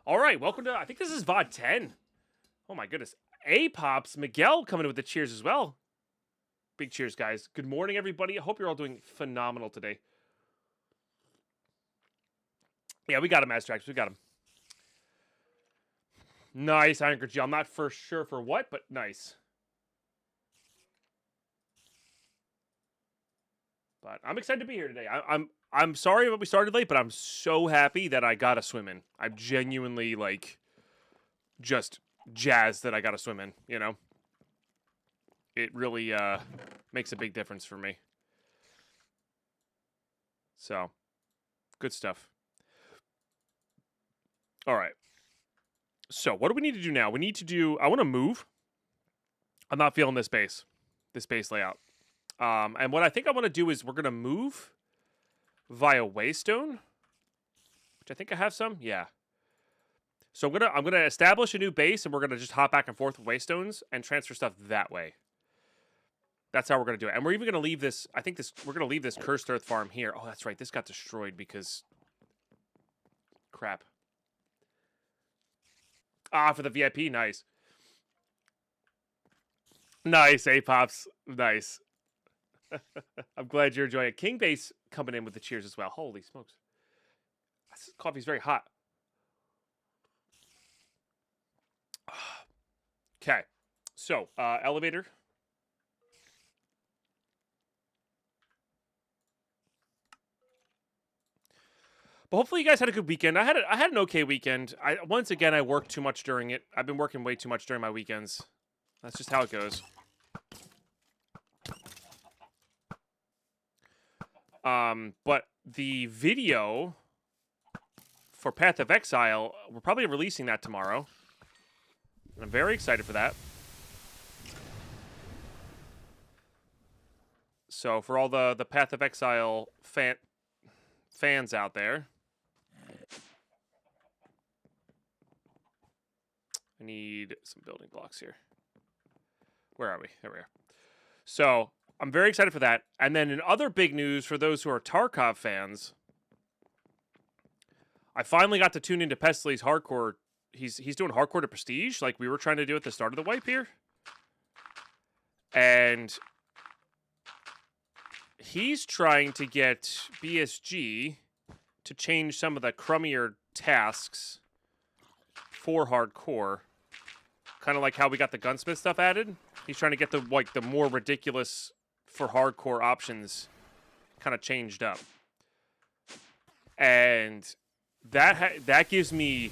All right, welcome to, I think this is VOD 10. Oh my goodness. A-Pops, Miguel coming in with the cheers as well. Big cheers, guys. Good morning, everybody. I hope you're all doing phenomenal today. Yeah, we got him, Aztrax. We got him. Nice, Iron G. I'm not for sure for what, but nice. But I'm excited to be here today. I'm sorry that we started late, but I'm so happy that I got a swim in. I'm genuinely, like, just jazzed that I got a swim in, you know? It really makes a big difference for me. So, good stuff. All right. So, what do we need to do now? We need to do... I want to move. I'm not feeling this base layout. And what I think I want to do is we're going to move via Waystone, which I think I have some. Yeah. So I'm gonna establish a new base, and we're gonna just hop back and forth with Waystones and transfer stuff that way. That's how we're gonna do it. And we're even gonna leave this. We're gonna leave this Cursed Earth farm here. Oh, that's right. This got destroyed because crap. Ah, for the VIP. Nice. Nice, A-Pops. Nice. I'm glad you're enjoying it. King Base coming in with the cheers as well. Holy smokes. This coffee's very hot. Okay. So, elevator. But hopefully you guys had a good weekend. I had an okay weekend. Once again, I worked too much during it. I've been working way too much during my weekends. That's just how it goes. But the video for Path of Exile, we're probably releasing that tomorrow. And I'm very excited for that. So for all the Path of Exile fans out there, I need some building blocks here. Where are we? There we are. So I'm very excited for that. And then in other big news for those who are Tarkov fans, I finally got to tune into Pestely's hardcore. He's doing hardcore to prestige, like we were trying to do at the start of the wipe here. And he's trying to get BSG to change some of the crummier tasks for hardcore. Kind of like how we got the gunsmith stuff added. He's trying to get the more ridiculous for hardcore options kind of changed up. And that gives me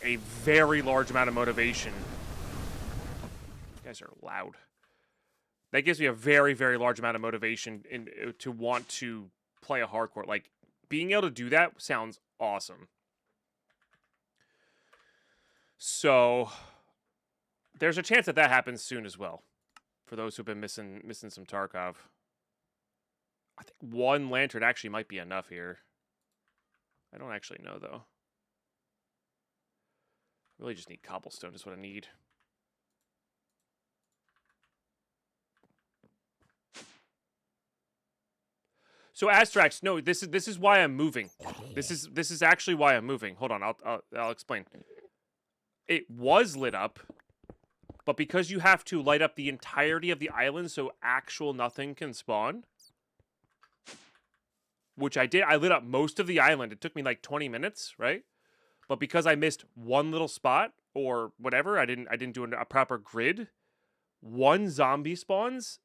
a very large amount of motivation. You guys are loud. That gives me a very, very large amount of motivation to want to play a hardcore. Like, being able to do that sounds awesome. So there's a chance that happens soon as well. For those who've been missing some Tarkov. I think one lantern actually might be enough here. I don't actually know, though. Really just need cobblestone is what I need. So Astrax, no, this is why I'm moving. This is actually why I'm moving. Hold on, I'll explain. It was lit up, but because you have to light up the entirety of the island so actual nothing can spawn, which I did. I lit up most of the island. It took me like 20 minutes, right? But because I missed one little spot or whatever, I didn't do a proper grid. One zombie spawns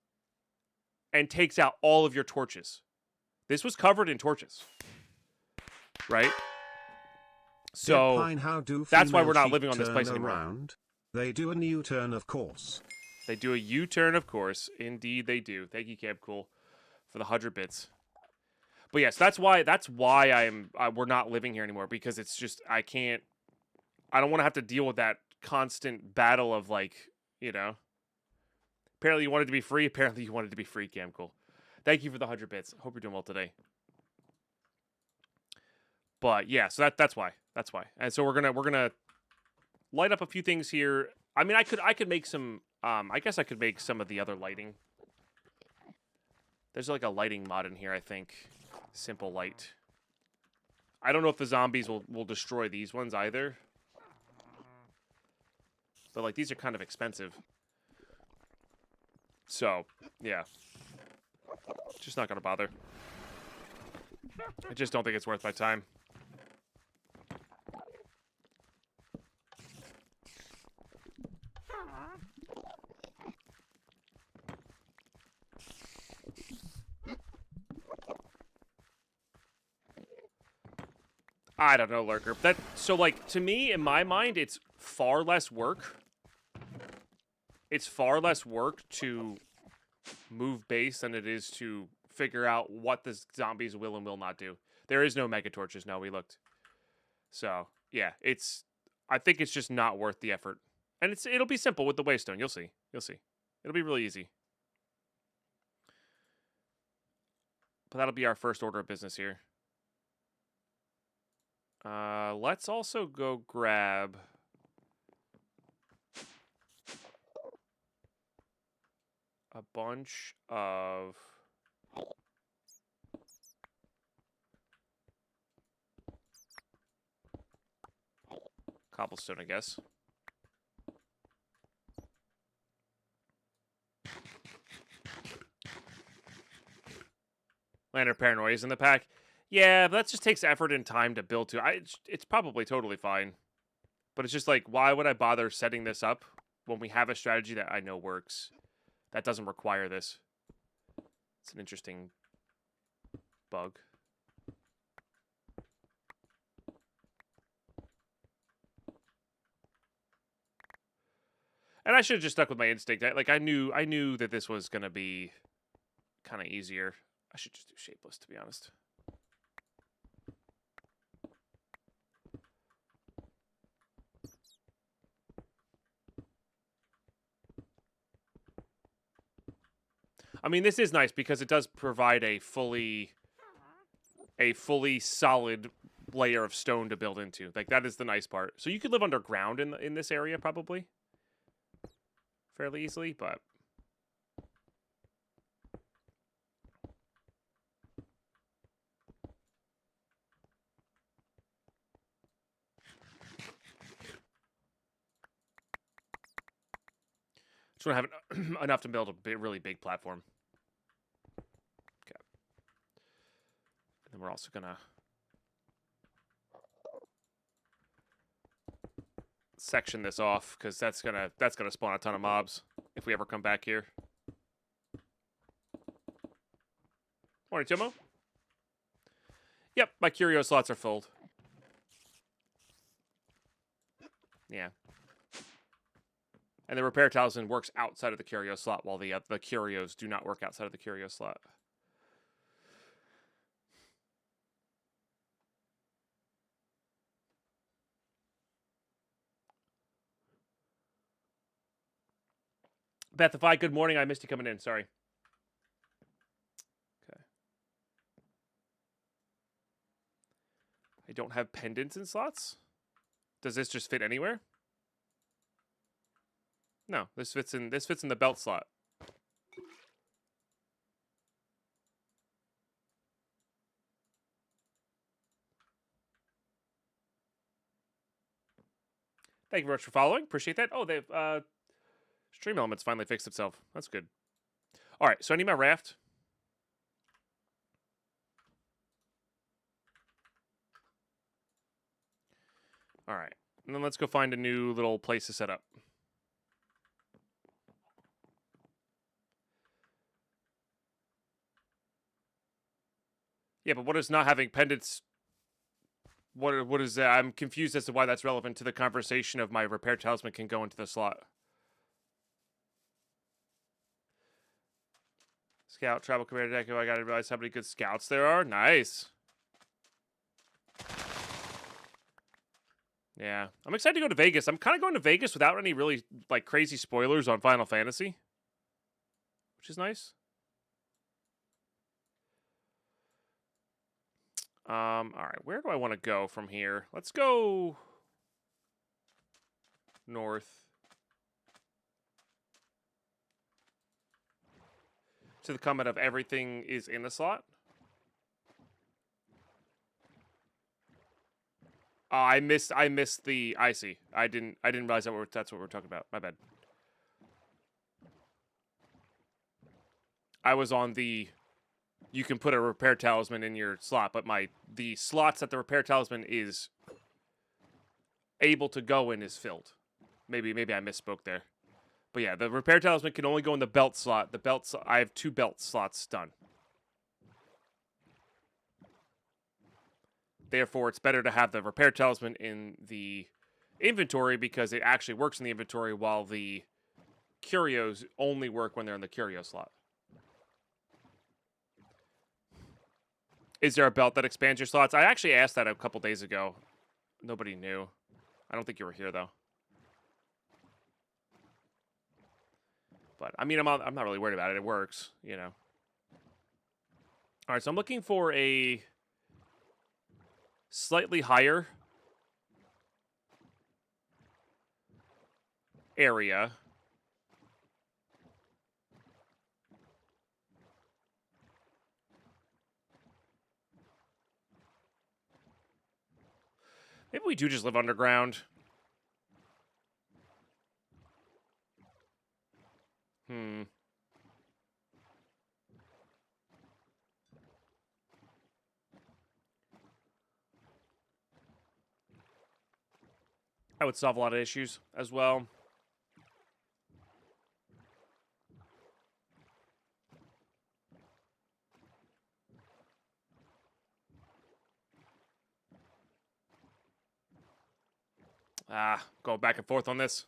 and takes out all of your torches. This was covered in torches, right? So Deadpine, how do that's why we're not living on this place anymore. Around? They do a U-turn, of course. They do a U-turn, of course. Indeed, they do. Thank you, Camp Cool, for the 100 bits. But yes, that's why we're not living here anymore, because it's just I don't want to have to deal with that constant battle of, like, you know. Apparently you wanted to be free. Apparently you wanted to be free, Camp Cool. Thank you for the 100 bits. Hope you're doing well today. But yeah, so that's why. That's why. And so we're gonna light up a few things here. I mean, I could make some. I guess I could make some of the other lighting. There's like a lighting mod in here, I think. Simple light. I don't know if the zombies will destroy these ones either. But, like, these are kind of expensive. So, yeah. Just not going to bother. I just don't think it's worth my time. I don't know, Lurker. So, like, to me, in my mind, it's far less work. It's far less work to move base than it is to figure out what the zombies will and will not do. There is no mega torches. No, we looked. So, yeah, I think it's just not worth the effort. And it'll be simple with the waystone. You'll see. You'll see. It'll be really easy. But that'll be our first order of business here. Let's also go grab a bunch of cobblestone, I guess. Lantern Paranoia is in the pack. Yeah, that just takes effort and time to build to. It's probably totally fine. But it's just like, why would I bother setting this up when we have a strategy that I know works? That doesn't require this. It's an interesting bug. And I should have just stuck with my instinct. I knew that this was gonna be kind of easier. I should just do shapeless, to be honest. I mean, this is nice because it does provide a fully solid layer of stone to build into. Like, that is the nice part. So you could live underground in this area probably fairly easily, but just want to have enough to build a really big platform. Okay. And then we're also gonna section this off because that's gonna spawn a ton of mobs if we ever come back here. Morning, Timo. Yep, my curio slots are filled. Yeah. And the repair talisman works outside of the curio slot, while the curios do not work outside of the curio slot. Bethify, good morning. I missed you coming in. Sorry. Okay. I don't have pendants in slots. Does this just fit anywhere? No, this fits in the belt slot. Thank you very much for following. Appreciate that. Oh, they've Stream Elements finally fixed itself. That's good. All right, so I need my raft. All right, and then let's go find a new little place to set up. Yeah, but what is not having pendants? What is that? I'm confused as to why that's relevant to the conversation of my repair talisman can go into the slot. Scout, travel commander deck. I gotta realize how many good scouts there are. Nice. Yeah. I'm excited to go to Vegas. I'm kind of going to Vegas without any really, like, crazy spoilers on Final Fantasy. Which is nice. Alright. Where do I want to go from here? Let's go north. To the comment of everything is in the slot. I missed the. I see. I didn't realize that's what we're talking about. My bad. I was on the. You can put a repair talisman in your slot, but the slots that the repair talisman is able to go in is filled. Maybe I misspoke there. But yeah, the repair talisman can only go in the belt slot. I have 2 belt slots done. Therefore, it's better to have the repair talisman in the inventory because it actually works in the inventory while the curios only work when they're in the curio slot. Is there a belt that expands your slots? I actually asked that a couple days ago. Nobody knew. I don't think you were here, though. But, I mean, I'm not really worried about it. It works, you know. All right, so I'm looking for a slightly higher area. Maybe we do just live underground. That would solve a lot of issues as well. Going back and forth on this.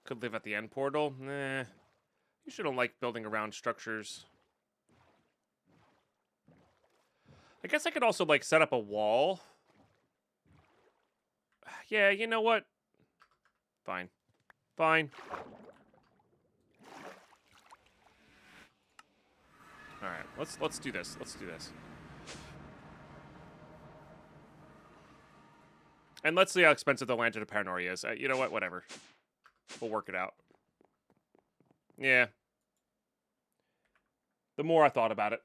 Could live at the end portal. Nah. You shouldn't like building around structures. I guess I could also, like, set up a wall. Yeah, you know what? Fine. Fine. Alright, let's do this. Let's do this. And let's see how expensive the Lantern of Paranoia is. You know what? Whatever. We'll work it out. Yeah. The more I thought about it.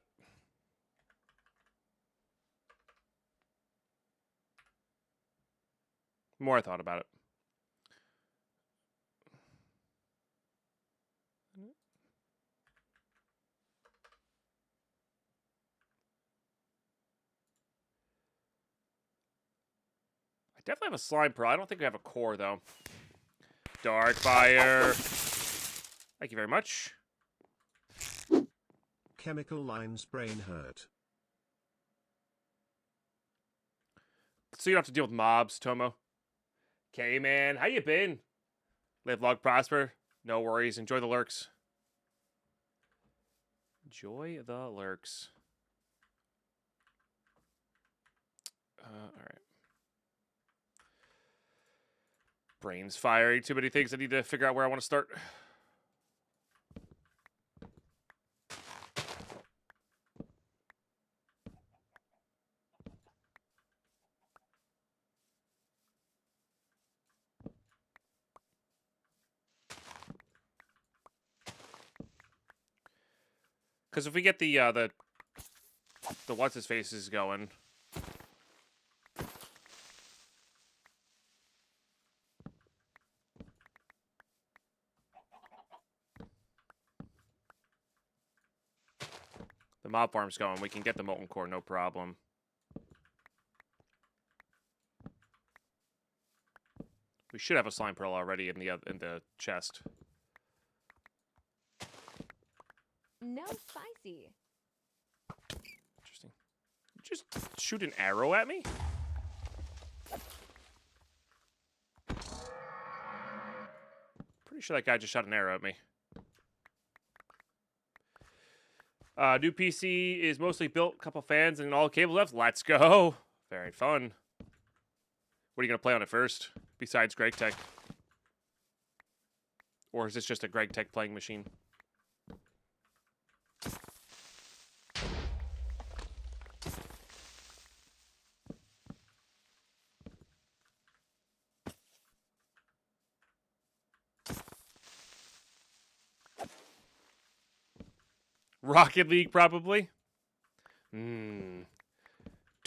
The more I thought about it. I definitely have a slime pearl. I don't think I have a core, though. Dark fire. Thank you very much. Chemical lines brain hurt. So you don't have to deal with mobs, Tomo. Okay, man. How you been? Live, log, prosper. No worries. Enjoy the lurks. Enjoy the lurks. Alright. Brain's firing. Too many things. I need to figure out where I want to start. Because if we get the what's his faces going. The mob farm's going. We can get the molten core, no problem. We should have a slime pearl already in the chest. No spicy. Interesting. Just shoot an arrow at me? Pretty sure that guy just shot an arrow at me. New PC is mostly built, couple fans, and all cable left. Let's go. Very fun. What are you going to play on it first, besides Greg Tech? Or is this just a Greg Tech playing machine? Rocket League, probably.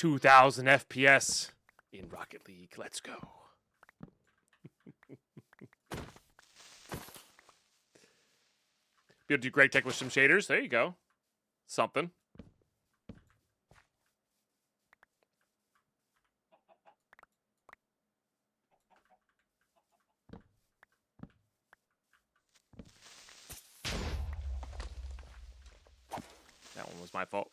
2,000 FPS in Rocket League. Let's go. Be able to do great tech with some shaders. There you go. Something. That one was my fault.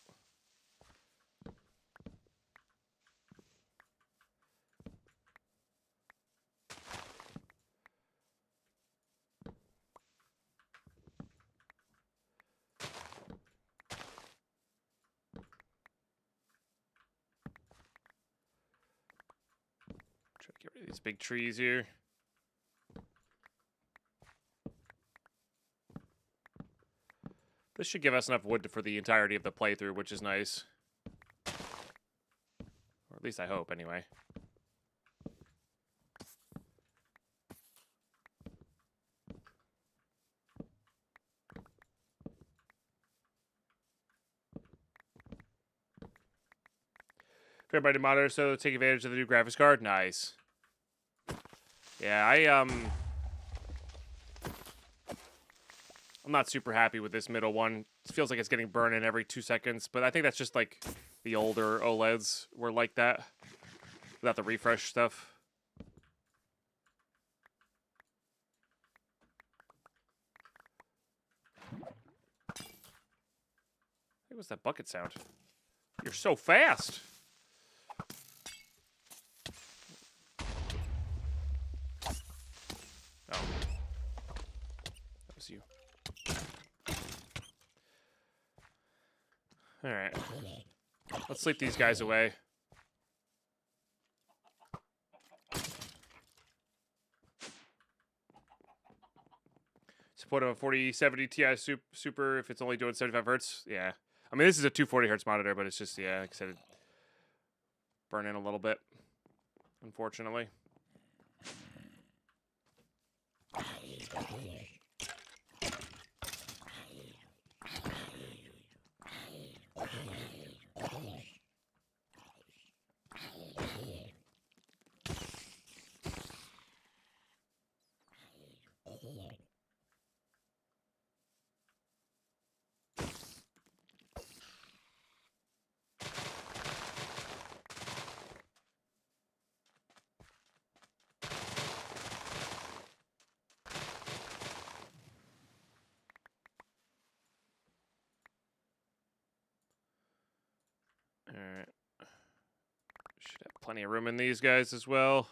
Try to get rid of these big trees here. This should give us enough wood for the entirety of the playthrough, which is nice. Or at least I hope, anyway. For everybody to monitor, so take advantage of the new graphics card. Nice. Yeah, I'm not super happy with this middle one. It feels like it's getting burned in every 2 seconds, but I think that's just like the older OLEDs were like that without the refresh stuff. Hey, what's that bucket sound? You're so fast. Oh. That was you. Alright. Let's sleep these guys away. Support of a 4070 Ti Super if it's only doing 75 hertz. Yeah. I mean, this is a 240 hertz monitor, but it's just, yeah, like I said, it burn in a little bit, unfortunately. Alright. Should have plenty of room in these guys as well.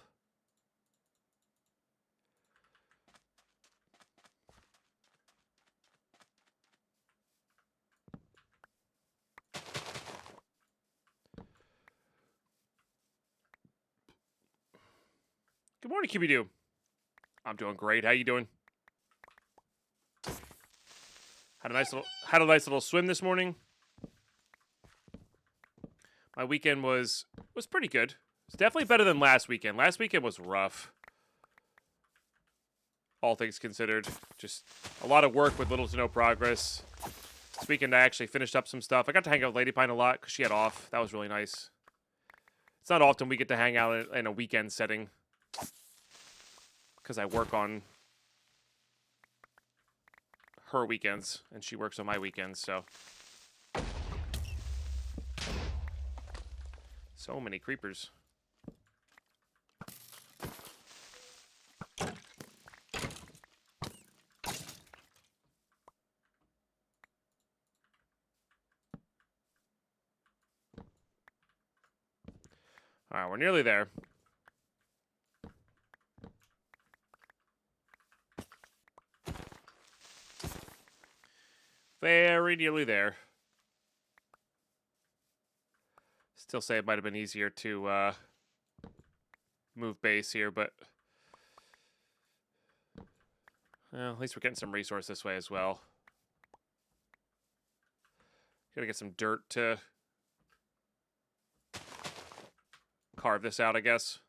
Good morning, QB2. I'm doing great. How you doing? Had a nice little swim this morning. My weekend was pretty good. It's definitely better than last weekend. Last weekend was rough. All things considered. Just a lot of work with little to no progress. This weekend I actually finished up some stuff. I got to hang out with Deadpine a lot because she had off. That was really nice. It's not often we get to hang out in a weekend setting because I work on her weekends and she works on my weekends, so many creepers. All right, we're nearly there. Very nearly there. Still say it might have been easier to move base here, but well, at least we're getting some resource this way as well. Gotta get some dirt to carve this out, I guess.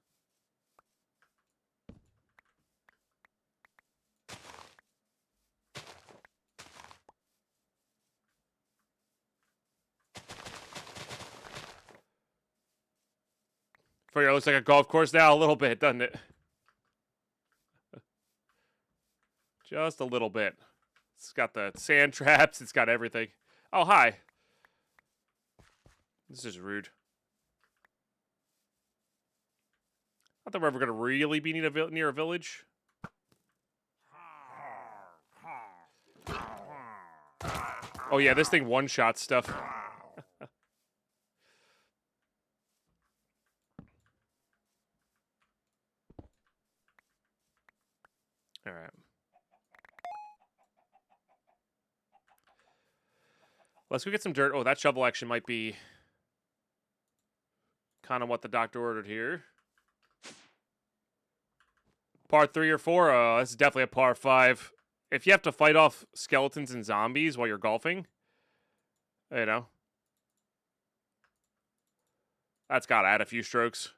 Front yard looks like a golf course now, a little bit, doesn't it? Just a little bit. It's got the sand traps. It's got everything. Oh, hi. This is rude. Not that we're ever going to really be near a village. Oh, yeah, this thing one-shot stuff. All right. Let's go get some dirt. Oh, that shovel action might be kind of what the doctor ordered here. Par 3 or 4? This is definitely a par 5. If you have to fight off skeletons and zombies while you're golfing, you know, that's got to add a few strokes.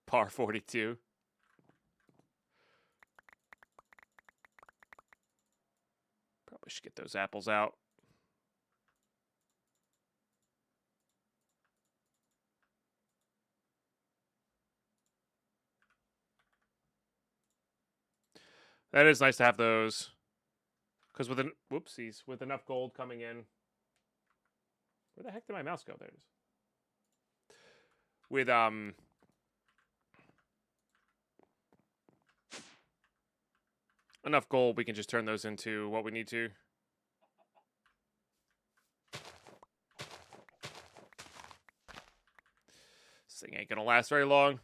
Par 42. Probably should get those apples out. That is nice to have those. Because with with enough gold coming in. Where the heck did my mouse go? There it is. With enough gold, we can just turn those into what we need to. This thing ain't gonna last very long.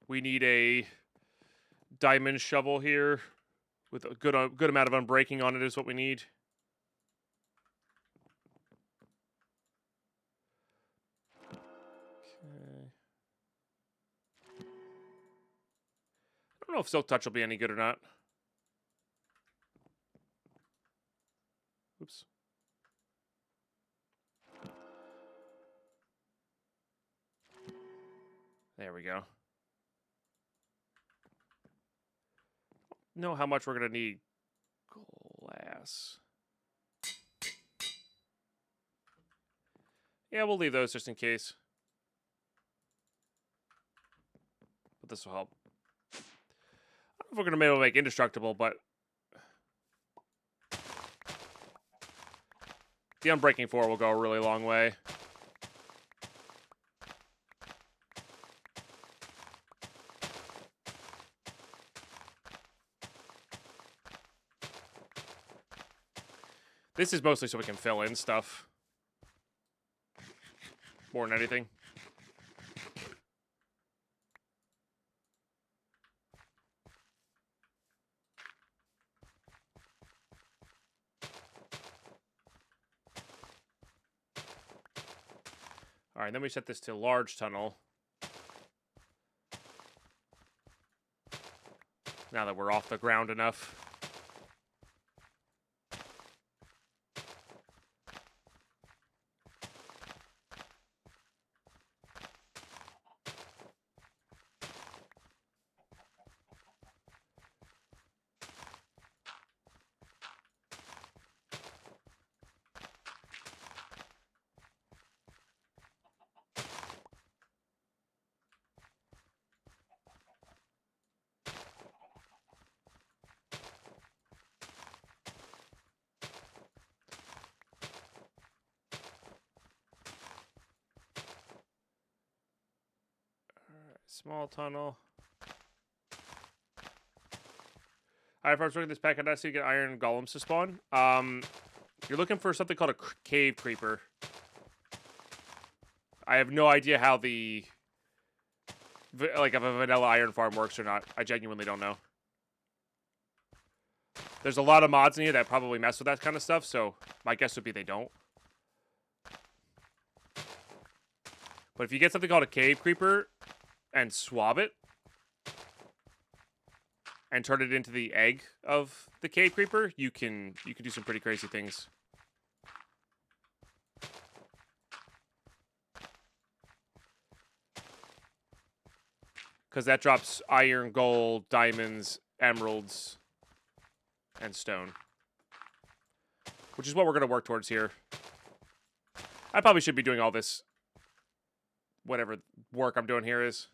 We need a diamond shovel here with a good amount of unbreaking on it is what we need. Okay. I don't know if Silk Touch will be any good or not. Oops. There we go. Know how much we're gonna need glass. Yeah, we'll leave those just in case. But this will help. I don't know if we're gonna be able to make indestructible, but the Unbreaking 4 will go a really long way. This is mostly so we can fill in stuff. More than anything. Alright, then we set this to large tunnel. Now that we're off the ground enough. Small tunnel. Alright, if I was looking at this pack, I'd ask you to get iron golems to spawn. You're looking for something called a cave creeper. I have no idea how the if a vanilla iron farm works or not. I genuinely don't know. There's a lot of mods in here that probably mess with that kind of stuff, so my guess would be they don't. But if you get something called a cave creeper and swab it and turn it into the egg of the cave creeper, you can do some pretty crazy things. Because that drops iron, gold, diamonds, emeralds, and stone. Which is what we're going to work towards here. I probably should be doing all this, whatever work I'm doing here is.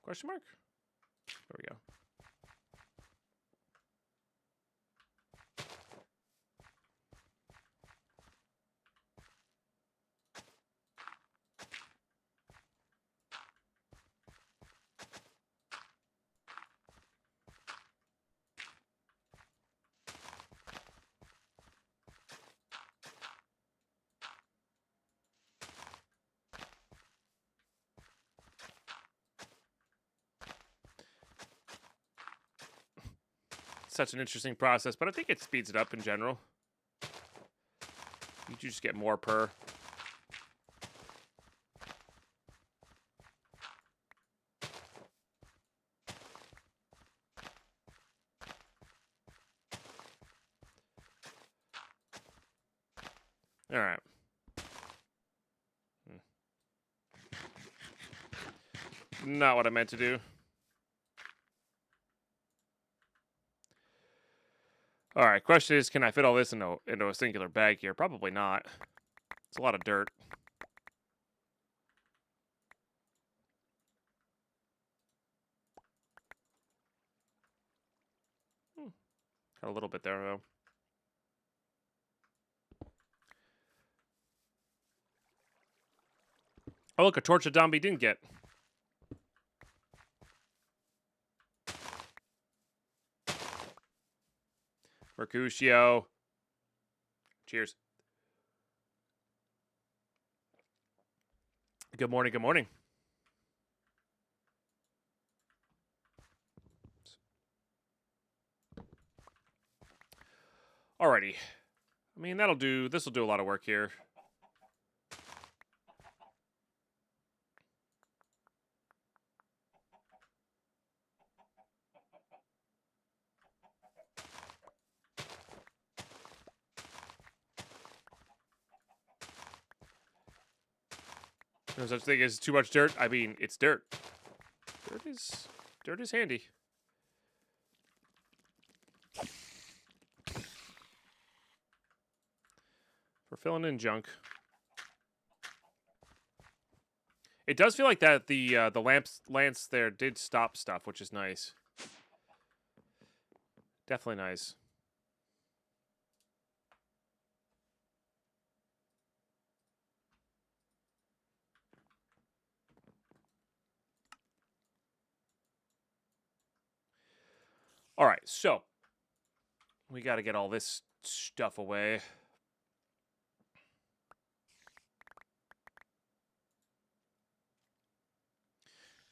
Question mark? There we go. Such an interesting process, but I think it speeds it up in general. You just get more per. All right. Not what I meant to do. All right, question is, can I fit all this into a singular bag here? Probably not. It's a lot of dirt. Got a little bit there, though. Oh, look, a torch that Dombey didn't get. Mercutio. Cheers. Good morning, good morning. Alrighty. I mean, that'll do. This will do a lot of work here. No such thing as too much dirt. I mean, it's dirt. Dirt is handy. For filling in junk. It does feel like that the lance there did stop stuff, which is nice. Definitely nice. All right, so we got to get all this stuff away.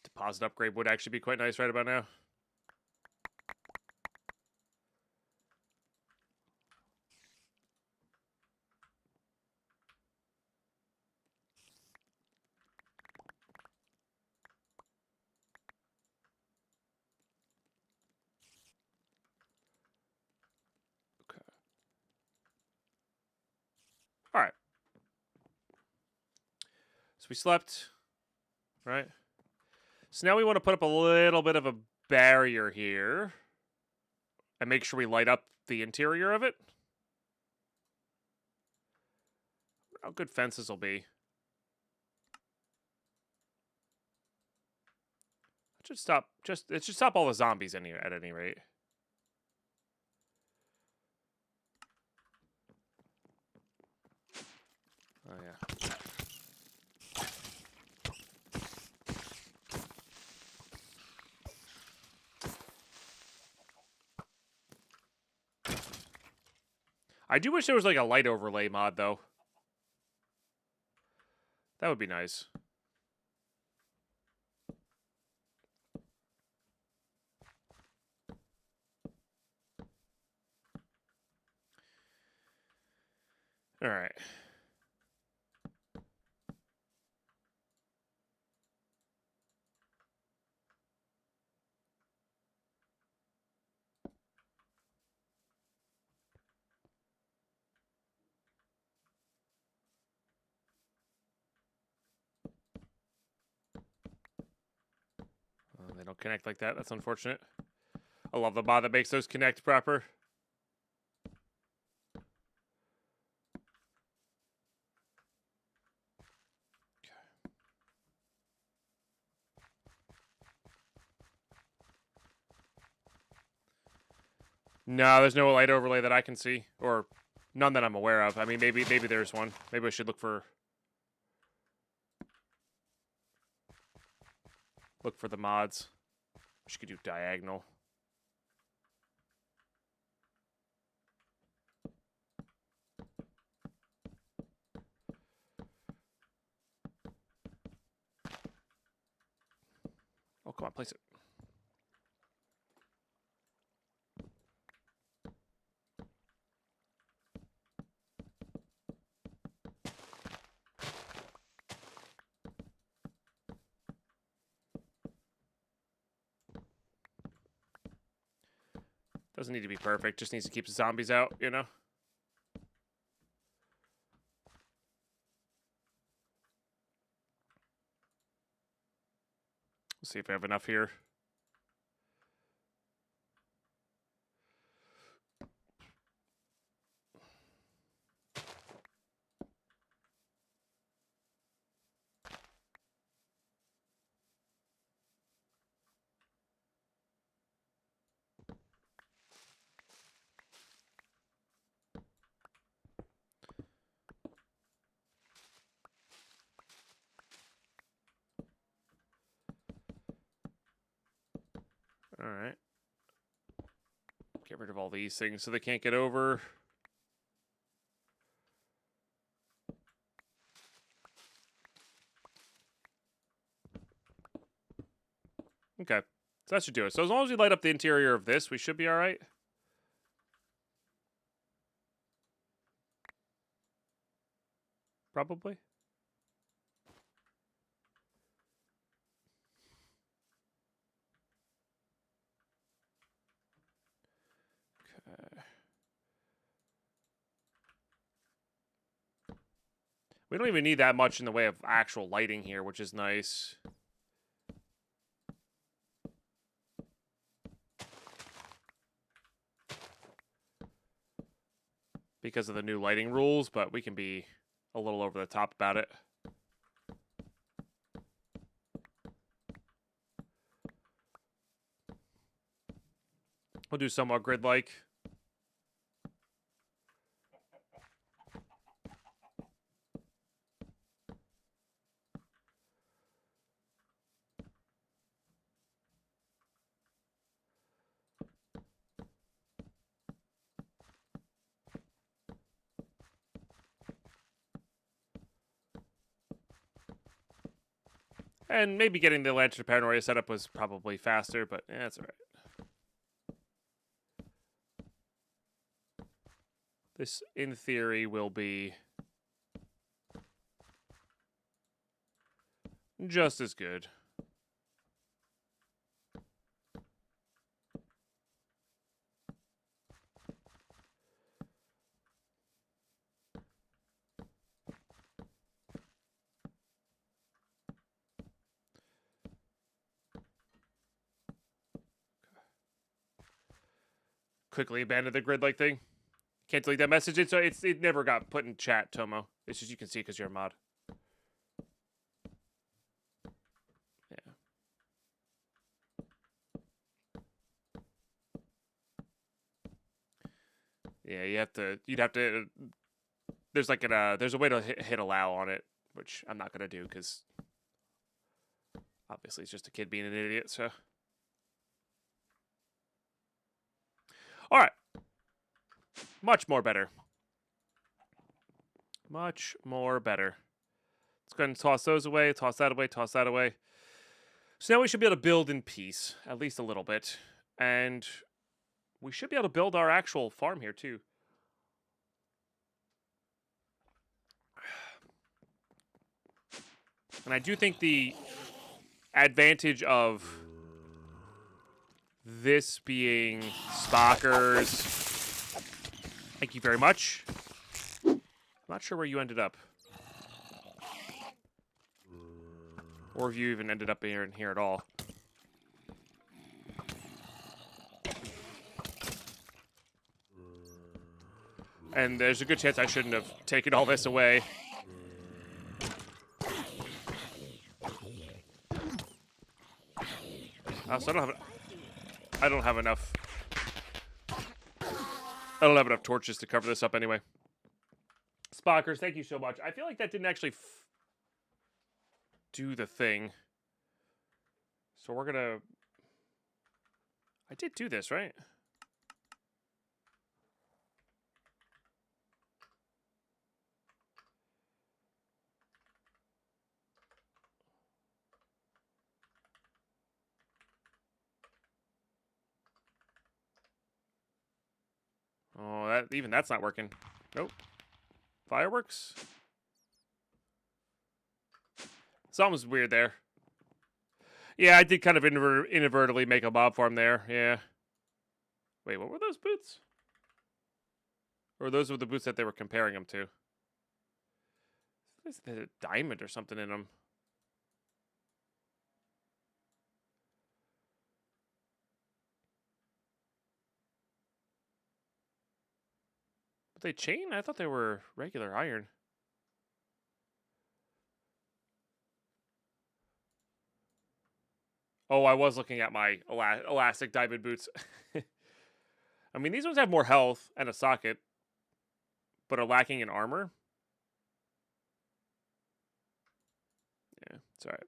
Deposit upgrade would actually be quite nice right about now. Okay. All right. So we slept, right? So now we want to put up a little bit of a barrier here and make sure we light up the interior of it. How good fences will be. It should stop. It should stop all the zombies at any rate. Oh yeah. I do wish there was like a light overlay mod though. That would be nice. All right. don't connect like that. That's unfortunate. I love the mod that makes those connect proper. No, there's no light overlay that I can see, or none that I'm aware of. I mean, maybe there's one. Maybe I should look for the mods. Wish you could do diagonal. Oh, come on, place it. Doesn't need to be perfect. Just needs to keep the zombies out, you know? Let's see if I have enough here. All right. Get rid of all these things so they can't get over. Okay. So that should do it. So as long as we light up the interior of this, we should be all right. Probably. Okay. We don't even need that much in the way of actual lighting here, which is nice. Because of the new lighting rules, but we can be a little over the top about it. We'll do somewhat grid-like. And maybe getting the Lantern of Paranoia set up was probably faster, but that's all right. This, in theory, will be just as good. Quickly abandon the grid-like thing. Can't delete that message. It never got put in chat, Tomo. It's just you can see because you're a mod. Yeah. Yeah, you'd have to. There's like there's a way to hit allow on it, which I'm not gonna do because obviously it's just a kid being an idiot. So, all right, much more better. Much more better. Let's go ahead and toss those away. Toss that away. Toss that away. So now we should be able to build in peace, at least a little bit, and we should be able to build our actual farm here too. And I do think the advantage of this being Spockers. Thank you very much. I'm not sure where you ended up. Or if you even ended up in here at all. And there's a good chance I shouldn't have taken all this away. So I don't have enough. I don't have enough torches to cover this up anyway. Spockers, thank you so much. I feel like that didn't actually do the thing. So we're gonna... I did do this, right? Oh, even that's not working. Nope. Fireworks? Something's weird there. Yeah, I did kind of inadvertently make a mob farm there. Yeah. Wait, what were those boots? Or those were the boots that they were comparing them to? There's a diamond or something in them. But they chain? I thought they were regular iron. Oh, I was looking at my elastic diamond boots. I mean, these ones have more health and a socket, but are lacking in armor. Yeah, it's alright.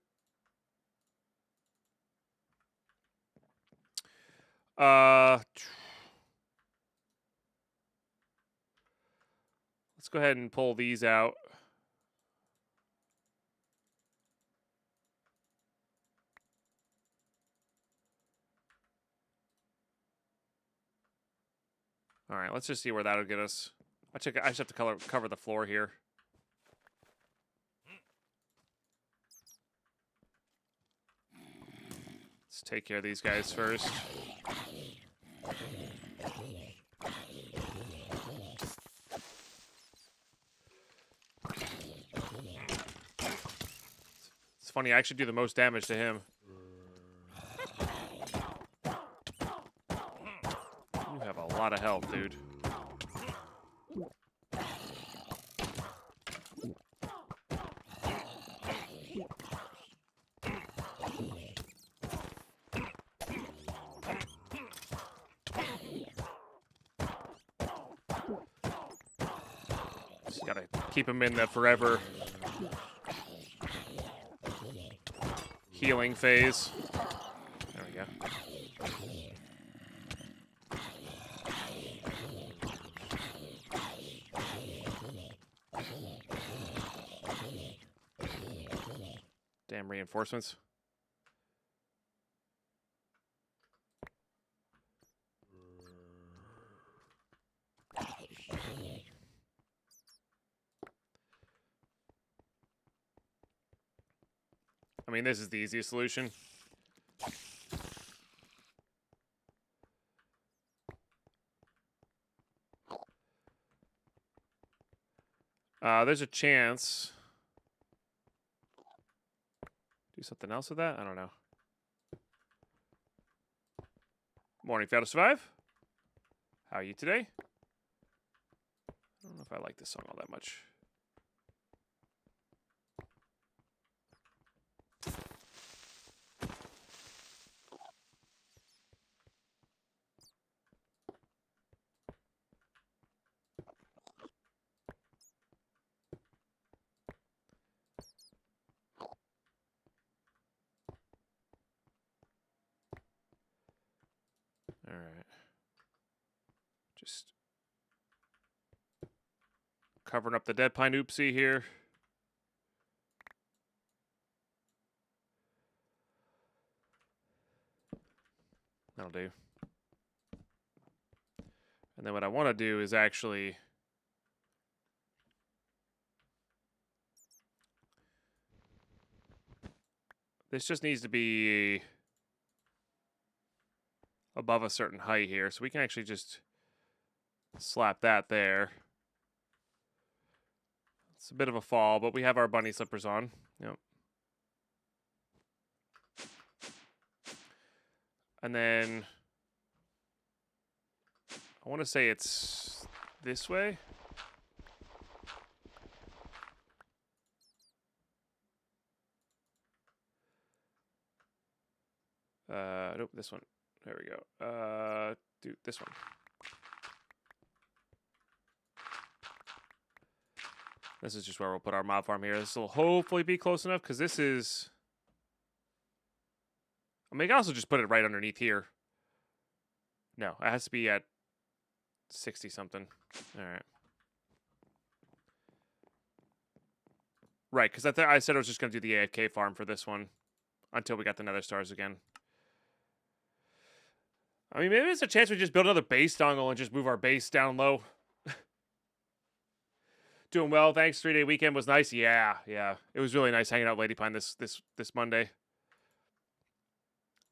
Let's go ahead and pull these out. All right, let's just see where that'll get us. I just have to cover the floor here. Let's take care of these guys first. It's funny, I actually do the most damage to him. You have a lot of health, dude. Just gotta keep him in the forever healing phase. There we go. Damn reinforcements. I mean, this is the easiest solution. There's a chance. Do something else with that? I don't know. Morning, fail to survive. How are you today? I don't know if I like this song all that much. All right. Just covering up the Deadpine oopsie here. That'll do. And then what I want to do is actually this just needs to be above a certain height here, so we can actually just slap that there. It's a bit of a fall, but we have our bunny slippers on. Yep. And then I want to say it's this way. Nope, this one. There we go. Do this one. This is just where we'll put our mob farm here. This will hopefully be close enough because this is... I mean, I can also just put it right underneath here. No, it has to be at 60-something. All right. Right, because I said I was just going to do the AFK farm for this one until we got the Nether Stars again. I mean, maybe there's a chance we just build another base dongle and just move our base down low. Doing well, thanks. 3-day weekend was nice. Yeah. It was really nice hanging out with Ladypine this Monday.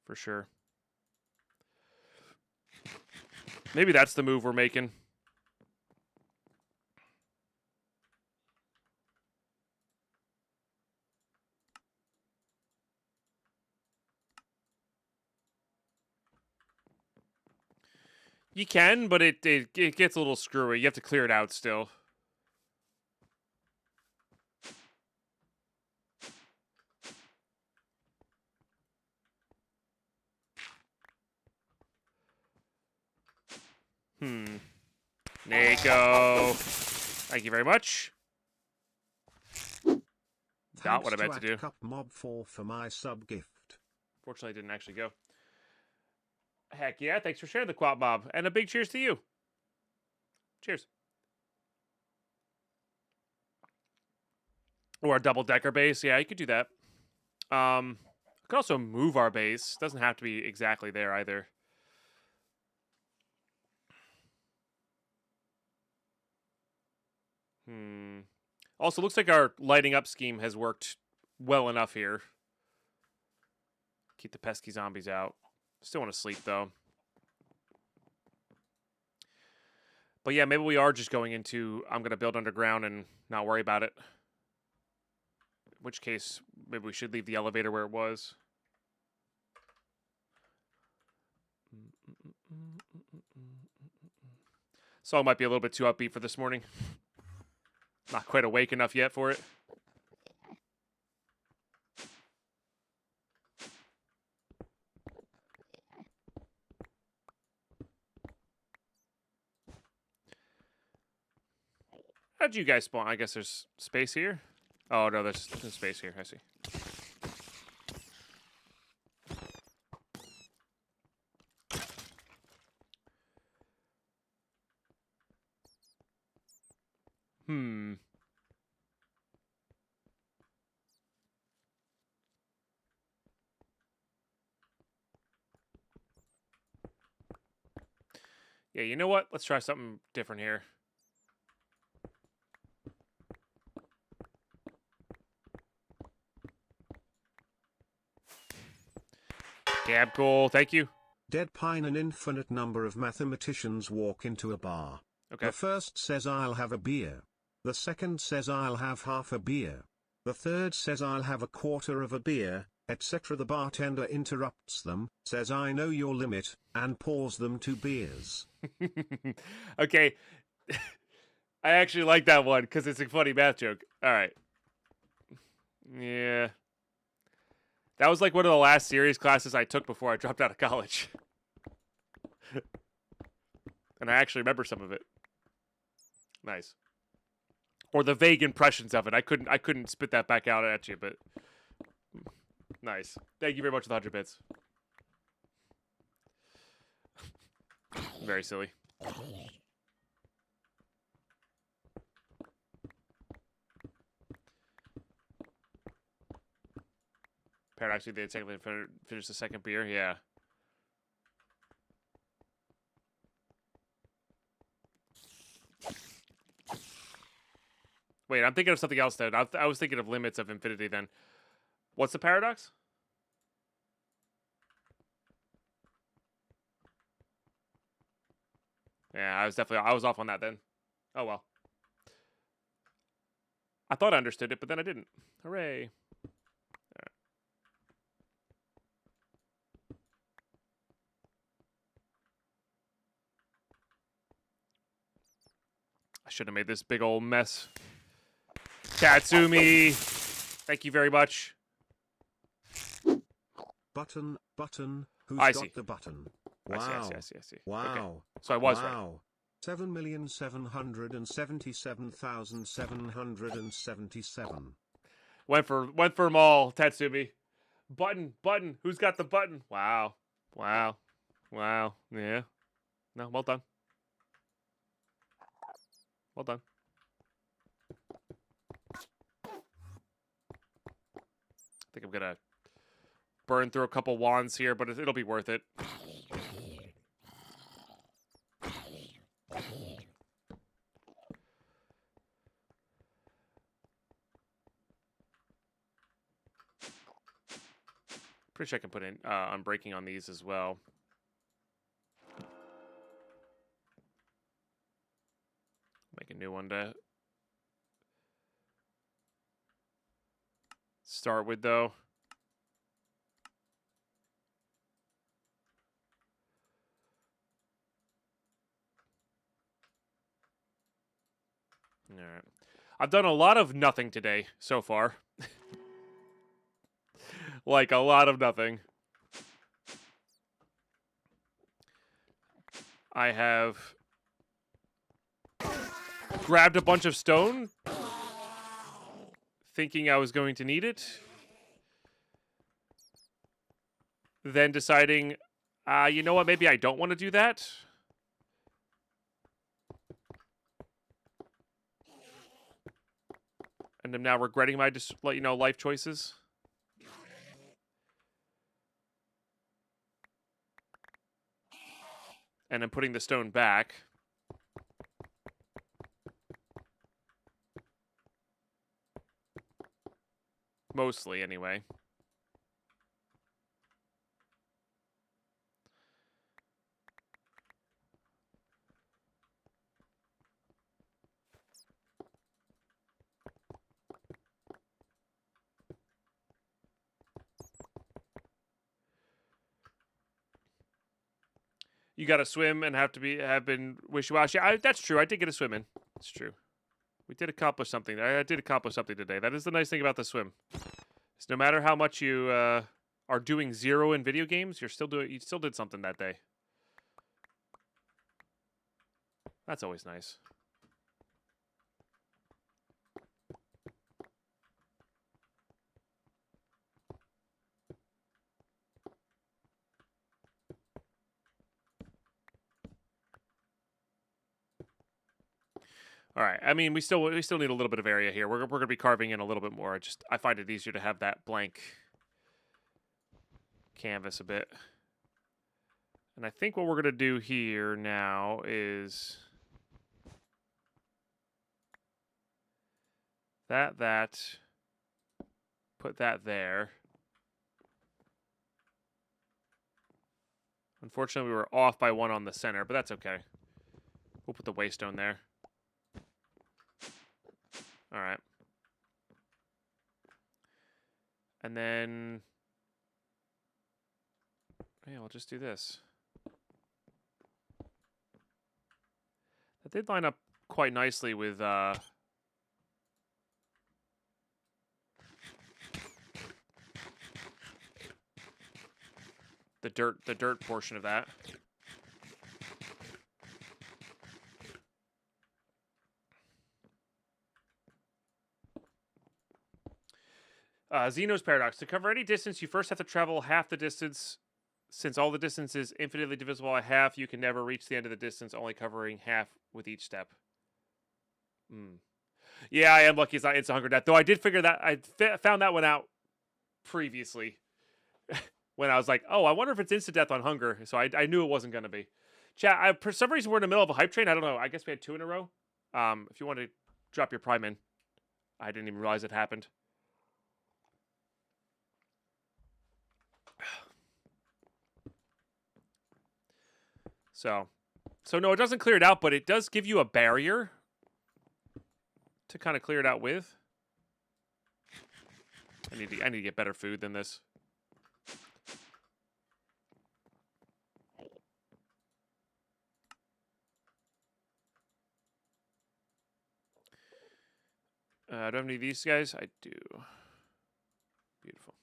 For sure. Maybe that's the move we're making. You can, but it gets a little screwy. You have to clear it out still. Nico. Thank you very much. Not what I meant to do. Cup Mob 4 for my sub gift. Fortunately, it didn't actually go. Heck yeah, thanks for sharing the Quap Mob. And a big cheers to you. Cheers. Or a double-decker base. Yeah, you could do that. I could also move our base. Doesn't have to be exactly there either. Also, looks like our lighting up scheme has worked well enough here. Keep the pesky zombies out. Still want to sleep, though. But yeah, maybe we are just going into, I'm going to build underground and not worry about it. In which case, maybe we should leave the elevator where it was. Song might be a little bit too upbeat for this morning. Not quite awake enough yet for it. How'd you guys spawn? I guess there's space here. Oh, no, there's space here. I see. Yeah, you know what? Let's try something different here. Gab, cool. Thank you. Deadpine, an infinite number of mathematicians walk into a bar. Okay. The first says I'll have a beer. The second says I'll have half a beer. The third says I'll have a quarter of a beer, etc. The bartender interrupts them, says I know your limit, and pours them 2 beers. Okay. I actually like that one because it's a funny math joke. All right. Yeah. That was like one of the last serious classes I took before I dropped out of college. And I actually remember some of it. Nice. Or the vague impressions of it. I couldn't spit that back out at you, but nice. Thank you very much for the 100 bits. Very silly. Paradox, did they technically finish the second beer? Yeah. Wait, I'm thinking of something else then. I was thinking of Limits of Infinity then. What's the paradox? Yeah, I was off on that then. Oh well. I thought I understood it, but then I didn't. Hooray. Right. I should have made this big old mess. Tatsumi, thank you very much. Button. Who's I got see. the button? I see, I Wow. see, I see, I see. Wow. Okay. So I was right. Wow. 7,777,777. Went for them all, Tatsumi. Button. Who's got the button? Wow. Yeah. No, well done. Well done. I think I'm gonna burn through a couple wands here, but it'll be worth it. Pretty sure I can put in unbreaking on these as well. Make a new one to start with, though. All right. I've done a lot of nothing today so far. Like, a lot of nothing. I have grabbed a bunch of stone, thinking I was going to need it. Then deciding, you know what, maybe I don't want to do that. And I'm now regretting my life choices. And I'm putting the stone back. Mostly, anyway. You got to swim and have been wishy-washy. That's true. I did get a swim in. It's true. We did accomplish something. I did accomplish something today. That is the nice thing about the swim. Is no matter how much you are doing zero in video games, you still did something that day. That's always nice. All right. I mean, we still need a little bit of area here. We're going to be carving in a little bit more. I find it easier to have that blank canvas a bit. And I think what we're going to do here now is that put that there. Unfortunately, we were off by one on the center, but that's okay. We'll put the waystone there. All right. And then, yeah, we'll just do this. That did line up quite nicely with the dirt portion of that. Zeno's Paradox. To cover any distance, you first have to travel half the distance. Since all the distance is infinitely divisible by half, you can never reach the end of the distance, only covering half with each step. Yeah, I am lucky it's a hunger death. Though I did figure that, I found that one out previously. When I was like, oh, I wonder if it's instant death on hunger. So I knew it wasn't going to be. Chat, for some reason, we're in the middle of a hype train. I don't know. I guess we had 2 in a row. If you want to drop your prime in. I didn't even realize it happened. So no, it doesn't clear it out, but it does give you a barrier to kind of clear it out with. I need to get better food than this. Do I have any of these guys? I do. Beautiful.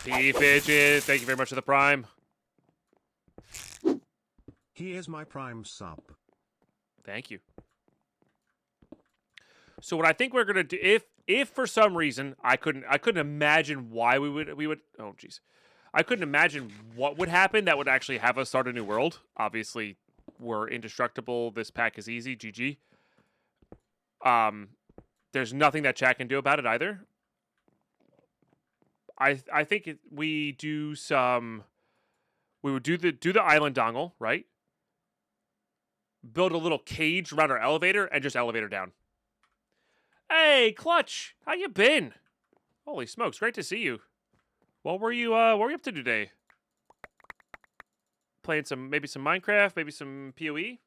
P Fidget, thank you very much for the prime. Here's my prime sub. Thank you. So what I think we're gonna do, if for some reason I couldn't imagine why we would oh jeez, I couldn't imagine what would happen that would actually have us start a new world. Obviously, we're indestructible. This pack is easy. GG. There's nothing that chat can do about it either. I think we would do the island dongle, right? Build a little cage around our elevator and just elevator down. Hey, Clutch, how you been? Holy smokes, great to see you. What were you up to today? Playing maybe some Minecraft, maybe some PoE?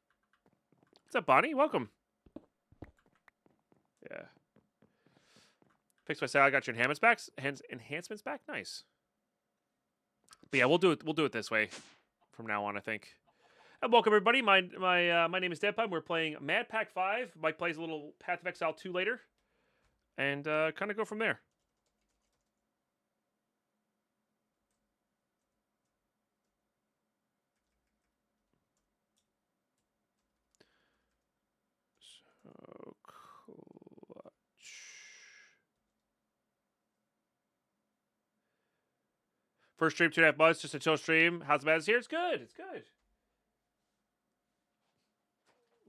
What's up, Bonnie? Welcome. Yeah. Fix my sound. I got your enhancements back. Nice. But yeah, we'll do it this way from now on, I think. And welcome everybody. My name is Deadpine. We're playing Madpack 5. Mike plays a little Path of Exile 2 later, and kind of go from there. So clutch. First stream 2.5 months, just a chill stream. How's the Madness here? It's good. It's good.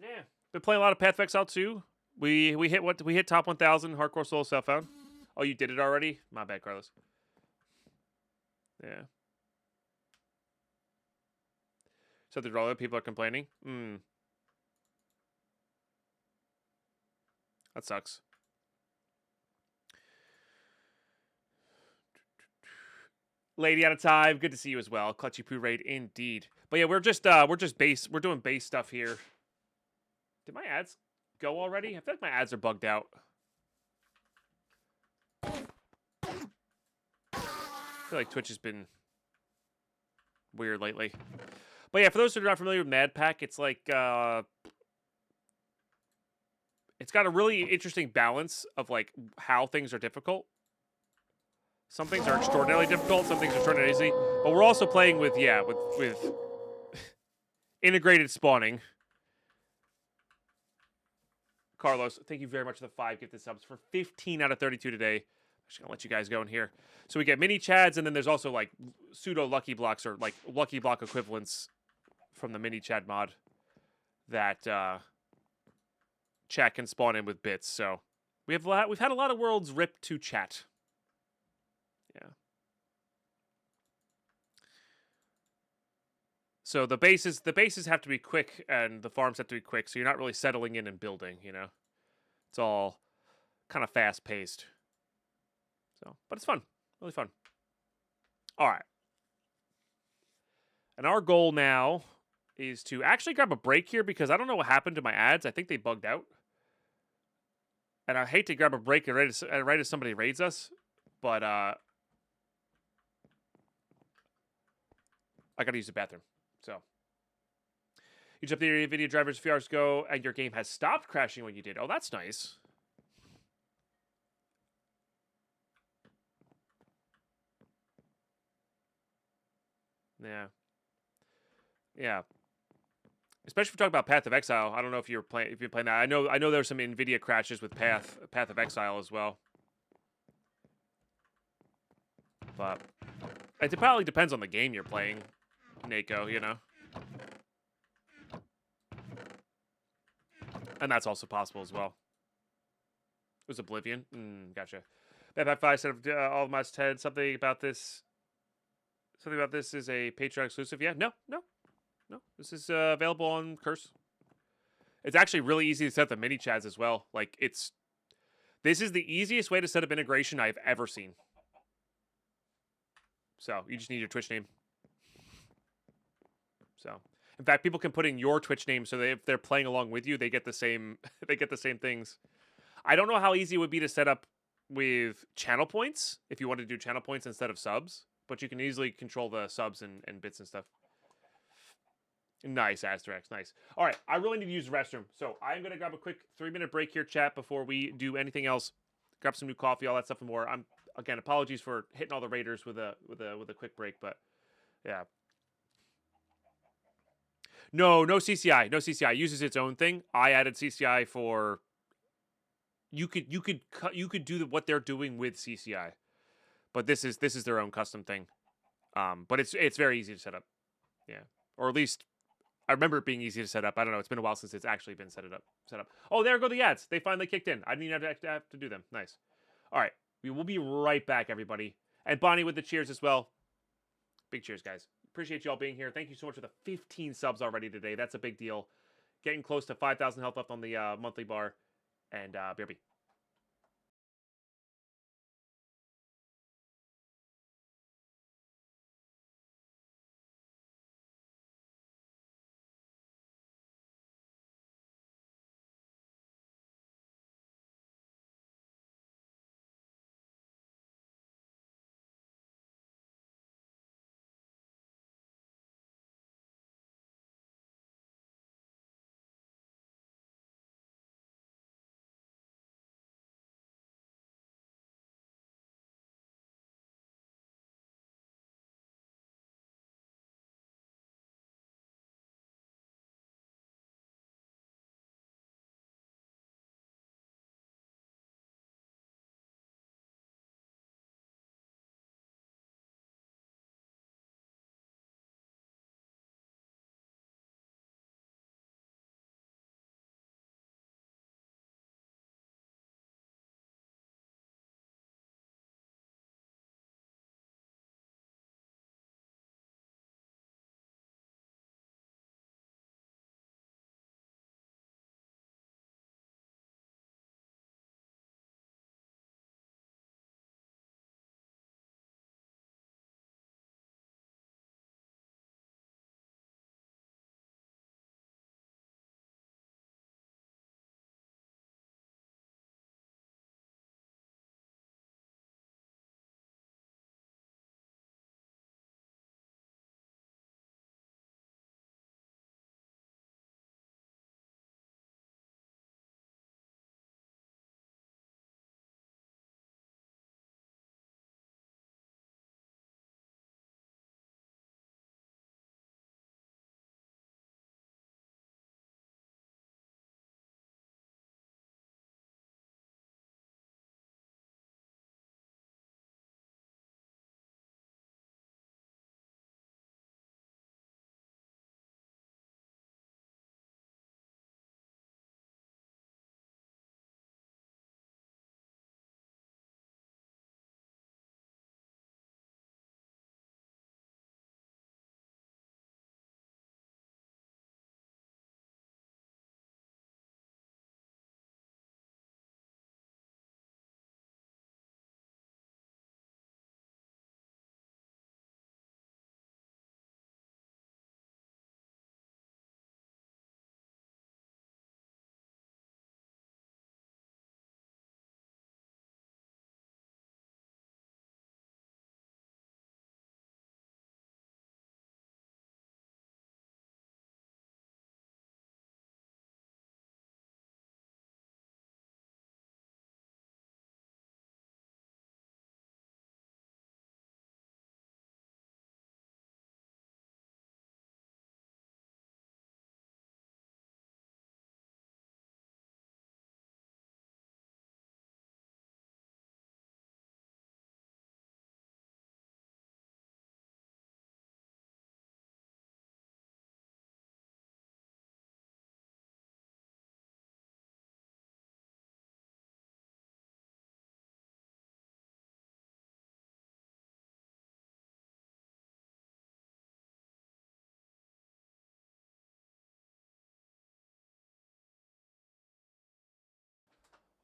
Yeah, been playing a lot of Path of Exile 2. We hit top 1,000 hardcore solo self found. Oh, you did it already? My bad, Carlos. Yeah. So the other people are complaining. That sucks. Lady out of time. Good to see you as well. Clutchy Poo raid indeed. But yeah, we're doing base stuff here. Did my ads go already? I feel like my ads are bugged out. I feel like Twitch has been weird lately. But yeah, for those who are not familiar with Madpack, it's like it's got a really interesting balance of like how things are difficult. Some things are extraordinarily difficult, some things are extraordinarily easy. But we're also playing with integrated spawning. Carlos, thank you very much for the 5 gifted subs for 15 out of 32 today. I'm just gonna let you guys go in here. So we get mini chads, and then there's also like pseudo lucky blocks or like lucky block equivalents from the mini chad mod that chat can spawn in with bits. So we've had a lot of worlds ripped to chat. Yeah. So the bases have to be quick, and the farms have to be quick. So you're not really settling in and building. You know, it's all kind of fast paced. So, but it's fun, really fun. All right. And our goal now is to actually grab a break here because I don't know what happened to my ads. I think they bugged out. And I hate to grab a break right as somebody raids us, but I gotta use the bathroom. So you jump the video drivers a few hours ago, and your game has stopped crashing when you did. Oh, that's nice. Yeah. Yeah. Especially if we talk about Path of Exile. I don't know if you're playing that. I know there were some Nvidia crashes with Path of Exile as well. But it probably depends on the game you're playing, Nako, you know. And that's also possible as well. It was Oblivion. Gotcha. Madpack 5 said all of my head something about this. Something about this is a Patreon exclusive. Yeah, no. This is available on Curse. It's actually really easy to set up the mini chads as well. Like this is the easiest way to set up integration I've ever seen. So you just need your Twitch name. So in fact, people can put in your Twitch name so that if they're playing along with you, they get the same things. I don't know how easy it would be to set up with channel points if you wanted to do channel points instead of subs, but you can easily control the subs and bits and stuff. Nice, Asterix, nice. All right, I really need to use the restroom, so I'm going to grab a quick 3-minute break here, chat, before we do anything else. Grab some new coffee, all that stuff and more. again, apologies for hitting all the raiders with a quick break, but yeah. No CCI. No CCI. It uses its own thing. I added CCI for you could do what they're doing with CCI, but this is their own custom thing. But it's very easy to set up. Yeah, or at least I remember it being easy to set up. I don't know. It's been a while since it's actually been set up. Oh, there go the ads. They finally kicked in. I didn't even have to do them. Nice. All right, we will be right back, everybody. And Bonnie with the cheers as well. Big cheers, guys. Appreciate you all being here. Thank you so much for the 15 subs already today. That's a big deal. Getting close to 5,000 health left on the monthly bar. And BRB.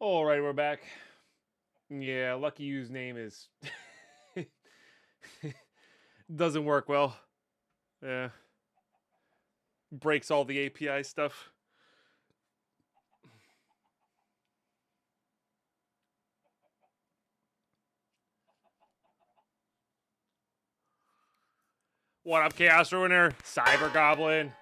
All right, we're back. Yeah, Lucky U's name is doesn't work well. Yeah, breaks all the API stuff. What up, Chaos Ruiner? Cyber Goblin.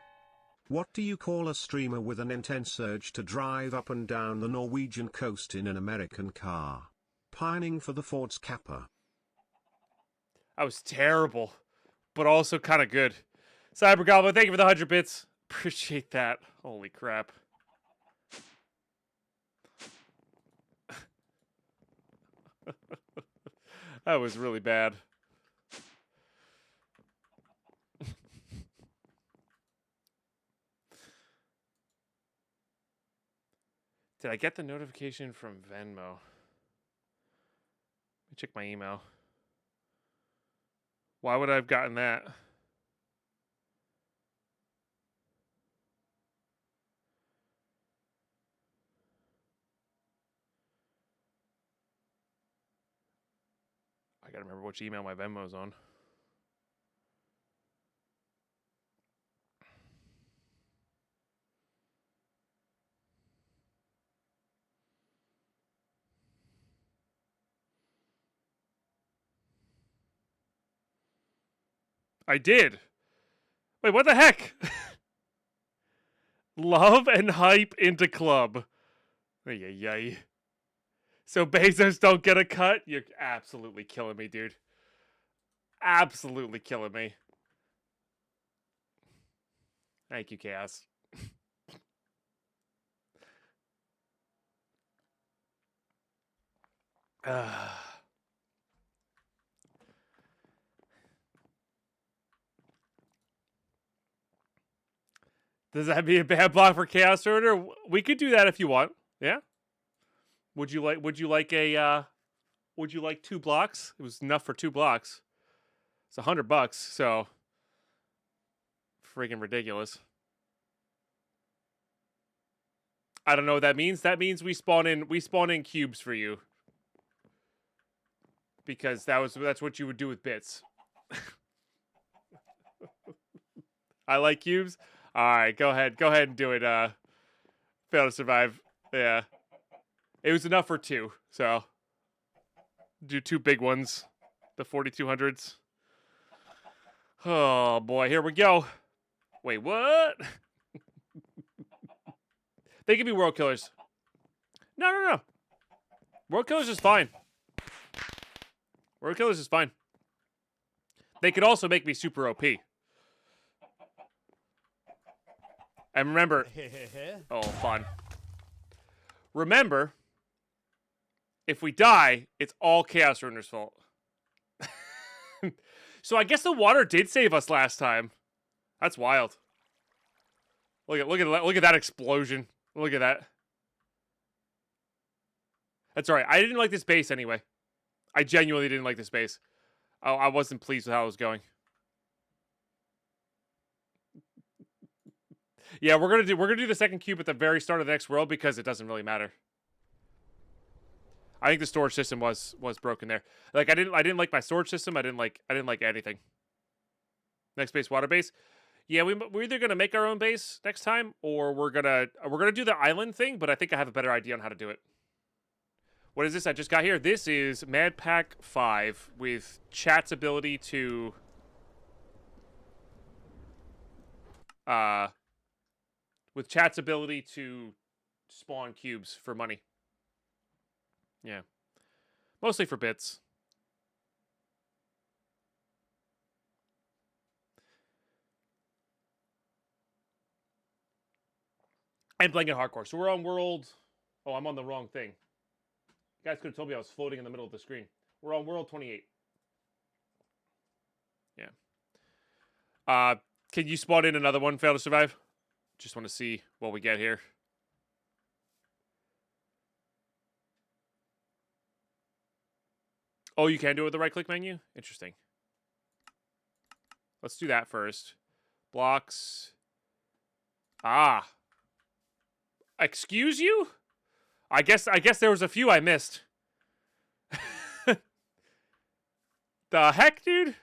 What do you call a streamer with an intense urge to drive up and down the Norwegian coast in an American car? pining for the Ford's Kappa. I was terrible, but also kind of good. Cyber Goblin, thank you for the 100 bits. Appreciate that. Holy crap. That was really bad. Did I get the notification from Venmo? Let me check my email. Why would I have gotten that? I gotta remember which email my Venmo's on. I did. Wait, what the heck? Love and hype into club. Ay. So Bezos don't get a cut? You're absolutely killing me, dude. Absolutely killing me. Thank you, Chaos. Does that be a bad block for Chaos Order? We could do that if you want. Yeah. Would you like would you like 2 blocks? It was enough for 2 blocks. It's $100, so freaking ridiculous. I don't know what that means. That means we spawn in cubes for you. Because that's what you would do with bits. I like cubes. All right, go ahead and do it. Fail to survive. Yeah, it was enough for 2. So do 2 big ones, the 4200s. Oh boy, here we go. Wait, what? They could be world killers. No. World killers is fine. World killers is fine. They could also make me super OP. And remember, oh, fun. Remember, if we die, it's all Chaos Runer's fault. So I guess the water did save us last time. That's wild. Look at that explosion. Look at that. That's all right. I didn't like this base anyway. I genuinely didn't like this base. I wasn't pleased with how it was going. Yeah, we're gonna do the second cube at the very start of the next world because it doesn't really matter. I think the storage system was broken there. Like I didn't like my storage system. I didn't like anything. Next base, water base. Yeah, we're either gonna make our own base next time or we're gonna do the island thing. But I think I have a better idea on how to do it. What is this I just got here? This is Madpack 5 with chat's ability to spawn cubes for money. Yeah. Mostly for bits. I'm playing it hardcore. So we're on world... Oh, I'm on the wrong thing. You guys could have told me I was floating in the middle of the screen. We're on world 28. Yeah. Can you spawn in another one, fail to survive? Just want to see what we get here. Oh, you can do it with the right-click menu? Interesting. Let's do that first. Blocks. Ah. Excuse you? I guess there was a few I missed. The heck, dude?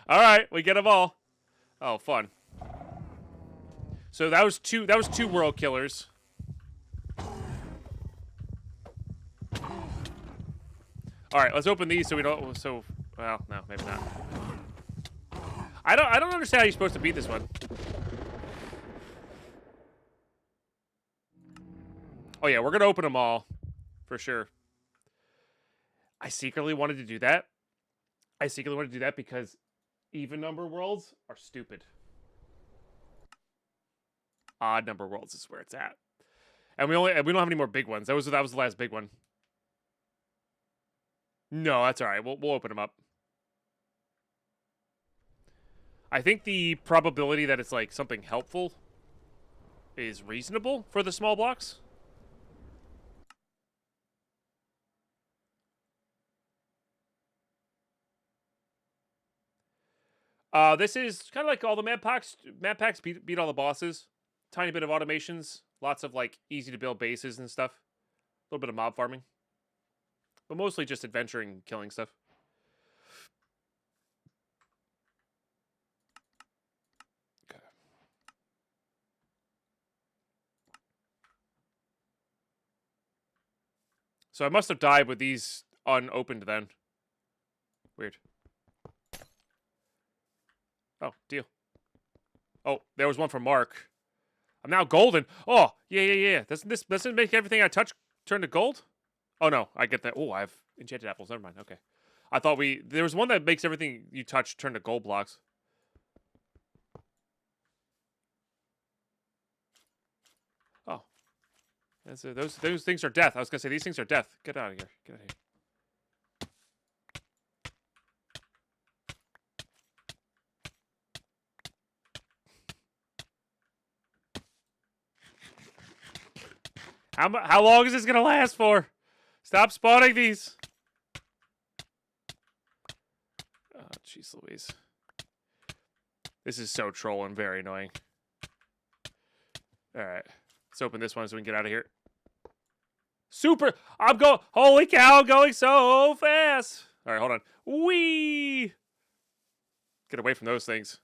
All right, we get them all. Oh, fun. So that was two world killers. All right, let's open these so we don't. So, well, no, maybe not. I don't understand how you're supposed to beat this one. Oh yeah, we're gonna open them all for sure. I secretly wanted to do that. I secretly wanted to do that because even number worlds are stupid. Odd number worlds is where it's at. And we don't have any more big ones. That was the last big one. No, that's all right. We'll open them up. I think the probability that it's like something helpful is reasonable for the small blocks. This is kind of like all the Madpacks. Madpacks beat all the bosses. Tiny bit of automations. Lots of like easy to build bases and stuff. A little bit of mob farming. But mostly just adventuring, killing stuff. Okay. So I must have died with these unopened then. Weird. Oh, deal. Oh, there was one from Mark. I'm now golden. Oh, yeah. Doesn't make everything I touch turn to gold? Oh, no. I get that. Oh, I have enchanted apples. Never mind. Okay. I thought there was one that makes everything you touch turn to gold blocks. Oh. Those things are death. I was going to say, these things are death. Get out of here. Get out of here. How long is this gonna last for? Stop spawning these. Oh, jeez Louise. This is so troll and very annoying. Alright. Let's open this one so we can get out of here. Super! Holy cow, I'm going so fast! Alright, hold on. Whee! Get away from those things.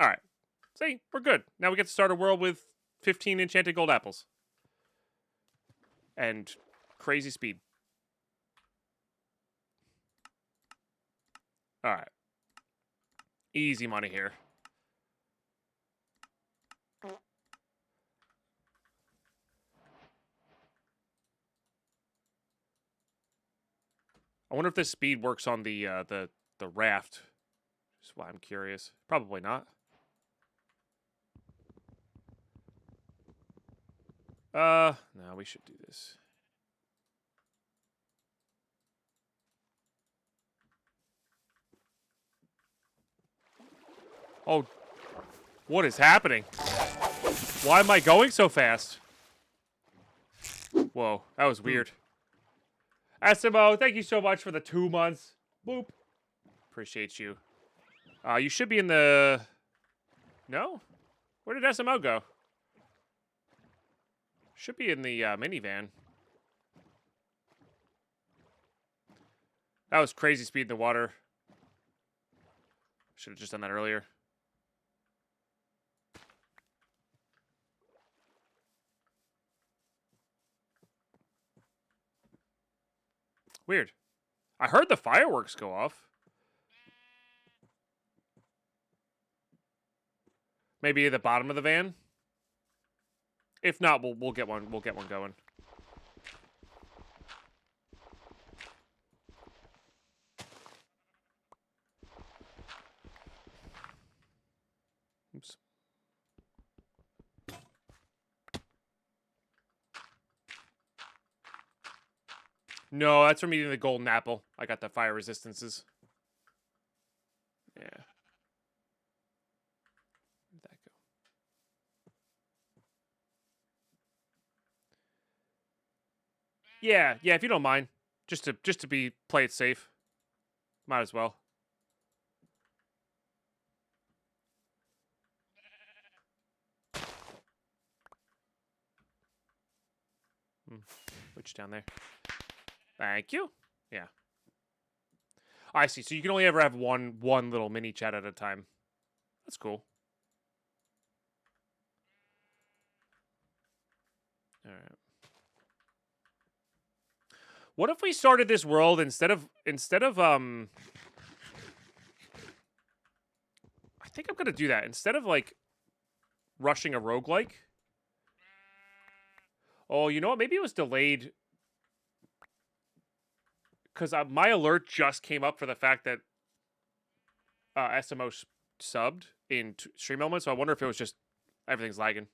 Alright. See, we're good. Now we get to start a world with 15 enchanted gold apples. And crazy speed. Alright. Easy money here. I wonder if this speed works on the raft. That's why I'm curious. Probably not. No, we should do this. Oh, what is happening? Why am I going so fast? Whoa, that was weird. SMO, thank you so much for the 2 months. Boop. Appreciate you. You should be in the... No? Where did SMO go? Should be in the minivan. That was crazy speed in the water. Should have just done that earlier. Weird. I heard the fireworks go off. Maybe at the bottom of the van. If not, we'll get one. We'll get one going. Oops. No, that's from eating the golden apple. I got the fire resistances. Yeah. Where'd that go? Yeah, if you don't mind. Just to play it safe. Might as well. Put you down there. Thank you. Yeah. I see. So you can only ever have one little mini chat at a time. That's cool. All right. What if we started this world instead of I think I'm gonna do that. Instead of like rushing a roguelike. Oh, you know what? Maybe it was delayed. Because my alert just came up for the fact that SMO subbed in Stream Elements, so I wonder if it was just everything's lagging.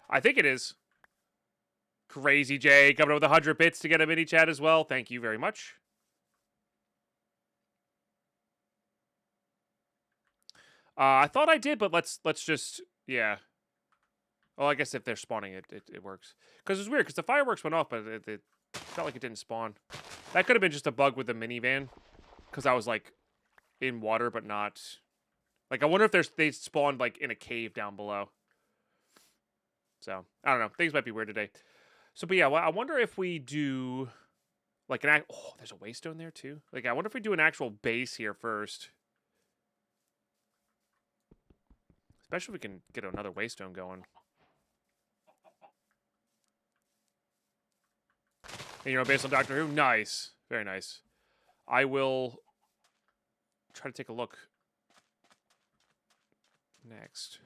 I think it is. Crazy Jay coming up with 100 bits to get a mini chat as well. Thank you very much. I thought I did, but let's just, yeah. Well, I guess if they're spawning it works. Because it's weird, because the fireworks went off, but it felt like it didn't spawn. That could have been just a bug with the minivan. Because I was, like, in water, but not... Like, I wonder if they spawned, like, in a cave down below. So, I don't know. Things might be weird today. So, but yeah, well, I wonder if we do, like, oh, there's a waystone there, too. Like, I wonder if we do an actual base here first. Especially if we can get another waystone going. And you're based on Doctor Who? Nice. Very nice. I will try to take a look next.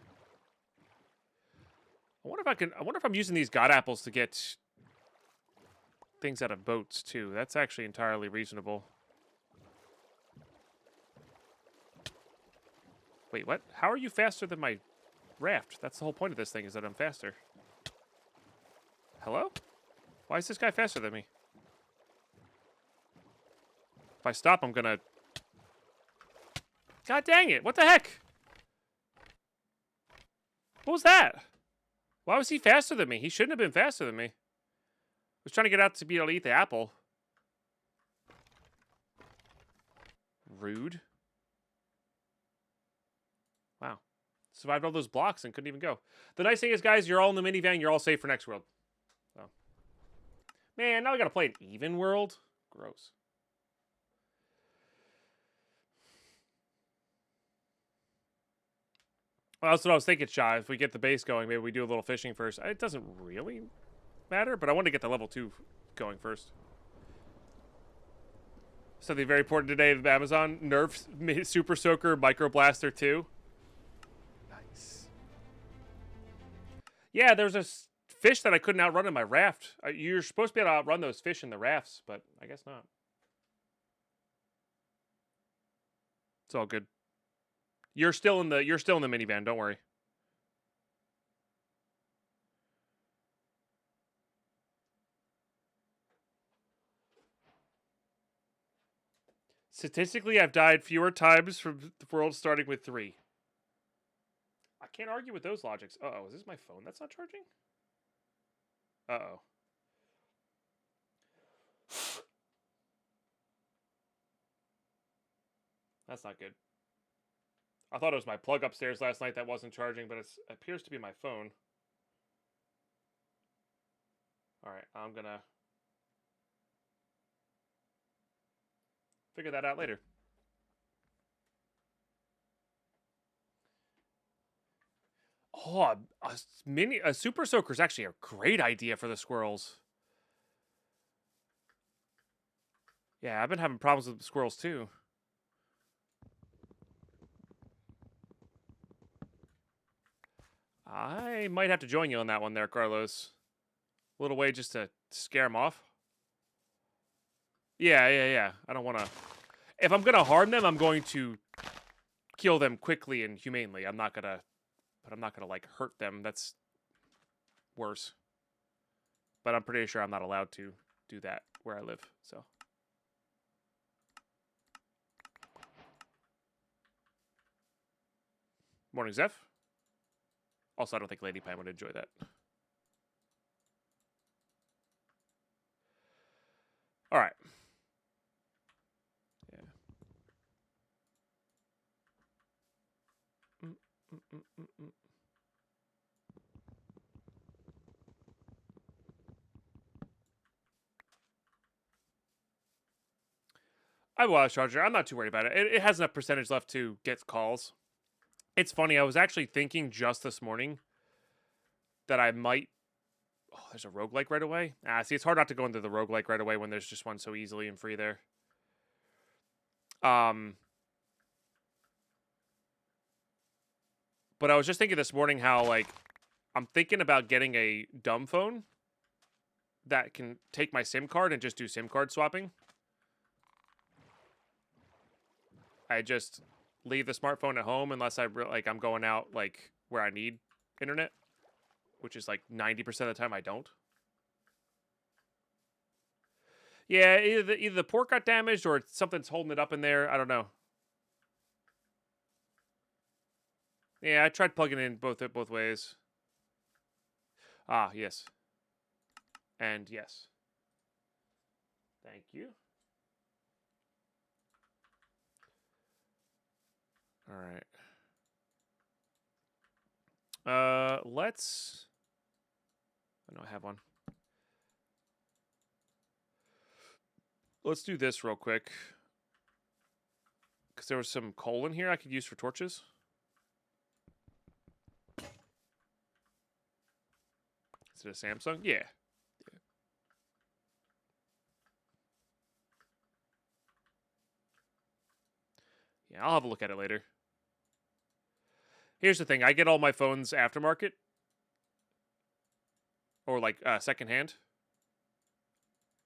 I wonder if I'm using these god apples to get things out of boats too. That's actually entirely reasonable. Wait, what? How are you faster than my raft? That's the whole point of this thing, is that I'm faster. Hello? Why is this guy faster than me? If I stop, I'm gonna... God dang it, what the heck? What was that? Why was he faster than me? He shouldn't have been faster than me. I was trying to get out to be able to eat the apple. Rude. Wow. Survived all those blocks and couldn't even go. The nice thing is, guys, you're all in the minivan. You're all safe for next world. So. Man, now we gotta play an even world? Gross. Well, that's what I was thinking, Shaw. If we get the base going, maybe we do a little fishing first. It doesn't really matter, but I want to get the level 2 going first. Something very important today at Amazon. Nerf Super Soaker Micro Blaster 2. Nice. Yeah, there's a fish that I couldn't outrun in my raft. You're supposed to be able to outrun those fish in the rafts, but I guess not. It's all good. You're still in the minivan, don't worry. Statistically, I've died fewer times from the world starting with 3. I can't argue with those logics. Uh-oh, is this my phone that's not charging? Uh-oh. That's not good. I thought it was my plug upstairs last night that wasn't charging, but it appears to be my phone. Alright, I'm gonna figure that out later. Oh, a Super Soaker is actually a great idea for the squirrels. Yeah, I've been having problems with the squirrels too. I might have to join you on that one there, Carlos. A little way just to scare them off. Yeah. I don't want to... If I'm going to harm them, I'm going to kill them quickly and humanely. I'm not going to... But I'm not going to, like, hurt them. That's worse. But I'm pretty sure I'm not allowed to do that where I live, so... Morning, Zeph. Also, I don't think Deadpine would enjoy that. All right. Yeah. I have a wireless charger. I'm not too worried about it. It has enough percentage left to get calls. It's funny. I was actually thinking just this morning that I might... Oh, there's a roguelike right away? See, it's hard not to go into the roguelike right away when there's just one so easily and free there. But I was just thinking this morning how, like, I'm thinking about getting a dumb phone that can take my SIM card and just do SIM card swapping. I just leave the smartphone at home unless I'm going out, like, where I need internet, which is, like, 90% of the time I don't. Yeah, either the port got damaged or something's holding it up in there. I don't know. Yeah, I tried plugging in both ways. Ah, yes. And yes. Thank you. All right. Let's... I know I have one. Let's do this real quick. Because there was some coal in here I could use for torches. Is it a Samsung? Yeah. Yeah, I'll have a look at it later. Here's the thing. I get all my phones aftermarket. Or, like, secondhand.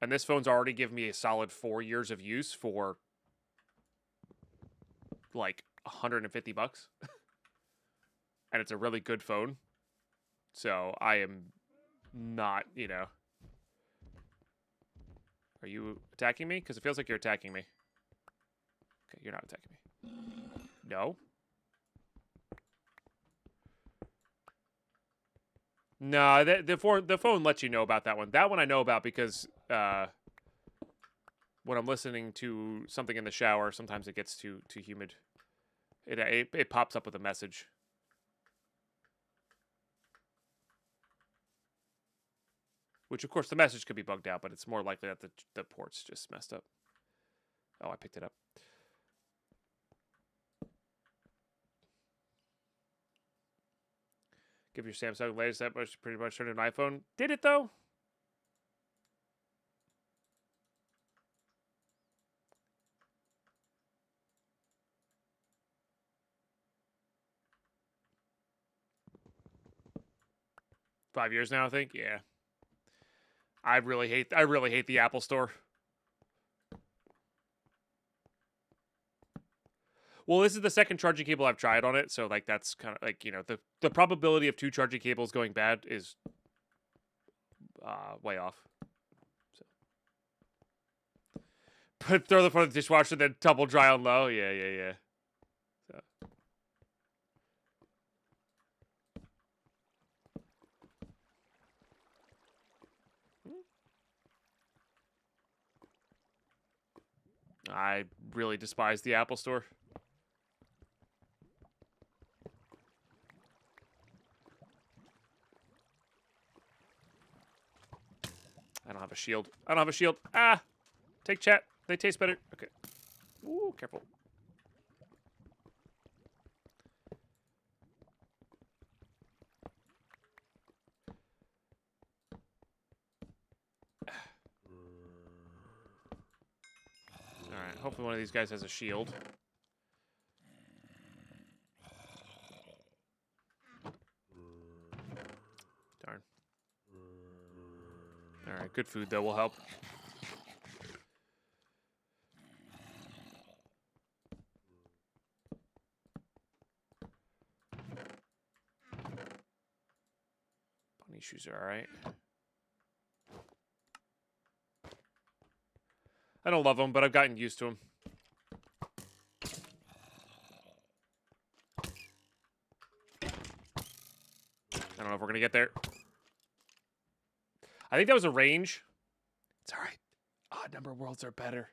And this phone's already given me a solid 4 years of use for, like, 150 bucks. And it's a really good phone. So, I am not, you know... Are you attacking me? Because it feels like you're attacking me. Okay, you're not attacking me. No? No, the phone lets you know about that one. That one I know about because when I'm listening to something in the shower, sometimes it gets too humid. It pops up with a message. Which, of course, the message could be bugged out, but it's more likely that the port's just messed up. Oh, I picked it up. Give your Samsung latest that much pretty much turned an iPhone. Did it, though? $5 years now, I think. Yeah. I really hate the Apple Store. Well, this is the second charging cable I've tried on it, so like that's kind of like, you know, the probability of 2 charging cables going bad is way off. So throw the phone in the dishwasher, then double dry on low. Yeah. So. I really despise the Apple Store. I don't have a shield. Ah! Take chat. They taste better. Okay. Ooh, careful. Alright, hopefully one of these guys has a shield. Darn. Alright, good food though will help. Bunny shoes are alright. I don't love them, but I've gotten used to them. I don't know if we're going to get there. I think that was a range. It's alright. Odd number worlds are better.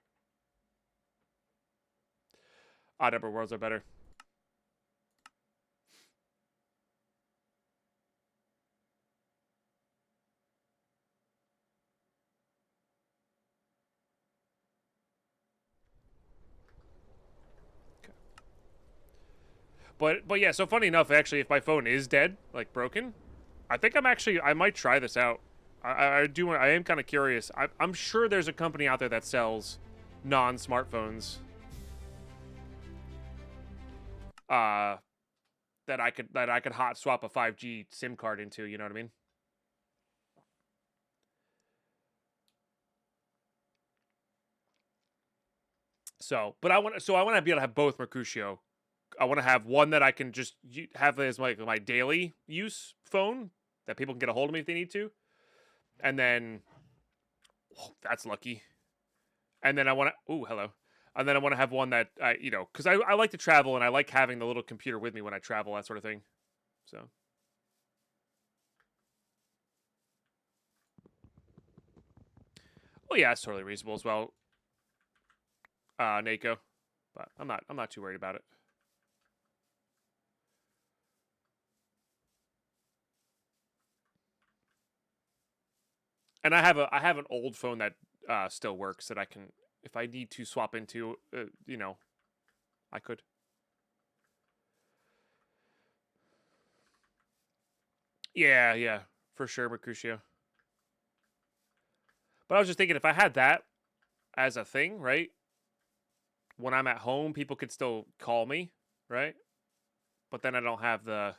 Odd number worlds are better. But yeah, so funny enough, actually, if my phone is dead, like broken, I think I might try this out. I am kind of curious. I'm sure there's a company out there that sells non-smartphones that that I could hot swap a 5G SIM card into. You know what I mean? So, but I want to be able to have both Mercutio. I want to have one that I can just have as my daily use phone that people can get a hold of me if they need to, and then that's lucky. And then I want to hello, and then I want to have one that I because I like to travel and I like having the little computer with me when I travel, that sort of thing. So. Well, yeah, it's totally reasonable as well, Nako, but I'm not too worried about it. And I have an old phone that still works that I can, if I need to swap into, I could. Yeah, for sure, Mercutio. But I was just thinking, if I had that as a thing, right? When I'm at home, people could still call me, right? But then I don't have the.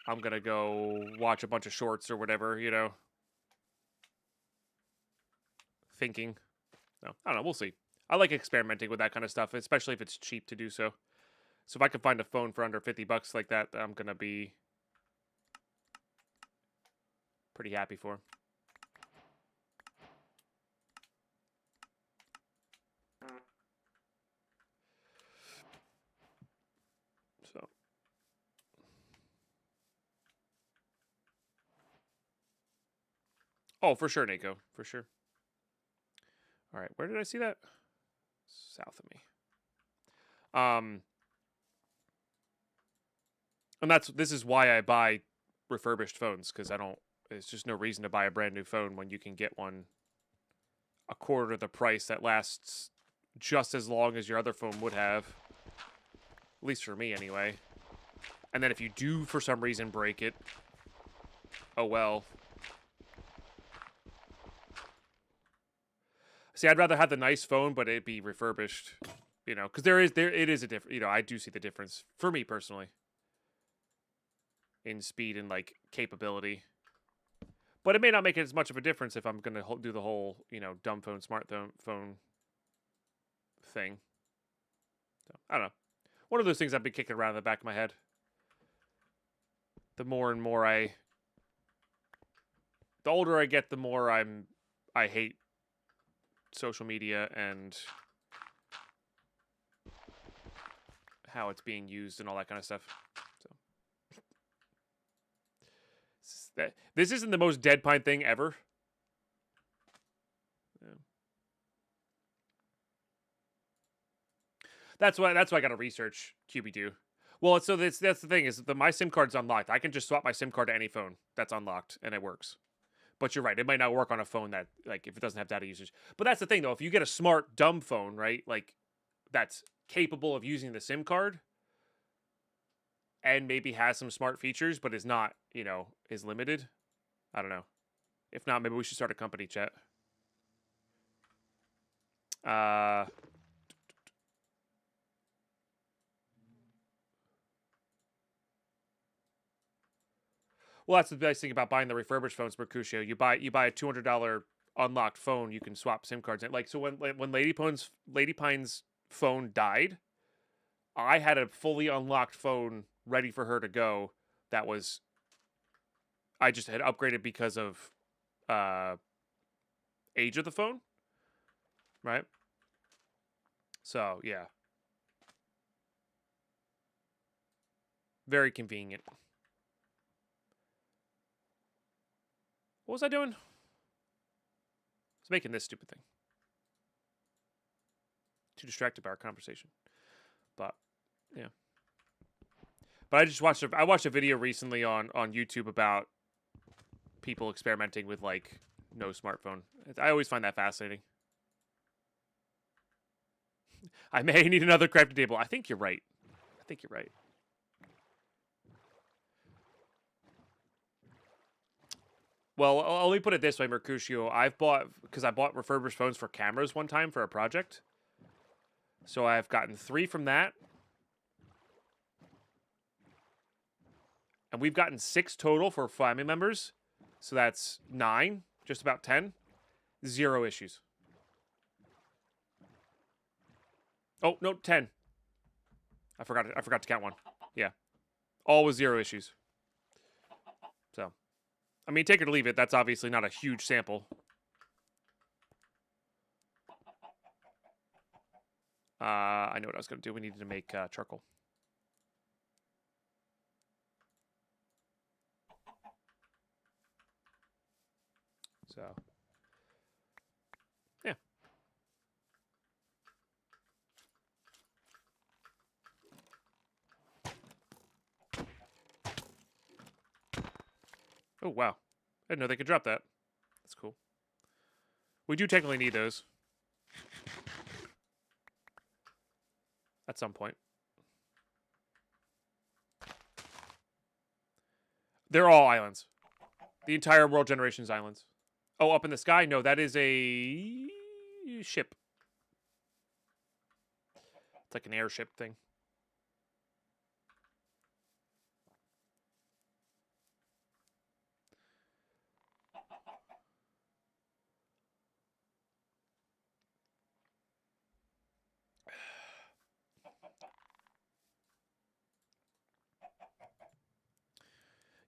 I'm gonna go watch a bunch of shorts or whatever, thinking. No, I don't know. We'll see. I like experimenting with that kind of stuff, especially if it's cheap to do so. So if I can find a phone for under $50 like that, I'm gonna be pretty happy for. So. Oh, for sure, Nako. For sure. All right, where did I see that? South of me. And this is why I buy refurbished phones, because there's just no reason to buy a brand new phone when you can get one a quarter of the price that lasts just as long as your other phone would have. At least for me, anyway. And then if you do, for some reason, break it, oh well. See, I'd rather have the nice phone, but it be refurbished, because it is a different, I do see the difference, for me personally, in speed and, like, capability. But it may not make it as much of a difference if I'm going to do the whole, dumb phone, smart phone thing. So, I don't know. One of those things I've been kicking around in the back of my head. The more and more the older I get, the more I hate social media and how it's being used and all that kind of stuff. So this isn't the most Deadpine thing ever. Yeah. That's why I got to research QB2. Well, so that's the thing is my SIM card's unlocked. I can just swap my SIM card to any phone that's unlocked and it works. But you're right, it might not work on a phone that, like, if it doesn't have data usage. But that's the thing, though. If you get a smart, dumb phone, right, like, that's capable of using the SIM card and maybe has some smart features, but is not, is limited. I don't know. If not, maybe we should start a company, chat. Well, that's the best thing about buying the refurbished phones, Mercutio. You buy a $200 unlocked phone, you can swap SIM cards in. Like, so when Lady Pine's phone died, I had a fully unlocked phone ready for her to go. That was, I just had upgraded because of age of the phone, right? So yeah, very convenient. What was I doing? I was making this stupid thing. Too distracted by our conversation. But yeah. But I just watched a video recently on YouTube about people experimenting with, like, no smartphone. I always find that fascinating. I may need another crafting table. I think you're right. Well, let me put it this way, Mercutio. I bought refurbished phones for cameras one time for a project. So I've gotten 3 from that. And we've gotten 6 total for family members. So that's 9, just about 10. 0 issues. Oh, no, 10. I forgot to count one. Yeah. All with 0 issues. So, I mean, take it or leave it. That's obviously not a huge sample. I know what I was going to do. We needed to make charcoal. So, yeah. Oh, wow. I didn't know they could drop that. That's cool. We do technically need those. At some point. They're all islands. The entire World Generations islands. Oh, up in the sky? No, that is a ship. It's like an airship thing.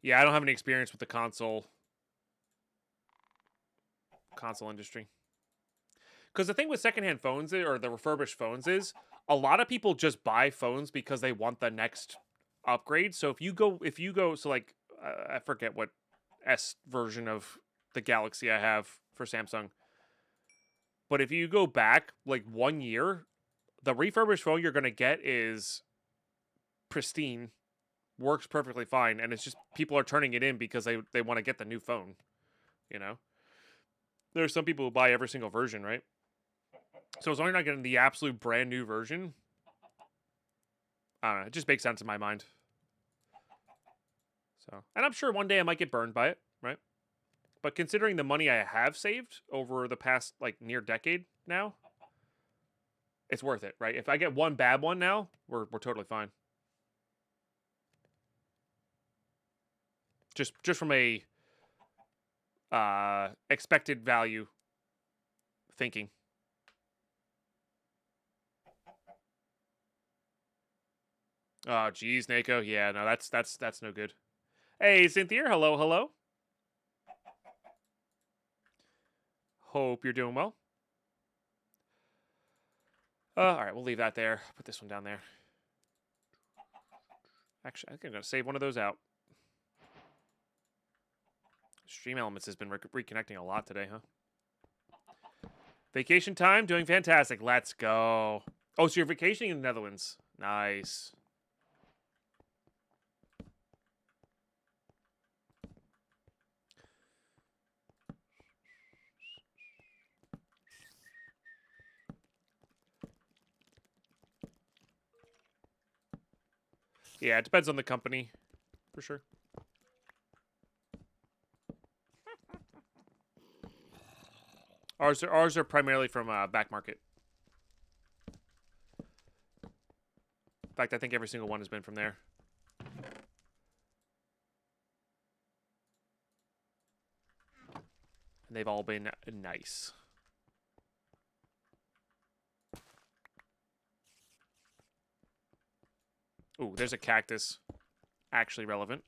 Yeah, I don't have any experience with the console industry. Because the thing with secondhand phones or the refurbished phones is a lot of people just buy phones because they want the next upgrade. So if you go, so like I forget what S version of the Galaxy I have for Samsung, but if you go back like 1 year, the refurbished phone you're gonna get is pristine, works perfectly fine, and it's just people are turning it in because they want to get the new phone. You know, there are some people who buy every single version, right? So as long as you're not getting the absolute brand new version, I don't know. It just makes sense in my mind. So, and I'm sure one day I might get burned by it, right? But considering the money I have saved over the past like near decade now, it's worth it, right? If I get one bad one now, we're totally fine. Just from a expected value thinking. Oh, geez, Nako. Yeah, no, that's no good. Hey, Cynthia. Hello, hello. Hope you're doing well. All right, we'll leave that there. Put this one down there. Actually, I think I'm going to save one of those out. Stream Elements has been reconnecting a lot today, huh? Vacation time, doing fantastic. Let's go. Oh, so you're vacationing in the Netherlands. Nice. Yeah, it depends on the company, for sure. Ours are primarily from back market. In fact, I think every single one has been from there. And they've all been nice. Ooh, there's a cactus. Actually relevant.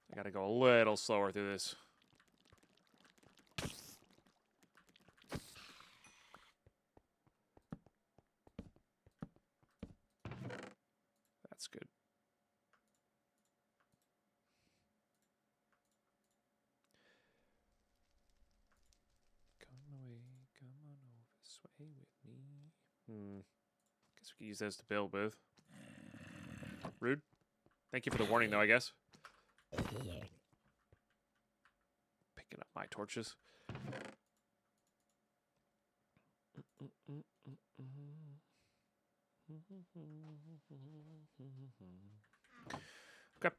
I gotta go a little slower through this. That's good. Come away, come on over, sway with me. Guess we could use those to build with. Rude. Thank you for the warning, though, I guess. Picking up my torches. Okay.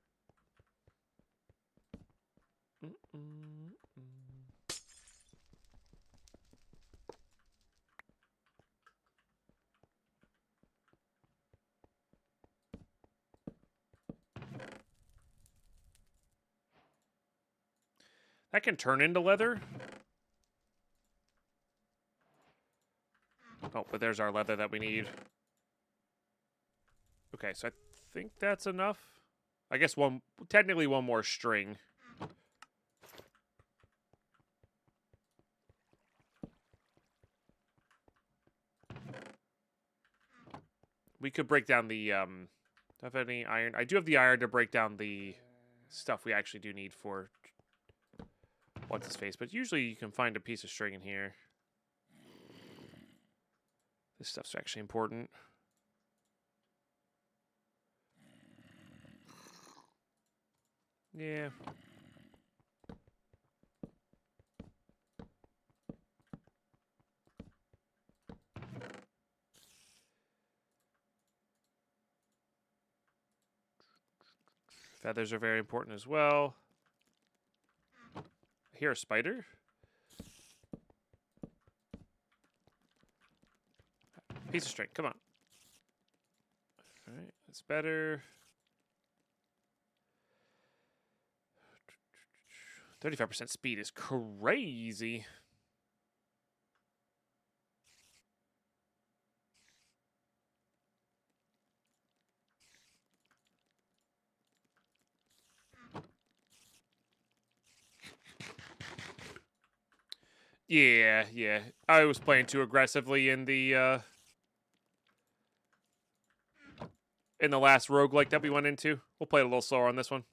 That can turn into leather. Oh, but there's our leather that we need. Okay, so I think that's enough. I guess technically one more string. We could break down the, do I have any iron? I do have the iron to break down the stuff we actually do need for what's his face, but usually you can find a piece of string in here. This stuff's actually important. Yeah. Feathers are very important as well. I hear a spider. Piece of string, come on. Alright, that's better. 35% speed is crazy. Yeah. I was playing too aggressively in the last roguelike that we went into. We'll play it a little slower on this one.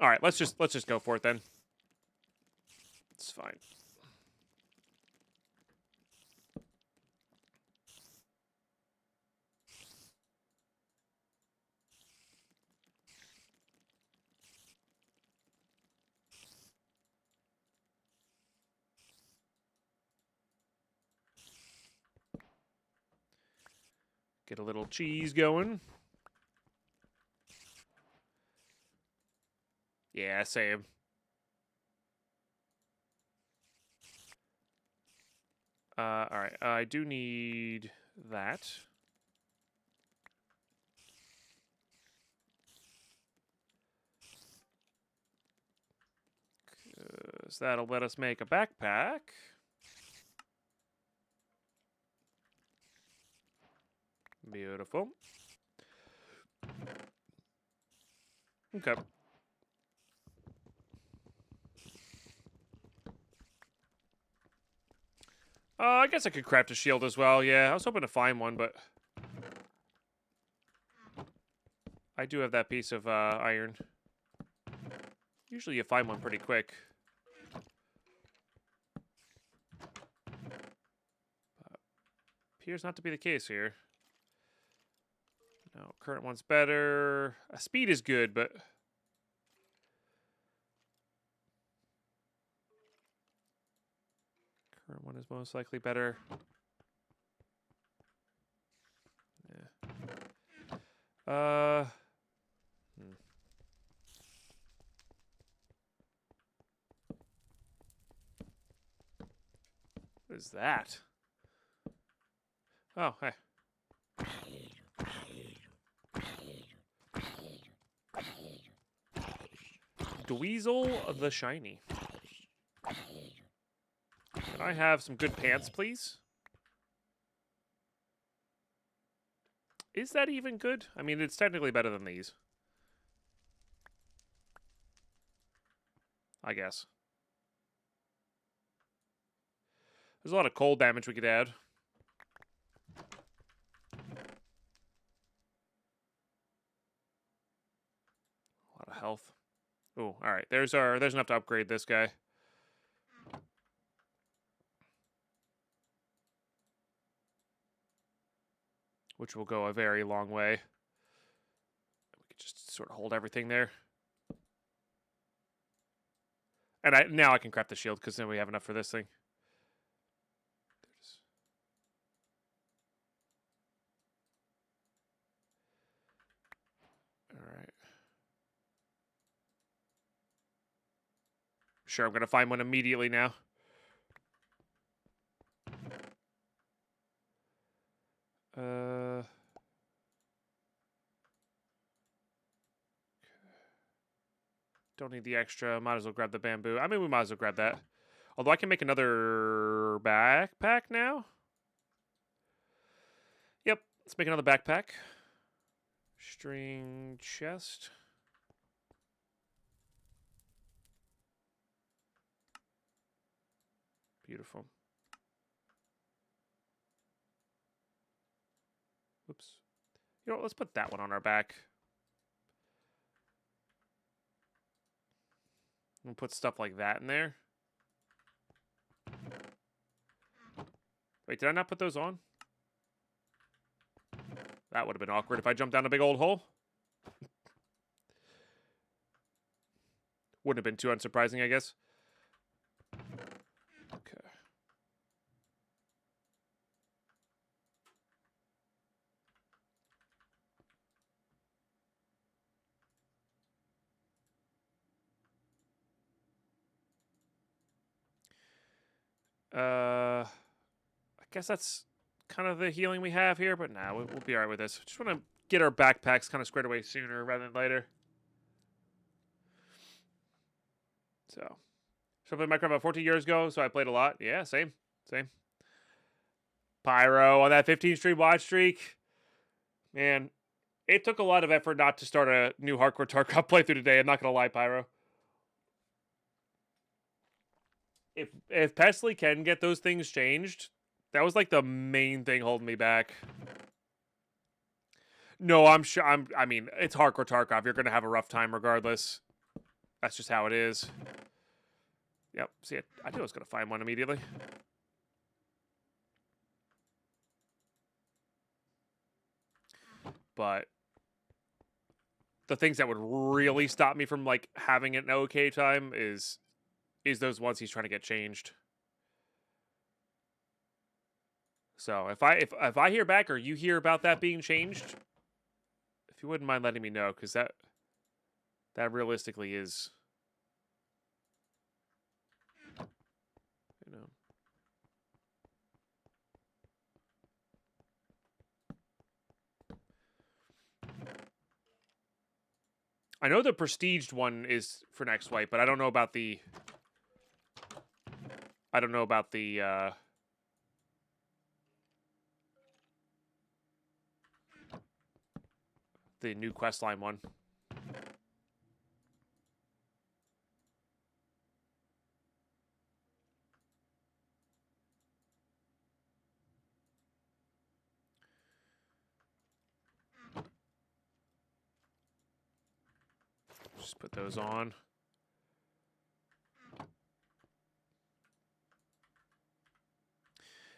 All right, let's just go for it then. It's fine. Get a little cheese going. Yeah, same. All right, I do need that. 'Cause that'll let us make a backpack. Beautiful. Okay. I guess I could craft a shield as well. Yeah, I was hoping to find one, but I do have that piece of iron. Usually you find one pretty quick. Appears not to be the case here. No, current one's better. Speed is good, but current one is most likely better. Yeah. What is that? Oh, hey. Dweezil the Shiny. Can I have some good pants, please? Is that even good? I mean, it's technically better than these. I guess. There's a lot of cold damage we could add. A lot of health. Oh, all right. There's enough to upgrade this guy. Which will go a very long way. We could just sort of hold everything there. And now I can craft the shield because then we have enough for this thing. Sure, I'm going to find one immediately now. Don't need the extra. Might as well grab the bamboo. I mean, we might as well grab that. Although I can make another backpack now. Yep, let's make another backpack. String chest. Beautiful. Oops. You know what, let's put that one on our back. And put stuff like that in there. Wait, did I not put those on? That would have been awkward if I jumped down a big old hole. Wouldn't have been too unsurprising, I guess. Okay. I guess that's kind of the healing we have here, but nah, we'll be alright with this. Just want to get our backpacks kind of squared away sooner rather than later. So I played Minecraft about 14 years ago, so I played a lot. Yeah, same. Pyro on that 15-stream watch streak. Man, it took a lot of effort not to start a new Hardcore Tarkov playthrough today. I'm not going to lie, Pyro. If Pesley can get those things changed, that was like the main thing holding me back. No, I'm sure. I mean, it's Hardcore Tarkov. You're going to have a rough time regardless. That's just how it is. Yep. See, I knew I was going to find one immediately. But the things that would really stop me from like having an okay time is those ones he's trying to get changed. So if I hear back or you hear about that being changed, if you wouldn't mind letting me know, because that realistically is, you know. I know the prestiged one is for next wipe, but I don't know about the the new questline one. Just put those on.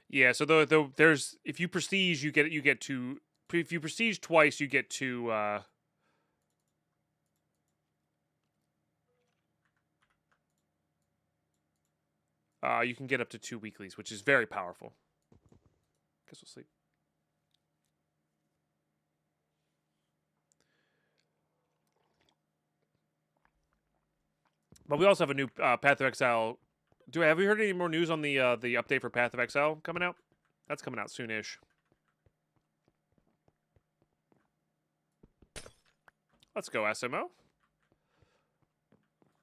Yeah, so there's if you prestige, you get to, if you prestige twice, you get to you can get up to 2 weeklies, which is very powerful. Guess we'll sleep. But we also have a new Path of Exile. Have we heard any more news on the update for Path of Exile coming out? That's coming out soonish. Let's go SMO.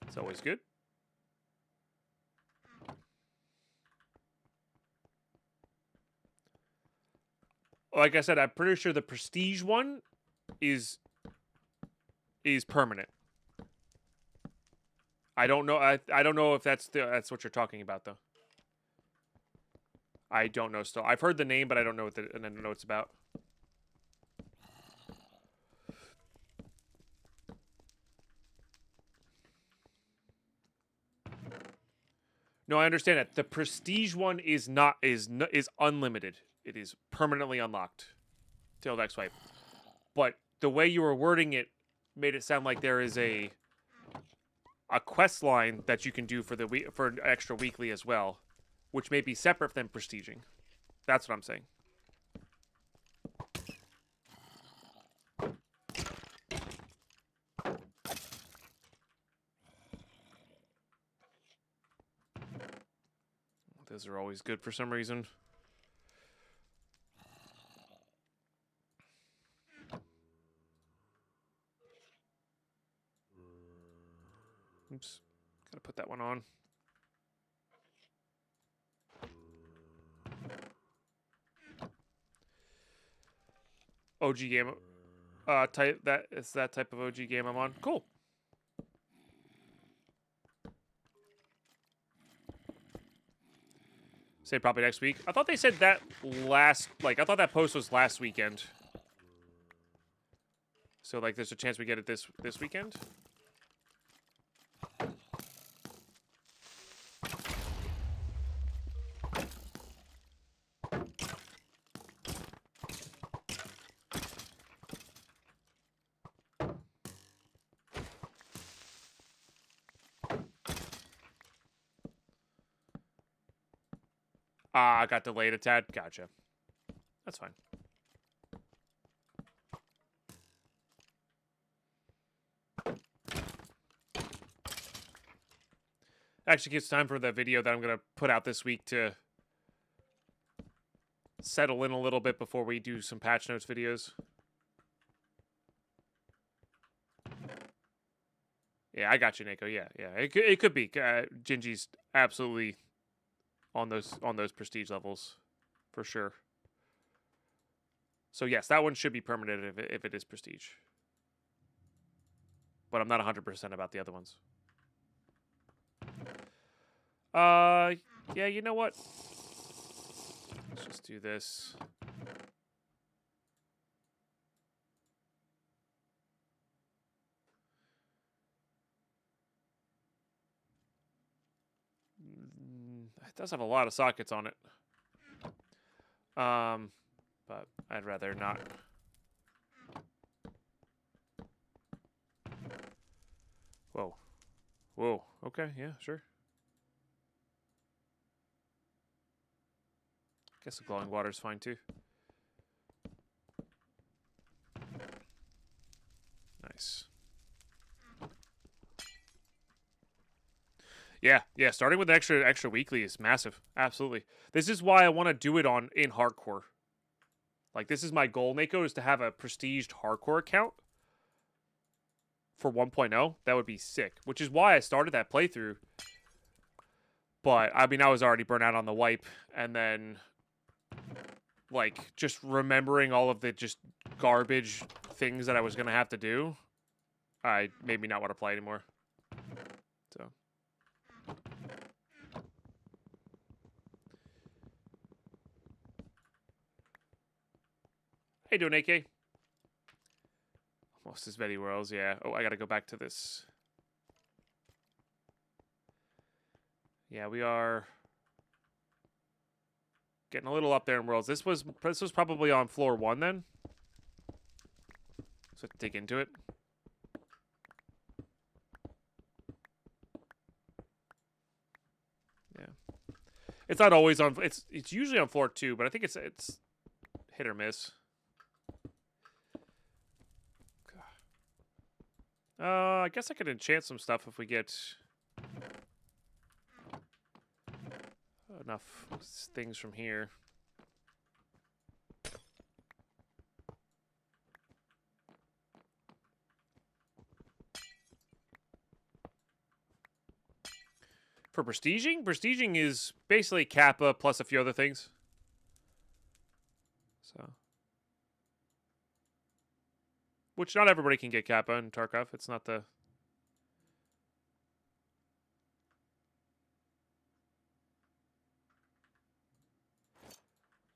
It's always good. Like I said, I'm pretty sure the prestige one is permanent. I don't know. I don't know if that's what you're talking about though. I don't know still. I've heard the name, but I don't know and I don't know what it's about. No, I understand that. The prestige one is unlimited. It is permanently unlocked till next wipe. But the way you were wording it made it sound like there is a quest line that you can do for an extra weekly as well, which may be separate than prestiging. That's what I'm saying. Those are always good for some reason. Oops. Gotta put that one on. OG game. Type that is that type of OG game I'm on. Cool. Say probably next week. I thought they said that last, like, I thought that post was last weekend. So, like, there's a chance we get it this weekend. Ah, got delayed a tad. Gotcha. That's fine. Actually, it's time for the video that I'm going to put out this week to settle in a little bit before we do some patch notes videos. Yeah, I got you, Nico. Yeah. It could be. Gingy's absolutely on those prestige levels, for sure. So yes, that one should be permanent if it is prestige. But I'm not 100% about the other ones. Yeah, you know what? Let's just do this. It does have a lot of sockets on it. But I'd rather not. Whoa. Whoa. Okay, yeah, sure. Guess the glowing water's fine too. Nice. Yeah, starting with extra weekly is massive. Absolutely. This is why I want to do it in hardcore. Like, this is my goal, Nico, is to have a prestiged hardcore account for 1.0. That would be sick, which is why I started that playthrough. But, I mean, I was already burnt out on the wipe, and then, like, just remembering all of the just garbage things that I was going to have to do, made me not want to play anymore. So. How you doing, AK? Almost as many worlds, yeah. Oh, I gotta go back to this. Yeah, we are getting a little up there in worlds. This was probably on floor 1 then. So let's dig into it. Yeah. It's not always on, it's usually on floor 2, but I think it's hit or miss. I guess I could enchant some stuff if we get enough things from here. For prestiging? Prestiging is basically Kappa plus a few other things. So. Which not everybody can get Kappa in Tarkov. It's not the...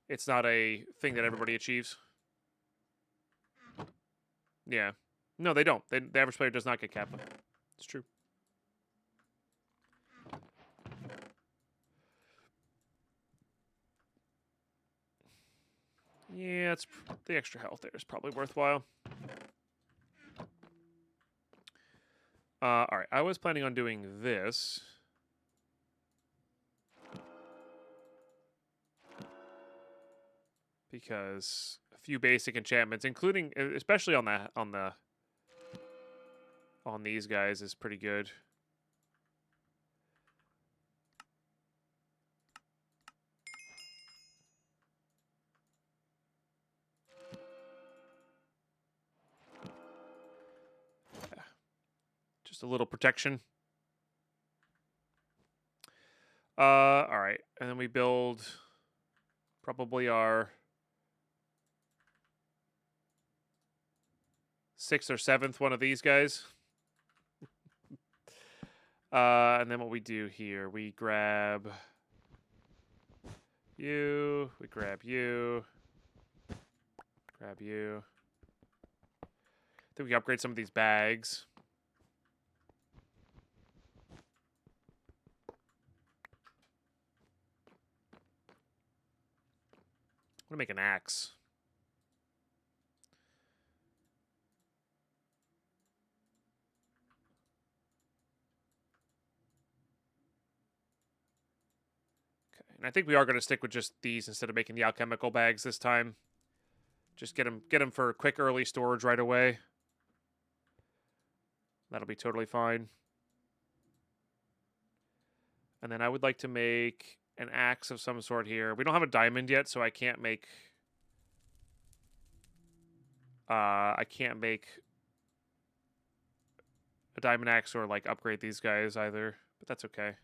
It's not a thing that everybody achieves. Yeah. No, they don't. The average player does not get Kappa. It's true. Yeah, it's the extra health there is probably worthwhile. All right, I was planning on doing this. Because a few basic enchantments, including especially on these guys, is pretty good. Just a little protection. All right, and then we build probably our 6th or 7th one of these guys. And then what we do here, we grab you, we grab you, grab you. I think we can upgrade some of these bags. I'm gonna make an axe. Okay, and I think we are gonna stick with just these instead of making the alchemical bags this time. Just get them for quick early storage right away. That'll be totally fine. And then I would like to make an axe of some sort here. We don't have a diamond yet, so I can't make a diamond axe or like upgrade these guys either, but that's okay.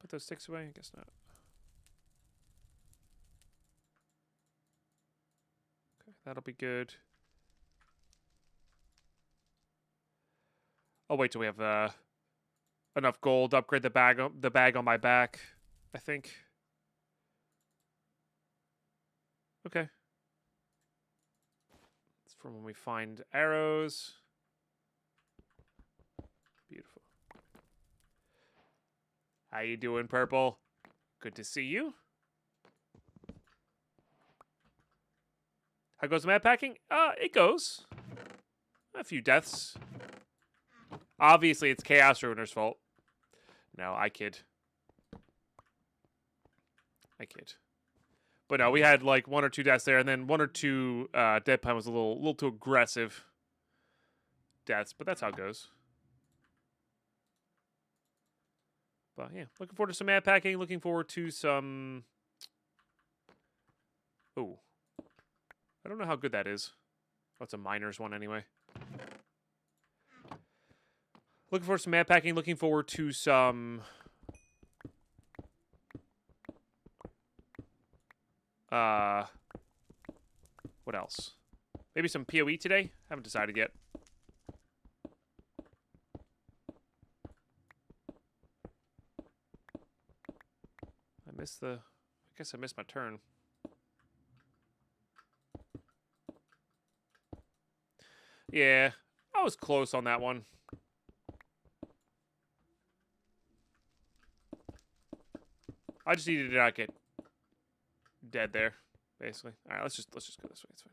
Put those sticks away? I guess not. Okay, that'll be good. I'll wait till we have enough gold to upgrade the bag on my back, I think. Okay. It's from when we find arrows. Beautiful. How you doing, Purple? Good to see you. How goes the Madpacking? It goes. A few deaths. Obviously, it's Chaos Ruiner's fault. No, I kid. But no, we had like 1 or 2 deaths there, and then 1 or 2 Deadpine was a little too aggressive deaths, but that's how it goes. But yeah, looking forward to some Madpacking. Looking forward to some. Oh, I don't know how good that is. Oh, it's a miner's one anyway. Looking forward to some Madpacking. Looking forward to some. What else? Maybe some PoE today? Haven't decided yet. I guess I missed my turn. Yeah, I was close on that one. I just needed to not get dead there, basically. All right, let's just go this way. It's fine.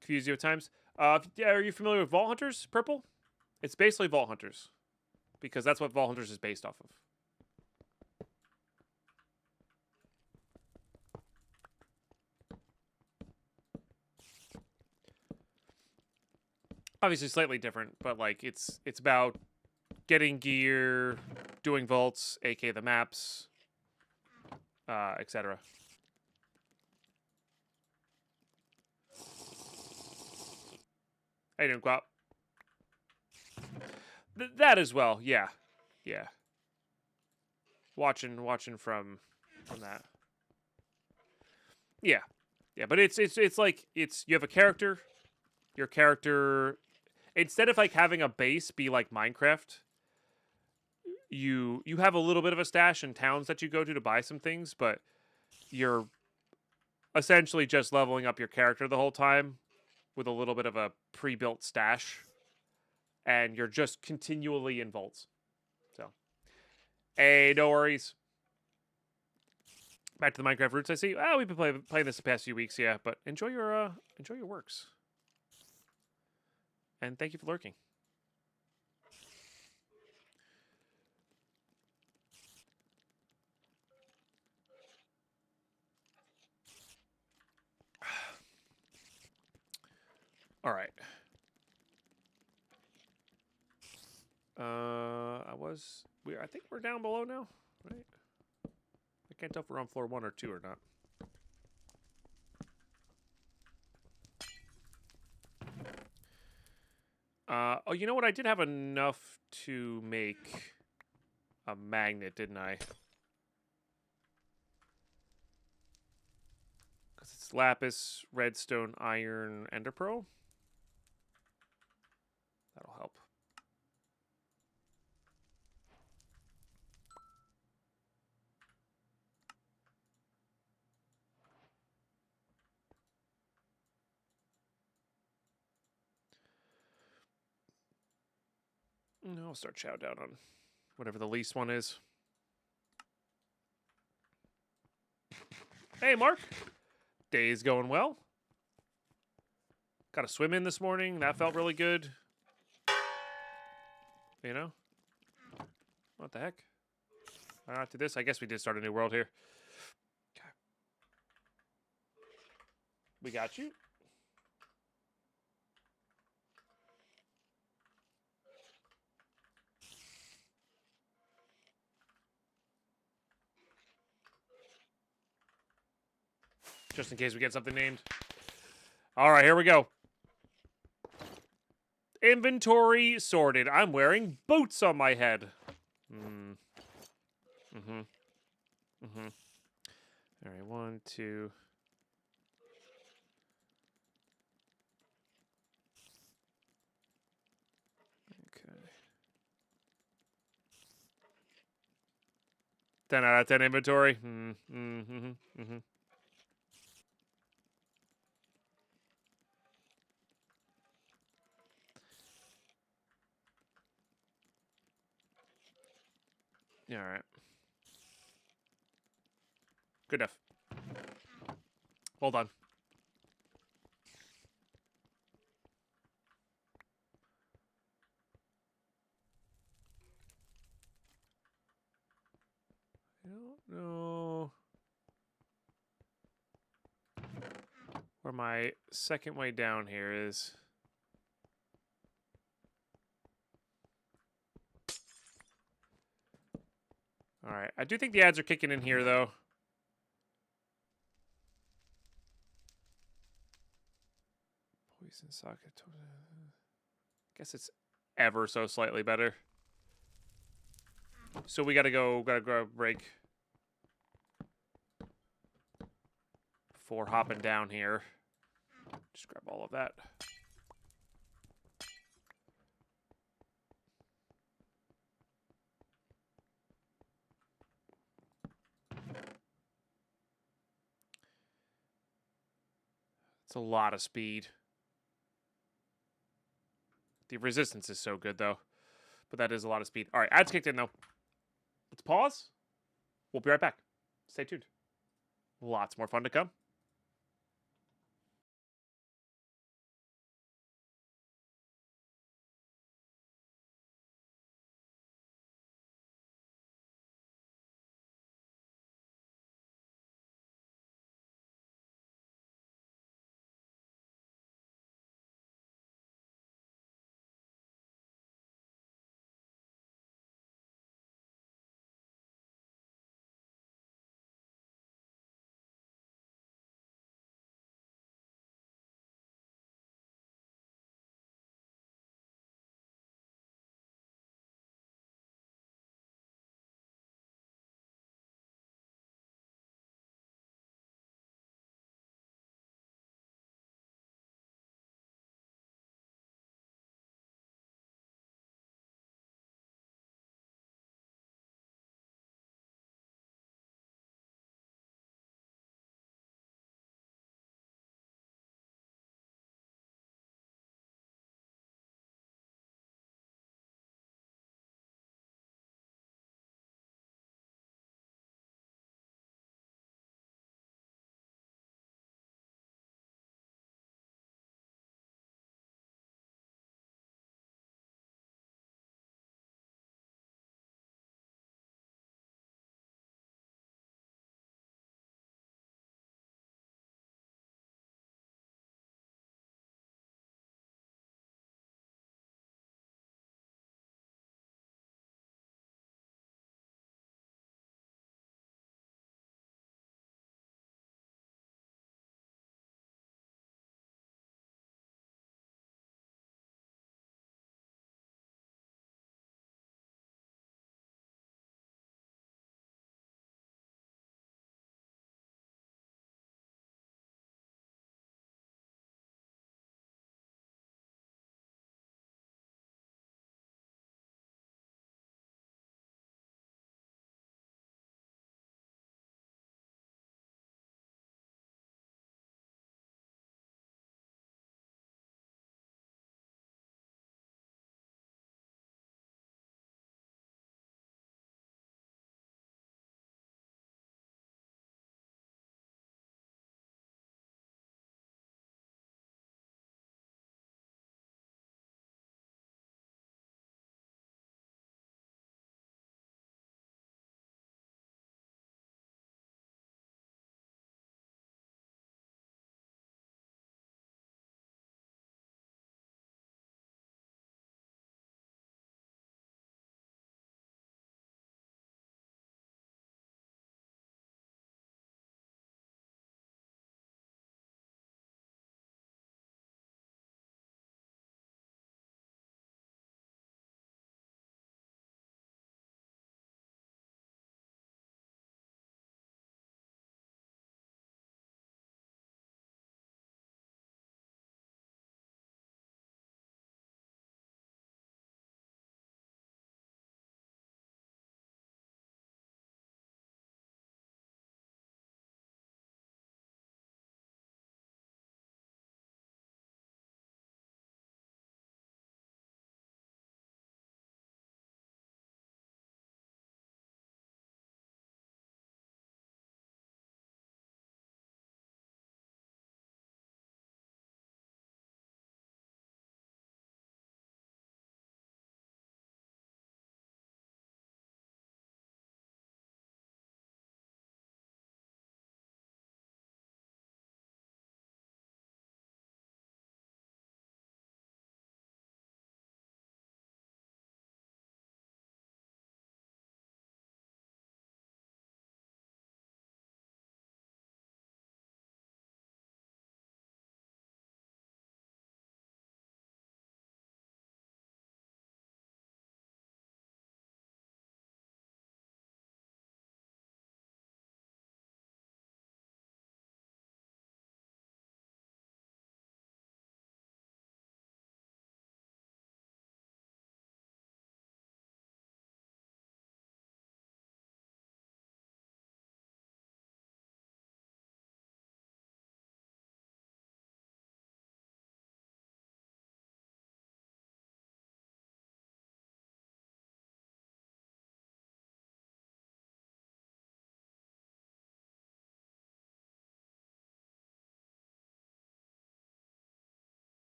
Confuse you at times. Are you familiar with Vault Hunters, Purple? It's basically Vault Hunters, because that's what Vault Hunters is based off of. Obviously slightly different, but like it's about getting gear, doing vaults, aka the maps, etc. How you doing, Quap? That as well, yeah. Watching from that. Yeah, but it's like you have a character. Your character, instead of like having a base be like Minecraft, you have a little bit of a stash in towns that you go to buy some things, but you're essentially just leveling up your character the whole time with a little bit of a pre-built stash, and you're just continually in vaults. So, hey, no worries. Back to the Minecraft roots. I see. We've been playing this the past few weeks, yeah. But enjoy your works, and thank you for lurking. All right. I was. I think we're down below now, right? I can't tell if we're on floor 1 or 2 or not. Oh, you know what? I did have enough to make a magnet, didn't I? Because it's lapis, redstone, iron, ender pearl. That'll help. I'll start chow down on whatever the least one is. Hey, Mark. Day's going well. Got a swim in this morning. That felt really good. You know? What the heck? After this, I guess we did start a new world here. Okay. We got you. Just in case we get something named. All right, here we go. Inventory sorted. I'm wearing boots on my head. All right, 1, 2. Okay. 10 out of 10 inventory. All right. Good enough. Hold on. I don't know where my second way down here is. All right. I do think the ads are kicking in here, though. Poison socket. Guess it's ever so slightly better. So we gotta grab a break before hopping down here. Just grab all of that. It's a lot of speed. The resistance is so good, though. But that is a lot of speed. All right, ads kicked in, though. Let's pause. We'll be right back. Stay tuned. Lots more fun to come.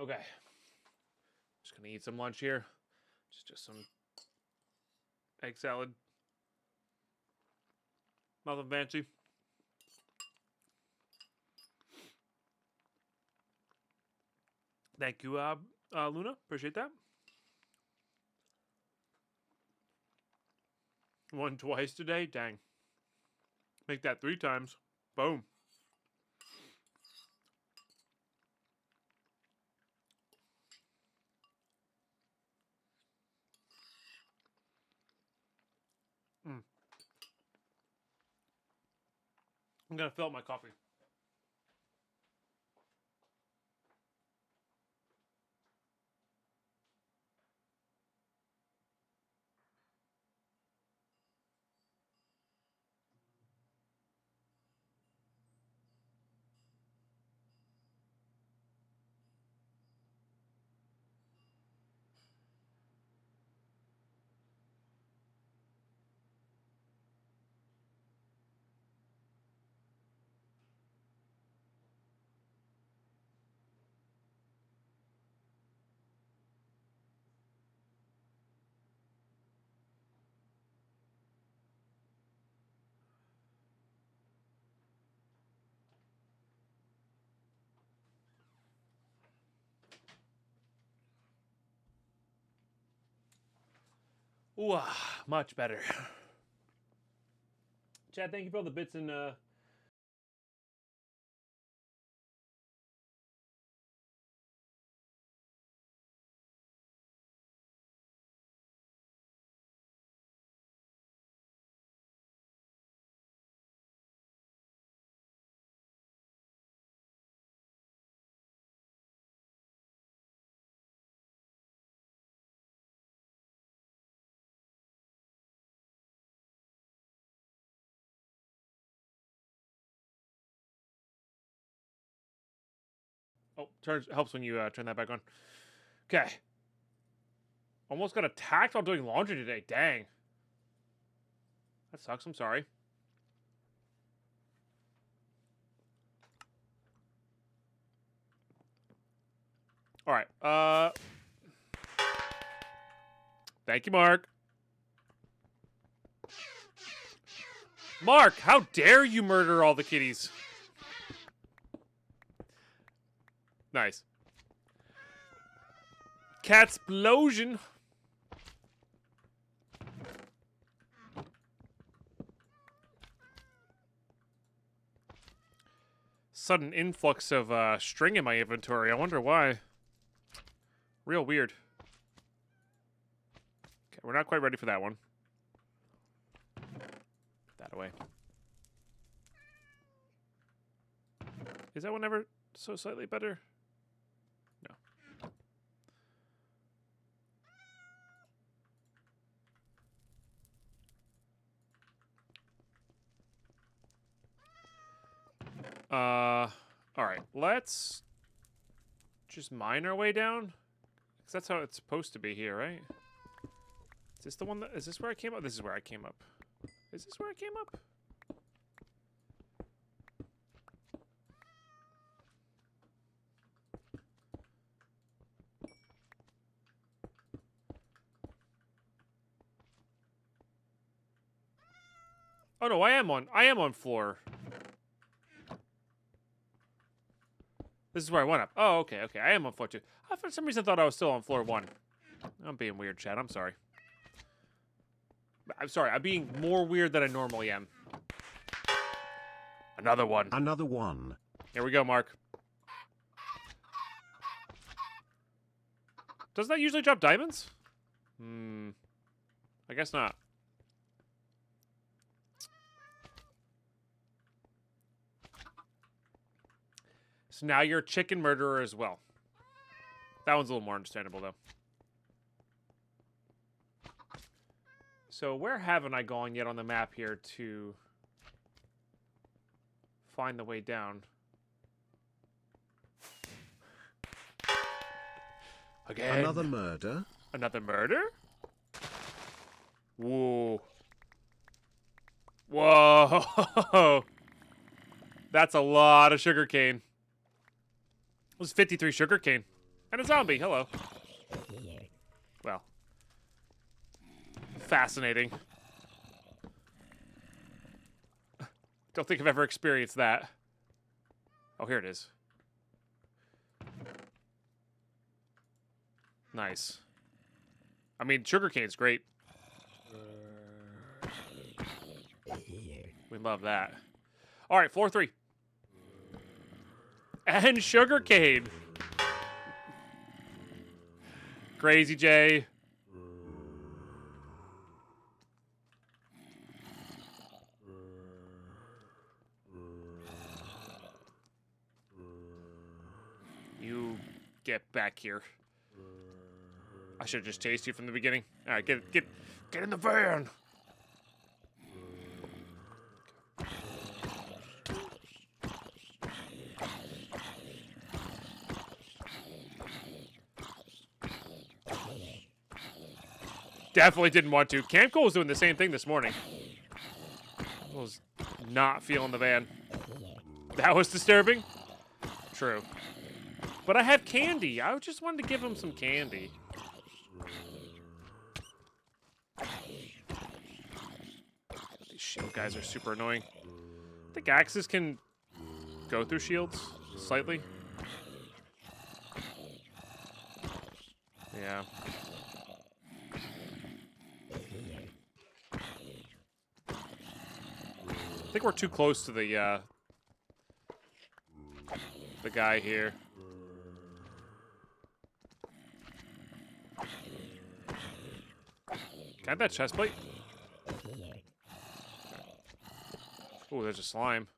Okay. Just gonna eat some lunch here. Just some egg salad. Nothing fancy. Thank you, Luna. Appreciate that. One twice today? Dang. Make that 3 times. Boom. I'm gonna fill up my coffee. Ooh, much better. Chad, thank you for all the bits and oh, helps when you turn that back on. Okay. Almost got attacked while doing laundry today. Dang. That sucks. I'm sorry. All right. Thank you, Mark. Mark, how dare you murder all the kitties? Nice. Catsplosion. Sudden influx of string in my inventory. I wonder why. Real weird. Okay, we're not quite ready for that one. Put that away. Is that one ever so slightly better? No. All right. Let's just mine our way down. Because that's how it's supposed to be here, right? Is this the one that... Is this where I came up? This is where I came up. Is this where I came up? Oh no, I am on floor. This is where I went up. Oh, okay, okay. I am on floor 2. I for some reason thought I was still on floor 1. I'm being weird, Chad. I'm sorry. I'm sorry. I'm being more weird than I normally am. Another one. Another one. Here we go, Mark. Doesn't that usually drop diamonds? I guess not. So now you're a chicken murderer as well. That one's a little more understandable, though. So where haven't I gone yet on the map here to find the way down? Again. Another murder? Another murder? Whoa. Whoa. That's a lot of sugarcane. It was 53 sugarcane. And a zombie. Hello. Well. Fascinating. Don't think I've ever experienced that. Oh, here it is. Nice. I mean, sugarcane's great. We love that. All right, floor 3. And sugarcane. Crazy Jay. You get back here. I should have just chased you from the beginning. All right, get in the van. Definitely didn't want to. Camp Cole was doing the same thing this morning. Was not feeling the van. That was disturbing. True. But I have candy. I just wanted to give him some candy. These shield guys are super annoying. I think axes can go through shields slightly. Yeah. I think we're too close to the guy here. Can I have that chest plate? Oh, there's a slime.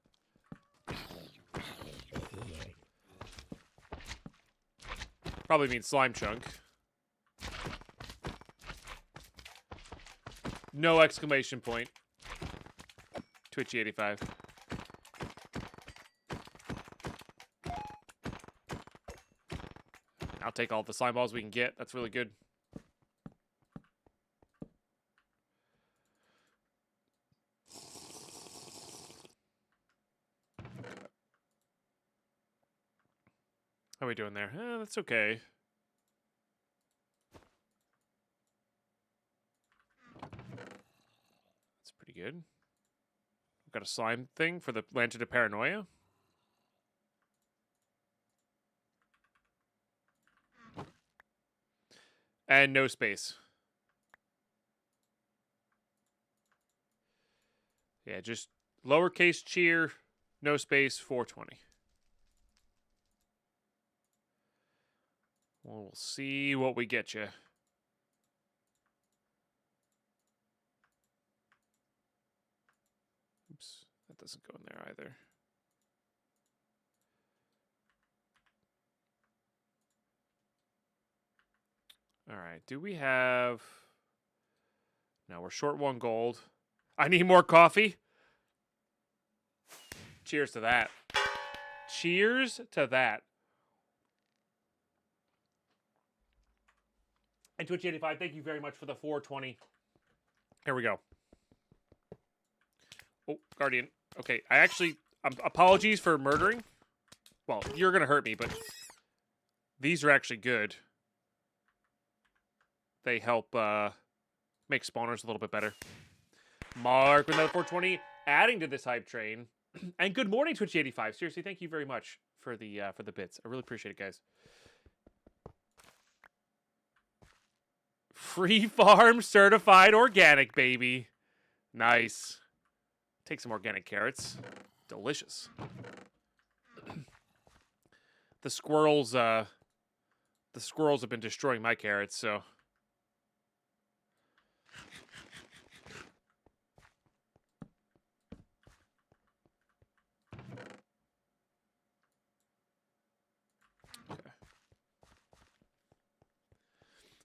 Probably means slime chunk. No exclamation point. Twitchy85. I'll take all the slime balls we can get. That's really good. How are we doing there? That's okay. That's pretty good. We've got a slime thing for the Lantern of Paranoia. And no space. Yeah, just lowercase cheer, no space, 420. Well, we'll see what we get you. Oops, that doesn't go in there either. All right, do we have... No, we're short 1 gold. I need more coffee. Cheers to that. Cheers to that. And Twitch85, thank you very much for the 420. Here we go. Oh, Guardian. Okay, apologies for murdering. Well, you're going to hurt me, but these are actually good. They help make spawners a little bit better. Mark with another 420, adding to this hype train. And good morning, Twitch85. Seriously, thank you very much for the bits. I really appreciate it, guys. Free farm certified organic, baby. Nice. Take some organic carrots. Delicious. The squirrels have been destroying my carrots, so.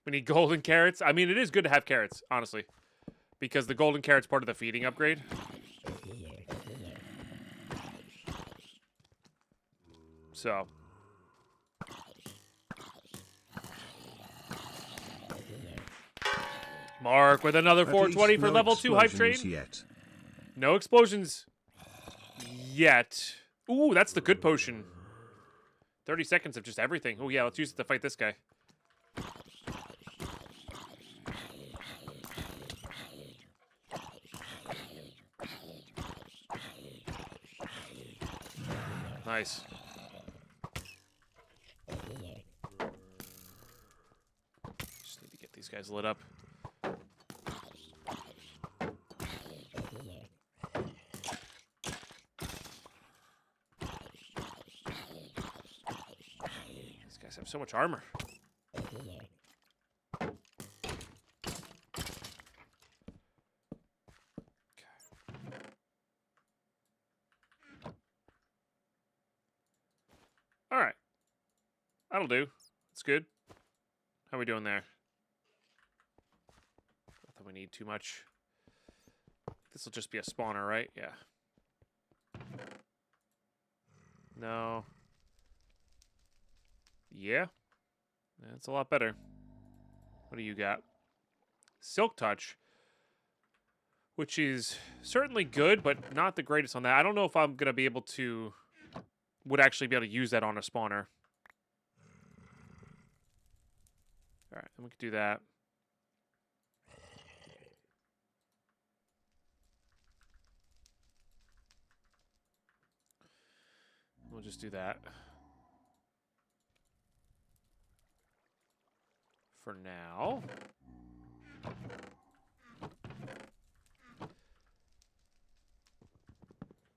We need golden carrots. I mean, it is good to have carrots, honestly. Because the golden carrot's part of the feeding upgrade. So. Mark with another 420 for level 2 hype train. Yet. No explosions yet. Ooh, that's the good potion. 30 seconds of just everything. Oh, yeah, let's use it to fight this guy. Nice. Just need to get these guys lit up. These guys have so much armor. All right. That'll do. It's good. How are we doing there? Nothing we need too much. This will just be a spawner, right? Yeah. No. Yeah. That's a lot better. What do you got? Silk Touch. Which is certainly good, but not the greatest on that. I don't know if I'm going to be able to... would actually be able to use that on a spawner. Alright, then we could do that. We'll just do that. For now.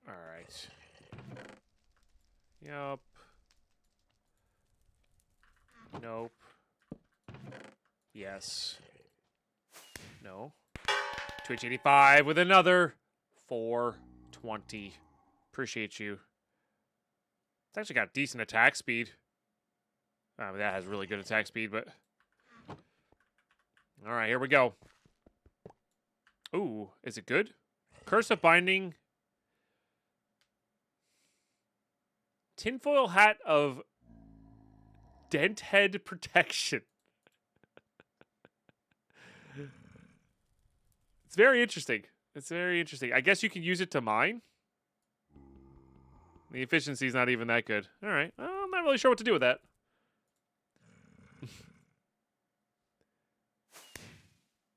Alright. Yup. Nope. Yes. No. 285 with another 420. Appreciate you. It's actually got decent attack speed. That has really good attack speed, but... Alright, here we go. Ooh, is it good? Curse of Binding. Tinfoil Hat of Dent Head Protection. It's very interesting. It's very interesting. I guess you can use it to mine. The efficiency is not even that good. All right. Well, I'm not really sure what to do with that.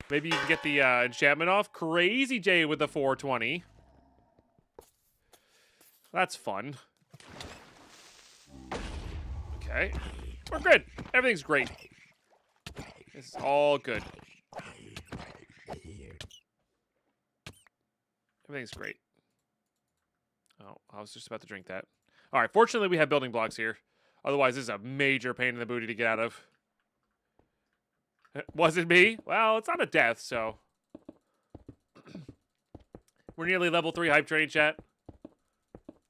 Maybe you can get the enchantment off. Crazy J with the 420. That's fun. Okay. We're good. Everything's great. This is all good. Everything's great. Oh, I was just about to drink that. All right. Fortunately, we have building blocks here. Otherwise, this is a major pain in the booty to get out of. Was it me? Well, it's not a death, so. We're nearly level 3 hype train, chat.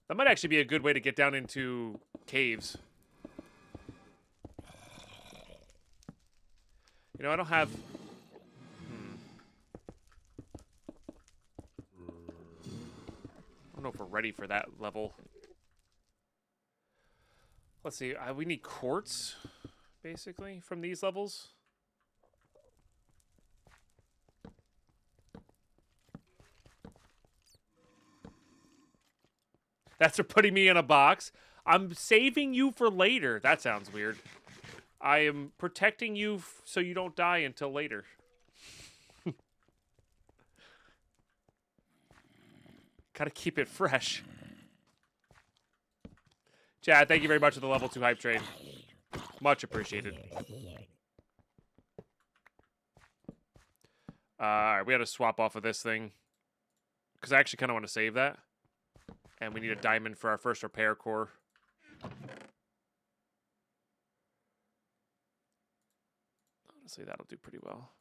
That might actually be a good way to get down into caves. You know, I don't have... I don't know if we're ready for that level. Let's see. We need quartz, basically, from these levels. That's for putting me in a box. I'm saving you for later. That sounds weird. I am protecting you so you don't die until later. Gotta keep it fresh. Chad, thank you very much for the level 2 hype train. Much appreciated. Alright, we had to swap off of this thing. Because I actually kind of want to save that. And we need a diamond for our first repair core. Honestly, that'll do pretty well.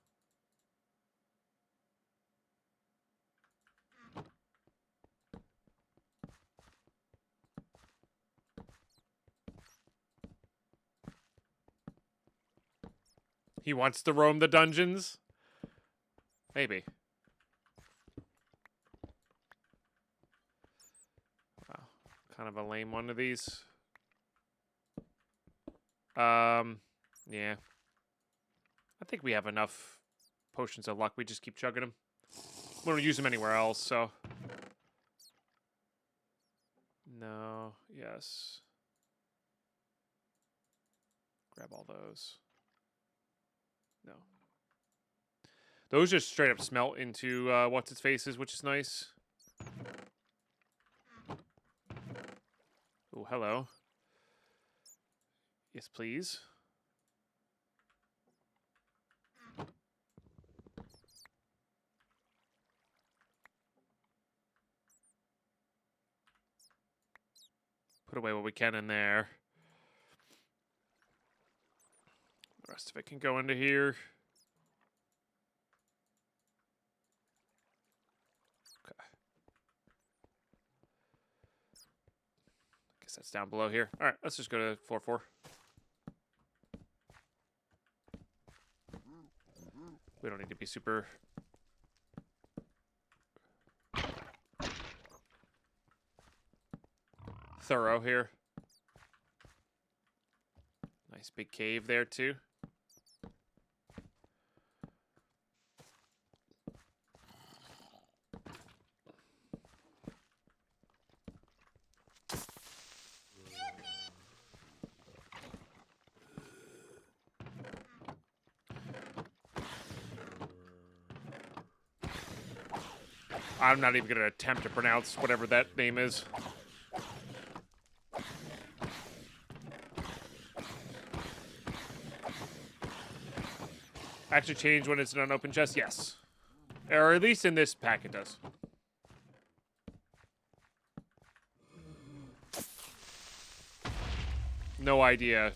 He wants to roam the dungeons? Maybe. Wow. Kind of a lame one of these. Yeah. I think we have enough potions of luck. We just keep chugging them. We don't use them anywhere else, so. No. Yes. Grab all those. No. Those just straight up smelt into what's its faces, which is nice. Oh, hello. Yes, please. Put away what we can in there. The rest of it can go into here. Okay. Guess that's down below here. All right, let's just go to 4-4. We don't need to be super... thorough here. Nice big cave there, too. I'm not even going to attempt to pronounce whatever that name is. Actually change when it's an unopened chest? Yes. Or at least in this pack it does. No idea.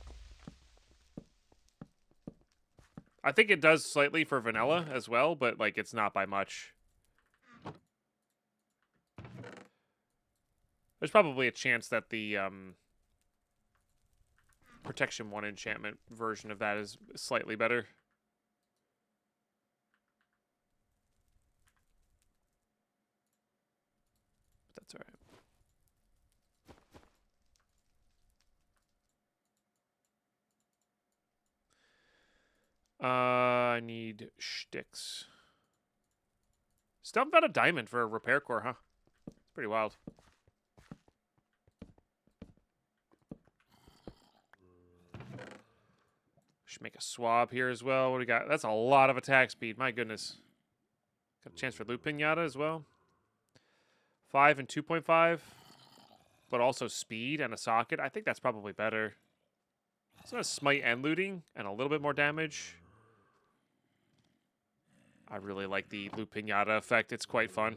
I think it does slightly for vanilla as well, but like it's not by much. There's probably a chance that the Protection 1 enchantment version of that is slightly better. But that's alright. I need sticks. Still haven't found a diamond for a repair core, huh? It's pretty wild. Should make a swab here as well. What do we got? That's a lot of attack speed. My goodness. Got a chance for loot pinata as well. 5 and 2.5. But also speed and a socket. I think that's probably better. It's not a smite and looting and a little bit more damage. I really like the loot pinata effect. It's quite fun.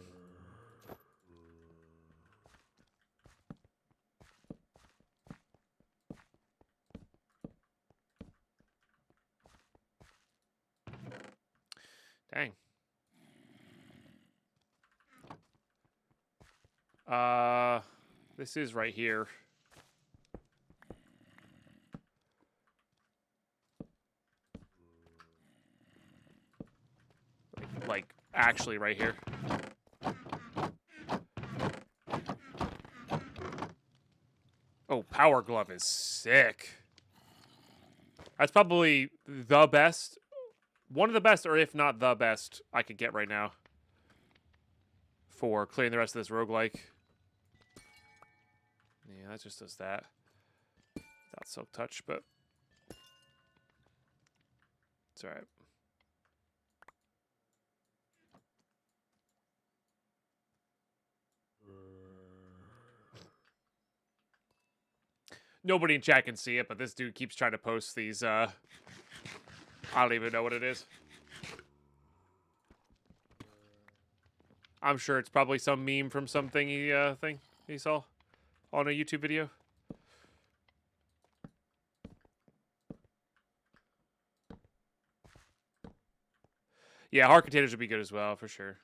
Dang. This is right here. Like actually right here. Oh, Power Glove is sick. That's probably the best. One of the best, or if not the best, I could get right now. For clearing the rest of this roguelike. Yeah, that just does that. Without Silk Touch, but... it's alright. Nobody in chat can see it, but this dude keeps trying to post these, I don't even know what it is. I'm sure it's probably some meme from something he saw on a YouTube video. Yeah, hard containers would be good as well, for sure.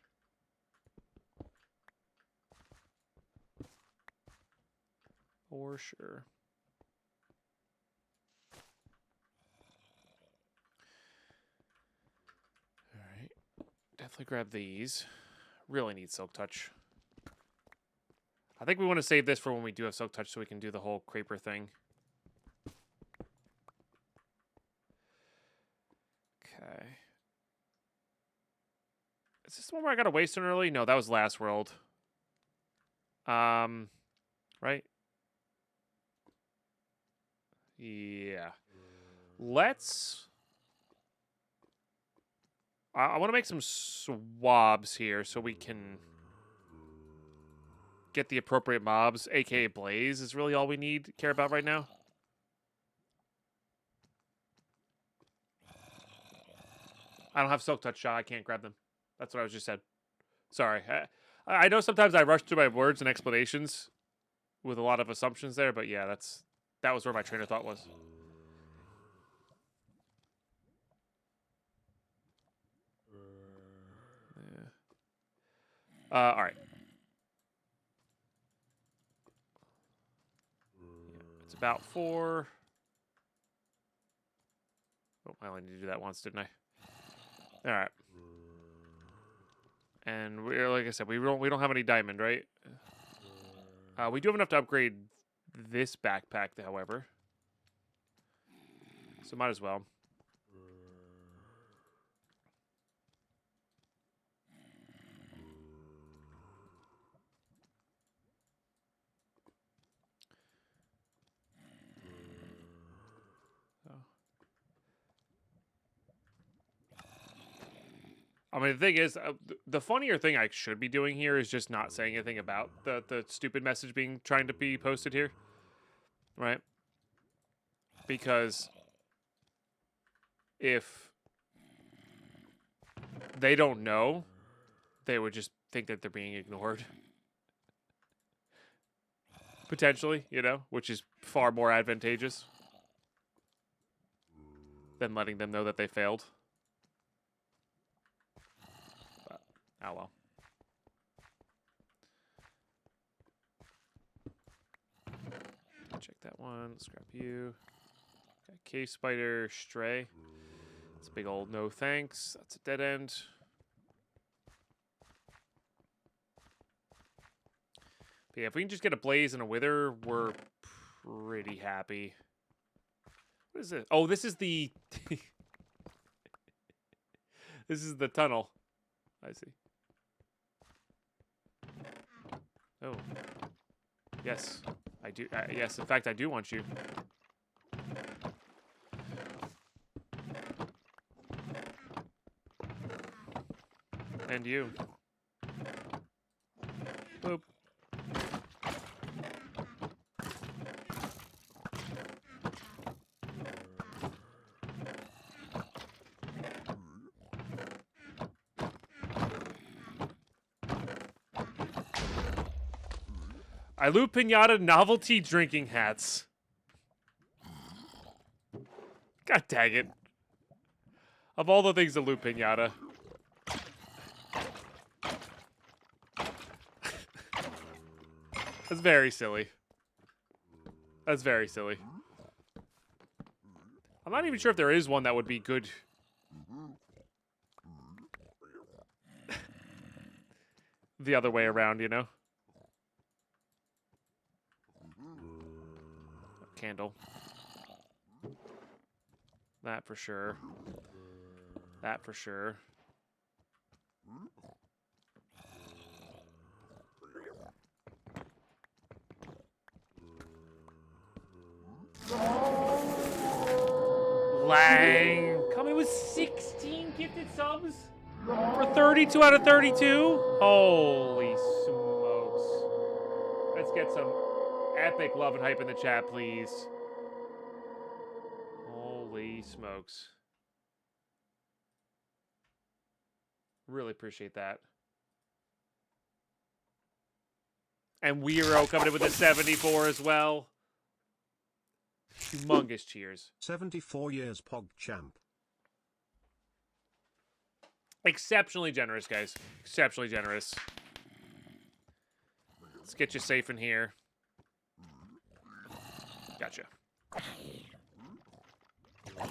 For sure. Alright. Definitely grab these. Really need Silk Touch. I think we want to save this for when we do have Silk Touch so we can do the whole Creeper thing. Okay. Is this the one where I got a waste on early? No, that was last world. Right? Yeah. Let's... I want to make some swabs here so we can get the appropriate mobs, aka Blaze is really all we care about right now. I don't have Silk Touch Shot. I can't grab them. That's what I was just said. Sorry. I know sometimes I rush through my words and explanations with a lot of assumptions there, but yeah, that was where my train of thought was. All right. Yeah, it's about 4. Oh, I only need to do that once, didn't I? All right. And we're like I said, we don't have any diamond, right? We do have enough to upgrade this backpack, however. So might as well. I mean, the thing is, the funnier thing I should be doing here is just not saying anything about the stupid message trying to be posted here, right? Because if they don't know, they would just think that they're being ignored. Potentially, you know, which is far more advantageous than letting them know that they failed. But, oh well. Check that one. Let's grab you. Got Cave Spider, Stray. That's a big old no thanks. That's a dead end. But yeah, if we can just get a Blaze and a Wither, we're pretty happy. What is it? Oh, this is the... This is the tunnel. I see. Oh. Yes. I do. Yes, in fact, I do want you. And you. Boop. I loot pinata novelty drinking hats. God dang it. Of all the things to loot pinata. That's very silly. That's very silly. I'm not even sure if there is one that would be good. The other way around, you know? Candle. That for sure. That for sure. Lang coming with 16 gifted subs for 32 out of 32. Holy smokes. Let's get some epic love and hype in the chat, please. Holy smokes. Really appreciate that. And Weiro coming in with a 74 as well. Humongous cheers. 74 years Pog Champ. Exceptionally generous, guys. Exceptionally generous. Let's get you safe in here. Gotcha. Yeah,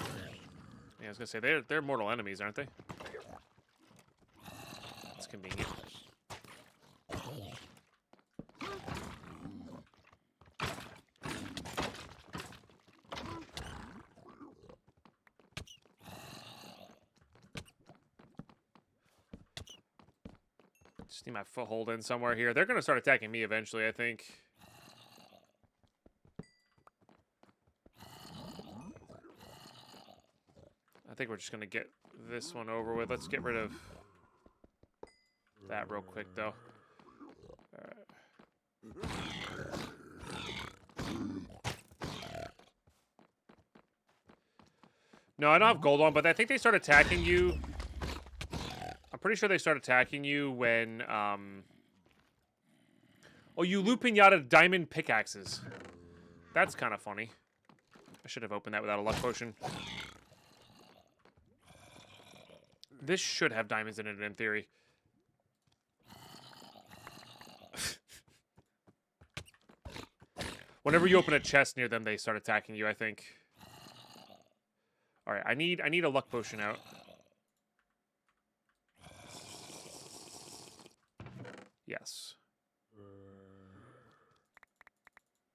I was gonna say they're mortal enemies, aren't they? That's convenient. Just need my foothold in somewhere here. They're gonna start attacking me eventually, I think. think we're just going to get this one over with. Let's get rid of that real quick, though. All right. No, I don't have gold on, but I think they start attacking you. I'm pretty sure they start attacking you when, Oh, you loot pinata diamond pickaxes. That's kind of funny. I should have opened that without a luck potion. This should have diamonds in it in theory. Whenever you open a chest near them, they start attacking you, I think. All right, I need a luck potion out. Yes.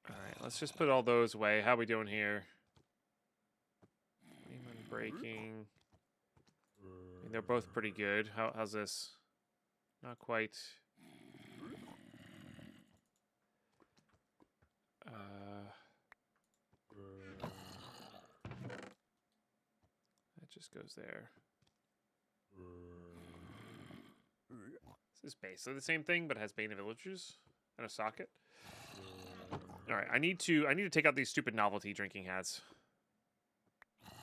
All right, let's just put all those away. How we doing here? Demon breaking. I mean, they're both pretty good. How's this? Not quite. That just goes there. This is basically the same thing, but it has Bane of Villagers and a socket. All right, I need to take out these stupid novelty drinking hats.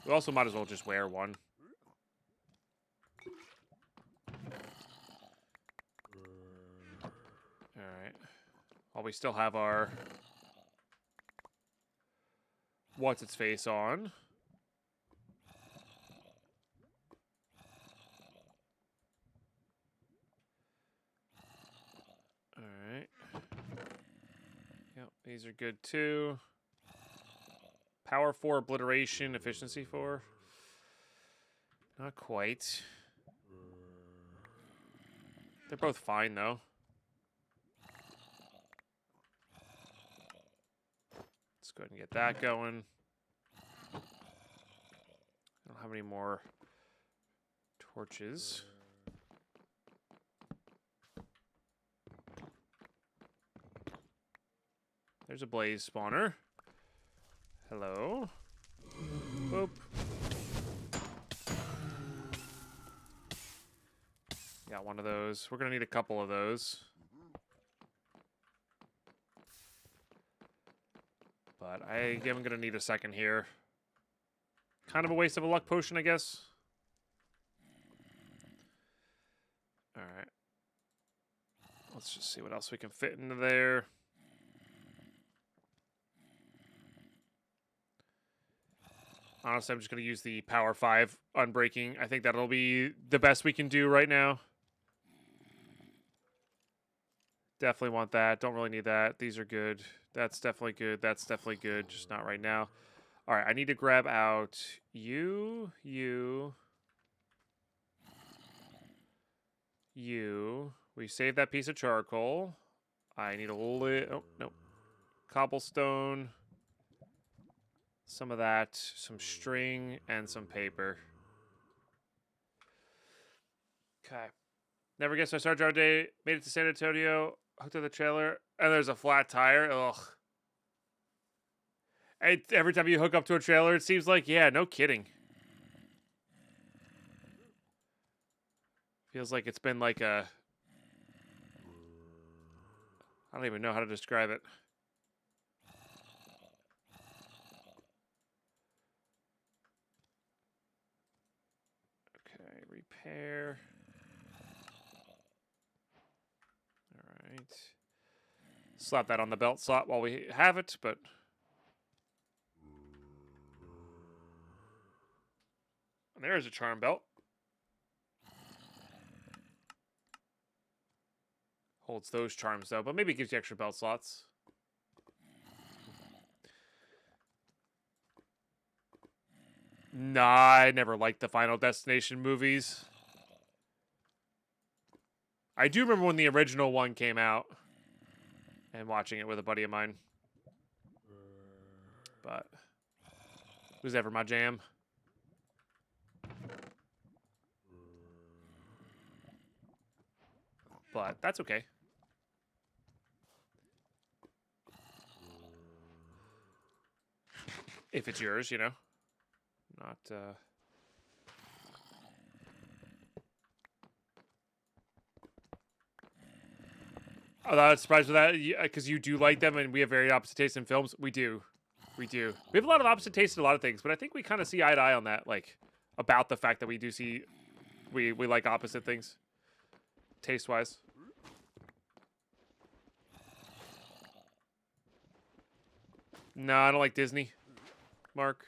We also might as well just wear one. All right. While we still have our what's its face on. All right. Yep, these are good too. Power 4, obliteration, efficiency 4. Not quite. They're both fine though. Let's go ahead and get that going. I don't have any more torches. There's a blaze spawner. Hello. Boop. Got one of those. We're going to need a couple of those. But I am going to need a second here. Kind of a waste of a luck potion, I guess. Alright. Let's just see what else we can fit into there. Honestly, I'm just going to use the Power 5 Unbreaking. I think that'll be the best we can do right now. Definitely want that. Don't really need that. These are good. That's definitely good. That's definitely good. Just not right now. All right, I need to grab out you. We saved that piece of charcoal. I need a little... Oh, no. Cobblestone. Some of that. Some string and some paper. Okay. Never guessed I started our day. Made it to San Antonio. Hooked up the trailer. And there's a flat tire. Ugh. Every time you hook up to a trailer, it seems like, yeah, no kidding. Feels like it's been like a... I don't even know how to describe it. Okay, repair. All right. Slap that on the belt slot while we have it, but... There's a charm belt. Holds those charms, though, but maybe it gives you extra belt slots. Nah, I never liked the Final Destination movies. I do remember when the original one came out and watching it with a buddy of mine. But it was never my jam. But that's okay. If it's yours, you know. Not, I'm not surprised with that, because you do like them, and we have very opposite tastes in films. We do. We do. We have a lot of opposite tastes in a lot of things, but I think we kind of see eye to eye on that, like, about the fact that we do see... We like opposite things. Taste-wise. No, I don't like Disney, Mark.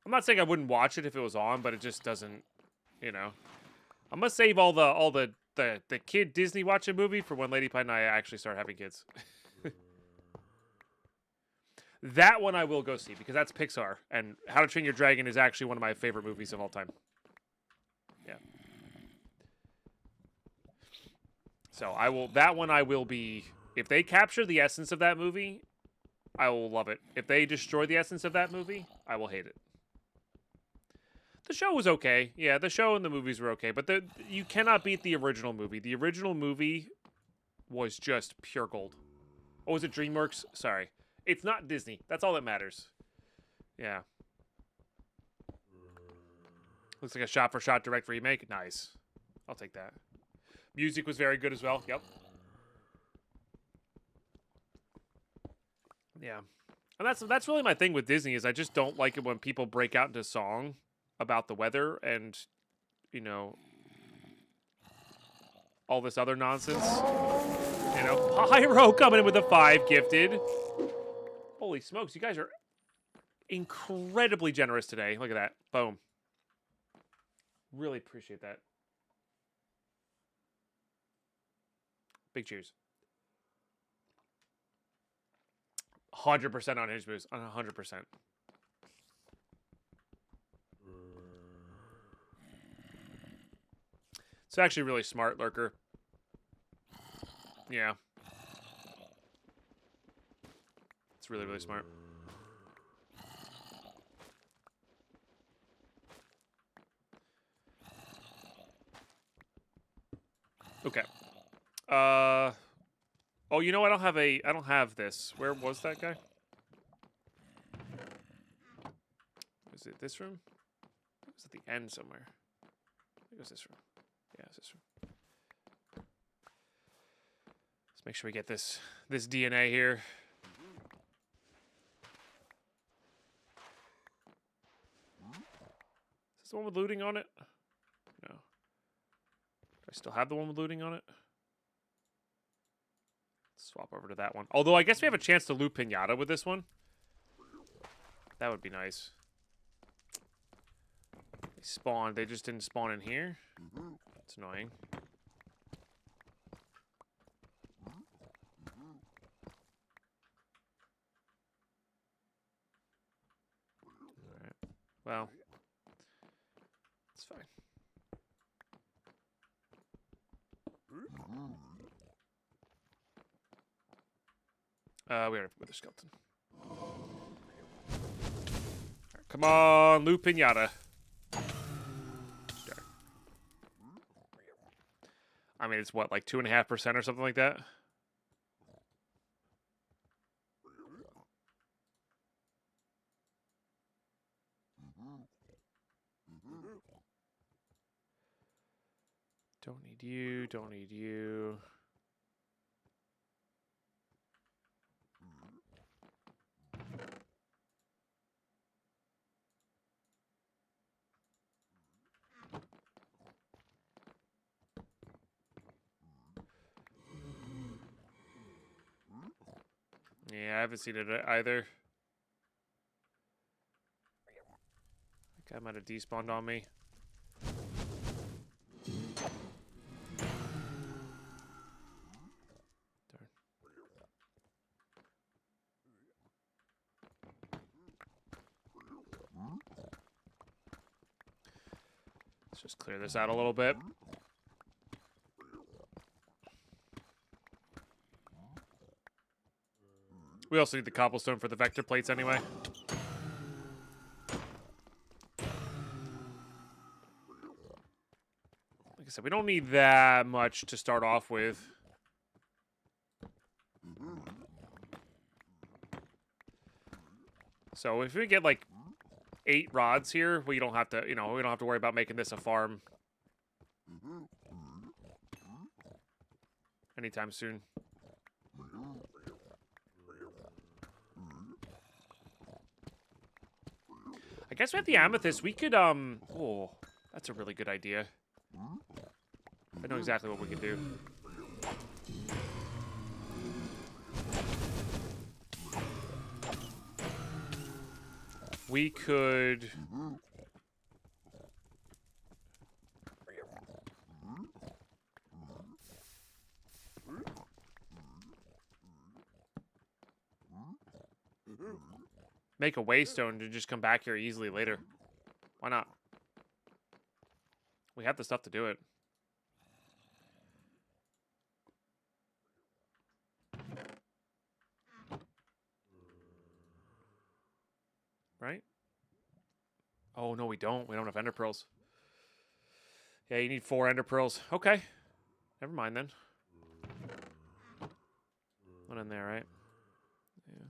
I'm not saying I wouldn't watch it if it was on, but it just doesn't, you know. I'm gonna save all the kid Disney watching movie for when Lady Pie and I actually start having kids. That one I will go see because that's Pixar, and How to Train Your Dragon is actually one of my favorite movies of all time. Yeah. So that one I will be, if they capture the essence of that movie, I will love it. If they destroy the essence of that movie, I will hate it. The show was okay. Yeah, the show and the movies were okay, but you cannot beat the original movie. The original movie was just pure gold. Oh, was it DreamWorks? Sorry. It's not Disney. That's all that matters. Yeah. Looks like a shot-for-shot direct remake. Nice. I'll take that. Music was very good as well. Yep. Yeah. And that's really my thing with Disney is I just don't like it when people break out into song about the weather and, you know, all this other nonsense. You know, Pyro coming in with a 5 gifted. Holy smokes, you guys are incredibly generous today. Look at that. Boom. Really appreciate that. Big cheers. 100% on Hinge Boost. 100%. It's actually really smart, Lurker. Yeah. It's really, really smart. Okay. Oh, you know, I don't have this. Where was that guy? Was it this room? It was at the end somewhere. I think it was this room. Yeah, it's this room. Let's make sure we get this DNA here. Is this the one with looting on it? No. Do I still have the one with looting on it? Swap over to that one. Although I guess we have a chance to loot Pinata with this one. That would be nice. They spawned. They just didn't spawn in here. That's annoying. Alright. Well. It's fine. We already have Wither Skeleton. Right, come on, loot Pinata. Darn. I mean, it's what, like 2.5% or something like that? Don't need you, don't need you. Yeah, I haven't seen it either. That guy might have despawned on me. Darn. Let's just clear this out a little bit. We also need the cobblestone for the vector plates anyway. Like I said, we don't need that much to start off with. So if we get like 8 rods here, we don't have to, we don't have to worry about making this a farm. anytime soon. I guess with the amethyst, we could, oh, that's a really good idea. I know exactly what we could do. We could... make a waystone to just come back here easily later. Why not? We have the stuff to do it. Right? Oh, no, we don't. We don't have ender pearls. Yeah, you need 4 ender pearls. Okay. Never mind then. One in there, right? Yeah.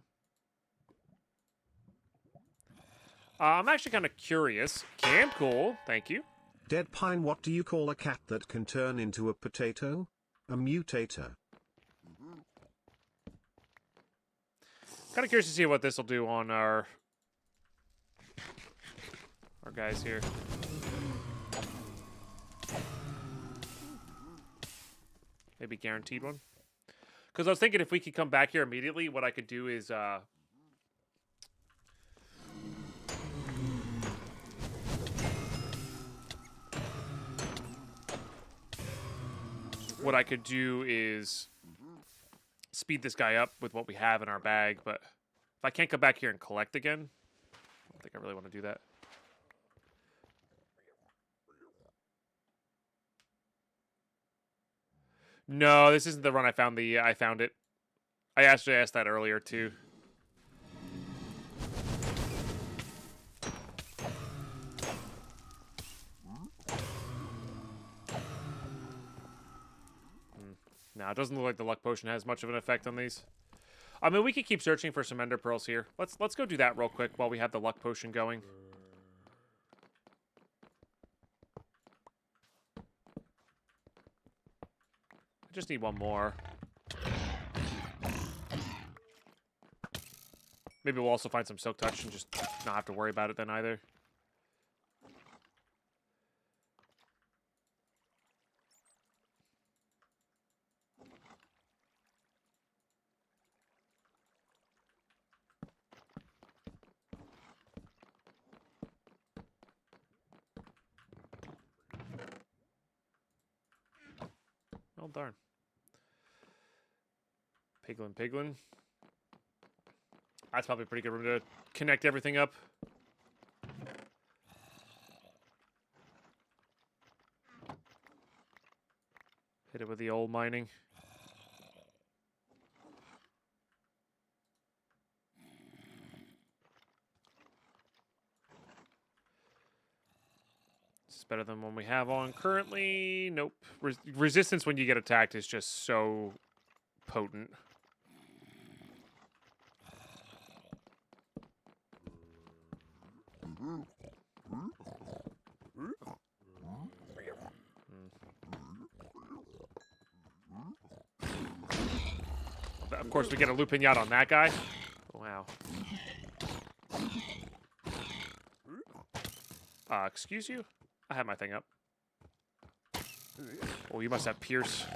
I'm actually kind of curious. Cam, cool. Thank you. Deadpine, what do you call a cat that can turn into a potato? A mutator. Kind of curious to see what this will do on our guys here. Maybe guaranteed one. Because I was thinking if we could come back here immediately, what I could do is speed this guy up with what we have in our bag, but if I can't come back here and collect again, I don't think I really want to do that. No, this isn't the run I found I found it. I actually asked that earlier too. No, it doesn't look like the luck potion has much of an effect on these. I mean, we could keep searching for some ender pearls here. Let's go do that real quick while we have the luck potion going. I just need one more. Maybe we'll also find some silk touch and just not have to worry about it then either. Oh, darn. Piglin, Piglin. That's probably a pretty good room to connect everything up. Hit it with the old mining. This is better than one we have on currently. Nope. Resistance when you get attacked is just so potent. Of course, we get a Lupinat on that guy. Wow. Excuse you? I have my thing up. Oh, you must have Pierce.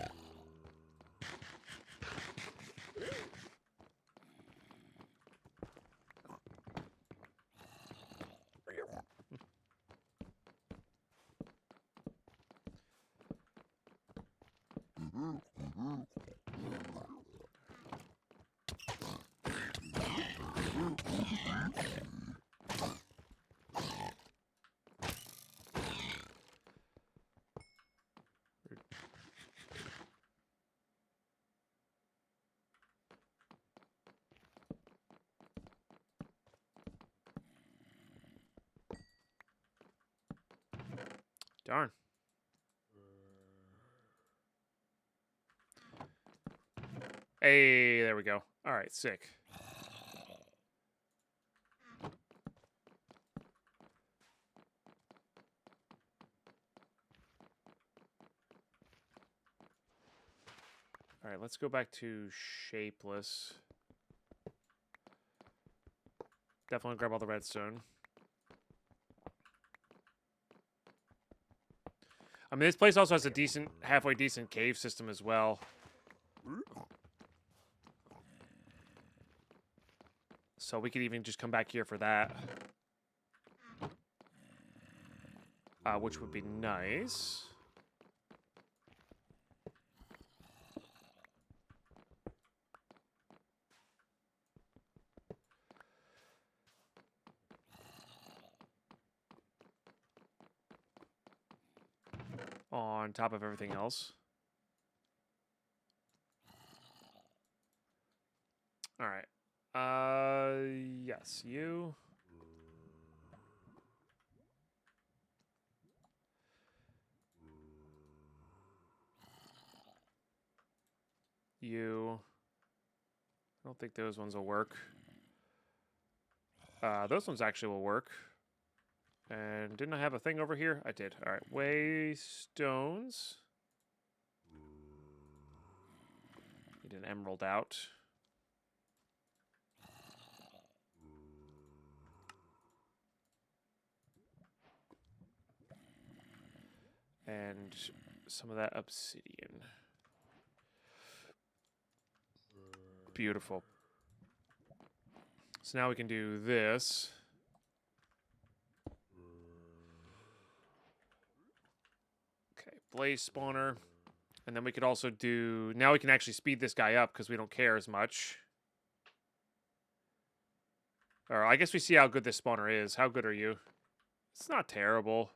Darn. Hey, there we go. All right, sick. All right, let's go back to shapeless. Definitely grab all the redstone. I mean, this place also has a decent, halfway decent cave system as well. So we could even just come back here for that. Which would be nice. On top of everything else. All right. Yes, you. You. I don't think those ones will work. Those ones actually will work. And didn't I have a thing over here? I did. All right. Waystones. Need an emerald out. And some of that obsidian. Beautiful. So now we can do this. Okay, blaze spawner. And then we could also do... Now we can actually speed this guy up because we don't care as much. Or I guess we see how good this spawner is. How good are you? It's not terrible.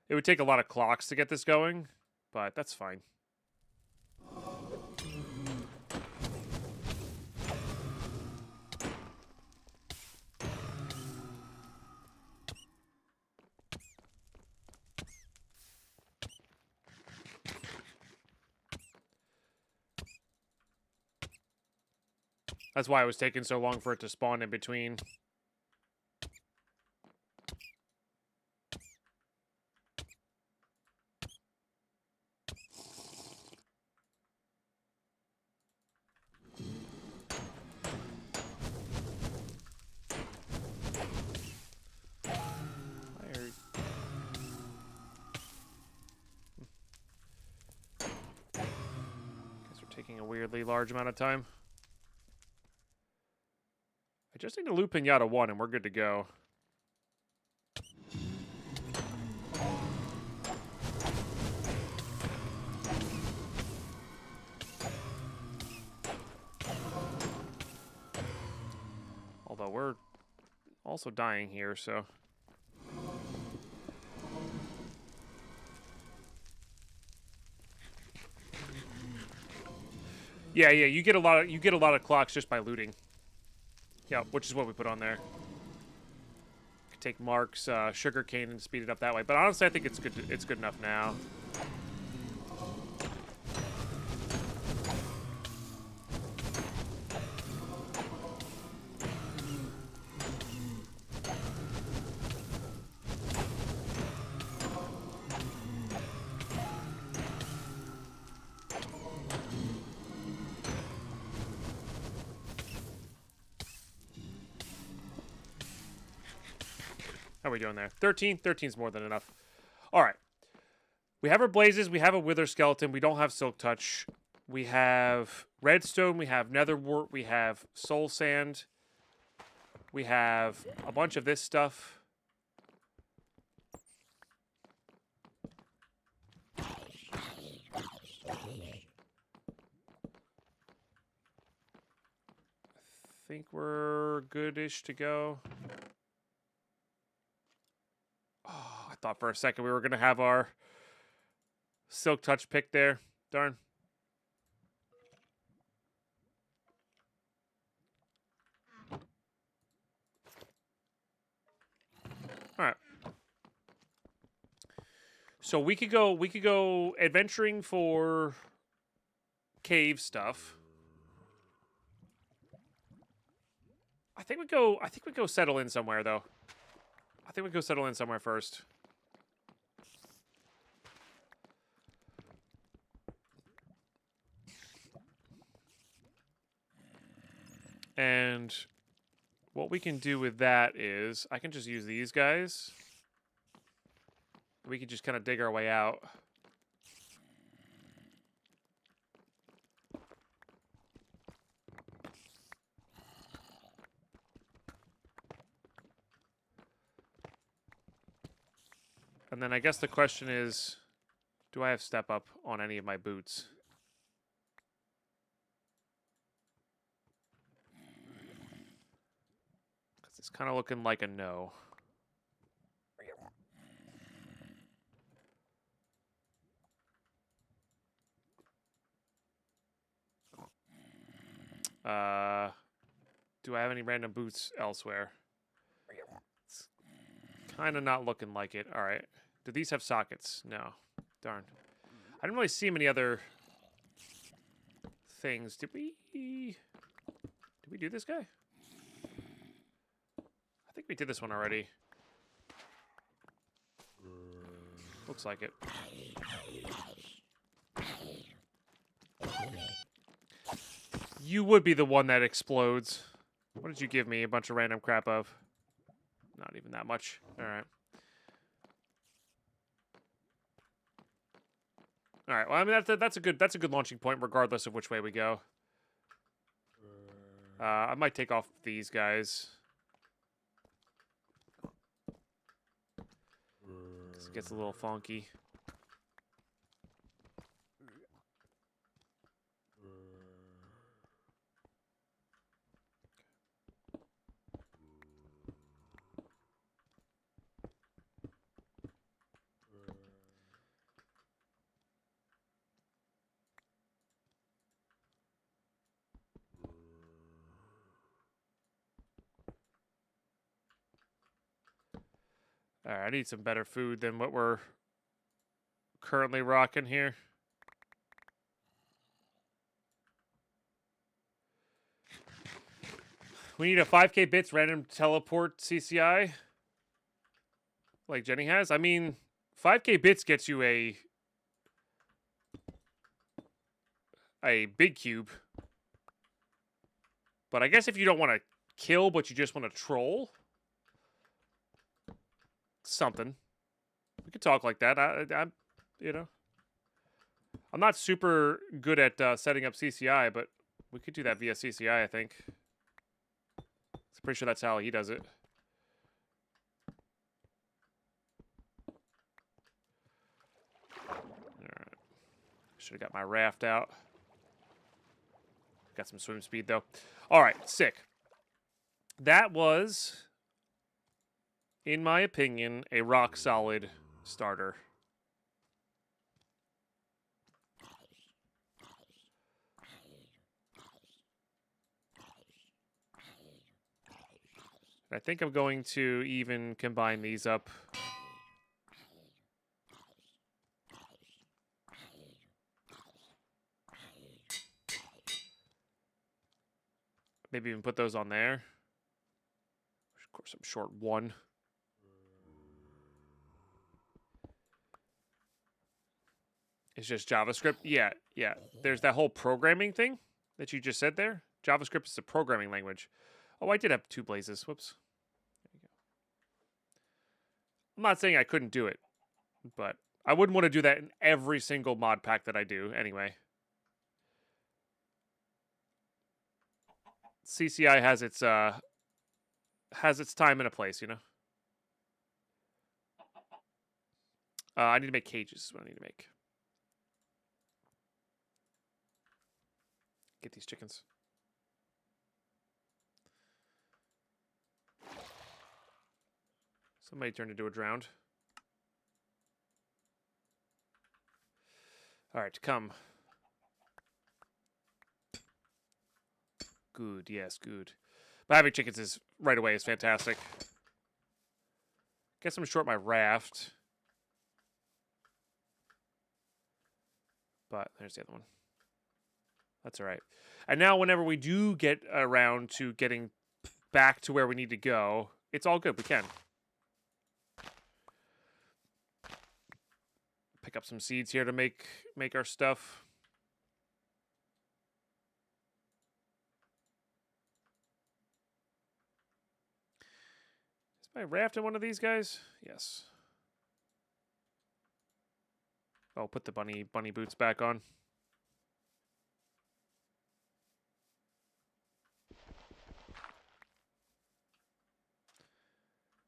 It would take a lot of clocks to get this going, but that's fine. That's why it was taking so long for it to spawn in between. Taking a weirdly large amount of time. I just need to loot Pinata 1 and we're good to go. Although we're also dying here, so... Yeah, you get a lot of clocks just by looting. Yeah, which is what we put on there. Could take Mark's sugar cane and speed it up that way. But honestly, I think it's good. It's good enough now. How are we doing there? 13? 13's more than enough. All right. We have our blazes. We have a wither skeleton. We don't have silk touch. We have redstone. We have nether wart. We have soul sand. We have a bunch of this stuff. I think we're good-ish to go. Oh, I thought for a second we were going to have our silk touch pick there. Darn. All right. So we could go adventuring for cave stuff. I think we go settle in somewhere though. I think we go settle in somewhere first. And what we can do with that is I can just use these guys. We can just kind of dig our way out. And then I guess the question is, do I have step up on any of my boots? Because it's kind of looking like a no. Do I have any random boots elsewhere? It's kind of not looking like it. All right. Do these have sockets? No. Darn. I didn't really see many other things. Did we do this guy? I think we did this one already. Looks like it. You would be the one that explodes. What did you give me? A bunch of random crap of? Not even that much. All right. All right. Well, I mean that's a good launching point, regardless of which way we go. I might take off these guys. 'Cause it gets a little funky. All right, I need some better food than what we're currently rocking here. We need a 5K bits random teleport CCI, like Jenny has. I mean, 5K bits gets you a big cube. But I guess if you don't want to kill, but you just want to troll, something. We could talk like that. I'm, you know, I'm not super good at setting up CCI, but we could do that via CCI, I think. I'm pretty sure that's how he does it. Alright. Should have got my raft out. Got some swim speed, though. Alright, sick. That was, in my opinion, a rock-solid starter. I think I'm going to even combine these up. Maybe even put those on there. Of course, I'm short one. It's just JavaScript. Yeah. There's that whole programming thing that you just said there. JavaScript is a programming language. Oh, I did have two blazes. Whoops. There you go. I'm not saying I couldn't do it, but I wouldn't want to do that in every single mod pack that I do anyway. CCI has its time and a place, you know. I need to make cages. Is what I need to make. Get these chickens. Somebody turned into a drowned. All right, come. Good, yes, good. But having chickens is right away is fantastic. Guess I'm short my raft. But there's the other one. That's all right. And now whenever we do get around to getting back to where we need to go, it's all good. We can. Pick up some seeds here to make our stuff. I raft in one of these guys? Yes. Oh, put the bunny boots back on.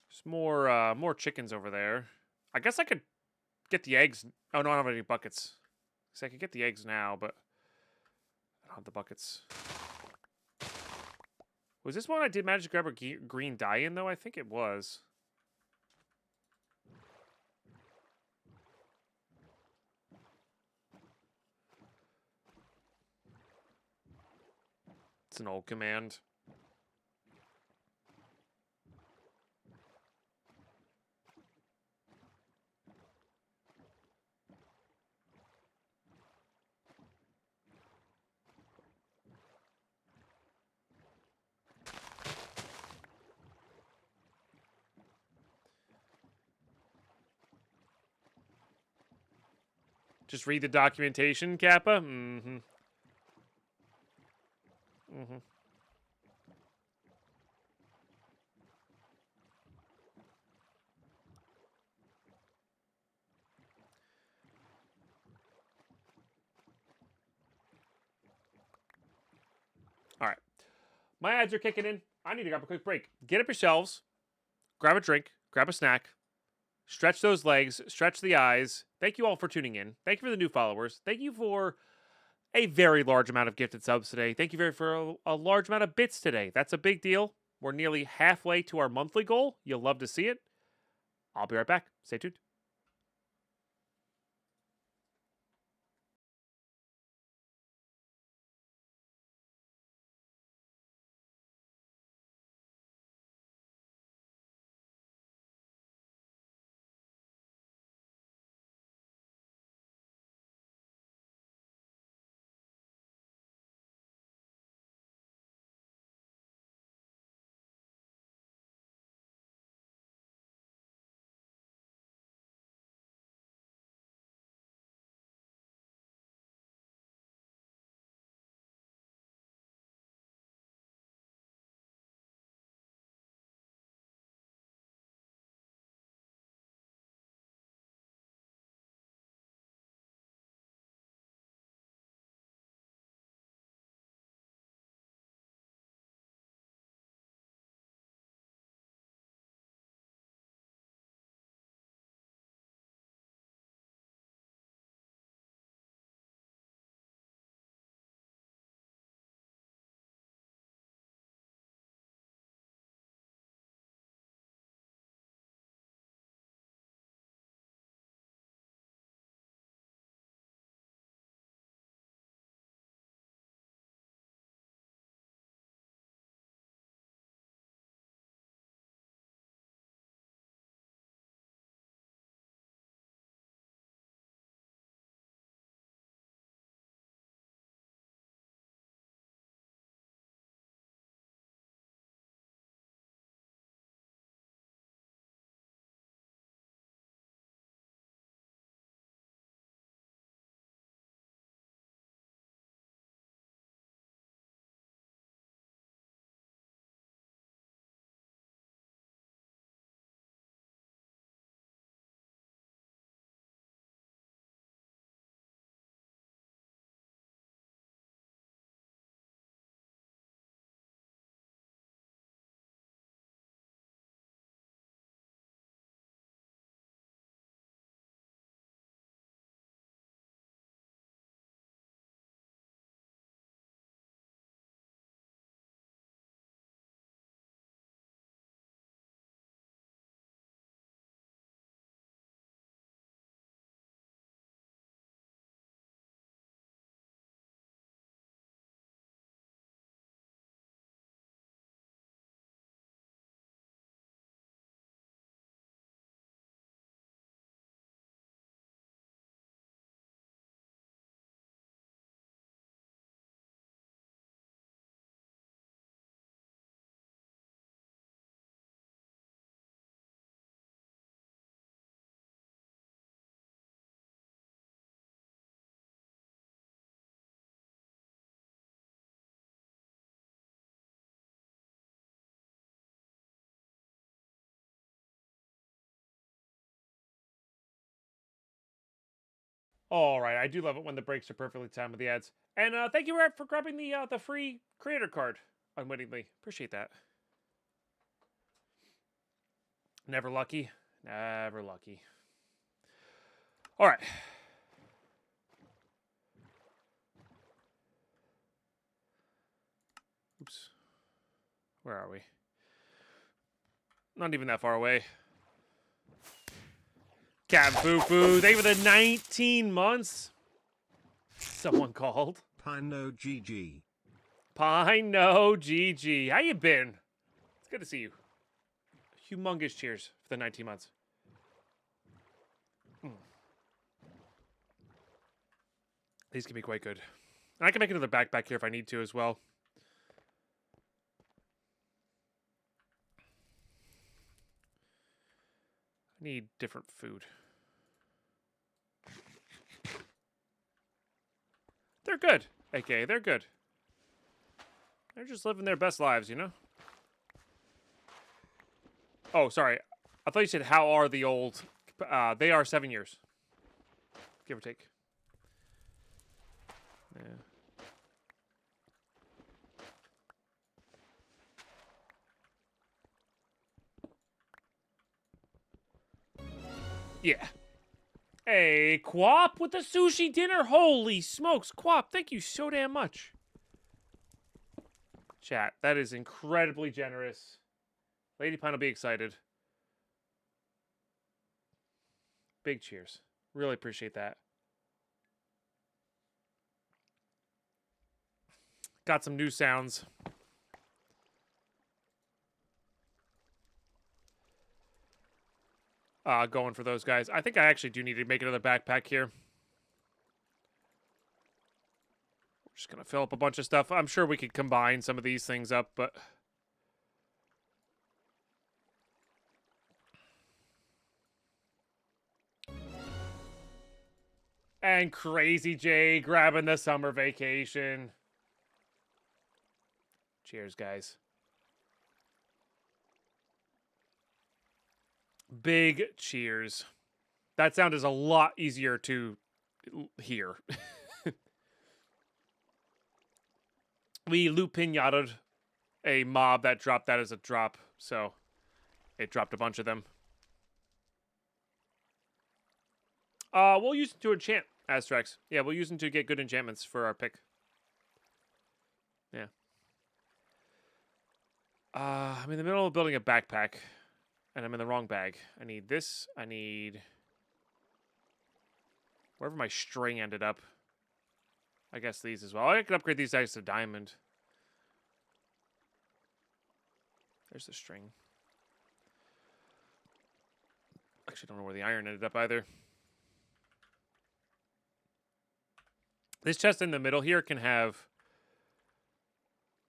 There's more chickens over there. I guess I could get the eggs. Oh no, I don't have any buckets. So I could get the eggs now, but I don't have the buckets. Was this one I did manage to grab a green dye in though? I think it was. It's an old command. Just read the documentation, Kappa. Mm-hmm. Mm-hmm. All right. My ads are kicking in. I need to grab a quick break. Get up yourselves. Grab a drink. Grab a snack. Stretch those legs. Stretch the eyes. Thank you all for tuning in. Thank you for the new followers. Thank you for a very large amount of gifted subs today. Thank you for a large amount of bits today. That's a big deal. We're nearly halfway to our monthly goal. You'll love to see it. I'll be right back. Stay tuned. All right, I do love it when the breaks are perfectly timed with the ads. And thank you, Red, for grabbing the free creator card unwittingly. Appreciate that. Never lucky. Never lucky. All right. Oops. Where are we? Not even that far away. Cat Foo-Foo, thank you for the 19 months. Someone called. Pino GG. Pino GG. How you been? It's good to see you. Humongous cheers for the 19 months. These can be quite good. And I can make another backpack here if I need to as well. I need different food. They're good. Okay, they're good. They're just living their best lives, you know? Oh, sorry. I thought you said, how are the old... they are 7 years. Give or take. Yeah. Hey, Quap with the sushi dinner. Holy smokes, Quap, thank you so damn much. Chat, that is incredibly generous. Lady Pine will be excited. Big cheers. Really appreciate that. Got some new sounds. Going for those guys. I think I actually do need to make another backpack here. We're just going to fill up a bunch of stuff. I'm sure we could combine some of these things up, but... And Crazy J grabbing the summer vacation. Cheers, guys. Big cheers. That sound is a lot easier to hear. We Lu Pinata'd a mob that dropped that as a drop, so it dropped a bunch of them. We'll use it to enchant Aztrax. Yeah, we'll use them to get good enchantments for our pick. Yeah. I'm in the middle of building a backpack. And I'm in the wrong bag. I need this. I need... wherever my string ended up. I guess these as well. I could upgrade these guys to diamond. There's the string. Actually, don't know where the iron ended up either. This chest in the middle here can have...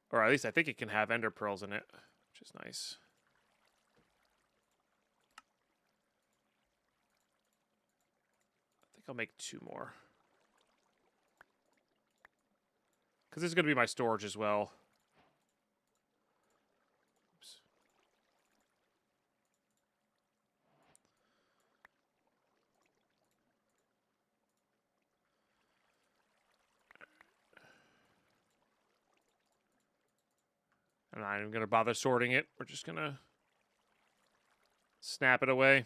or at least I think it can have ender pearls in it. Which is nice. I'll make 2 more. Because this is going to be my storage as well. Oops. I'm not even going to bother sorting it. We're just going to snap it away.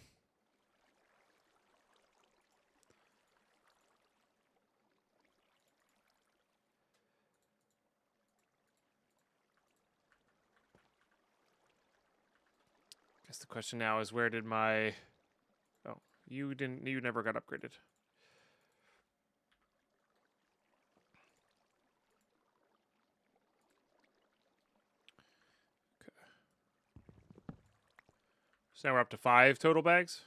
Guess the question now is, where did my... oh, you never got upgraded. Okay. So now we're up to 5 total bags.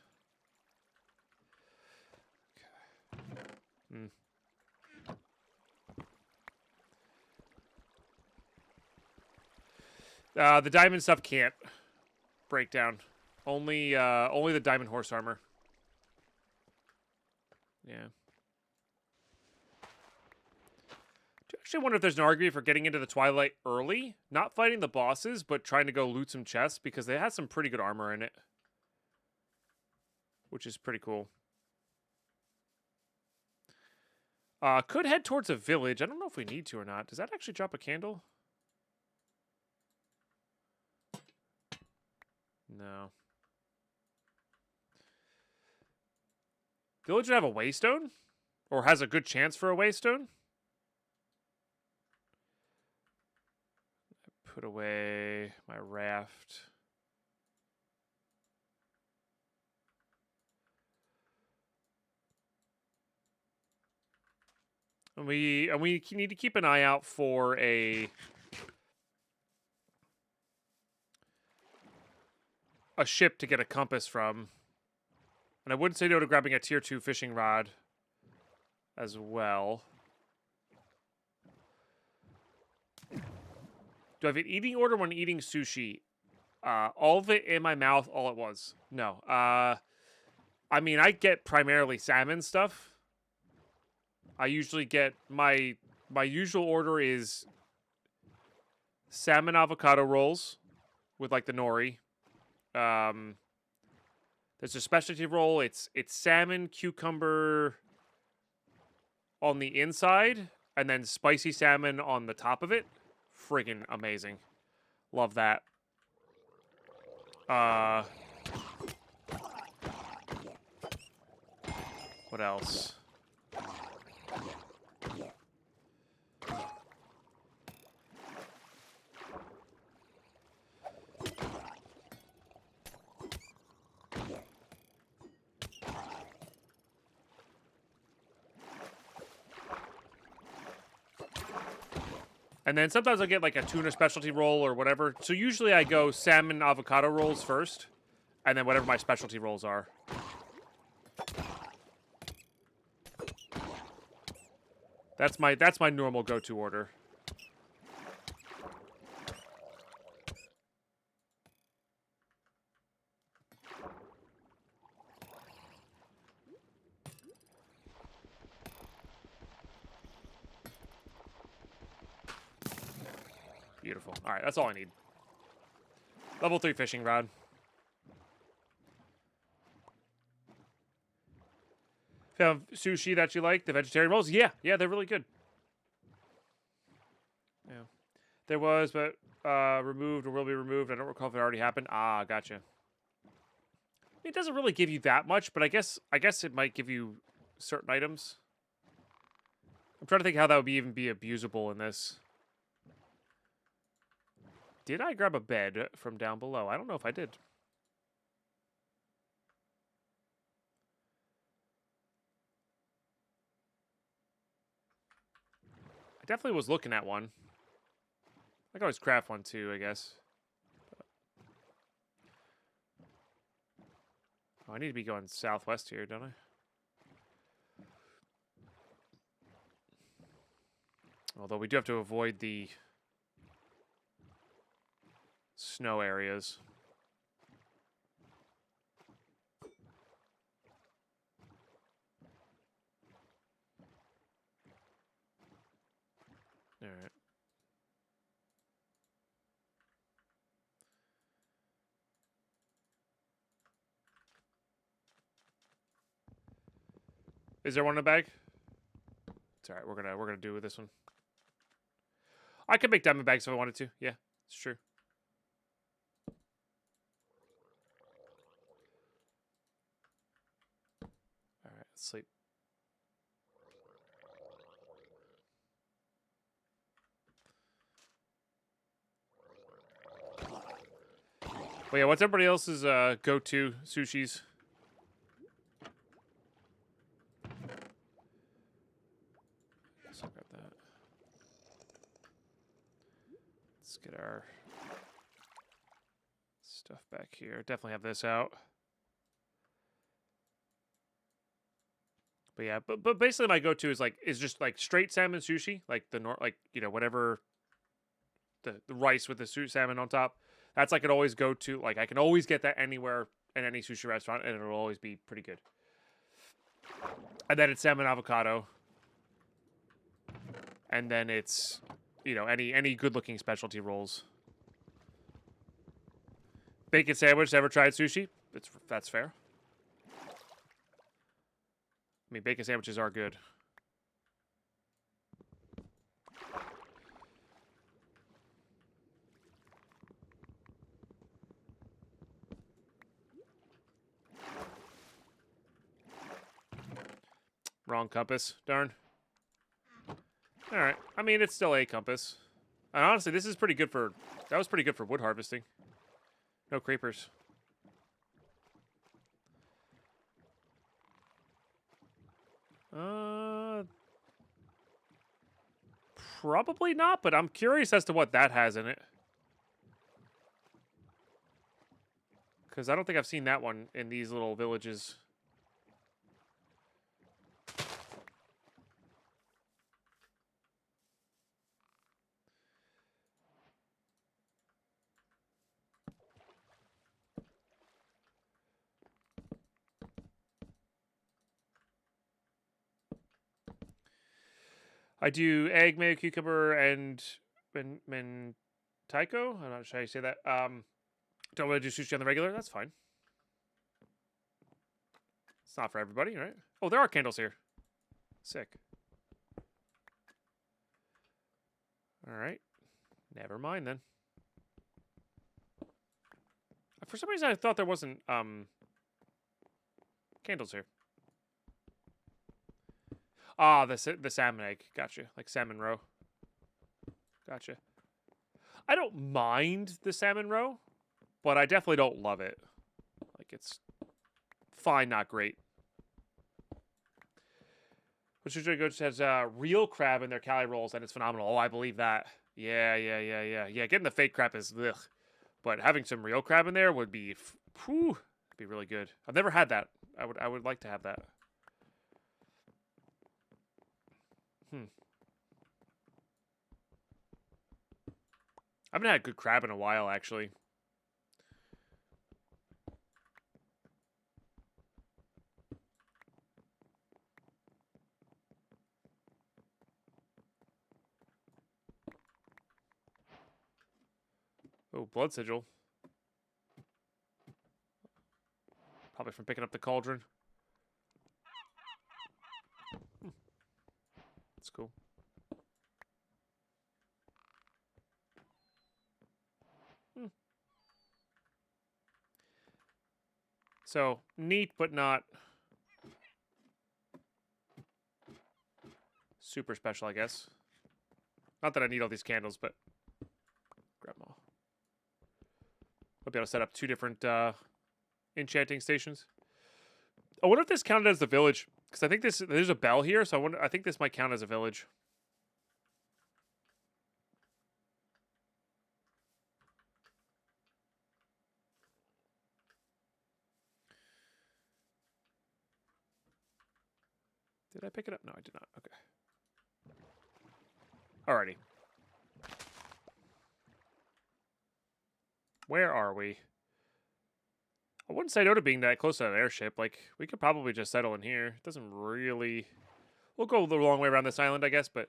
Okay. The diamond stuff can't break down. Only the diamond horse armor. Yeah. I actually wonder if there's an argument for getting into the Twilight early, not fighting the bosses, but trying to go loot some chests, because they had some pretty good armor in it, which is pretty cool. Could head towards a village. I don't know if we need to or not. Does that actually drop a candle? No. Village would have a waystone? Or has a good chance for a waystone? Put away my raft. And we need to keep an eye out for a ship to get a compass from. And I wouldn't say no to grabbing a tier 2 fishing rod as well. Do I have an eating order when eating sushi? All of it in my mouth all at once. No. I mean, I get primarily salmon stuff. I usually get my usual order is salmon avocado rolls with like the nori. There's a specialty roll. It's salmon, cucumber on the inside, and then spicy salmon on the top of it. Friggin' amazing. Love that. What else? And then sometimes I get like a tuna specialty roll or whatever. So usually I go salmon avocado rolls first, and then whatever my specialty rolls are. That's my normal go-to order. Beautiful. All right, that's all I need. Level 3 fishing rod. Found sushi that you like, the vegetarian rolls? Yeah, they're really good. Yeah. There was, but removed or will be removed. I don't recall if it already happened. Ah, gotcha. It doesn't really give you that much, but I guess it might give you certain items. I'm trying to think how that would even be abusable in this. Did I grab a bed from down below? I don't know if I did. I definitely was looking at one. I can always craft one too, I guess. Oh, I need to be going southwest here, don't I? Although we do have to avoid the snow areas. All right. Is there one in the bag? It's all right. We're gonna do with this one. I could make diamond bags if I wanted to. Yeah, it's true. All right, let's sleep. But yeah, what's everybody else's go-to sushis? So got that. Let's get our stuff back here. Definitely have this out. But yeah, but basically my go-to is just like straight salmon sushi, like whatever the rice with the salmon on top. That's like an always go-to. Like I can always get that anywhere in any sushi restaurant, and it'll always be pretty good. And then it's salmon avocado, and then it's any good-looking specialty rolls. Bacon sandwich. Ever tried sushi? That's fair. I mean, bacon sandwiches are good. Wrong compass. Darn. All right. I mean, it's still a compass. And honestly, this is pretty good for... That was pretty good for wood harvesting. No creepers. Probably not, but I'm curious as to what that has in it. Because I don't think I've seen that one in these little villages. I do egg, mayo, cucumber, and mentaiko. I'm not sure how you say that. Don't want to do sushi on the regular? That's fine. It's not for everybody, right? Oh, there are candles here. Sick. All right. Never mind then. For some reason, I thought there wasn't candles here. Ah, the salmon egg. Gotcha. Like salmon roe. Gotcha. I don't mind the salmon roe, but I definitely don't love it. Like, it's fine, not great. Which usually has real crab in their cali rolls, and it's phenomenal. Oh, I believe that. Yeah. Getting the fake crab is ugh. But having some real crab in there would be, be really good. I've never had that. I would like to have that. I haven't had good crab in a while, actually. Oh, blood sigil. Probably from picking up the cauldron. That's cool. So, neat, but not super special, I guess. Not that I need all these candles, but grab them all. I'll be able to set up 2 different enchanting stations. I wonder if this counted as the village, because I think there's a bell here, so I think this might count as a village. Did I pick it up? No, I did not. Okay. Alrighty. Where are we? I wouldn't say no to being that close to an airship. Like, we could probably just settle in here. It doesn't really... We'll go the long way around this island, I guess, but...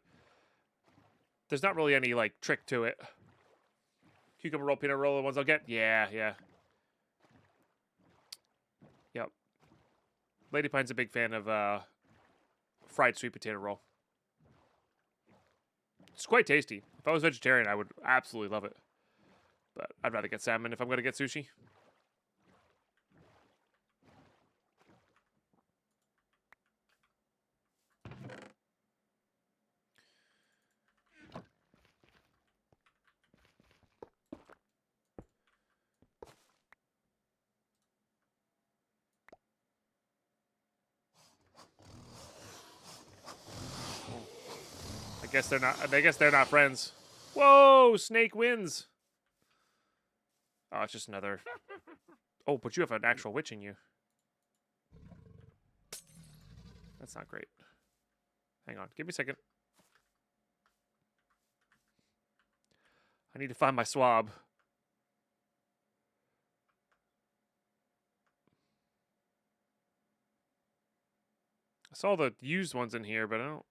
There's not really any, like, trick to it. Cucumber roll, peanut roll, the ones I'll get? Yeah. Yep. Lady Pine's a big fan of, fried sweet potato roll. It's quite tasty. If I was vegetarian, I would absolutely love it. But I'd rather get salmon if I'm going to get sushi. I guess they're not friends. Whoa, snake wins. Oh, it's just another... Oh, but you have an actual witch in you. That's not great. Hang on, give me a second. I need to find my swab. I saw the used ones in here, but I don't...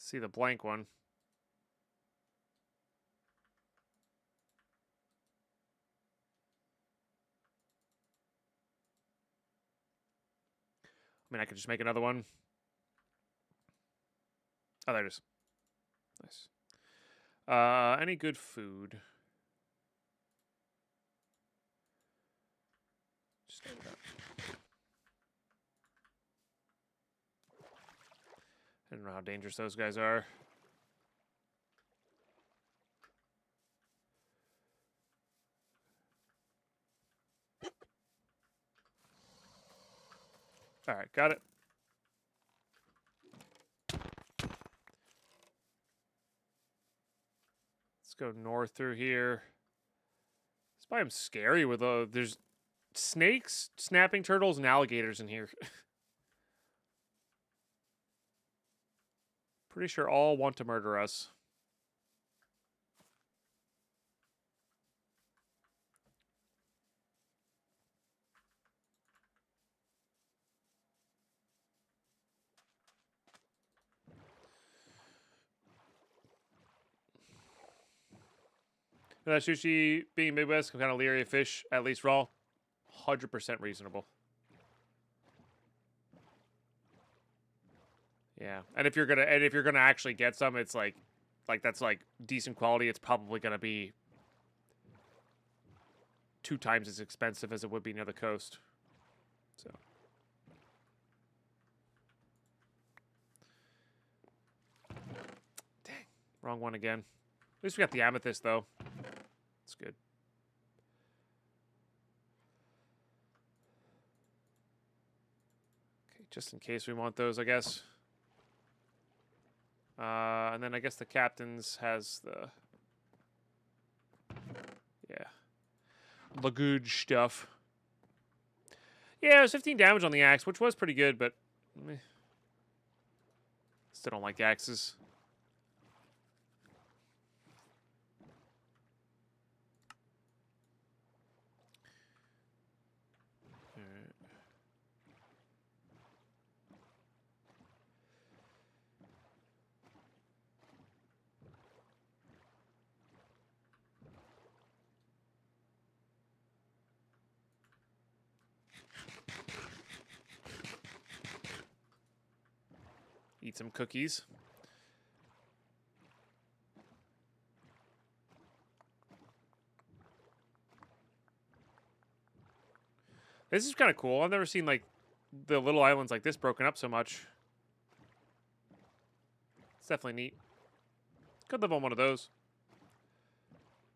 see the blank one. I mean, I could just make another one. Oh, there it is. Nice. Any good food? Stay up. I don't know how dangerous those guys are. All right, got it. Let's go north through here. This biome's scary with there's snakes, snapping turtles, and alligators in here. Pretty sure all want to murder us. That sushi being Midwest, kind of leery of fish, at least raw, 100% reasonable. Yeah, and if you're gonna actually get some, it's like that's like decent quality. It's probably gonna be 2 times as expensive as it would be near the coast. So. Dang, wrong one again. At least we got the amethyst though. It's good. Okay, just in case we want those, I guess. And then I guess the captain's has the... Yeah. Luggage stuff. Yeah, it was 15 damage on the axe, which was pretty good, but... Still don't like axes. Eat some cookies. This is kind of cool. I've never seen like the little islands like this broken up so much. It's definitely neat. Could live on one of those.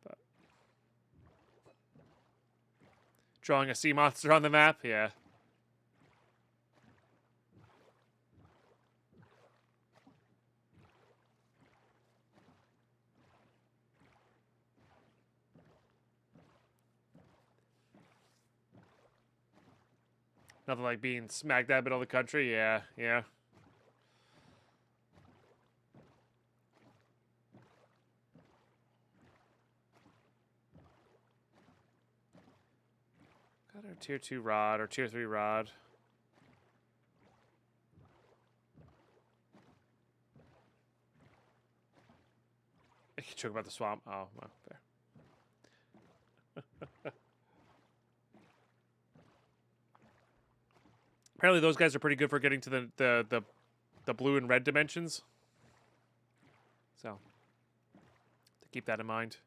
But drawing a sea monster on the map, yeah. Nothing like being smack dab middle of the country. Yeah, yeah. Got our tier 2 rod or tier 3 rod. I can joke about the swamp. Oh, well, there. Apparently those guys are pretty good for getting to the blue and red dimensions. So, to keep that in mind.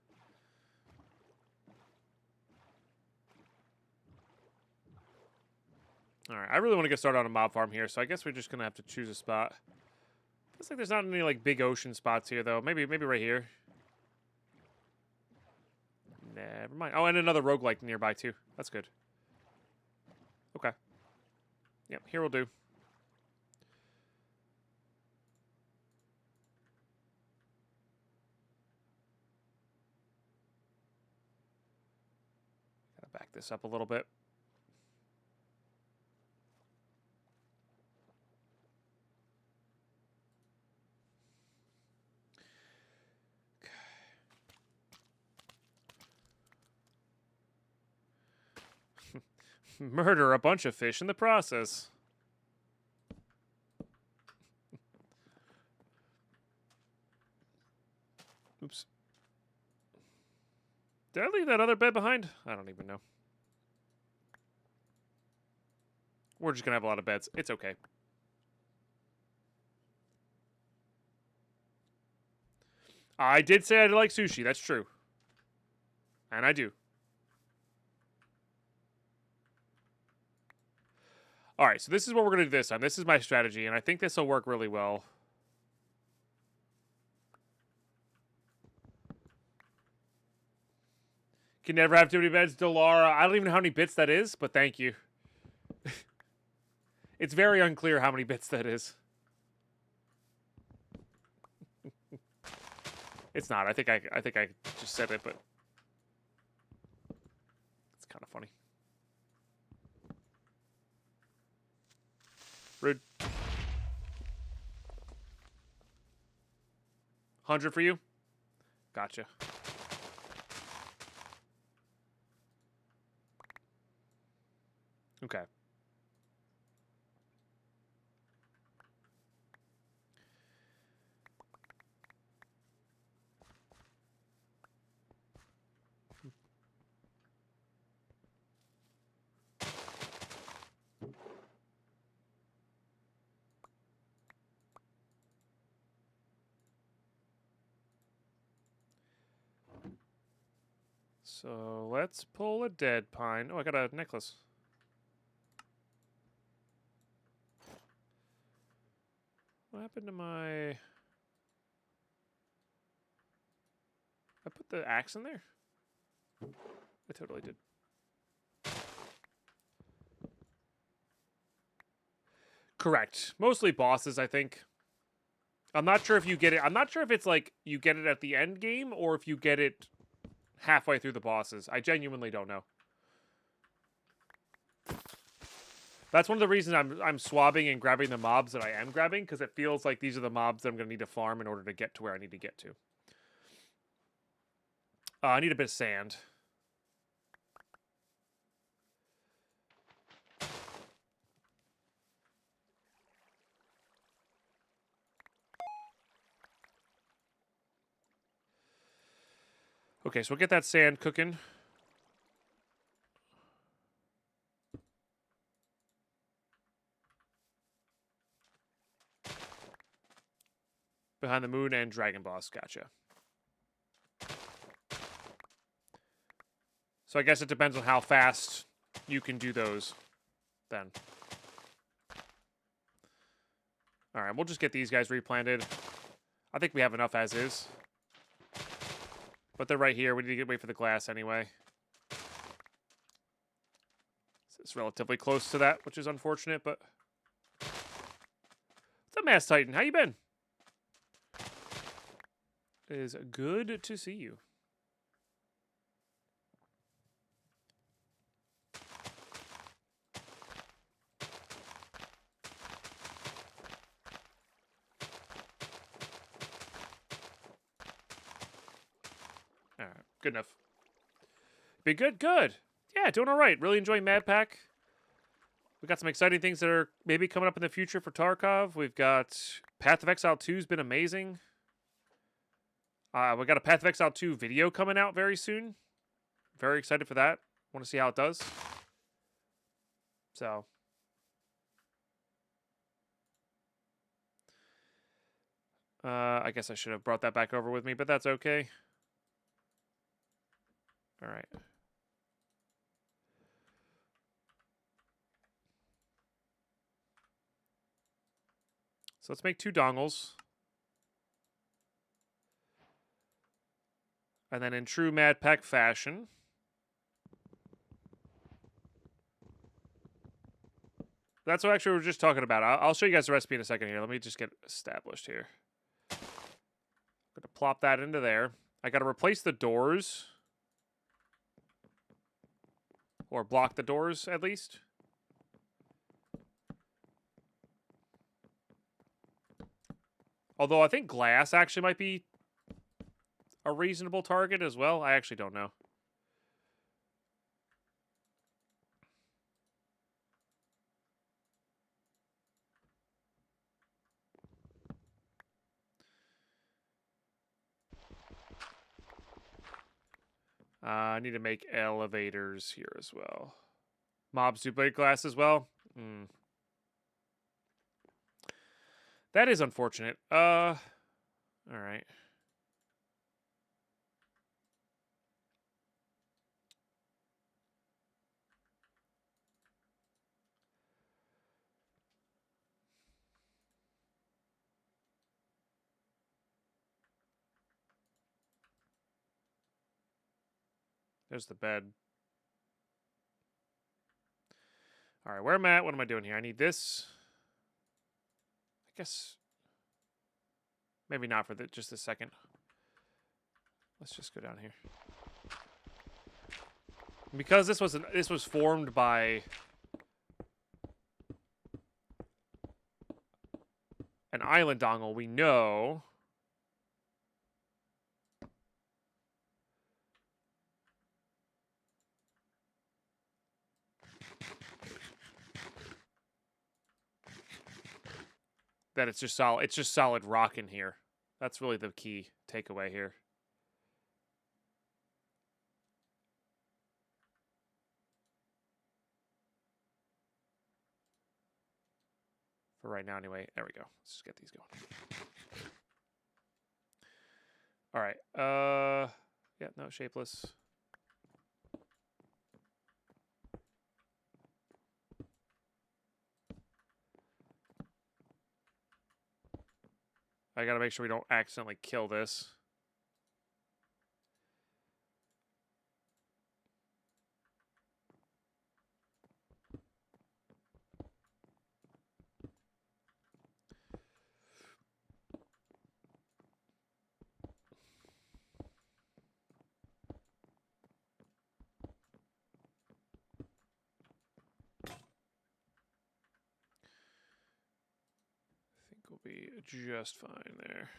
Alright, I really want to get started on a mob farm here, so I guess we're just going to have to choose a spot. Looks like there's not any like big ocean spots here, though. Maybe right here. Never mind. Oh, and another roguelike nearby, too. That's good. Okay. Yep, here will do. Gotta back this up a little bit. Murder a bunch of fish in the process. Oops. Did I leave that other bed behind? I don't even know. We're just gonna have a lot of beds. It's okay. I did say I like sushi. That's true. And I do. All right, so this is what we're going to do this time. This is my strategy, and I think this will work really well. Can never have too many beds, Delara. I don't even know how many bits that is, but thank you. It's very unclear how many bits that is. It's not. I think I just said it, but it's kind of funny. Rude. 100 for you? Gotcha. Okay. So let's pull a Deadpine. Oh, I got a necklace. What happened to my... I put the axe in there? I totally did. Correct. Mostly bosses, I think. I'm not sure if you get it. I'm not sure if it's like you get it at the end game or if you get it halfway through the bosses. I genuinely don't know. That's one of the reasons I'm swabbing and grabbing the mobs that I am grabbing, because it feels like these are the mobs that I'm going to need to farm in order to get to where I need to get to. I need a bit of sand. Okay, so we'll get that sand cooking. Behind the Moon and Dragon Boss, gotcha. So I guess it depends on how fast you can do those, then. Alright, we'll just get these guys replanted. I think we have enough as is. But they're right here. We need to wait for the glass anyway. It's relatively close to that, which is unfortunate, but... What's up, Mass Titan? How you been? It is good to see you. All right, good enough. Be good, good. Yeah, doing all right. Really enjoying Madpack. We got some exciting things that are maybe coming up in the future for Tarkov. We've got Path of Exile 2's been amazing. We got a Path of Exile 2 video coming out very soon. Very excited for that. Want to see how it does. So. I guess I should have brought that back over with me, but that's okay. All right. So let's make 2 dongles. And then in true Madpack fashion, that's what actually we were just talking about. I'll show you guys the recipe in a second here. Let me just get established here. I'm going to plop that into there. I got to replace the doors. Or block the doors, at least. Although I think glass actually might be a reasonable target as well. I actually don't know. I need to make elevators here as well. Mobs do plate glass as well. That is unfortunate. All right. There's the bed. All right, where am I at? What am I doing here? I need this. I guess maybe not for just a second. Let's just go down here. Because this was formed by an island dongle, we know that it's just solid rock in here. That's really the key takeaway here. For right now anyway. There we go. Let's just get these going. All right. Yeah, no, shapeless. I gotta make sure we don't accidentally kill this. We'll be just fine there.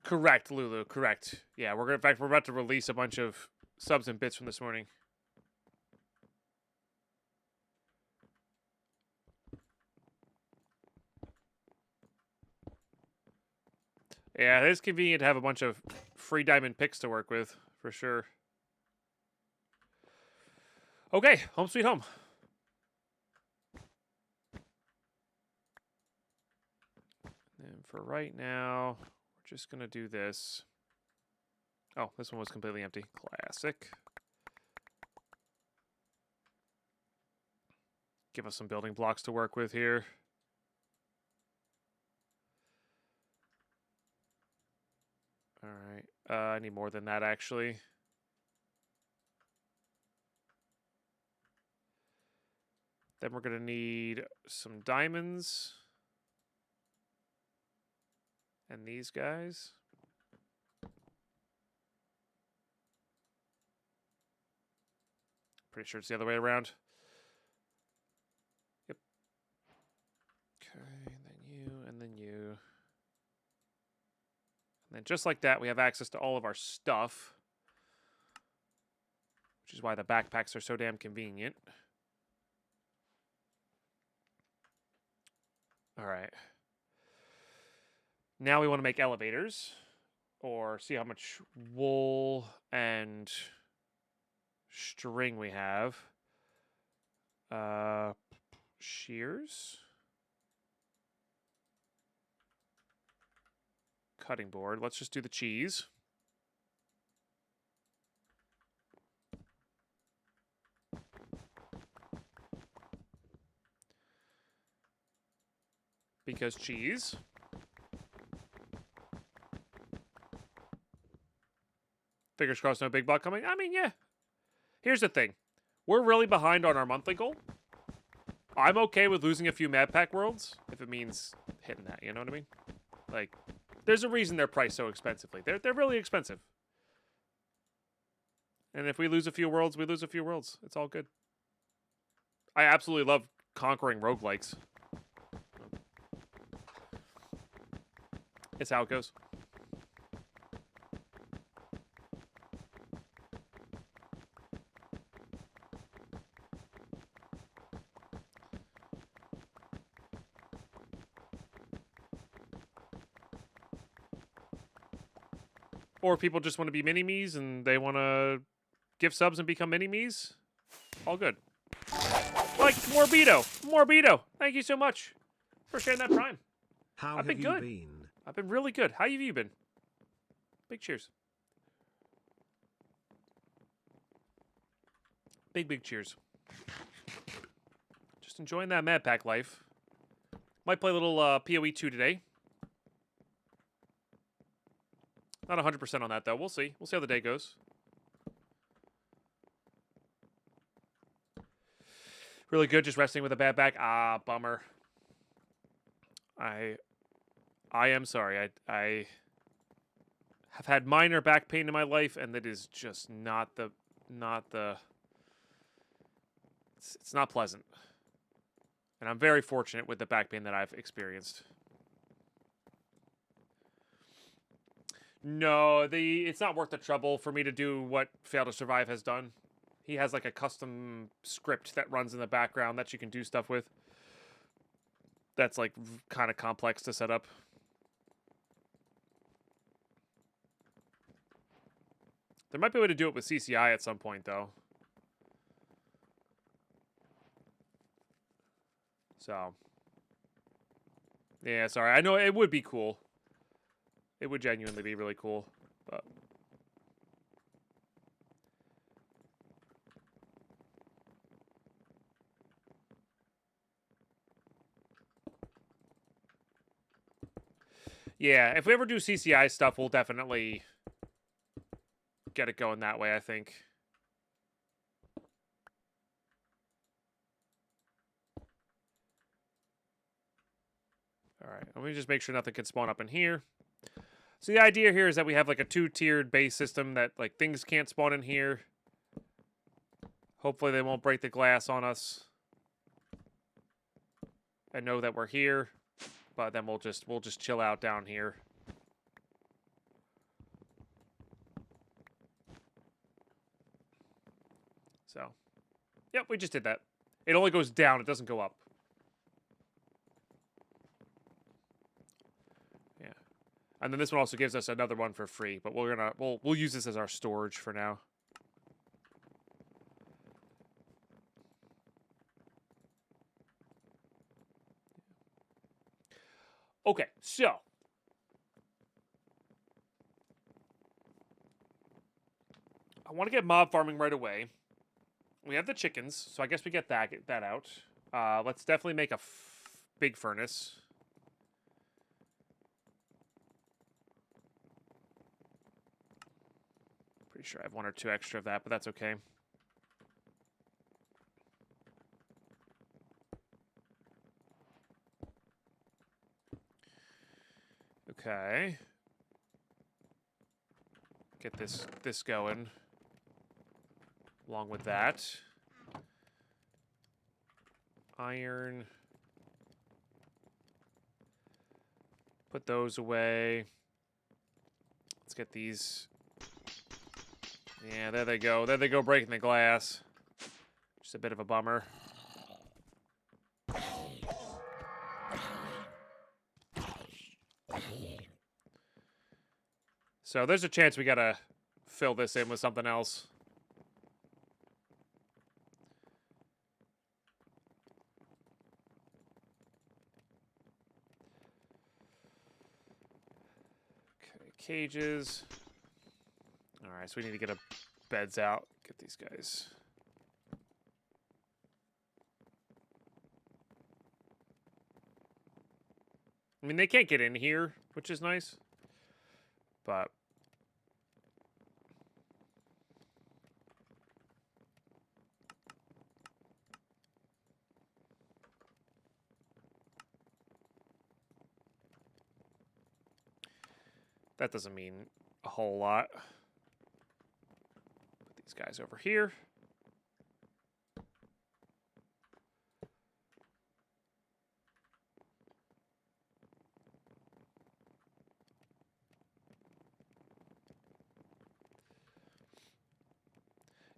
Correct, Lulu. Correct. Yeah, in fact, we're about to release a bunch of subs and bits from this morning. Yeah, it is convenient to have a bunch of free diamond picks to work with, for sure. Okay, home sweet home. And for right now, we're just going to do this. Oh, this one was completely empty. Classic. Give us some building blocks to work with here. All right. I need more than that, actually. Then we're going to need some diamonds. And these guys. Pretty sure it's the other way around. Yep. Okay, and then you, and then you. And then just like that, we have access to all of our stuff. Which is why the backpacks are so damn convenient. All right. Now we want to make elevators. Or see how much wool and string we have. Shears. Cutting board. Let's just do the cheese. Because cheese. Fingers crossed no big block coming. I mean, yeah. Here's the thing. We're really behind on our monthly goal. I'm okay with losing a few Madpack worlds if it means hitting that, you know what I mean? Like, there's a reason they're priced so expensively. They're really expensive. And if we lose a few worlds, we lose a few worlds. It's all good. I absolutely love conquering roguelikes. It's how it goes. Or people just want to be mini-me's and they want to give subs and become mini-me's. All good. Like Morbido. Morbido. Thank you so much for sharing that prime. How I've been have good. you been? I've been really good. How have you been? Big cheers. big cheers. Just enjoying that Madpack life. Might play a little PoE 2 today. Not 100% on that, though. We'll see. We'll see how the day goes. Really good, just resting with a bad back. Ah, bummer. I am sorry. I have had minor back pain in my life, and that is just not the it's not pleasant. And I'm very fortunate with the back pain that I've experienced. No, it's not worth the trouble for me to do what Fail to Survive has done. He has like a custom script that runs in the background that you can do stuff with. That's like kind of complex to set up. There might be a way to do it with CCI at some point, though. So. Yeah, sorry. I know it would be cool. It would genuinely be really cool, but... Yeah, if we ever do CCI stuff, we'll definitely get it going that way, I think. Alright, let me just make sure nothing can spawn up in here. So the idea here is that we have like a 2-tiered base system that like things can't spawn in here. Hopefully they won't break the glass on us. And know that we're here. But then we'll just chill out down here. So, yep, we just did that. It only goes down, it doesn't go up. Yeah. And then this one also gives us another one for free, but we'll use this as our storage for now. Okay, so I want to get mob farming right away. We have the chickens, so I guess we get that out. Let's definitely make a big furnace. Pretty sure I have 1 or 2 extra of that, but that's okay. Okay. Get this going. Along with that. Iron. Put those away. Let's get these. Yeah, there they go. There they go breaking the glass. Just a bit of a bummer. So there's a chance we gotta fill this in with something else. Okay, cages. Alright, so we need to get a beds out. Get these guys. I mean, they can't get in here, which is nice. But that doesn't mean a whole lot. Put these guys over here.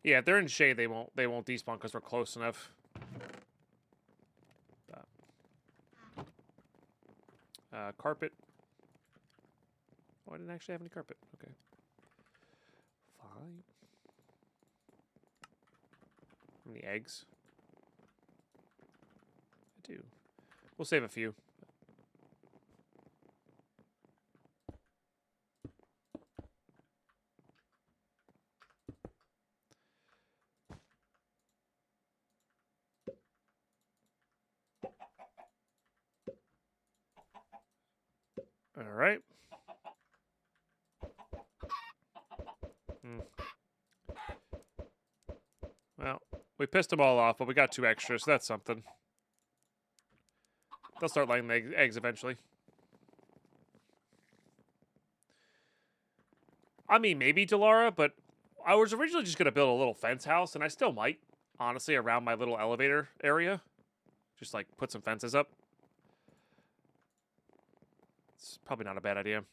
Yeah, if they're in shade, they won't despawn because we're close enough. Carpet. Oh, I didn't actually have any carpet. Okay. Fine. How many eggs? I do. We'll save a few. All right. Well, we pissed them all off, but we got 2 extras, so that's something. They'll start laying the eggs eventually. I mean, maybe Delara, but I was originally just going to build a little fence house, and I still might, honestly, around my little elevator area. Just, like, put some fences up. It's probably not a bad idea.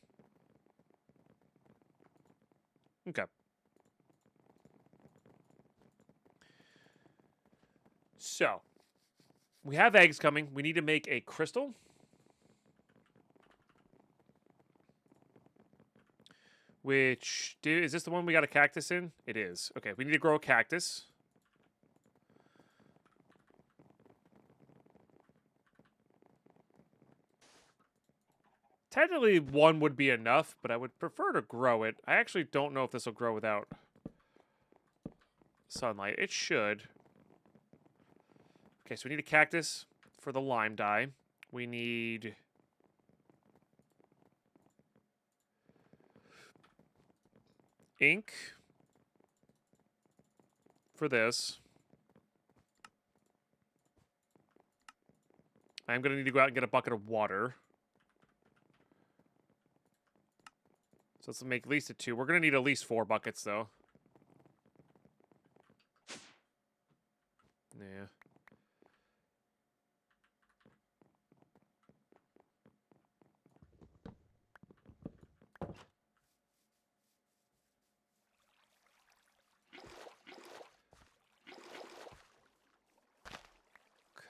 Okay. So, we have eggs coming. We need to make a crystal. Which, is this the one we got a cactus in? It is. Okay, we need to grow a cactus. Technically, 1 would be enough, but I would prefer to grow it. I actually don't know if this will grow without sunlight. It should. Okay, so we need a cactus for the lime dye. We need... ink for this. I'm going to need to go out and get a bucket of water. So let's make at least a 2. We're going to need at least 4 buckets, though. Yeah.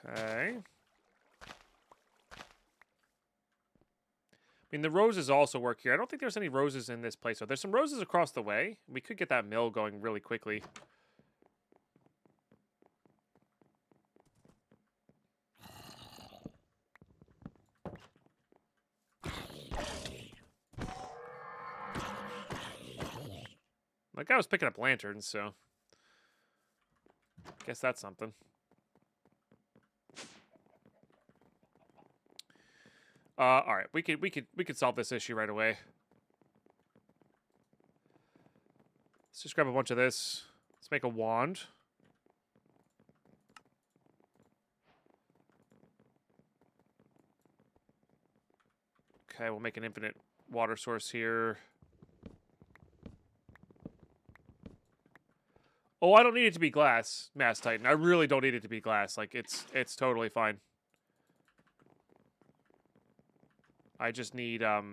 Okay. I mean, the roses also work here. I don't think there's any roses in this place. So there's some roses across the way. We could get that mill going really quickly. Like, I was picking up lanterns, so... guess that's something. All right, we could solve this issue right away. Let's just grab a bunch of this. Let's make a wand. Okay, we'll make an infinite water source here. Oh, I don't need it to be glass, Mass Titan. I really don't need it to be glass. Like, it's totally fine. I just need, a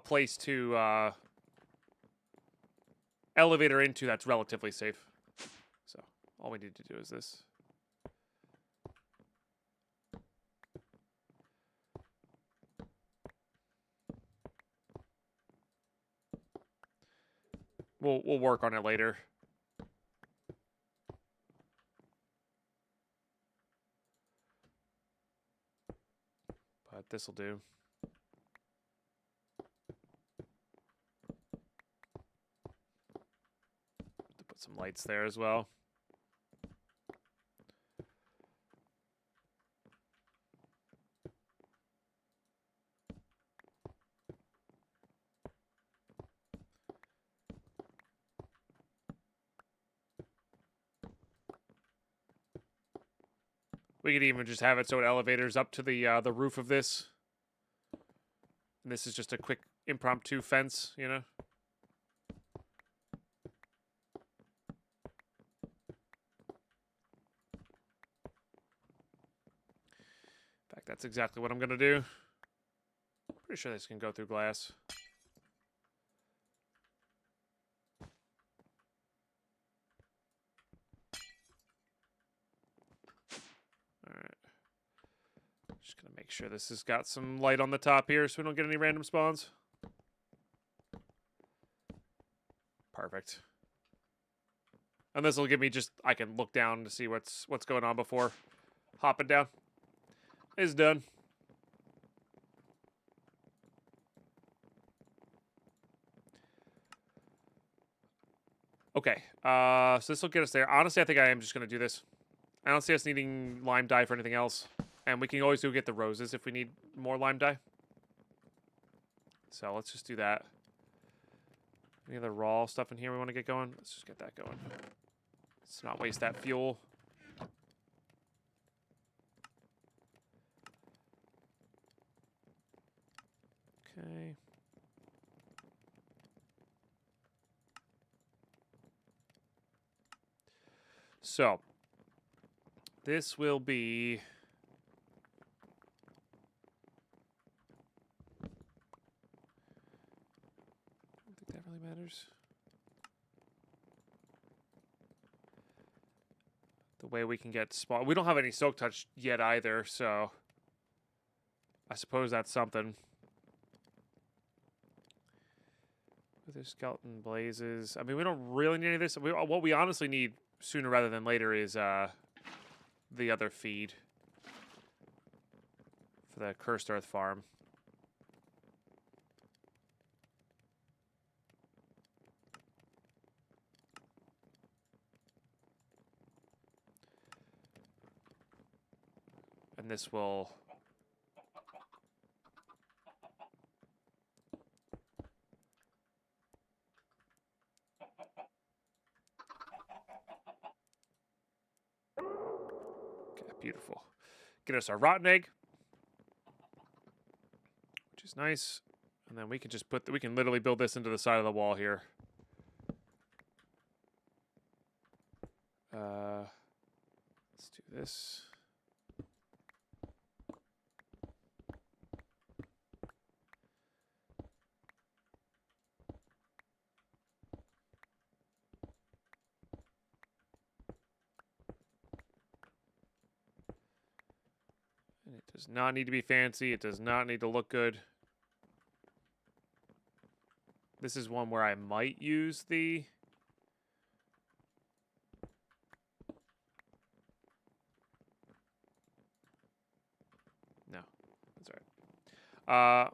place to, elevator into that's relatively safe. So, all we need to do is this. We'll work on it later. But this'll do. To put some lights there as well. We could even just have it so it elevators up to the roof of this. And this is just a quick impromptu fence, you know? In fact, that's exactly what I'm going to do. Pretty sure this can go through glass. Just gonna make sure this has got some light on the top here so we don't get any random spawns. Perfect. And this will give me just, I can look down to see what's going on before hopping down. It's done. Okay. So this will get us there. Honestly, I think I am just gonna do this. I don't see us needing lime dye for anything else, and we can always go get the roses if we need more lime dye. So let's just do that. Any other raw stuff in here we want to get going? Let's just get that going. Let's not waste that fuel. Okay. So, this will be... I don't think that really matters. The way we can get spawn. We don't have any soak touch yet either, so I suppose that's something. With their skeleton blazes. I mean, we don't really need any of this. What we honestly need sooner rather than later is the other feed for the Cursed Earth farm. And this will... Okay, beautiful. Get us our rotten egg, which is nice. And then we can just we can literally build this into the side of the wall here. Let's do this. And it does not need to be fancy. It does not need to look good. This is one where I might use the... No, that's all right.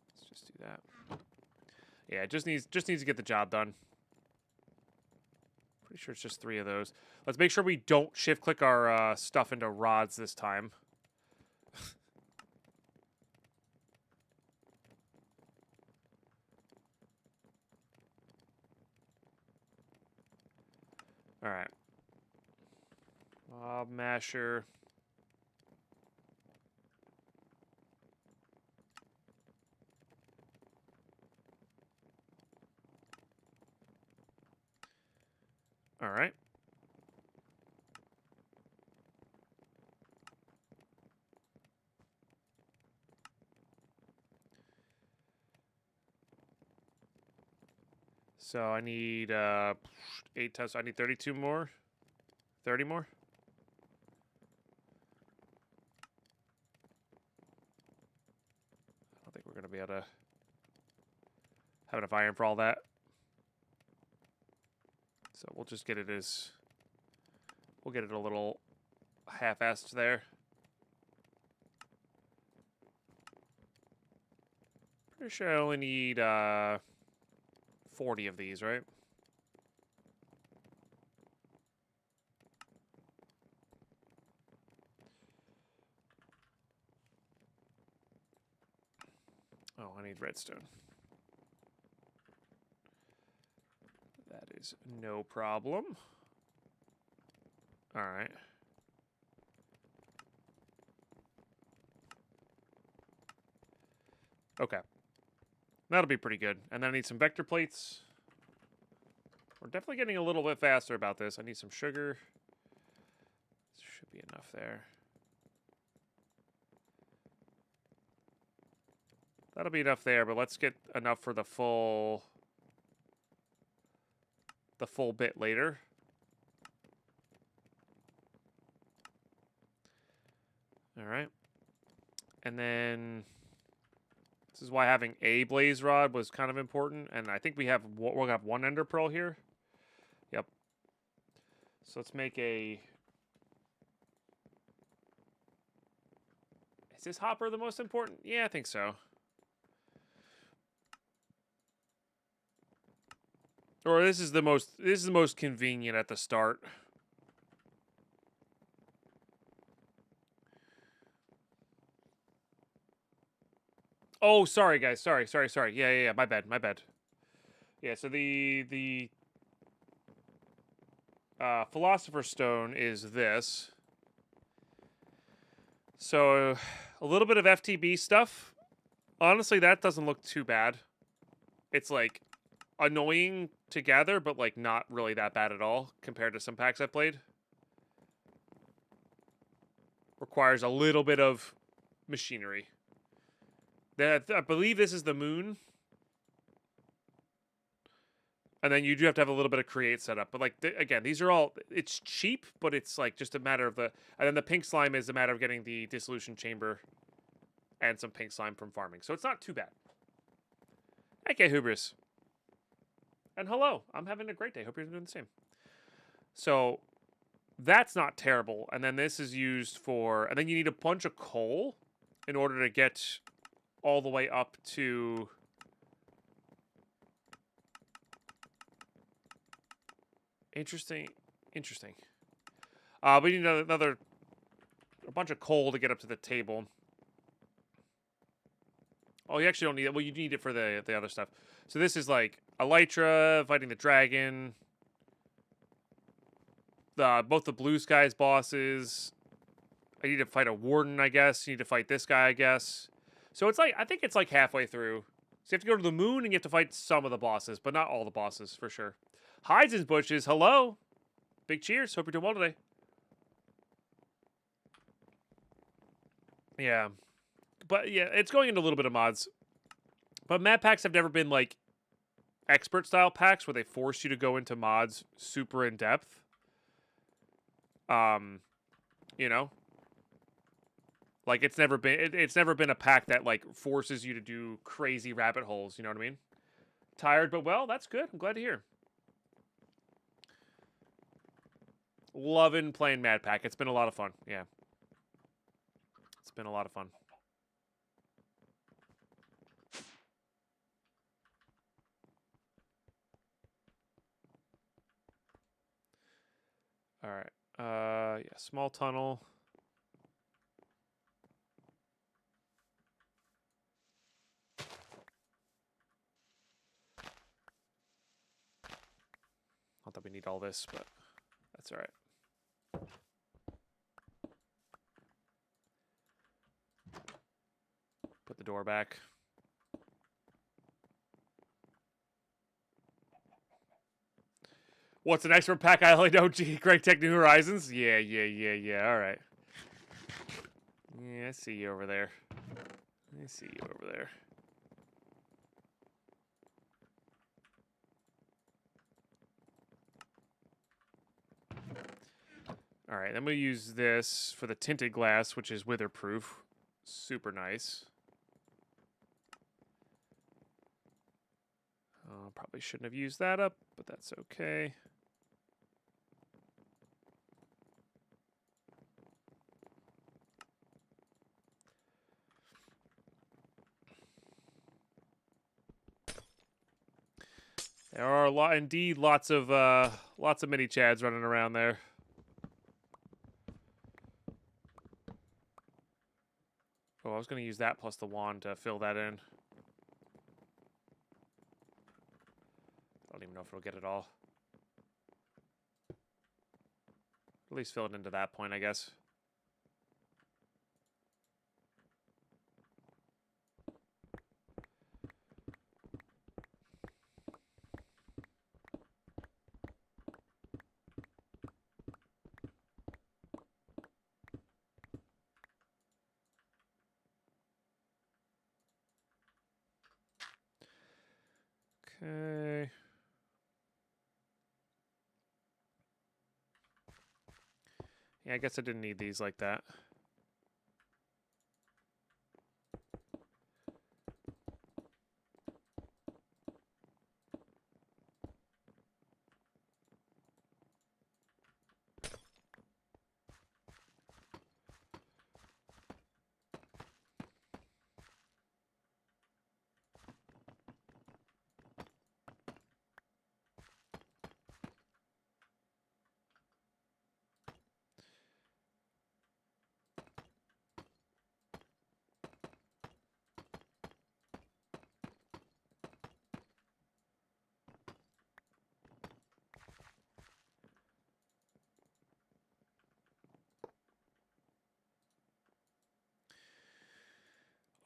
Let's just do that. Yeah, it just needs to get the job done. Pretty sure it's just 3 of those. Let's make sure we don't shift click our stuff into rods this time. All right. Mob masher. All right. So I need 8 tests. I need 32 more. 30 more. I don't think we're going to be able to have enough iron for all that. So we'll just get it as... We'll get it a little half-assed there. Pretty sure I only need 40 of these, right? Oh, I need redstone. That is no problem. All right. Okay. That'll be pretty good. And then I need some vector plates. We're definitely getting a little bit faster about this. I need some sugar. Should be enough there. That'll be enough there, but let's get enough for the full bit later. All right. And then this is why having a blaze rod was kind of important, and I think we'll have 1 ender pearl here. Yep. So let's make a... Is this hopper the most important? Yeah, I think so. Or this is the most convenient at the start. Oh, sorry guys. Sorry. Yeah. My bad. Yeah, so the Philosopher's Stone is this. So a little bit of FTB stuff. Honestly, that doesn't look too bad. It's like annoying to gather, but like not really that bad at all compared to some packs I've played. Requires a little bit of machinery. I believe this is the moon. And then you do have to have a little bit of create set up. But like, again, these are all, it's cheap, but it's like just a matter of and then the pink slime is a matter of getting the dissolution chamber and some pink slime from farming. So it's not too bad. Okay, Hubris. And hello, I'm having a great day. Hope you're doing the same. So that's not terrible. And then this is used for, and then you need a bunch of coal in order to get all the way up to interesting. We need a bunch of coal to get up to the table. Oh, you actually don't need it. Well, you need it for the other stuff. So this is like Elytra fighting the dragon. Both the Blue Skies bosses. I need to fight a warden, I guess. You need to fight this guy, I guess. So it's like, I think it's like halfway through. So you have to go to the moon and you have to fight some of the bosses, but not all the bosses, for sure. Hides and bushes, hello. Big cheers. Hope you're doing well today. Yeah. But yeah, it's going into a little bit of mods. But Madpacks have never been like expert style packs where they force you to go into mods super in depth. You know? Like it's never been a pack that like forces you to do crazy rabbit holes, you know what I mean? Tired but well, that's good. I'm glad to hear. Loving playing Madpack. It's been a lot of fun. Yeah. It's been a lot of fun. All right. Yeah, small tunnel. Not that we need all this, but that's all right. Put the door back. What's an expert pack? I only know Great Tech New Horizons. Yeah. All right. Yeah, I see you over there. All right, then we'll use this for the tinted glass, which is witherproof. Super nice. Probably shouldn't have used that up, but that's okay. There are indeed lots of mini chads running around there. Oh, I was going to use that plus the wand to fill that in. I don't even know if it'll get it all. At least fill it into that point, I guess. Okay. Yeah, I guess I didn't need these like that.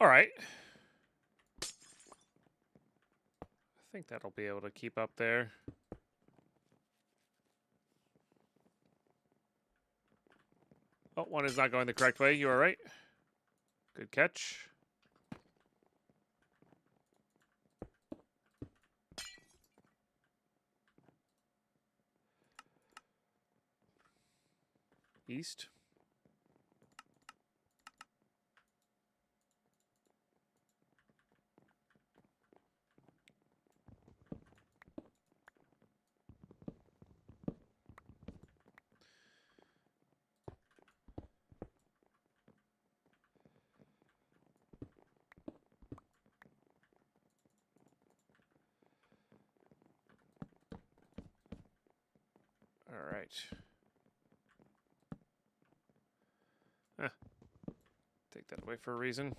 All right. I think that'll be able to keep up there. Oh, one is not going the correct way. You are right. Good catch. East. All right. Take that away for a reason.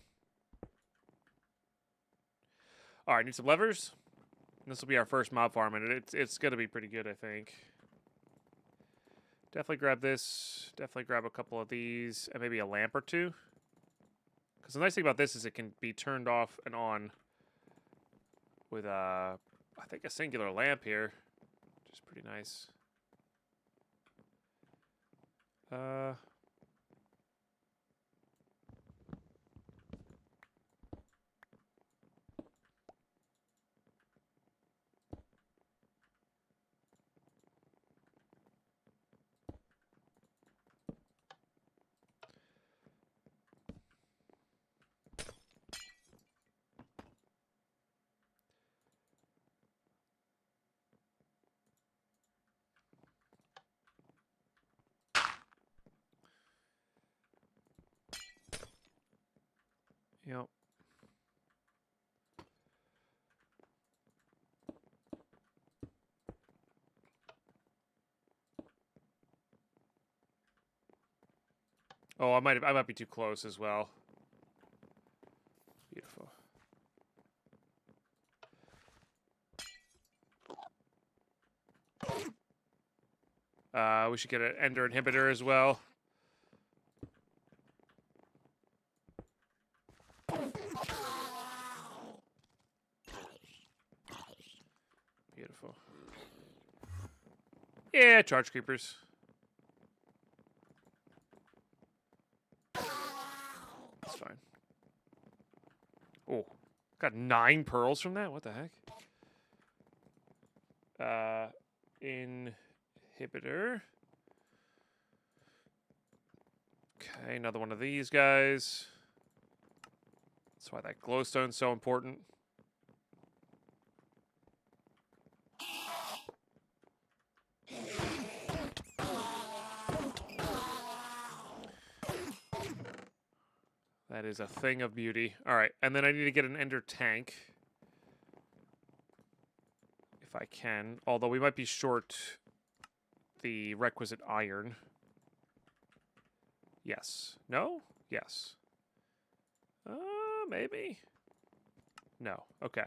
All right, need some levers. This will be our first mob farm, and it's going to be pretty good, I think. Definitely grab this. Definitely grab a couple of these, and maybe a lamp or two. Because the nice thing about this is it can be turned off and on with, I think, a singular lamp here. Which is pretty nice. Yep. Oh, I might be too close as well. Beautiful. We should get an ender inhibitor as well. Beautiful. Yeah, charge creepers. That's fine. Oh, got 9 pearls from that? What the heck? Inhibitor. Okay, another one of these guys. That's why that glowstone's so important. That is a thing of beauty. All right, and then I need to get an ender tank. If I can. Although we might be short the requisite iron. Yes. No? Yes. Maybe? No. Okay.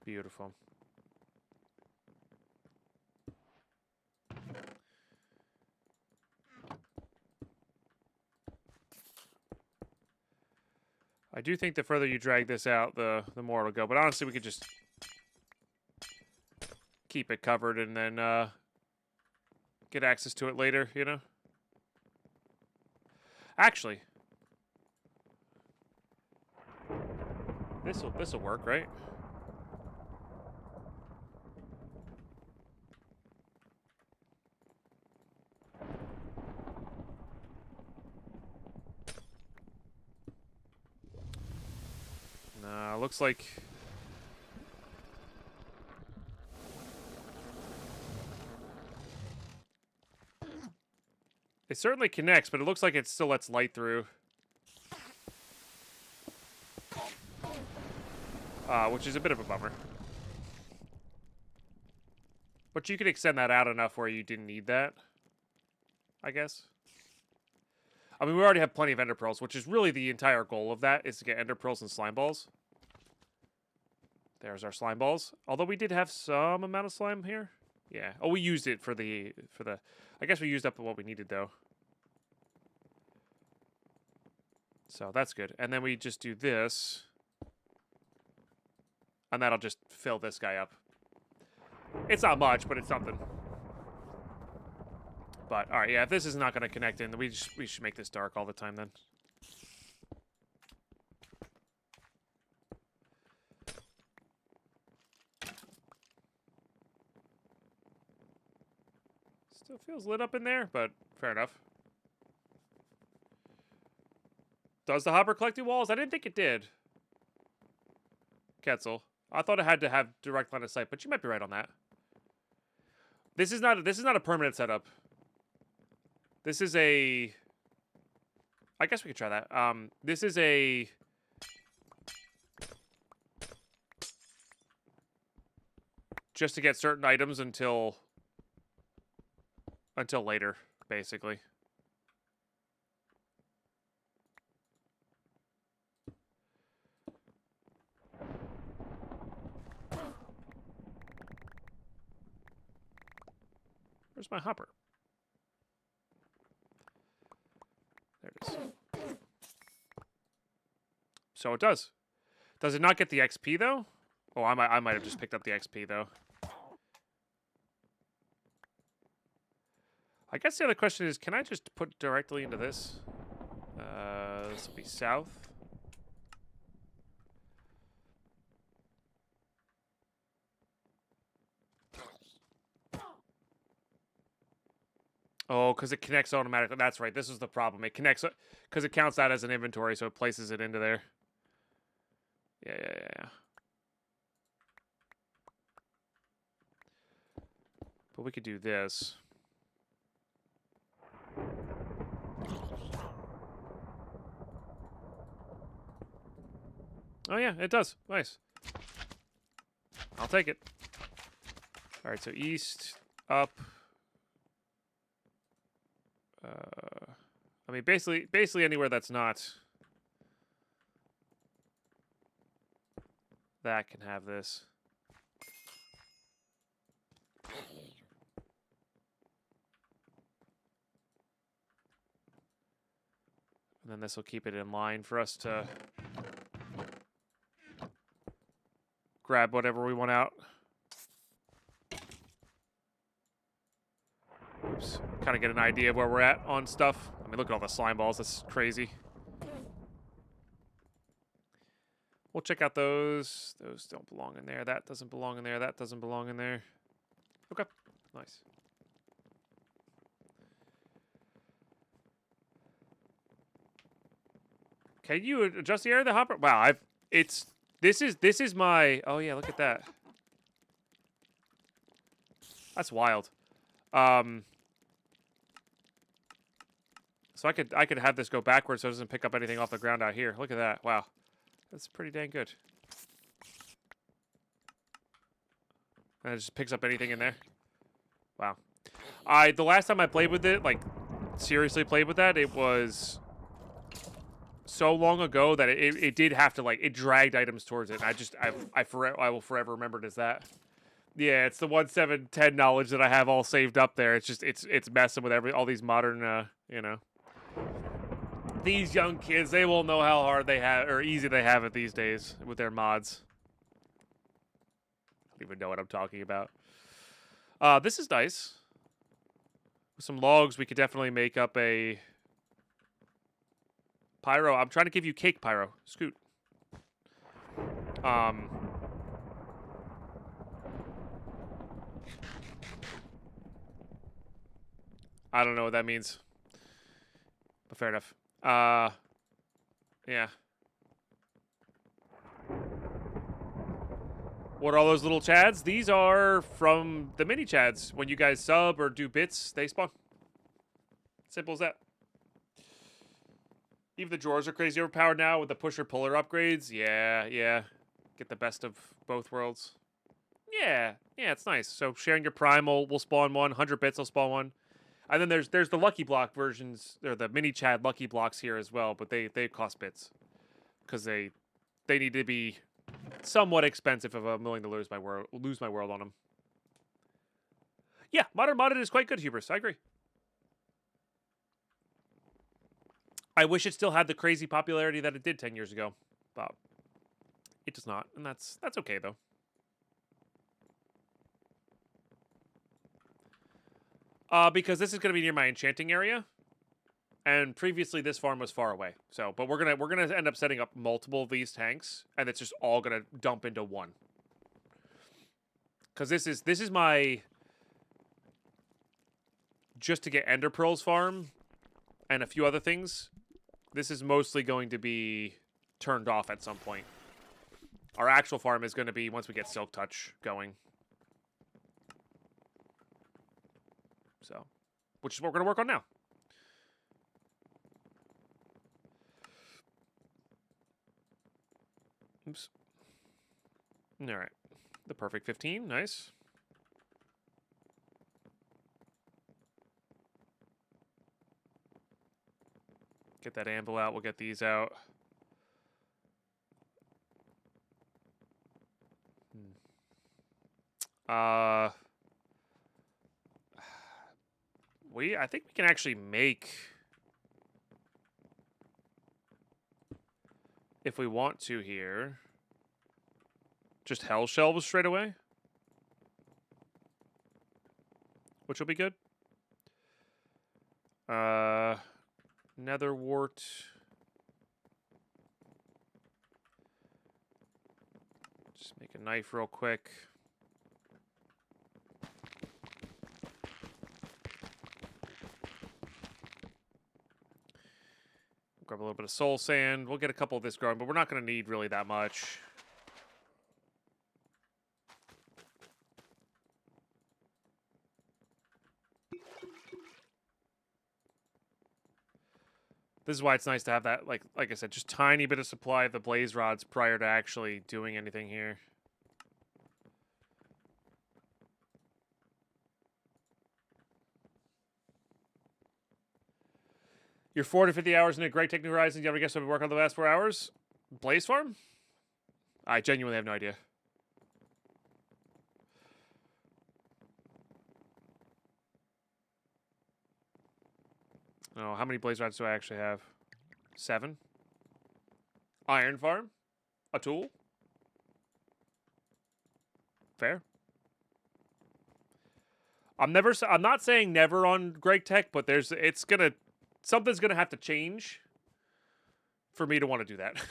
Beautiful. I do think the further you drag this out, the more it'll go. But honestly, we could just keep it covered and then get access to it later, you know? Actually, this'll work, right? Nah, looks like it certainly connects, but it looks like it still lets light through. Which is a bit of a bummer. But you could extend that out enough where you didn't need that, I guess. I mean, we already have plenty of ender pearls, which is really the entire goal of that, is to get ender pearls and slime balls. There's our slime balls. Although we did have some amount of slime here. Yeah. Oh, we used it for the... I guess we used up what we needed, though. So that's good. And then we just do this. And that'll just fill this guy up. It's not much, but it's something. But, alright, yeah, if this is not going to connect in, then we should make this dark all the time, then. Still feels lit up in there, but fair enough. Does the hopper collect the walls? I didn't think it did. Ketzel. I thought it had to have direct line of sight, but you might be right on that. This is not a permanent setup. This is a... I guess we could try that. This is a... just to get certain items until later, basically. Where's my hopper? There it is. So it does. Does it not get the XP, though? Oh, I might have just picked up the XP, though. I guess the other question is, can I just put directly into this? This will be south. Oh, because it connects automatically. That's right. This is the problem. It connects because it counts that as an inventory, so it places it into there. Yeah. But we could do this. Oh, yeah, it does. Nice. I'll take it. All right, so east, up. I mean, basically anywhere that's not that can have this. And then this will keep it in line for us to grab whatever we want out. Oops. Kind of get an idea of where we're at on stuff. I mean, look at all the slime balls. That's crazy. We'll check out those. Those don't belong in there. That doesn't belong in there. That doesn't belong in there. Okay. Nice. Can you adjust the area of the hopper? Wow, this is my... Oh, yeah, look at that. That's wild. So I could have this go backwards so it doesn't pick up anything off the ground out here. Look at that. Wow. That's pretty dang good. And it just picks up anything in there. Wow. The last time I played with it, like, seriously played with that, it was so long ago that it did have to, like, it dragged items towards it. And I will forever remember it as that. Yeah, it's the 1.7.10 knowledge that I have all saved up there. It's just, it's messing with all these modern, you know. These young kids, they will know how hard they have, or easy they have it these days with their mods. I don't even know what I'm talking about. This is nice. With some logs, we could definitely make up a pyro. I'm trying to give you cake pyro. Scoot. I don't know what that means. But fair enough. Yeah. What are all those little chads? These are from the mini chads. When you guys sub or do bits, they spawn. Simple as that. Even the drawers are crazy overpowered now with the pusher-puller upgrades. Yeah. Get the best of both worlds. Yeah, it's nice. So sharing your prime will spawn one. 100 bits will spawn one. And then there's the Lucky Block versions, or the mini Chad Lucky Blocks here as well, but they cost bits because they need to be somewhat expensive if I'm willing to lose my world on them. Yeah, modern modded is quite good, Hubris. I agree. I wish it still had the crazy popularity that it did 10 years ago, but it does not, and that's okay though. Because this is going to be near my enchanting area, and previously this farm was far away. So, but we're gonna end up setting up multiple of these tanks, and it's just all gonna dump into one. Because this is my just to get ender pearls farm, and a few other things. This is mostly going to be turned off at some point. Our actual farm is going to be once we get Silk Touch going. So, which is what we're going to work on now. Oops. All right. The perfect 15. Nice. Get that anvil out. We'll get these out. I think we can actually make, if we want to here, just hell shelves straight away, which will be good. Nether wart. Just make a knife real quick. Grab a little bit of soul sand. We'll get a couple of this growing, but we're not going to need really that much. This is why it's nice to have that, like I said, just tiny bit of supply of the blaze rods prior to actually doing anything here. You're 4 to 50 hours into Great Tech New Horizons. You ever guess what we work on the last 4 hours? Blaze Farm? I genuinely have no idea. Oh, how many blaze rods do I actually have? 7. Iron Farm? A tool? Fair. I'm not saying never on Great Tech, but something's gonna have to change for me to want to do that.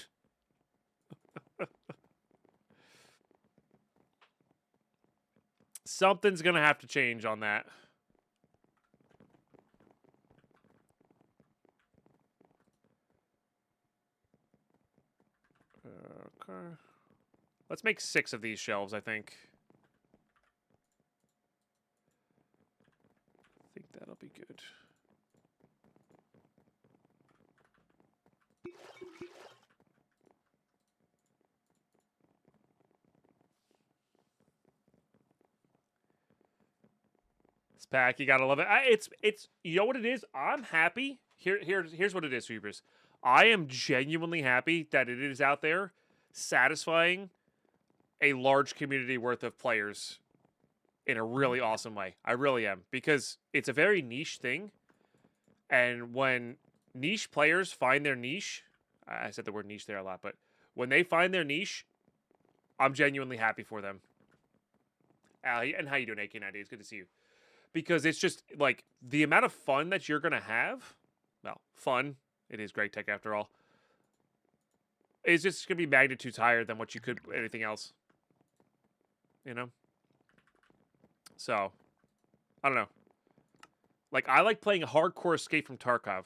Something's gonna have to change on that. Okay. Let's make 6 of these shelves, I think. I think that'll be good. This pack, you gotta love it. It's you know what it is? I'm happy. Here's what it is, Hubris. I am genuinely happy that it is out there satisfying a large community worth of players in a really awesome way. I really am. Because it's a very niche thing. And when niche players find their niche, I said the word niche there a lot, but when they find their niche, I'm genuinely happy for them. And how you doing, AK90? It's good to see you. Because it's just, like, the amount of fun that you're going to have, well, fun, it is Great Tech after all, is just going to be magnitudes higher than what you could anything else. You know? So, I don't know. Like, I like playing hardcore Escape from Tarkov.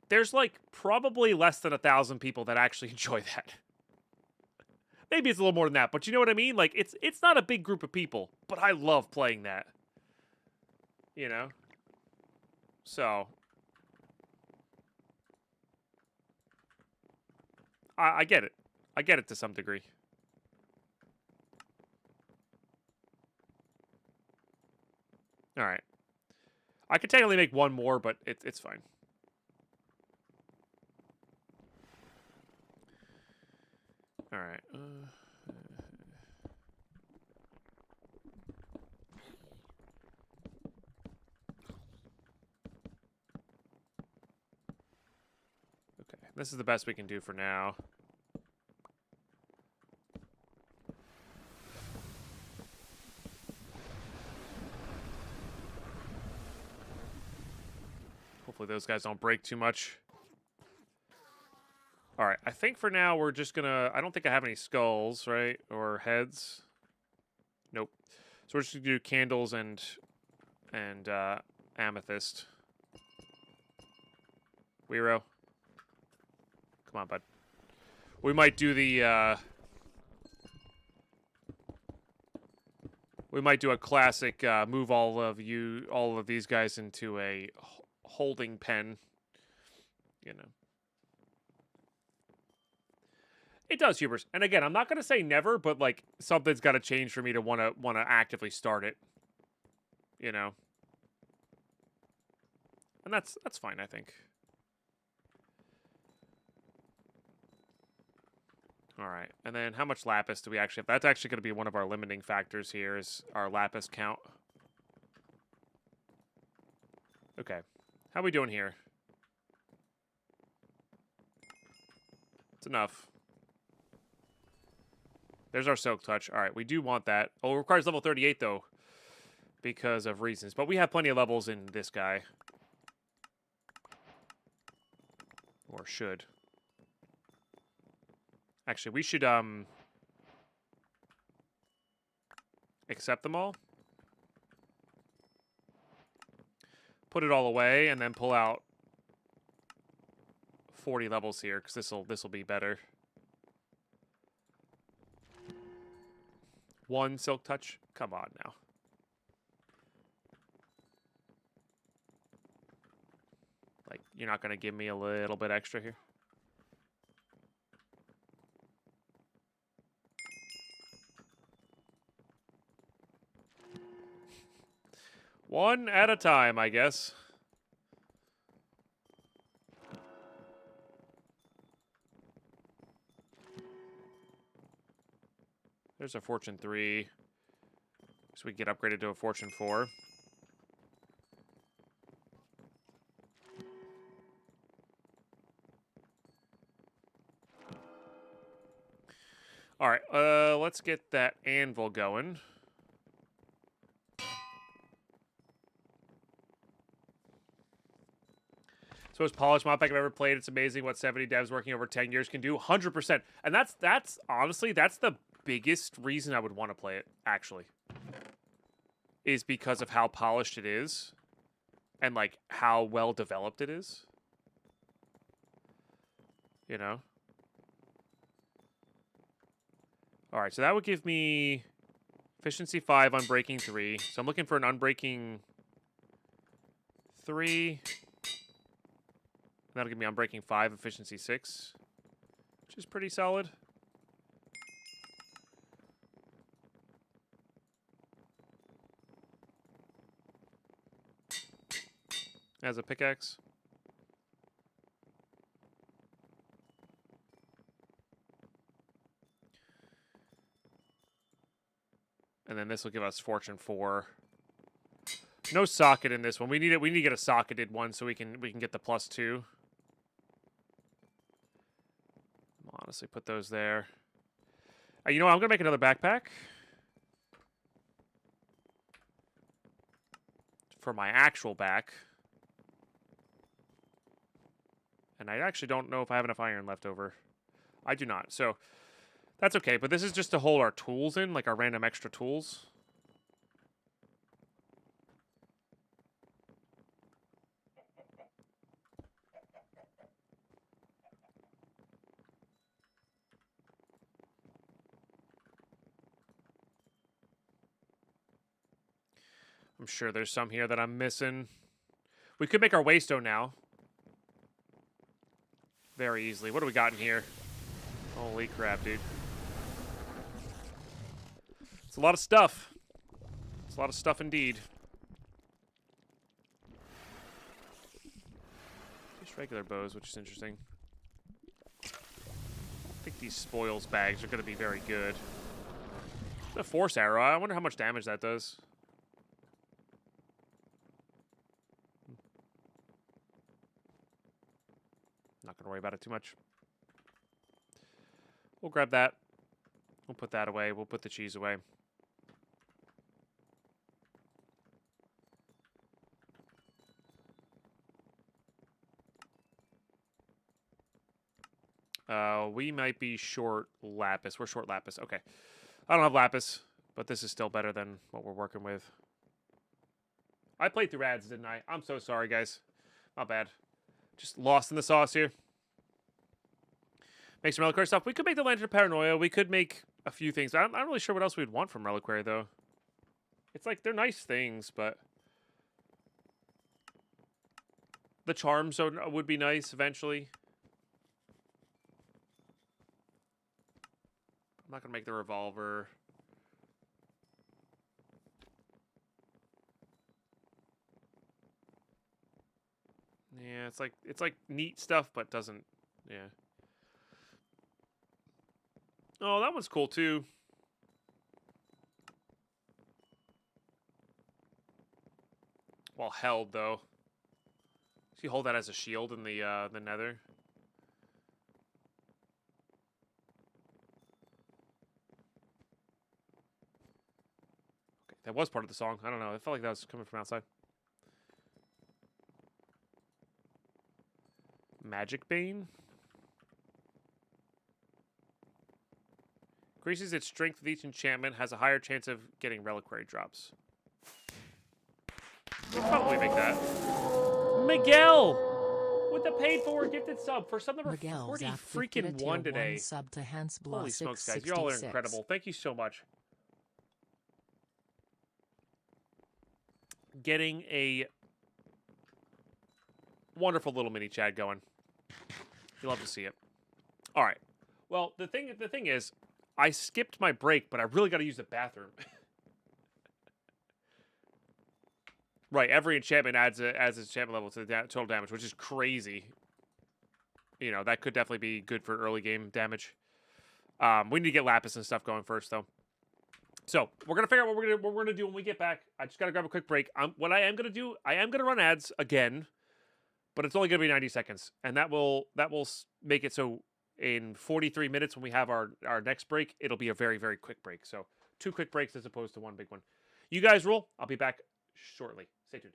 There's, like, probably less than 1,000 people that actually enjoy that. Maybe it's a little more than that, but you know what I mean? Like, it's not a big group of people, but I love playing that. You know? So, I get it. I get it to some degree. All right. I could technically make one more, but it's fine. All right. Okay, this is the best we can do for now. Hopefully those guys don't break too much. All right, I think for now we're just gonna... I don't think I have any skulls, right? Or heads. Nope. So we're just gonna do candles and amethyst. Weiro. Come on, bud. We might do the... we might do a classic move all of these guys into a holding pen. You know. It does, Hubers. And again, I'm not going to say never, but like something's got to change for me to want to actively start it. You know. And that's fine, I think. All right. And then how much lapis do we actually have? That's actually going to be one of our limiting factors here is our lapis count. Okay. How are we doing here? It's enough. There's our Silk Touch. All right, we do want that. Oh, it requires level 38, though, because of reasons. But we have plenty of levels in this guy. Or should. Actually, we should accept them all. Put it all away, and then pull out 40 levels here, because this'll be better. One Silk Touch? Come on now. Like, you're not going to give me a little bit extra here? One at a time, I guess. There's a Fortune 3. So we can get upgraded to a Fortune 4. Alright, let's get that anvil going. It's the most polished Modpack I've ever played. It's amazing what 70 devs working over 10 years can do. 100%. And that's honestly, that's the biggest reason I would want to play it, actually. Is because of how polished it is. And, like, how well developed it is. You know? Alright, so that would give me efficiency 5, unbreaking 3. So I'm looking for an unbreaking 3. That'll give me unbreaking 5, efficiency 6. Which is pretty solid. As a pickaxe. And then this will give us Fortune 4. No socket in this one. We need to get a socketed one so we can get the +2. I'll honestly put those there. You know what? I'm gonna make another backpack. For my actual back. And I actually don't know if I have enough iron left over. I do not. So that's okay, but this is just to hold our tools in, like our random extra tools. I'm sure there's some here that I'm missing. We could make our waystone now. Very easily. What do we got in here? Holy crap, dude. It's a lot of stuff. It's a lot of stuff indeed. Just regular bows, which is interesting. I think these spoils bags are going to be very good. The force arrow, I wonder how much damage that does. Not going to worry about it too much. We'll grab that. We'll put that away. We'll put the cheese away. We might be short lapis. We're short lapis. Okay. I don't have lapis, but this is still better than what we're working with. I played through ads, didn't I? I'm so sorry, guys. Not bad. Just lost in the sauce here. Make some reliquary stuff. We could make the Lantern of Paranoia. We could make a few things. I'm not really sure what else we'd want from reliquary, though. It's like, they're nice things, but... The charms would be nice eventually. I'm not going to make the revolver. Yeah, it's like neat stuff, but doesn't... Yeah. Oh, that one's cool, too. Well held, though. So you hold that as a shield in the nether. Okay, that was part of the song. I don't know. I felt like that was coming from outside. Magic Bane. Increases its strength with each enchantment. Has a higher chance of getting reliquary drops. We'll probably make that. Miguel! With the paid for gifted sub for sub number Miguel's 40 active freaking tier 1 today. Sub to Hans Blah Holy smokes, guys. You all are incredible. Thank you so much. Getting a wonderful little mini chat going. You love to see it. All right. Well, the thing is, I skipped my break, but I really got to use the bathroom. Right, every enchantment adds its enchantment level to the total damage, which is crazy. You know, that could definitely be good for early game damage. We need to get lapis and stuff going first, though. So we're gonna figure out what we're gonna do when we get back. I just gotta grab a quick break. What I am gonna do, I am gonna run ads again, but it's only gonna be 90 seconds, and that will make it so in 43 minutes when we have our next break, it'll be a very, very quick break. So 2 quick breaks as opposed to 1 big one. You guys rule. I'll be back shortly. Stay tuned.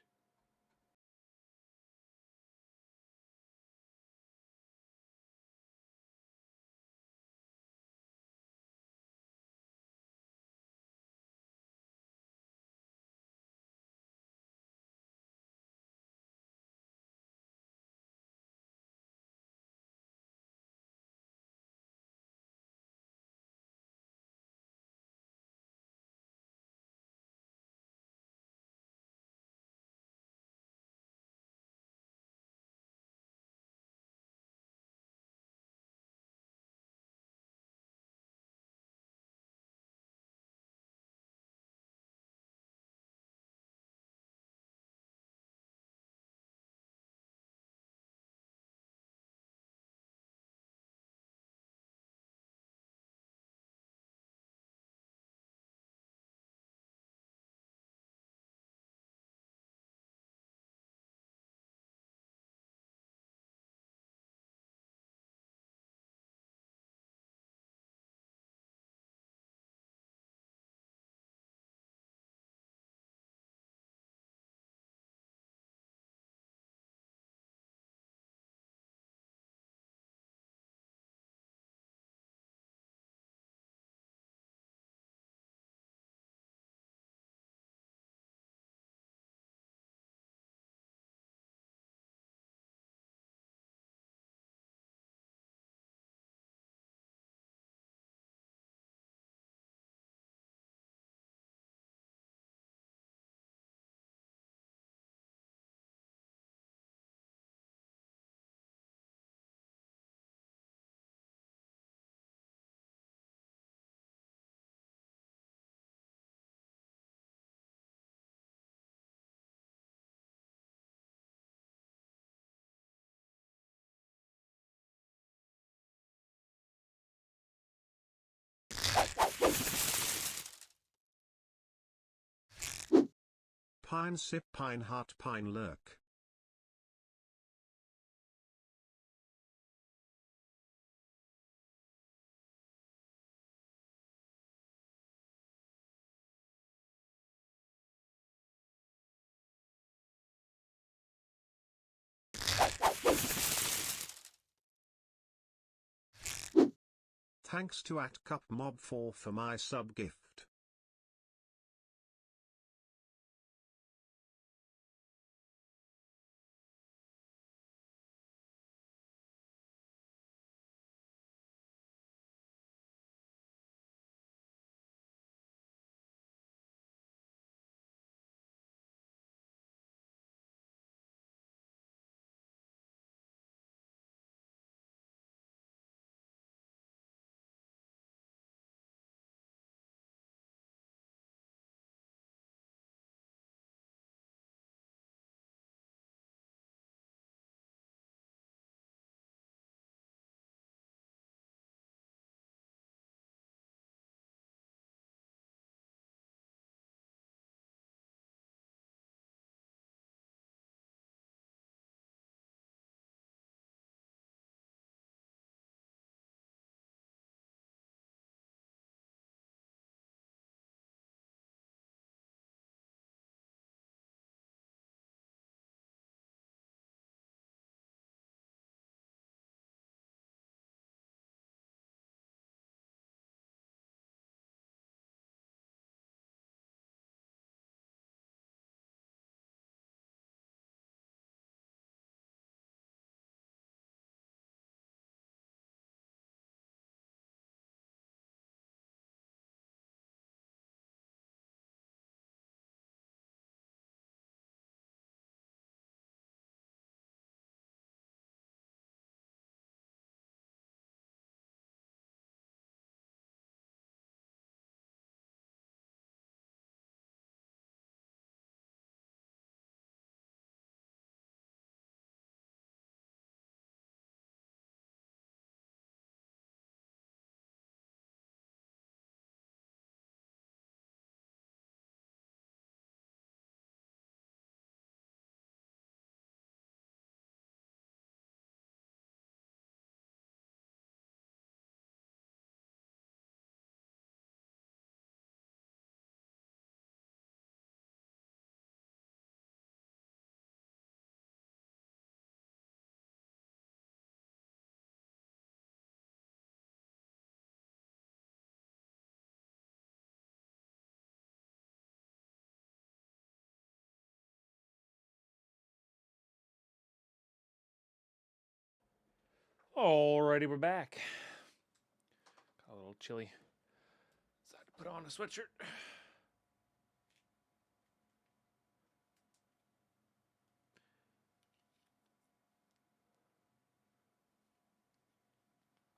Deadpine, Sippine, Heartpine, Lurk. Thanks to @cupmob4 for my sub gift. Alrighty, we're back. Got a little chilly. Decided to put on a sweatshirt.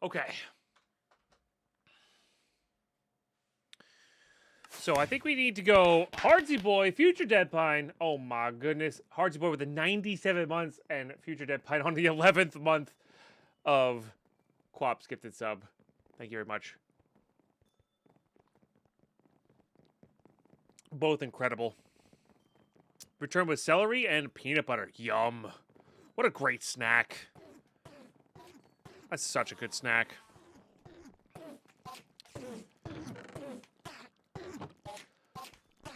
Okay. So I think we need to go Hardsy Boy, Future Deadpine. Oh my goodness. Hardsy Boy with the 97 months and Future Deadpine on the 11th month of Quap's gifted sub. Thank you very much. Both incredible. Return with celery and peanut butter. Yum. What a great snack. That's such a good snack.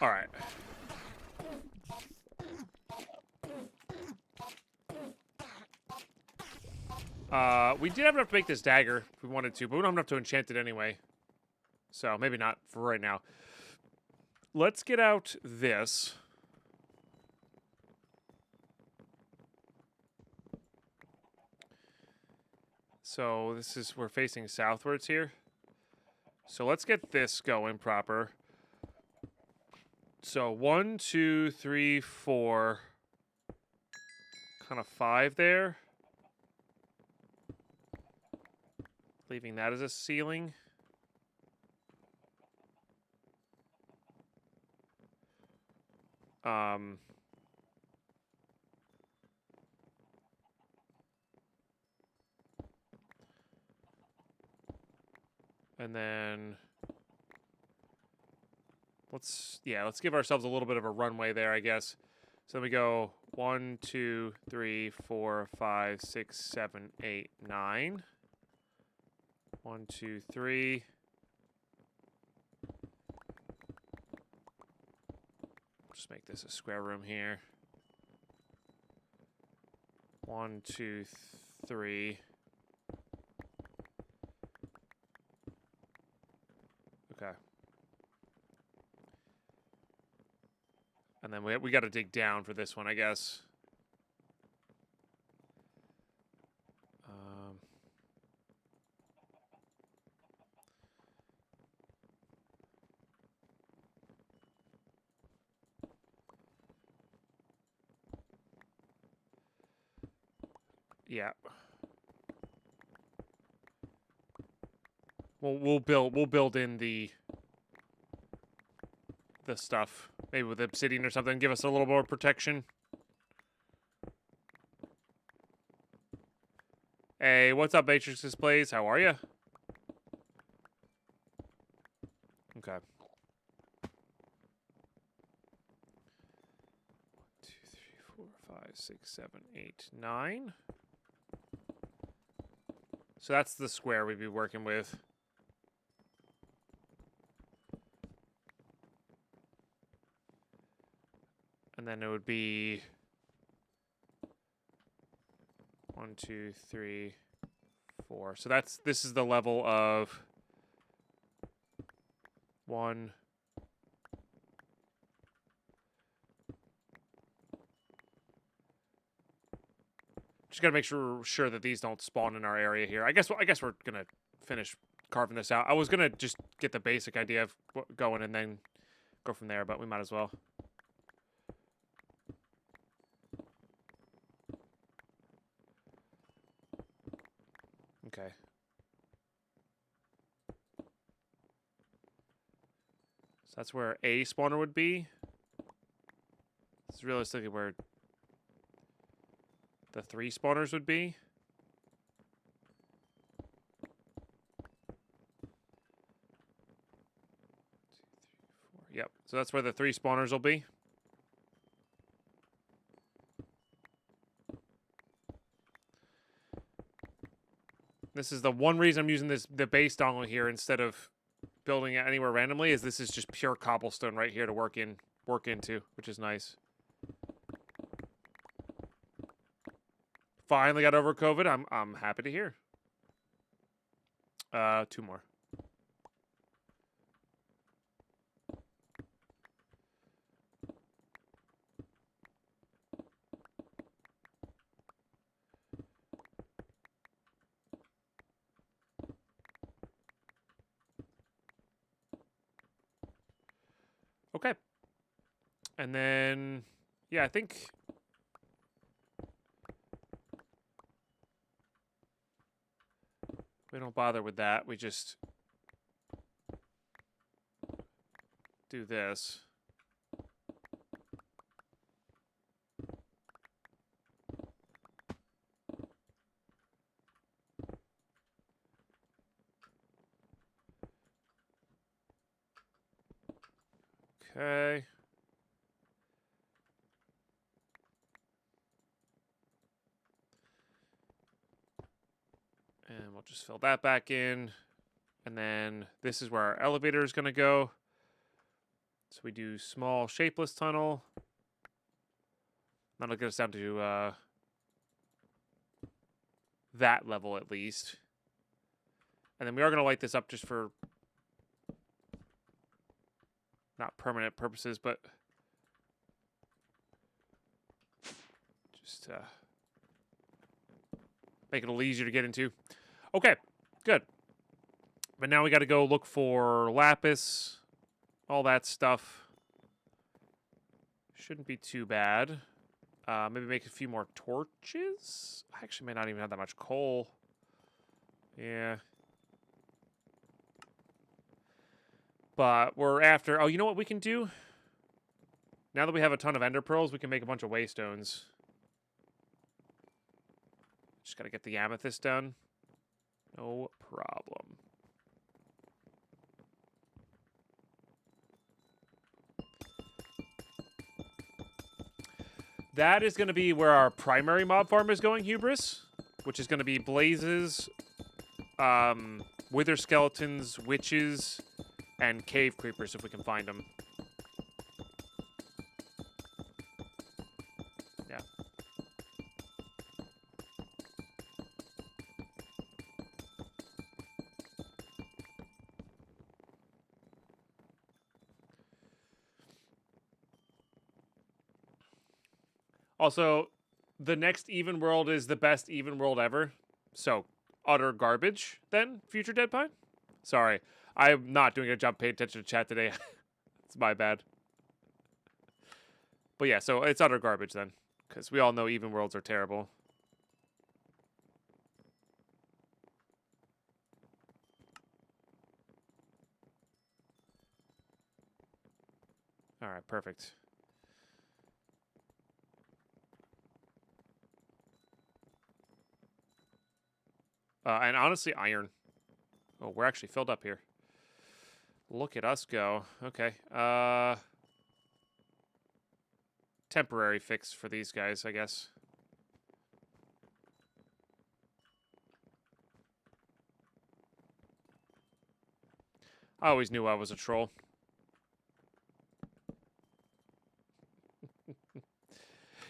All right. We did have enough to make this dagger if we wanted to, but we don't have enough to enchant it anyway. So maybe not for right now. Let's get out this. So this is, we're facing southwards here. So let's get this going proper. So 1, 2, 3, 4. Kind of 5 there. Leaving that as a ceiling. And then let's give ourselves a little bit of a runway there, I guess. So we go 1, 2, 3, 4, 5, 6, 7, 8, 9. 1, 2, 3. Just make this a square room here. 1, 2, 3. Okay. And then we got to dig down for this one, I guess. Yeah. We'll build in the stuff, maybe with obsidian or something, give us a little more protection. Hey, what's up, Matrix Displays? How are you? Okay. 2, 3, 4, 5, 6, 7, 8, 9. So that's the square we'd be working with. And then it would be 1, 2, 3, 4. So this is the level of 1. Just gotta make sure that these don't spawn in our area here. I guess we're gonna finish carving this out. I was gonna just get the basic idea of going and then go from there, but we might as well. Okay. So that's where a spawner would be. This is realistically where the 3 spawners would be. 2, 3, 4. Yep. So that's where the 3 spawners will be. This is the one reason I'm using the base dongle here instead of building it anywhere randomly, is this is just pure cobblestone right here to work into, which is nice. Finally got over COVID. I'm happy to hear. 2 more. Okay. And then, yeah, I think we don't bother with that. We just do this. Okay. And we'll just fill that back in. And then this is where our elevator is going to go. So we do small shapeless tunnel. That'll get us down to that level at least. And then we are going to light this up just for not permanent purposes, but just make it a little easier to get into. Okay, good. But now we got to go look for lapis, all that stuff. Shouldn't be too bad. Maybe make a few more torches. I actually may not even have that much coal. Yeah. But we're after... Oh, you know what we can do? Now that we have a ton of ender pearls, we can make a bunch of waystones. Just got to get the amethyst done. No problem. That is going to be where our primary mob farm is going, Hubris, which is going to be blazes, wither skeletons, witches, and cave creepers if we can find them. Yeah. Also, the next even world is the best even world ever. So, utter garbage, then, future Deadpine? Sorry. I'm not doing a job paying attention to chat today. It's my bad. But yeah, so it's utter garbage then. Because we all know even worlds are terrible. Alright, perfect. And honestly, iron. Oh, we're actually filled up here. Look at us go. Okay. Temporary fix for these guys, I guess. I always knew I was a troll.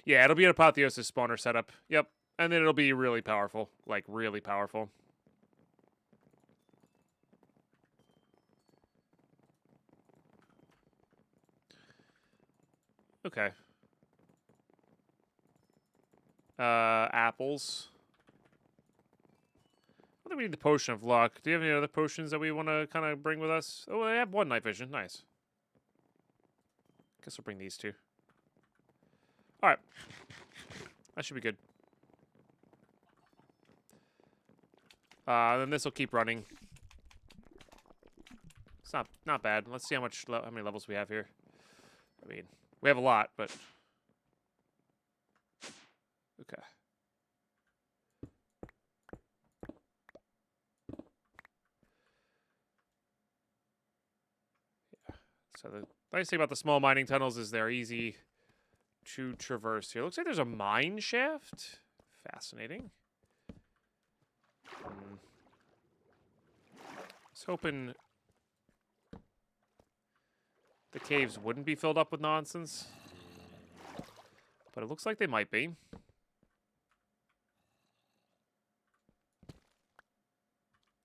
Yeah, it'll be an apotheosis spawner setup. Yep. And then it'll be really powerful. Like, really powerful. Okay. Apples. I think we need the potion of luck. Do you have any other potions that we want to kind of bring with us? Oh, I have one night vision. Nice. Guess we'll bring these two. Alright. That should be good. Then this will keep running. It's not bad. Let's see how many levels we have here. I mean, we have a lot, but okay. Yeah. So the nice thing about the small mining tunnels is they're easy to traverse here. Looks like there's a mine shaft. Fascinating. I was hoping the caves wouldn't be filled up with nonsense, but it looks like they might be.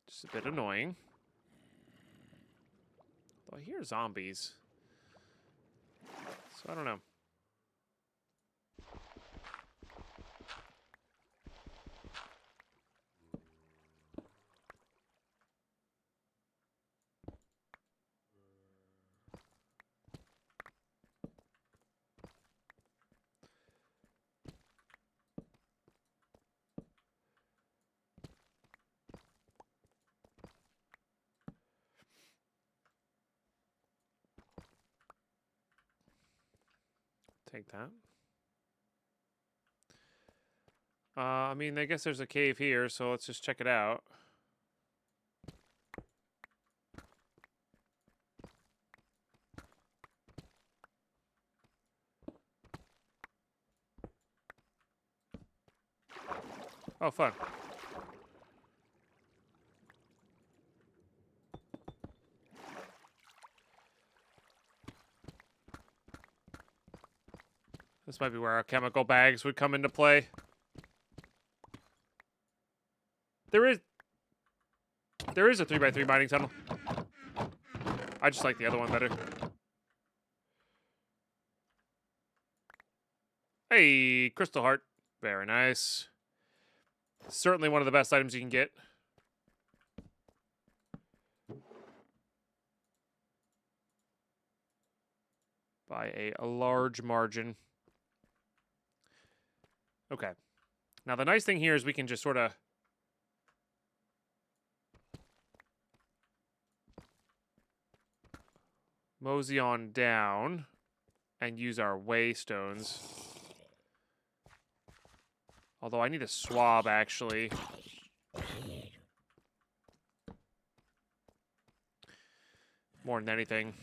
Just a bit annoying. Though I hear zombies, so I don't know. Take that. I mean, I guess there's a cave here, so let's just check it out. Oh, fun. This might be where our chemical bags would come into play. There is a 3x3 mining tunnel. I just like the other one better. Hey, crystal heart. Very nice. Certainly one of the best items you can get. By a large margin. Okay. Now the nice thing here is we can just sort of mosey on down and use our waystones. Although I need a swab, actually. More than anything.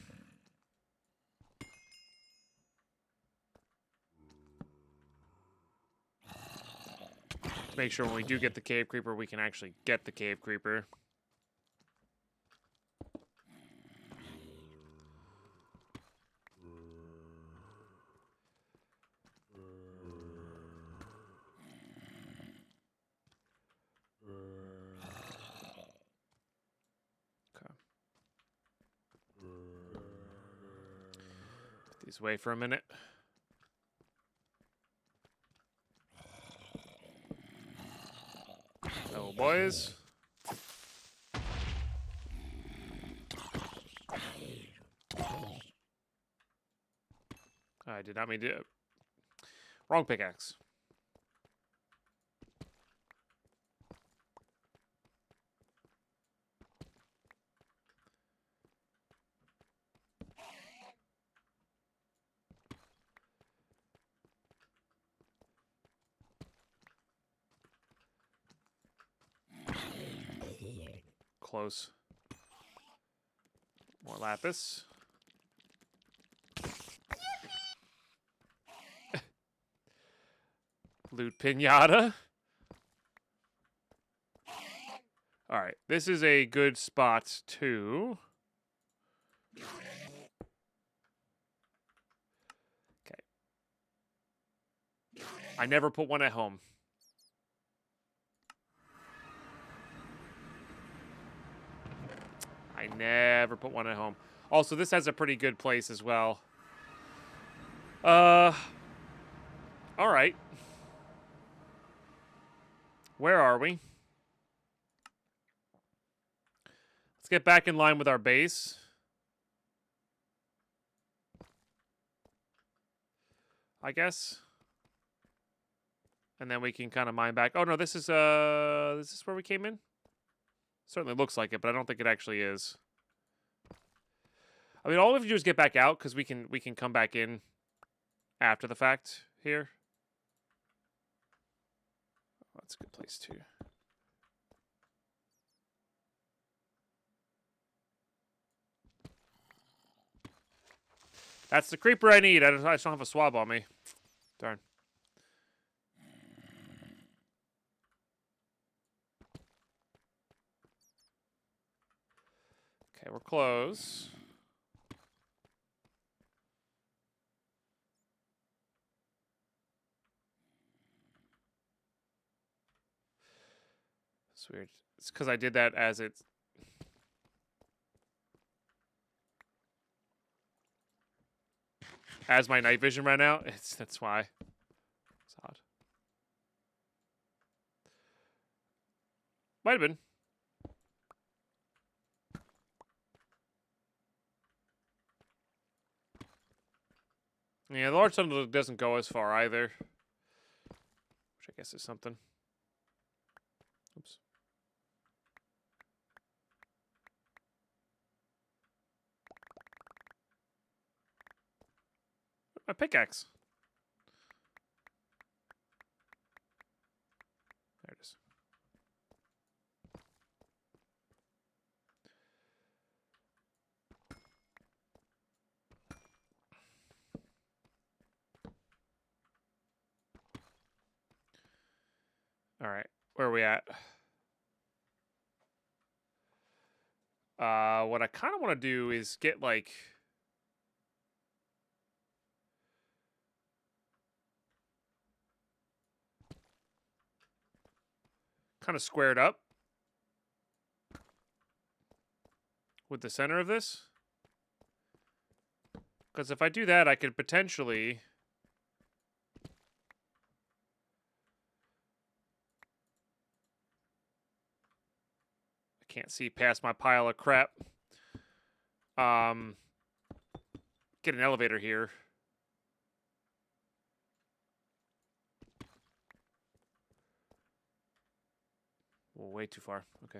To make sure when we do get the cave creeper, we can actually get the cave creeper. Put these away for a minute. Oh, boys. I did not mean to. Wrong pickaxe. Close. More lapis. Loot pinata. Alright, this is a good spot too. Okay. I never put one at home. I never put one at home. Also, this has a pretty good place as well. Alright. Where are we? Let's get back in line with our base. I guess. And then we can kind of mine back. Oh no, this is where we came in? Certainly looks like it, but I don't think it actually is. I mean, all we have to do is get back out because we can come back in after the fact here. Oh, that's a good place too. That's the creeper I need. I just don't have a swab on me. Darn. Okay, we're close. It's weird. It's because I did that as it's... As my night vision ran out. That's why. It's odd. Might have been. Yeah, the large tunnel doesn't go as far either. Which I guess is something. Oops. My pickaxe. There it is. All right, where are we at? What I kind of want to do is get like kind of squared up with the center of this. Because if I do that, I could potentially... I can't see past my pile of crap. Get an elevator here. Oh, way too far. Okay.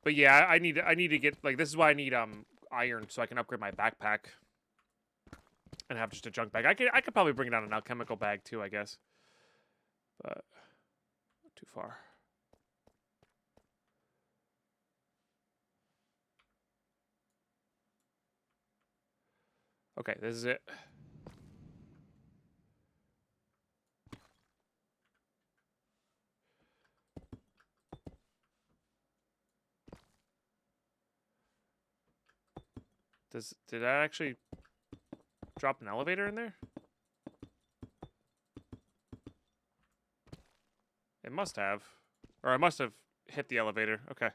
But yeah, I need to get like this is why I need iron so I can upgrade my backpack and have just a junk bag. I could probably bring down an alchemical bag too, I guess. But not too far. Okay, this is it. Did I actually drop an elevator in there? It must have. Or I must have hit the elevator. Okay.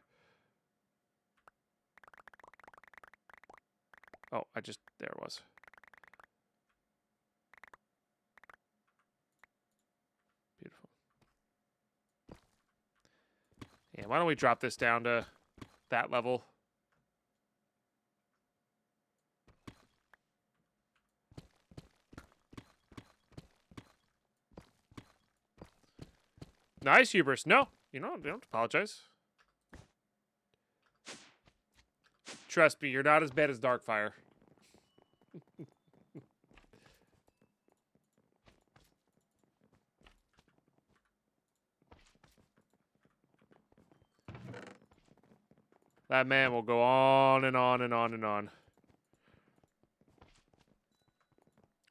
Oh, there it was. Beautiful. Yeah, why don't we drop this down to that level? Nice, hubris. No, you don't apologize. Trust me, you're not as bad as Darkfire. That man will go on and on and on and on.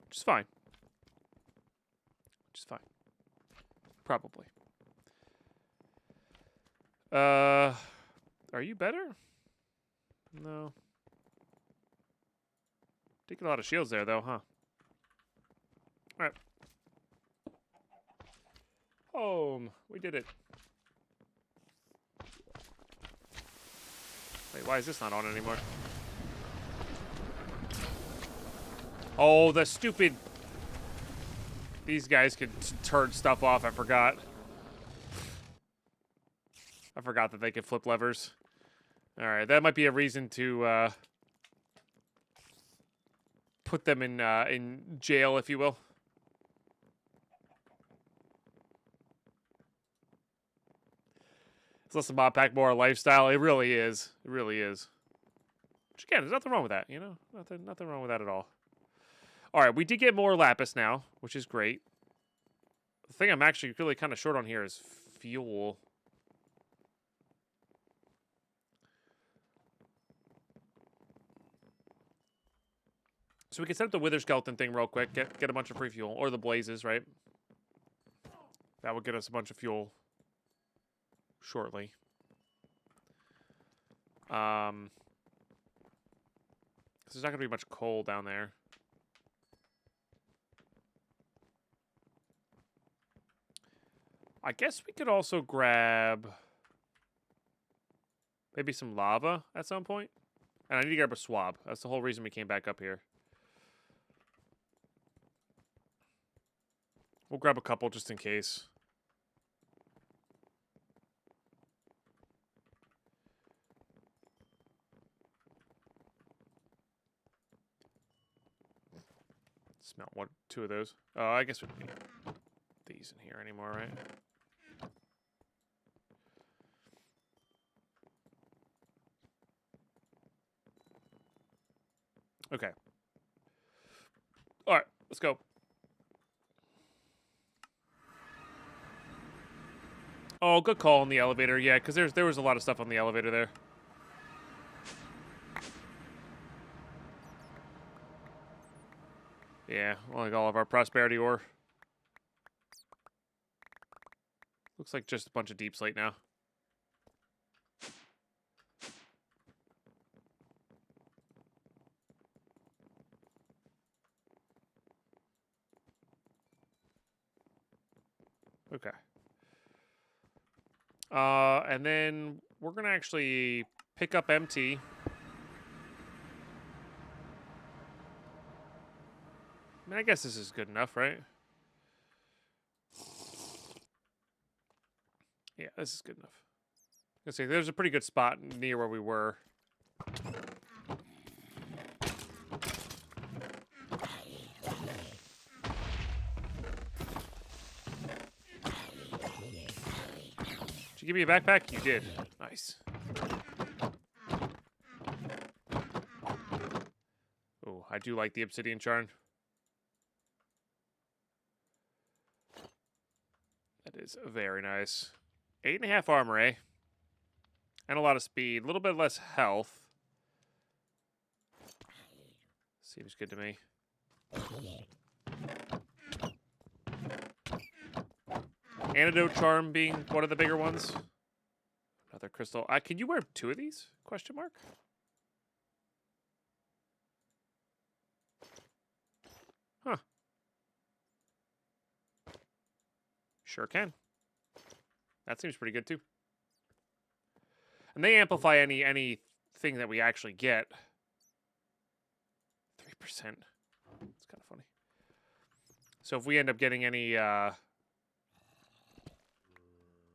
Which is fine. Which is fine. Probably. Are you better? No. Taking a lot of shields there, though, huh? Alright. Home. We did it. Wait, why is this not on anymore? Oh, the stupid... These guys could turn stuff off, I forgot. I forgot that they could flip levers. Alright, that might be a reason to, put them in jail, if you will. It's less a Modpack, more a lifestyle. It really is. It really is. Which, again, there's nothing wrong with that, you know? Nothing wrong with that at all. Alright, we did get more lapis now, which is great. The thing I'm actually really kind of short on here is fuel. So we can set up the Wither Skeleton thing real quick. Get a bunch of free fuel. Or the Blazes, right? That would get us a bunch of fuel shortly. 'Cause there's not going to be much coal down there. I guess we could also grab maybe some lava at some point. And I need to grab a swab. That's the whole reason we came back up here. We'll grab a couple just in case. Smell two of those. Oh, I guess we don't need these in here anymore, right? Okay. All right, let's go. Oh, good call on the elevator. Yeah, because there was a lot of stuff on the elevator there. Yeah, like all of our prosperity ore. Looks like just a bunch of deep slate now. Okay. And then we're gonna actually pick up MT. I mean, I guess this is good enough, right? Yeah, this is good enough. Let's see, there's a pretty good spot near where we were. Did you give me a backpack? You did. Nice. Oh, I do like the obsidian charm. That is very nice. 8.5 armor, eh? And a lot of speed. A little bit less health. Seems good to me. Antidote charm being one of the bigger ones. Another crystal. Can you wear 2 of these? Question mark. Huh. Sure can. That seems pretty good too. And they amplify anything that we actually get. 3%. It's kind of funny. So if we end up getting any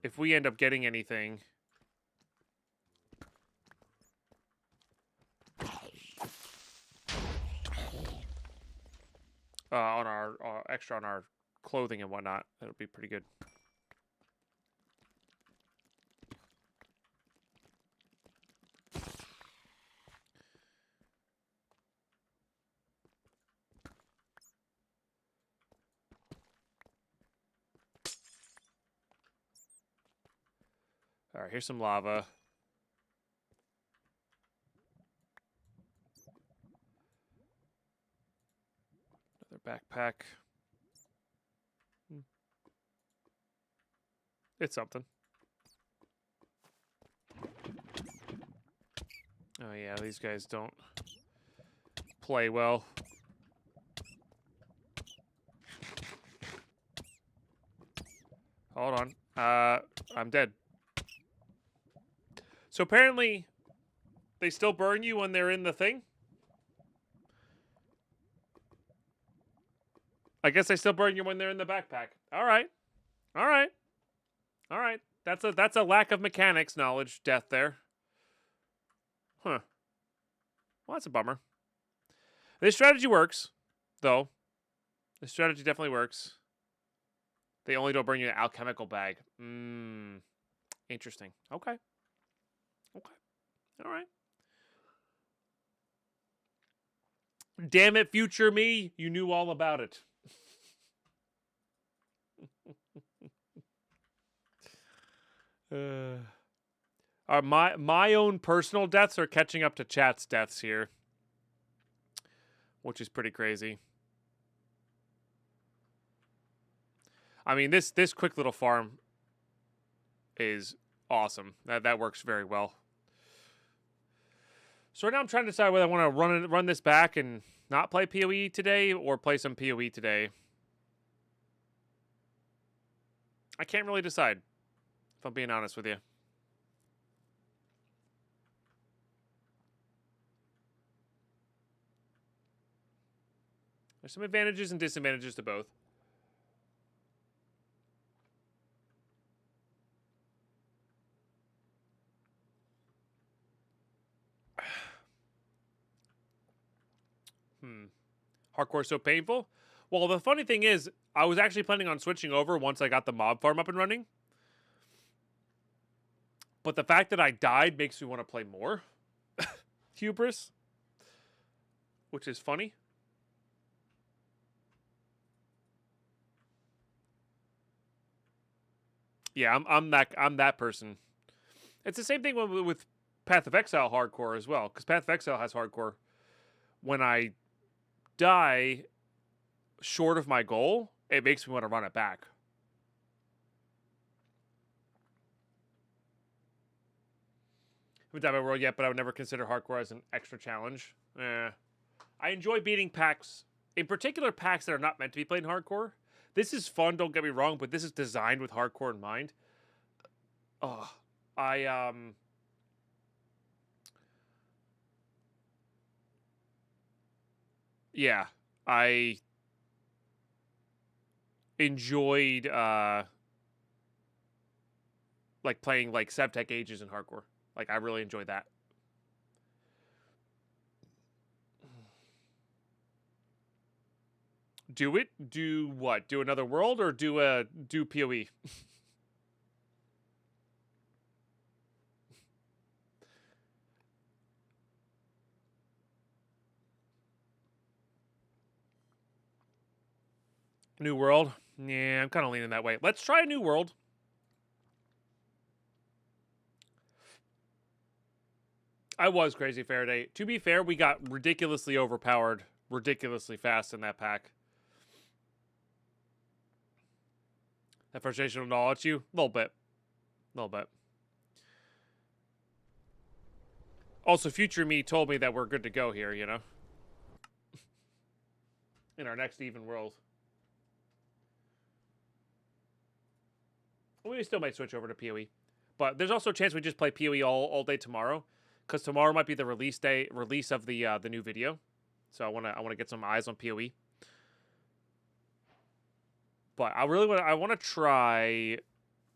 if we end up getting anything on our extra on our clothing and whatnot, that'll be pretty good. All right, here's some lava. Another backpack. It's something. Oh yeah, these guys don't play well. Hold on. I'm dead. So apparently, they still burn you when they're in the thing? I guess they still burn you when they're in the backpack. All right. All right. All right. That's a lack of mechanics knowledge death there. Huh. Well, that's a bummer. This strategy works, though. This strategy definitely works. They only don't burn you in an alchemical bag. Interesting. Okay. Okay. All right. Damn it, future me. You knew all about it. My own personal deaths are catching up to chat's deaths here, which is pretty crazy. I mean, this quick little farm is awesome. That works very well. So right now I'm trying to decide whether I want to run this back and not play PoE today or play some PoE today. I can't really decide, if I'm being honest with you. There's some advantages and disadvantages to both. Hardcore so painful? Well, the funny thing is, I was actually planning on switching over once I got the mob farm up and running. But the fact that I died makes me want to play more. Hubris. Which is funny. Yeah, I'm that person. It's the same thing with Path of Exile hardcore as well, because Path of Exile has hardcore. When I die short of my goal, it makes me want to run it back. Haven't done my world yet, but I would never consider hardcore as an extra challenge. I enjoy beating packs, in particular packs that are not meant to be played in hardcore. This is fun, don't get me wrong, but this is designed with hardcore in mind. Yeah, I enjoyed like playing like Sevtech Ages in hardcore. Like I really enjoyed that. Do it? Do what? Do another world or do PoE? New world? Yeah, I'm kind of leaning that way. Let's try a new world. I was Crazy Faraday. To be fair, we got ridiculously overpowered ridiculously fast in that pack. That frustration will gnaw at you? A little bit. A little bit. Also, future me told me that we're good to go here, you know? In our next even world. We still might switch over to PoE. But there's also a chance we just play PoE all day tomorrow. Because tomorrow might be the release of the new video. So I wanna get some eyes on PoE. But I want to try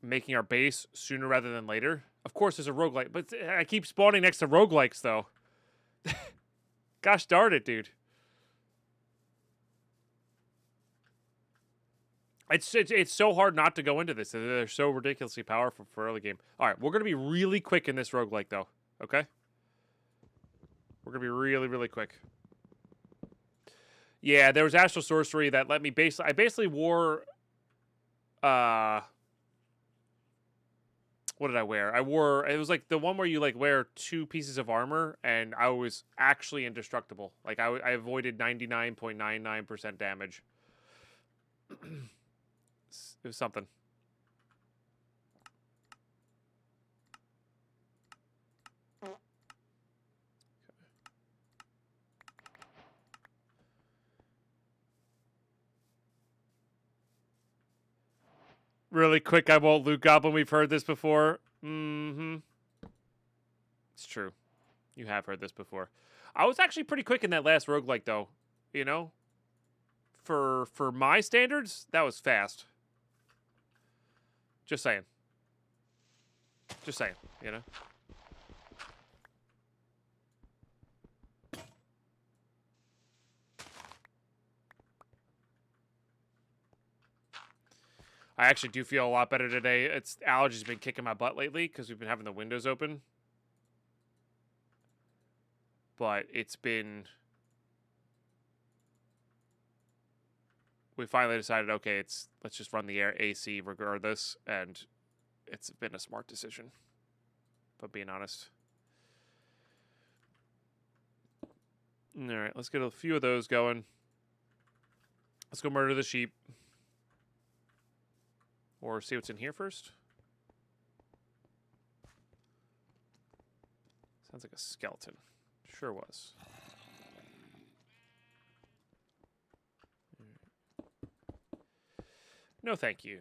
making our base sooner rather than later. Of course, there's a roguelike, but I keep spawning next to roguelikes, though. Gosh darn it, dude. It's so hard not to go into this. They're so ridiculously powerful for early game. All right, we're going to be really quick in this roguelike, though. Okay? We're going to be really, really quick. Yeah, there was Astral Sorcery that let me I basically wore... what did I wear? It was like the one where you like wear 2 pieces of armor, and I was actually indestructible. Like I avoided 99.99% damage. It was something. Really quick, I won't loot goblin. We've heard this before. Mm-hmm. It's true. You have heard this before. I was actually pretty quick in that last roguelike, though. You know? For my standards, that was fast. Just saying. Just saying, you know? I actually do feel a lot better today. Allergies been kicking my butt lately because we've been having the windows open. But it's been... We finally decided, okay, let's just run the AC regardless, and it's been a smart decision, if I'm being honest. All right, let's get a few of those going. Let's go murder the sheep. Or see what's in here first. Sounds like a skeleton. Sure was. No, thank you.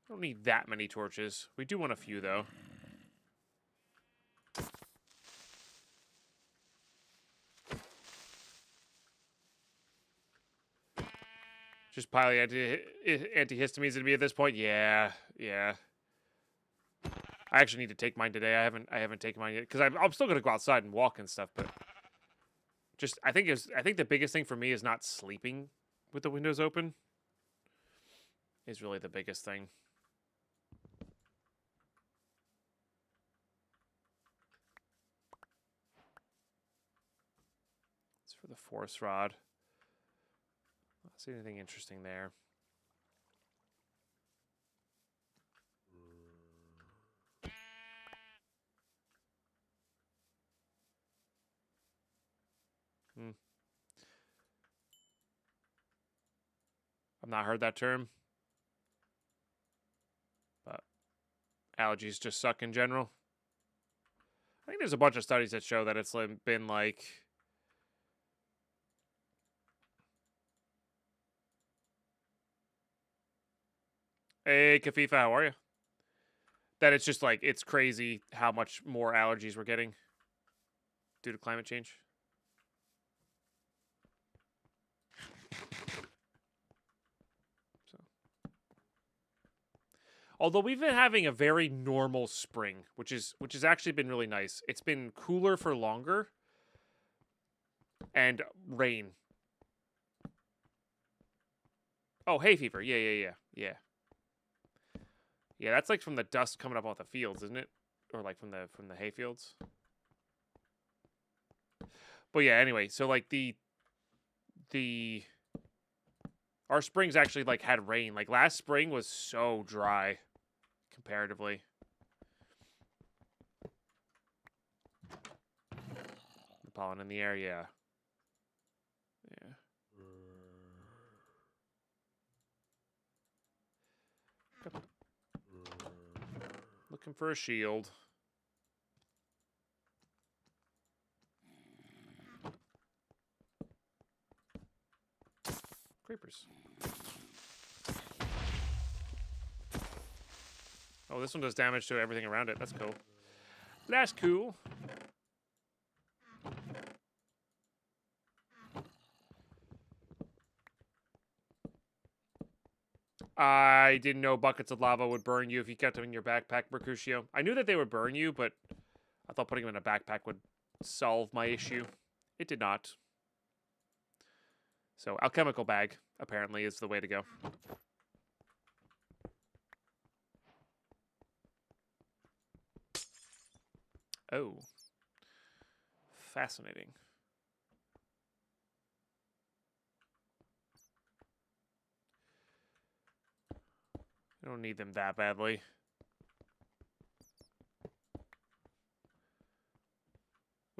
Don't need that many torches. We do want a few, though. Just piling antihistamines into me at this point? Yeah, yeah. I actually need to take mine today. I haven't taken mine yet because I'm still gonna go outside and walk and stuff. But just I think the biggest thing for me is not sleeping with the windows open. Is really the biggest thing. It's for the force rod. I don't see anything interesting there. I've not heard that term. But allergies just suck in general. I think there's a bunch of studies that show that it's been like... Hey, Kafifa, how are you? That it's just like, it's crazy how much more allergies we're getting due to climate change. So. Although we've been having a very normal spring, which has actually been really nice. It's been cooler for longer. And rain. Oh, hay fever. Yeah. Yeah, that's like from the dust coming up off the fields, isn't it? Or like from the hay fields. But yeah, anyway, so like our springs actually like had rain. Like last spring was so dry comparatively. The pollen in the air, yeah. Yeah. Looking for a shield. Creepers. Oh, this one does damage to everything around it. That's cool. That's cool. I didn't know buckets of lava would burn you if you kept them in your backpack, Mercutio. I knew that they would burn you, but I thought putting them in a backpack would solve my issue. It did not. So, alchemical bag, apparently, is the way to go. Oh. Fascinating. I don't need them that badly.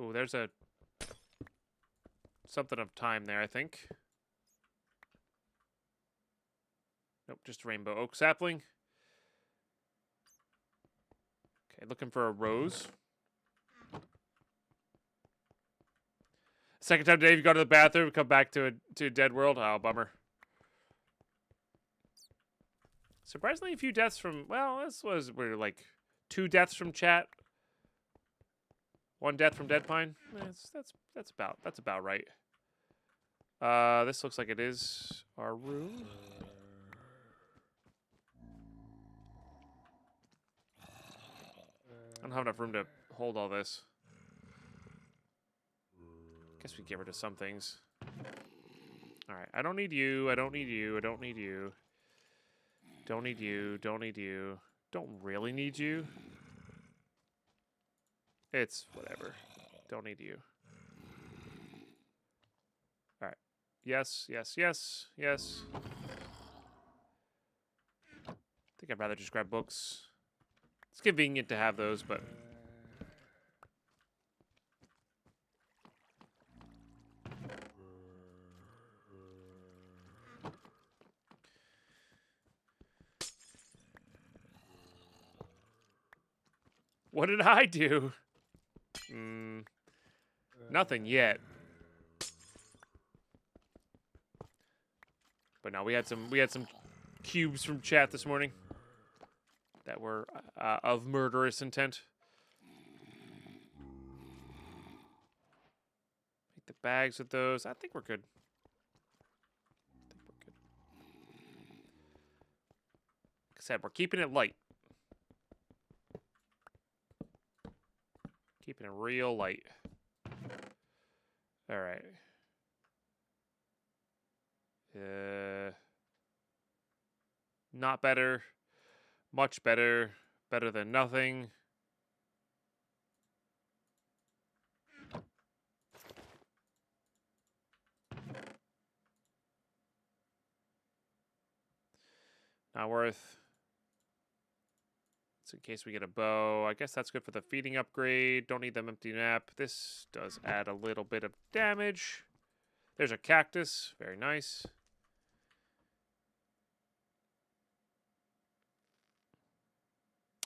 Ooh, there's a... something of time there, I think. Nope, just a rainbow oak sapling. Okay, looking for a rose. Second time today, you go to the bathroom, come back to Dead World. Oh, bummer. Surprisingly, a few deaths from... well, we're like 2 deaths from chat. 1 death from Deadpine. That's about right. This looks like it is our room. I don't have enough room to hold all this. Guess we get rid of some things. Alright, I don't need you, I don't need you, I don't need you. Don't need you, don't need you. Don't really need you. It's whatever. Don't need you. Alright. Yes, yes, yes, yes. I think I'd rather just grab books. It's convenient to have those, but... what did I do? Nothing yet. But no, we had some cubes from chat this morning that were of murderous intent. Make the bags with those. I think we're good. Like I said, we're keeping it light. Keeping it real light. All right. Not better. Much better. Better than nothing. Not worth. It's in case we get a bow. I guess that's good for the feeding upgrade. Don't need them empty nap. This does add a little bit of damage. There's a cactus. Very nice.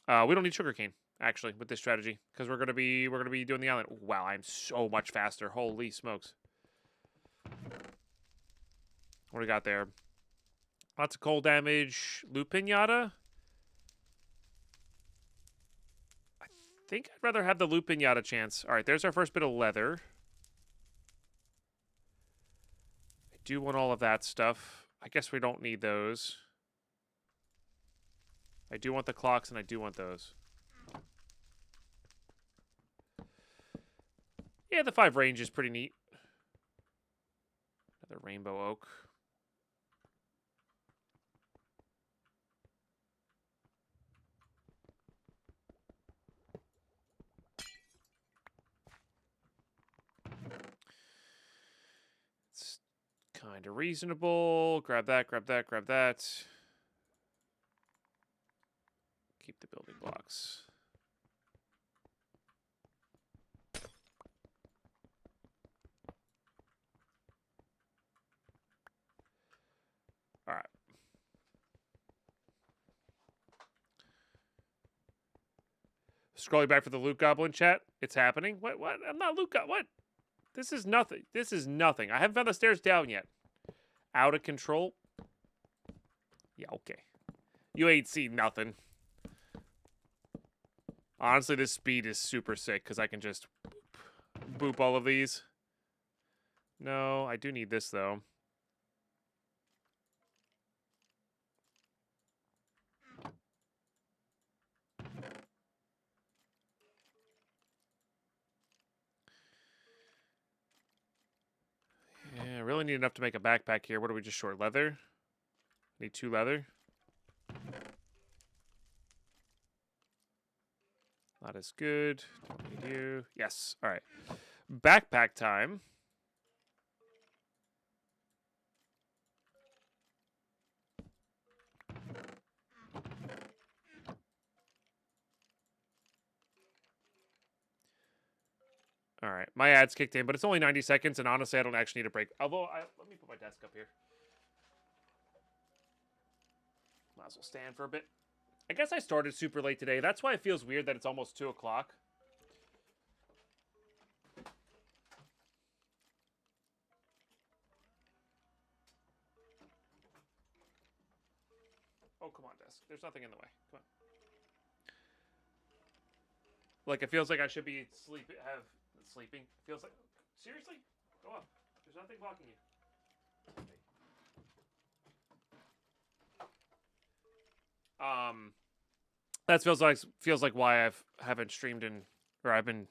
We don't need sugarcane, actually, with this strategy, because we're gonna be doing the island. Wow, I'm so much faster. Holy smokes! What do we got there? Lots of cold damage. Loot pinata. I think I'd rather have the loot pinata chance. All right, there's our first bit of leather. I do want all of that stuff. I guess we don't need those. I do want the clocks, and I do want those. Yeah, the 5 range is pretty neat. Another rainbow oak. It's kind of reasonable. Grab that, grab that, grab that. Keep the building blocks. Scrolling back for the loot goblin chat. It's happening. What? I'm not loot goblin. What? This is nothing. This is nothing. I haven't found the stairs down yet. Out of control. Yeah, okay. You ain't seen nothing. Honestly, this speed is super sick because I can just boop all of these. No, I do need this, though. Yeah, I really need enough to make a backpack here. What are we just short? Leather? Need 2 leather. Not as good. Don't need you. Yes. All right. Backpack time. All right. My ad's kicked in, but it's only 90 seconds, and honestly, I don't actually need a break. Although, let me put my desk up here. Might as well stand for a bit. I guess I started super late today. That's why it feels weird that it's almost 2 o'clock. Oh, come on, desk. There's nothing in the way. Come on. Like, it feels like I should be sleeping. It feels like... Seriously? Go up. There's nothing blocking you. That feels like why haven't streamed I've been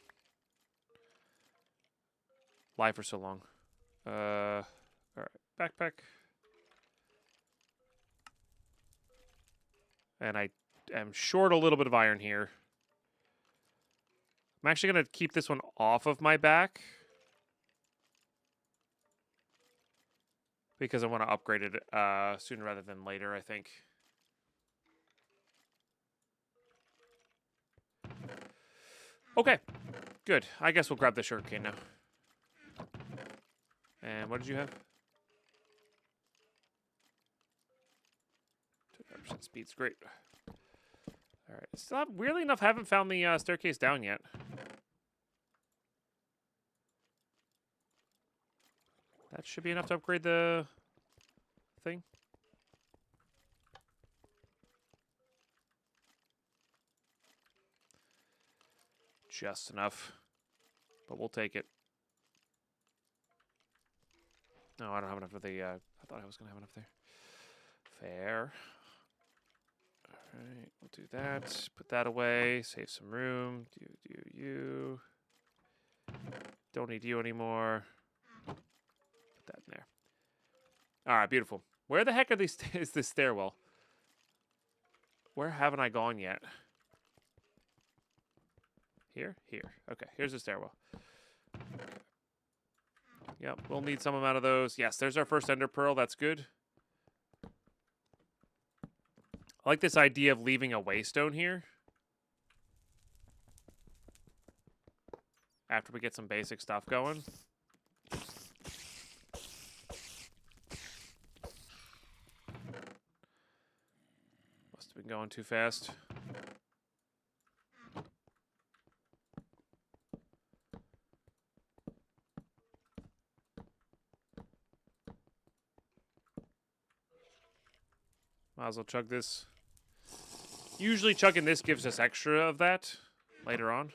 live for so long. All right, backpack, and I am short a little bit of iron here. I'm actually gonna keep this one off of my back because I want to upgrade it sooner rather than later, I think. Okay, good. I guess we'll grab the sugarcane now. And what did you have? 25% speed's great. All right. Still, weirdly enough, haven't found the staircase down yet. That should be enough to upgrade the thing. Just enough. But we'll take it. No, I don't have enough of the... I thought I was going to have enough there. Fair. Alright, we'll do that. Put that away. Save some room. You. Don't need you anymore. Put that in there. Alright, beautiful. Where the heck are these is this stairwell? Where haven't I gone yet? Here? Here. Okay, here's the stairwell. Yep, we'll need some amount of those. Yes, there's our first ender pearl. That's good. I like this idea of leaving a waystone here. After we get some basic stuff going. Must have been going too fast. Might as well chug this. Usually chugging this gives us extra of that later on.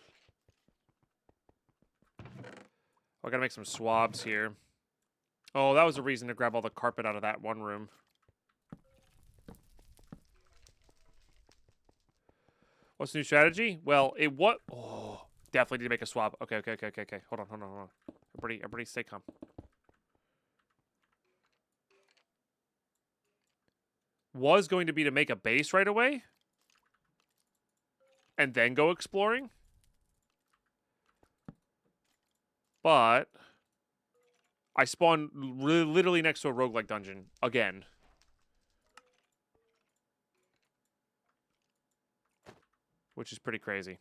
I gotta make some swabs here. Oh, that was a reason to grab all the carpet out of that one room. What's the new strategy? Well, Oh, definitely need to make a swab. Okay. Hold on. Everybody stay calm. Was going to be to make a base right away. And then go exploring. But I spawned literally next to a roguelike dungeon again. Which is pretty crazy.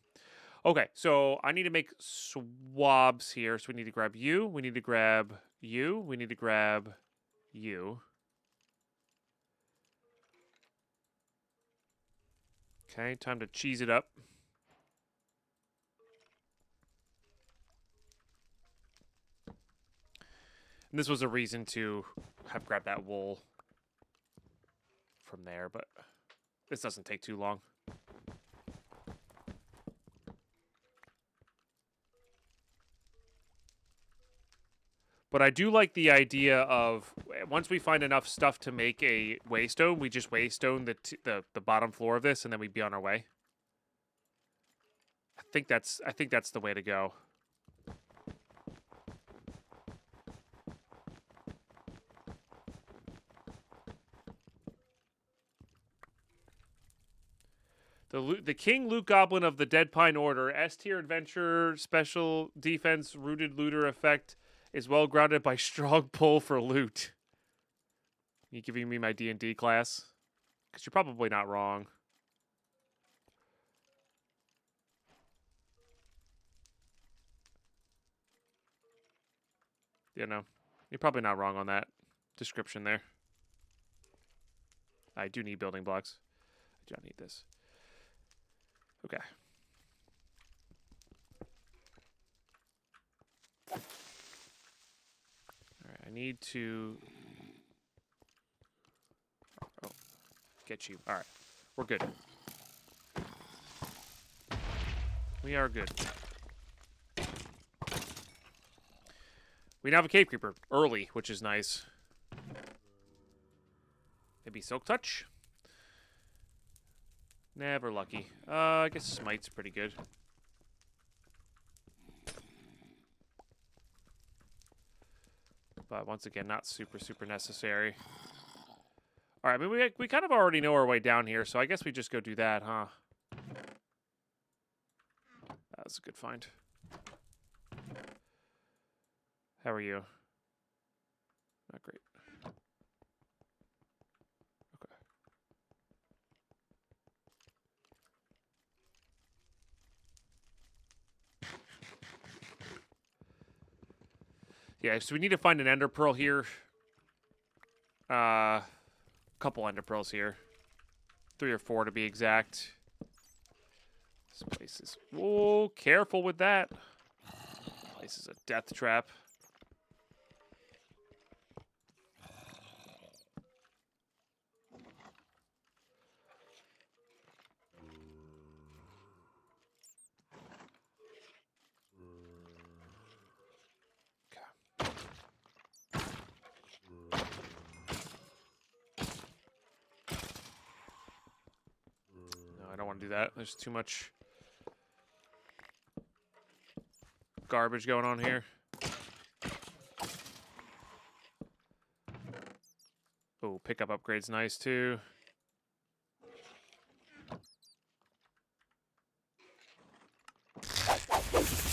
Okay, so I need to make swabs here. So we need to grab you. We need to grab you. We need to grab you. Okay, time to cheese it up. And this was a reason to have grabbed that wool from there, but this doesn't take too long. But I do like the idea of once we find enough stuff to make a waystone, we just waystone the bottom floor of this, and then we'd be on our way. I think that's the way to go. The King Loot Goblin of the Deadpine Order, S tier adventure, special defense, rooted looter effect, is well grounded by strong pull for loot. You giving me my D&D class? Because you're probably not wrong. You know, you're probably not wrong on that description there. I do need building blocks. I do not need this. Okay. All right, I need to... Oh, get you. All right, we're good. We are good. We now have a cave creeper early, which is nice. Maybe Silk Touch? Never lucky. I guess Smite's pretty good. But once again, not super necessary. All right, I mean, we kind of already know our way down here, so I guess we just go do that, huh? That was a good find. How are you? Not great. Okay. Yeah, so we need to find an ender pearl here. Couple ender pearls here. 3 or 4 to be exact. This place is... Oh, careful with that. This place is a death trap. I don't want to do that. There's too much garbage going on here. Oh, pickup upgrade's nice too.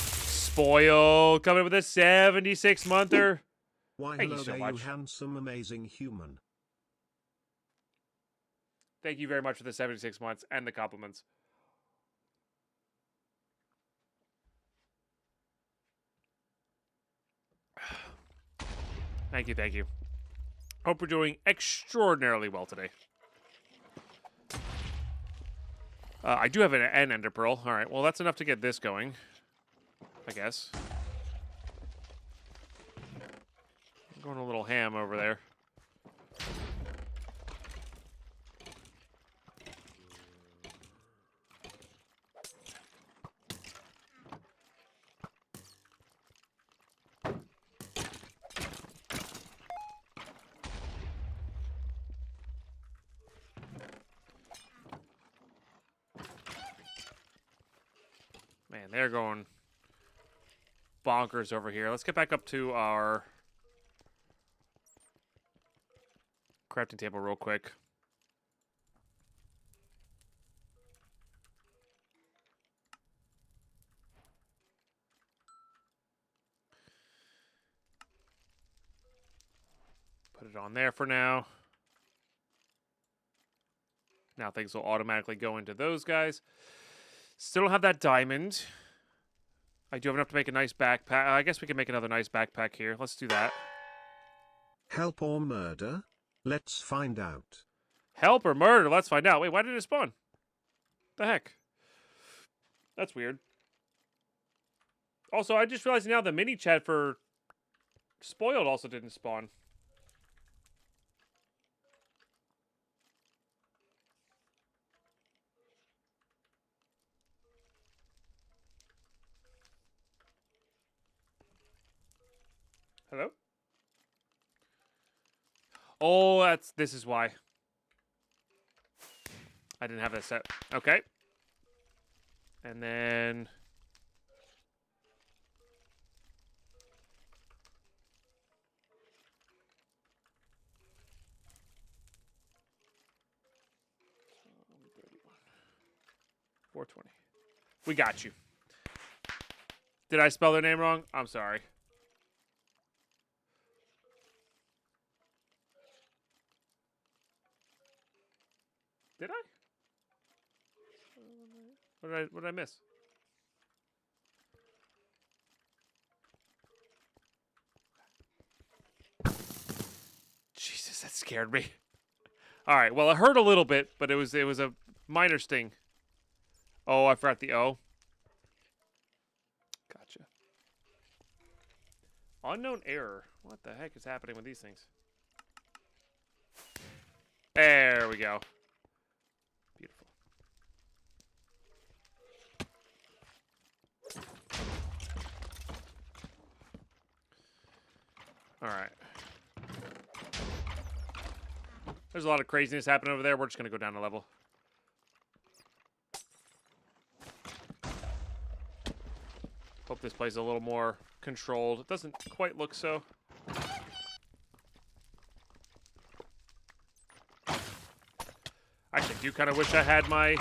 Spoil coming with a 76-monther. Why, Thank hello you so there, much. you handsome, amazing human. Thank you very much for the 76 months and the compliments. Thank you, thank you. Hope we're doing extraordinarily well today. I do have an ender pearl. All right, well, that's enough to get this going, I guess. I'm going a little ham over there. Man, they're going bonkers over here. Let's get back up to our crafting table real quick. Put it on there for now. Now things will automatically go into those guys. Still don't have that diamond. I do have enough to make a nice backpack. I guess we can make another nice backpack here. Let's do that. Help or murder? Let's find out. Help or murder? Let's find out. Wait, why did it spawn? The heck? That's weird. Also, I just realized now the mini chat for Spoiled also didn't spawn. Hello? Oh, this is why. I didn't have that set. Okay. And then... $4.20. We got you. Did I spell their name wrong? I'm sorry. Did I? What did I miss? Jesus, that scared me. All right. Well, it hurt a little bit, but it was a minor sting. Oh, I forgot the O. Gotcha. Unknown error. What the heck is happening with these things? There we go. Beautiful. All right. There's a lot of craziness happening over there. We're just going to go down a level. Hope this plays a little more controlled. It doesn't quite look so. Actually, I do kind of wish I had my...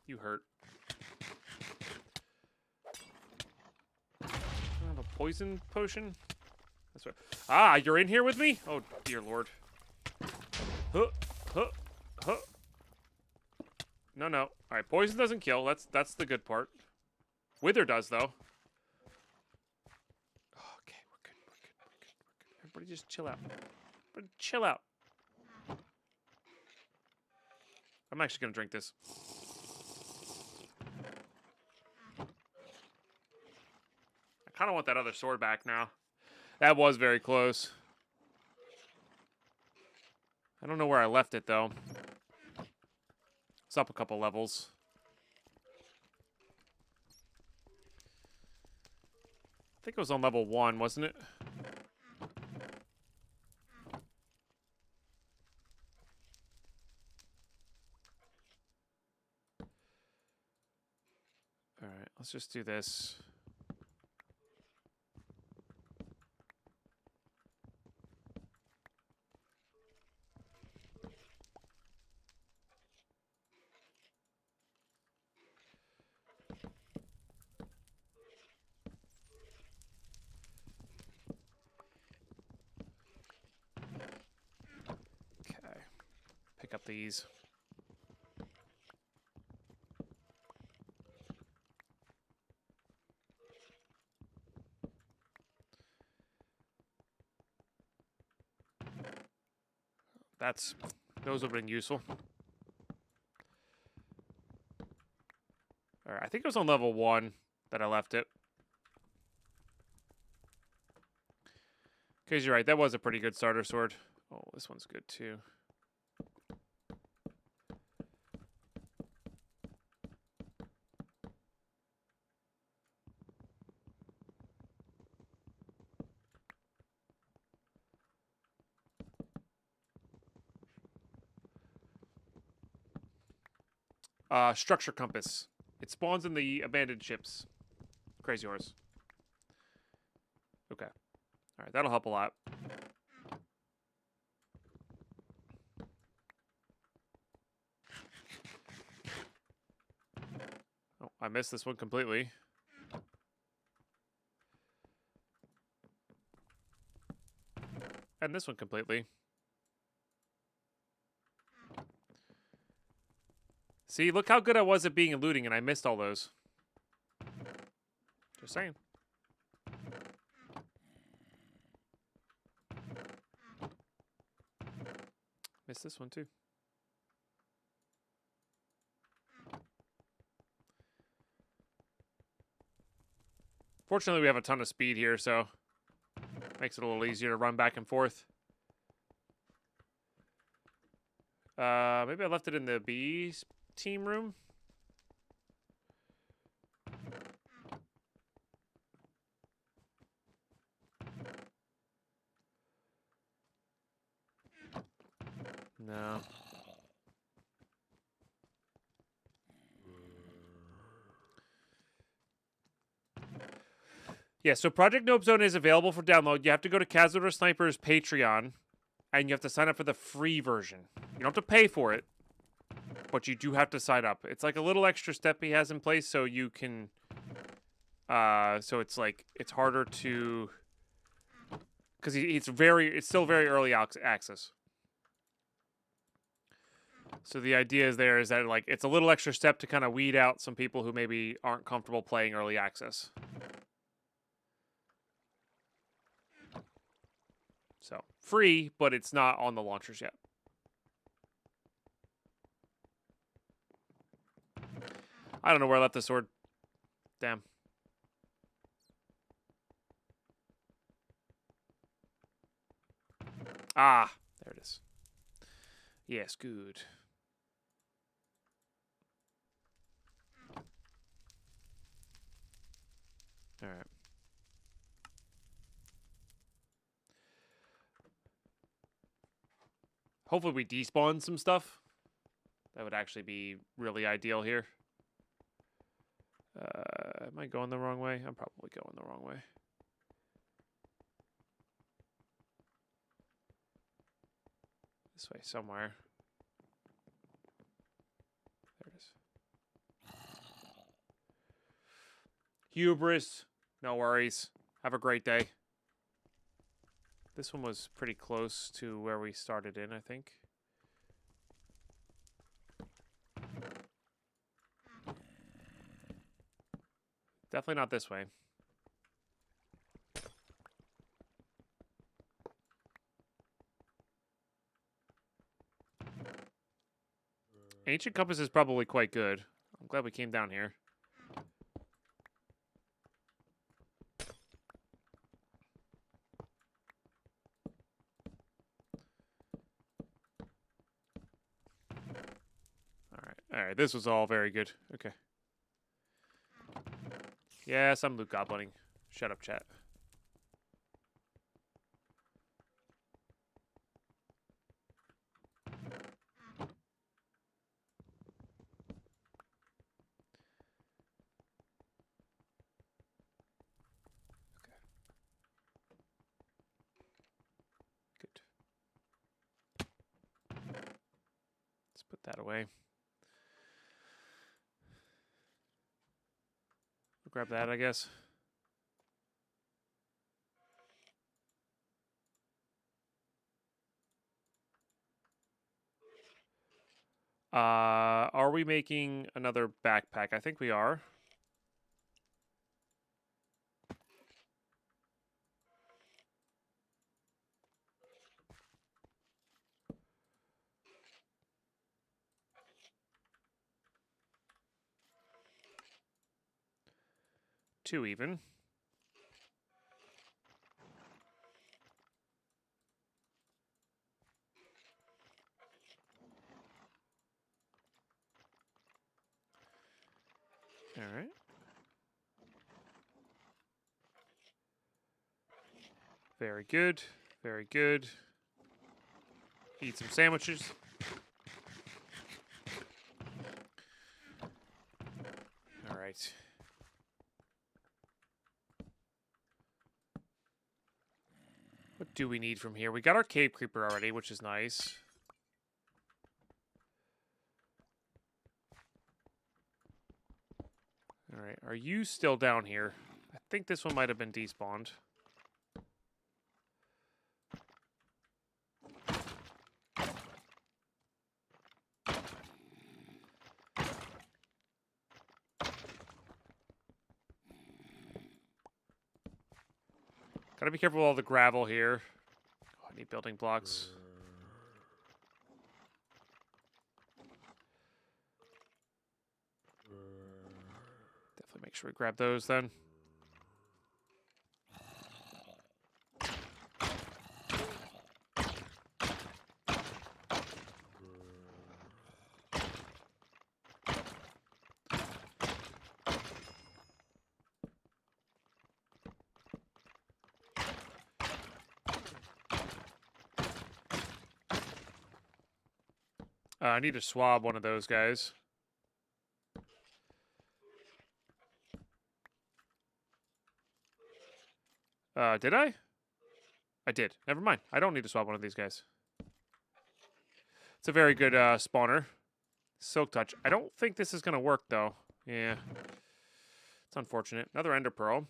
You hurt. I have a poison potion? That's right. Ah, you're in here with me? Oh, dear lord. Huh, huh, huh. No, no. All right, poison doesn't kill. That's the good part. Wither does, though. Okay, we're good. Everybody just chill out. Everybody chill out. I'm actually going to drink this. I kind of want that other sword back now. That was very close. I don't know where I left it, though. It's up a couple levels. I think it was on level 1, wasn't it? Alright, let's just do this. Okay. Pick up these. Those would have been useful. Alright, I think it was on level 1 that I left it. Because you're right, that was a pretty good starter sword. Oh, this one's good too. Structure compass. It spawns in the abandoned ships. Crazy horse. Okay. Alright, that'll help a lot. Oh, I missed this one completely. And this one completely. See, look how good I was at being eluding, and I missed all those. Just saying. Missed this one, too. Fortunately, we have a ton of speed here, so makes it a little easier to run back and forth. Maybe I left it in the B team room. No. Yeah, so Project Nope Zone is available for download. You have to go to Casual Sniper's Patreon, and you have to sign up for the free version. You don't have to pay for it, but you do have to sign up. It's like a little extra step he has in place, so you can. So it's like it's harder to, because it's still very early access. So the idea is that like it's a little extra step to kind of weed out some people who maybe aren't comfortable playing early access. So free, but it's not on the launchers yet. I don't know where I left the sword. Damn. Ah, there it is. Yes, good. All right. Hopefully we despawn some stuff. That would actually be really ideal here. Am I going the wrong way? I'm probably going the wrong way. This way somewhere. There it is. Hubris. No worries. Have a great day. This one was pretty close to where we started in, I think. Definitely not this way. Ancient Compass is probably quite good. I'm glad we came down here. Alright, this was all very good. Okay. Yes, I'm loot goblining. Shut up, chat. Good. Let's put that away. I'll grab that, I guess. Are we making another backpack? I think we are. Two even. All right. Very good. Very good. Eat some sandwiches. All right. What do we need from here? We got our cave creeper already, which is nice. All right. Are you still down here? I think this one might have been despawned. Gotta be careful with all the gravel here. Oh, I need building blocks. Definitely make sure we grab those then. I need to swab one of those guys. Did I? I did. Never mind. I don't need to swab one of these guys. It's a very good spawner. Silk Touch. I don't think this is going to work, though. Yeah. It's unfortunate. Another Ender Pearl.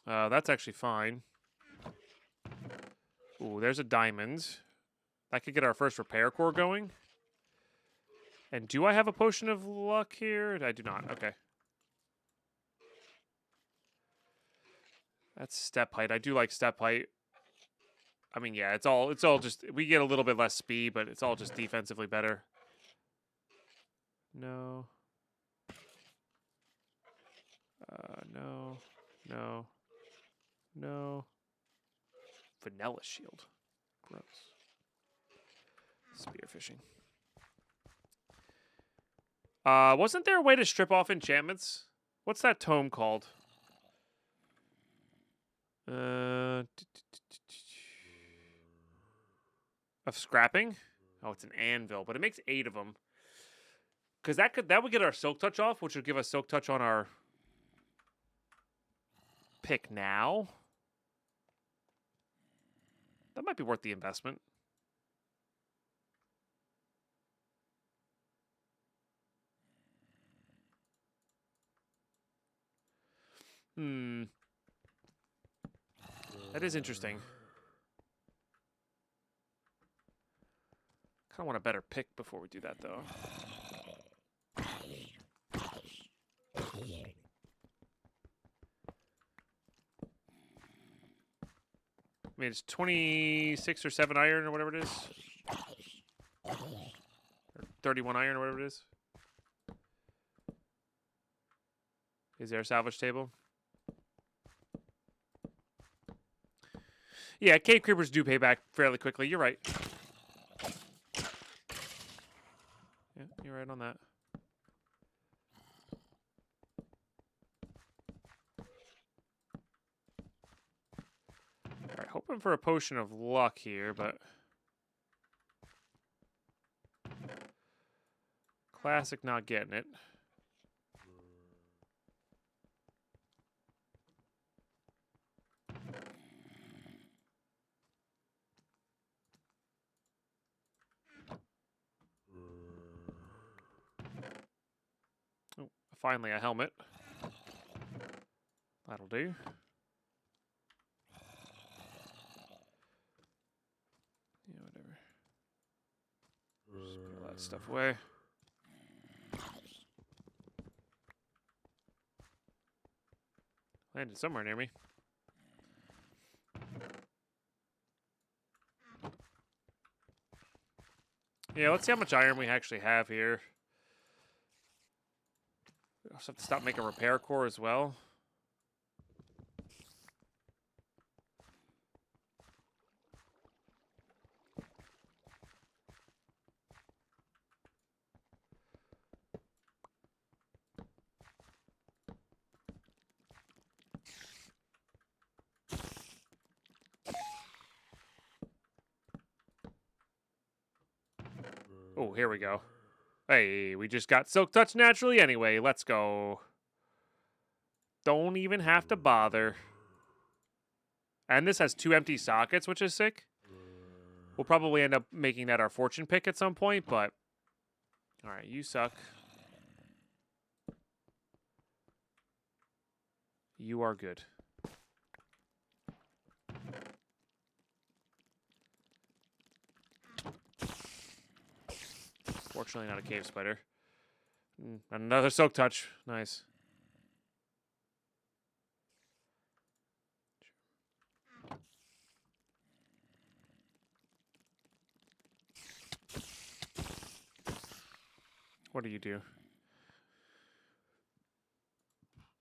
That's actually fine. Ooh, there's a diamond. That could get our first repair core going. And do I have a potion of luck here? I do not. Okay. That's step height. I do like step height. I mean, yeah, it's all just we get a little bit less speed, but it's all just defensively better. No. No. No. No. Vanilla shield. Gross. Spearfishing. Wasn't there a way to strip off enchantments? What's that tome called? Of scrapping? Oh, it's an anvil, but it makes 8 of them. Because that would get our Silk Touch off, which would give us Silk Touch on our pick now. That might be worth the investment. That is interesting. Kind of want a better pick before we do that, though. I mean, it's 26 or 7 iron or whatever it is. Or 31 iron or whatever it is. Is there a salvage table? Yeah, cave creepers do pay back fairly quickly. You're right. Yeah, you're right on that. Alright, hoping for a potion of luck here, but... Classic not getting it. Oh, finally a helmet. That'll do. Yeah, whatever. Just put all that stuff away. Landed somewhere near me. Yeah, let's see how much iron we actually have here. We also have to stop making repair core as well. Oh, here we go. Hey, we just got Silk Touch naturally anyway. Let's go. Don't even have to bother. And this has 2 empty sockets, which is sick. We'll probably end up making that our fortune pick at some point, but... Alright, you suck. You are good. Fortunately, not a cave spider. Another Silk Touch. Nice. What do you do?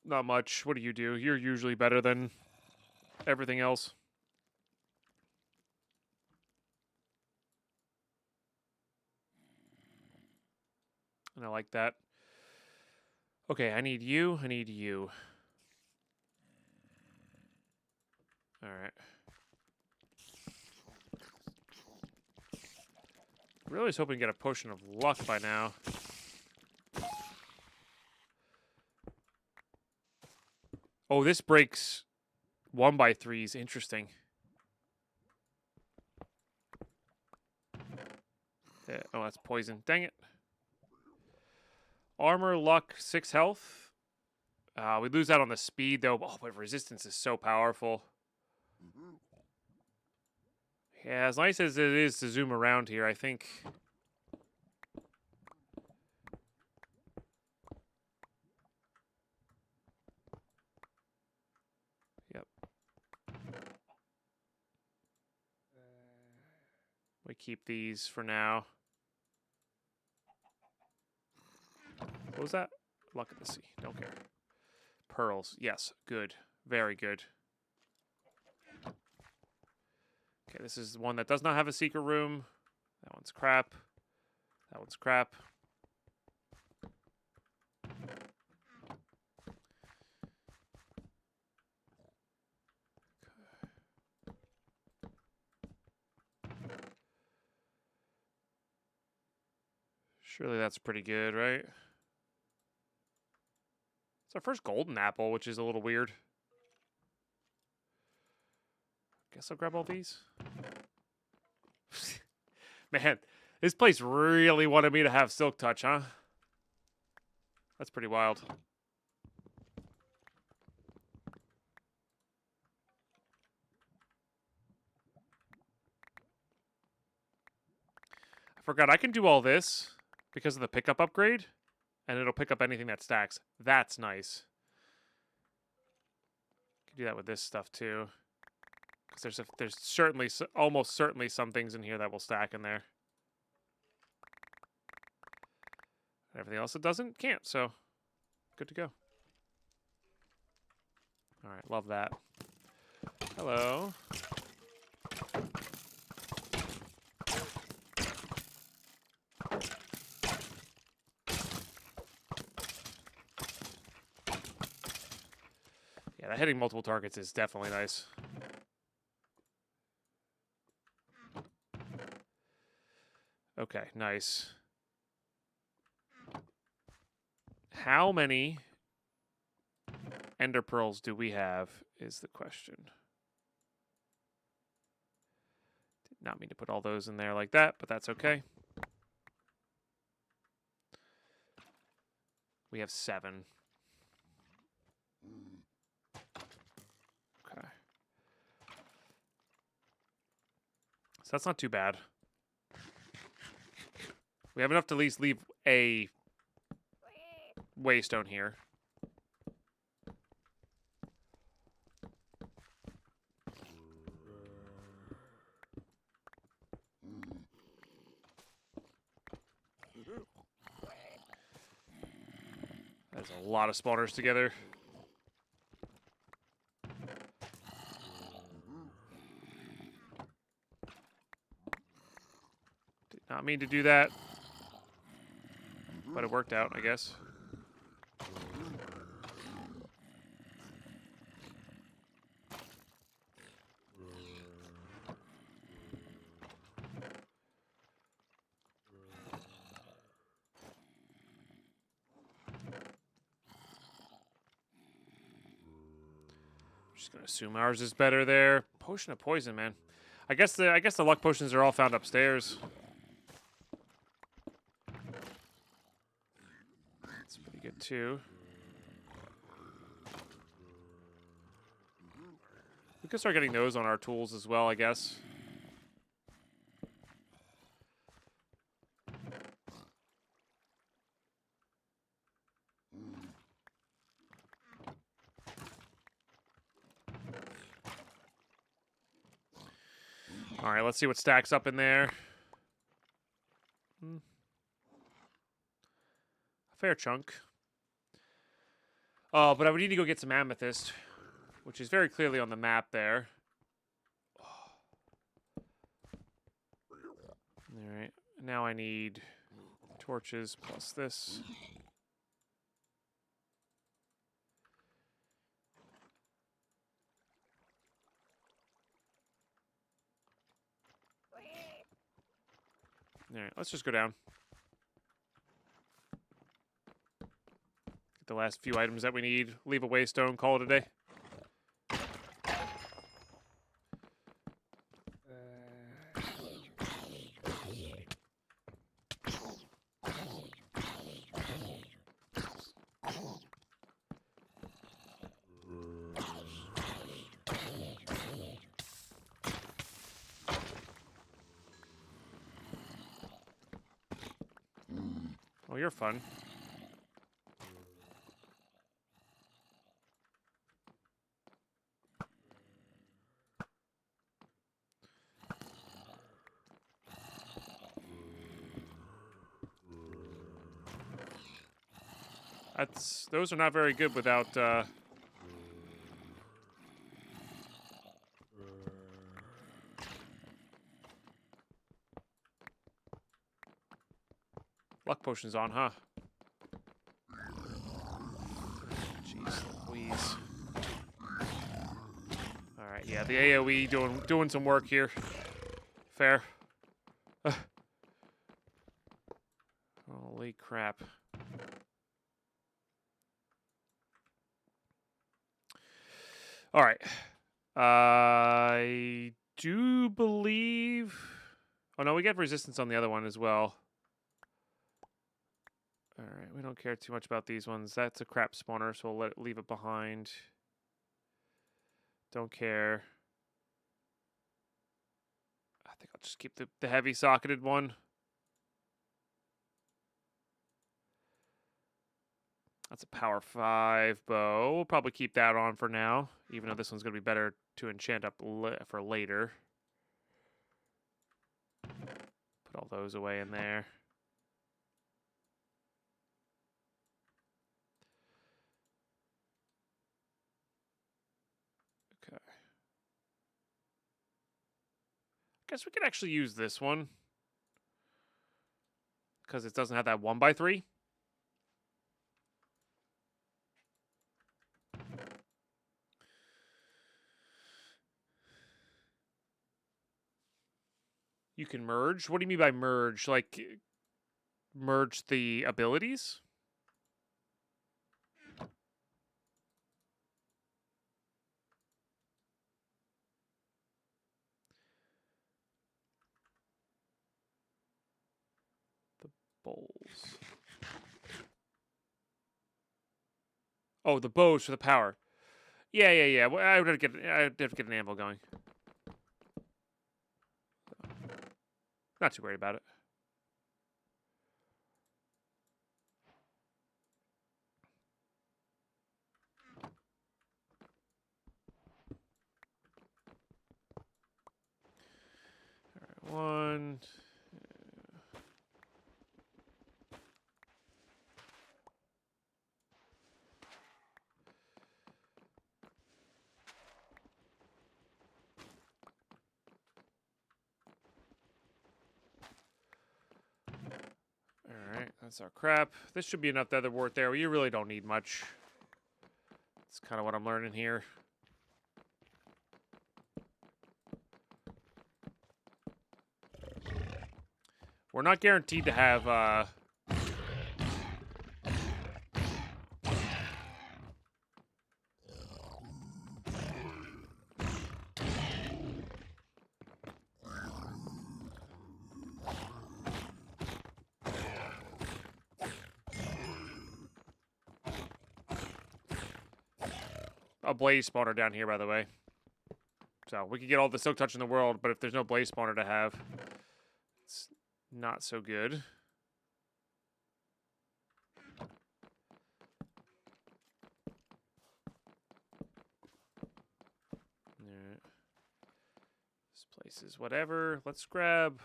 Not much. What do you do? You're usually better than everything else. And I like that. Okay, I need you. I need you. All right. really was hoping to get a potion of luck by now. Oh, this breaks 1x3s. Interesting. Yeah, oh, that's poison. Dang it. Armor, luck, 6 health. We lose out on the speed, though. Oh, but resistance is so powerful. Yeah, as nice as it is to zoom around here, I think... Yep. We keep these for now. What was that? Luck of the sea. Don't care. Pearls. Yes. Good. Very good. Okay, this is one that does not have a secret room. That one's crap. That one's crap. Surely that's pretty good, right? It's our first golden apple, which is a little weird. Guess I'll grab all these. Man, this place really wanted me to have Silk Touch, huh? That's pretty wild. I forgot I can do all this because of the pickup upgrade, and it'll pick up anything that stacks. That's nice. Can do that with this stuff too. Because there's certainly, almost certainly some things in here that will stack in there. Everything else that doesn't, can't, so good to go. Alright, love that. Hello. Yeah, that hitting multiple targets is definitely nice. Okay, nice. How many Ender Pearls do we have is the question. Did not mean to put all those in there like that, but that's okay. We have 7. Okay. So that's not too bad. We have enough to at least leave a waystone here. That's a lot of spawners together. Did not mean to do that. But it worked out, I guess. Just gonna assume ours is better there. Potion of poison, man. I guess the luck potions are all found upstairs. That's pretty good too. We can start getting those on our tools as well, I guess. All right, let's see what stacks up in there. A fair chunk. Oh, but I would need to go get some amethyst, which is very clearly on the map there. All right, now I need torches plus this. Alright, let's just go down. Get the last few items that we need. Leave a waystone, call it a day. Oh, you're fun. Those are not very good without luck potions on, huh? Jeez Louise. Alright, yeah, the AoE doing some work here. Fair. Holy crap. Alright. I do believe... Oh no, we get resistance on the other one as well. Alright, we don't care too much about these ones. That's a crap spawner, so we'll leave it behind. Don't care. I think I'll just keep the heavy socketed one. That's a power 5 bow. We'll probably keep that on for now, even though this one's going to be better to enchant up for later. Put all those away in there. Okay. Guess we could actually use this one, because it doesn't have that 1x3. You can merge? What do you mean by merge? Like, merge the abilities? The bowls. Oh, the bows for the power. Yeah. Well, I'd have to get an anvil going. Not too worried about it. All right, one. Alright, that's our crap. This should be enough nether wart there. You really don't need much. That's kind of what I'm learning here. We're not guaranteed to have, a blaze spawner down here, by the way. So, we could get all the silk touch in the world, but if there's no blaze spawner to have, it's not so good. Alright. This place is whatever. Let's grab...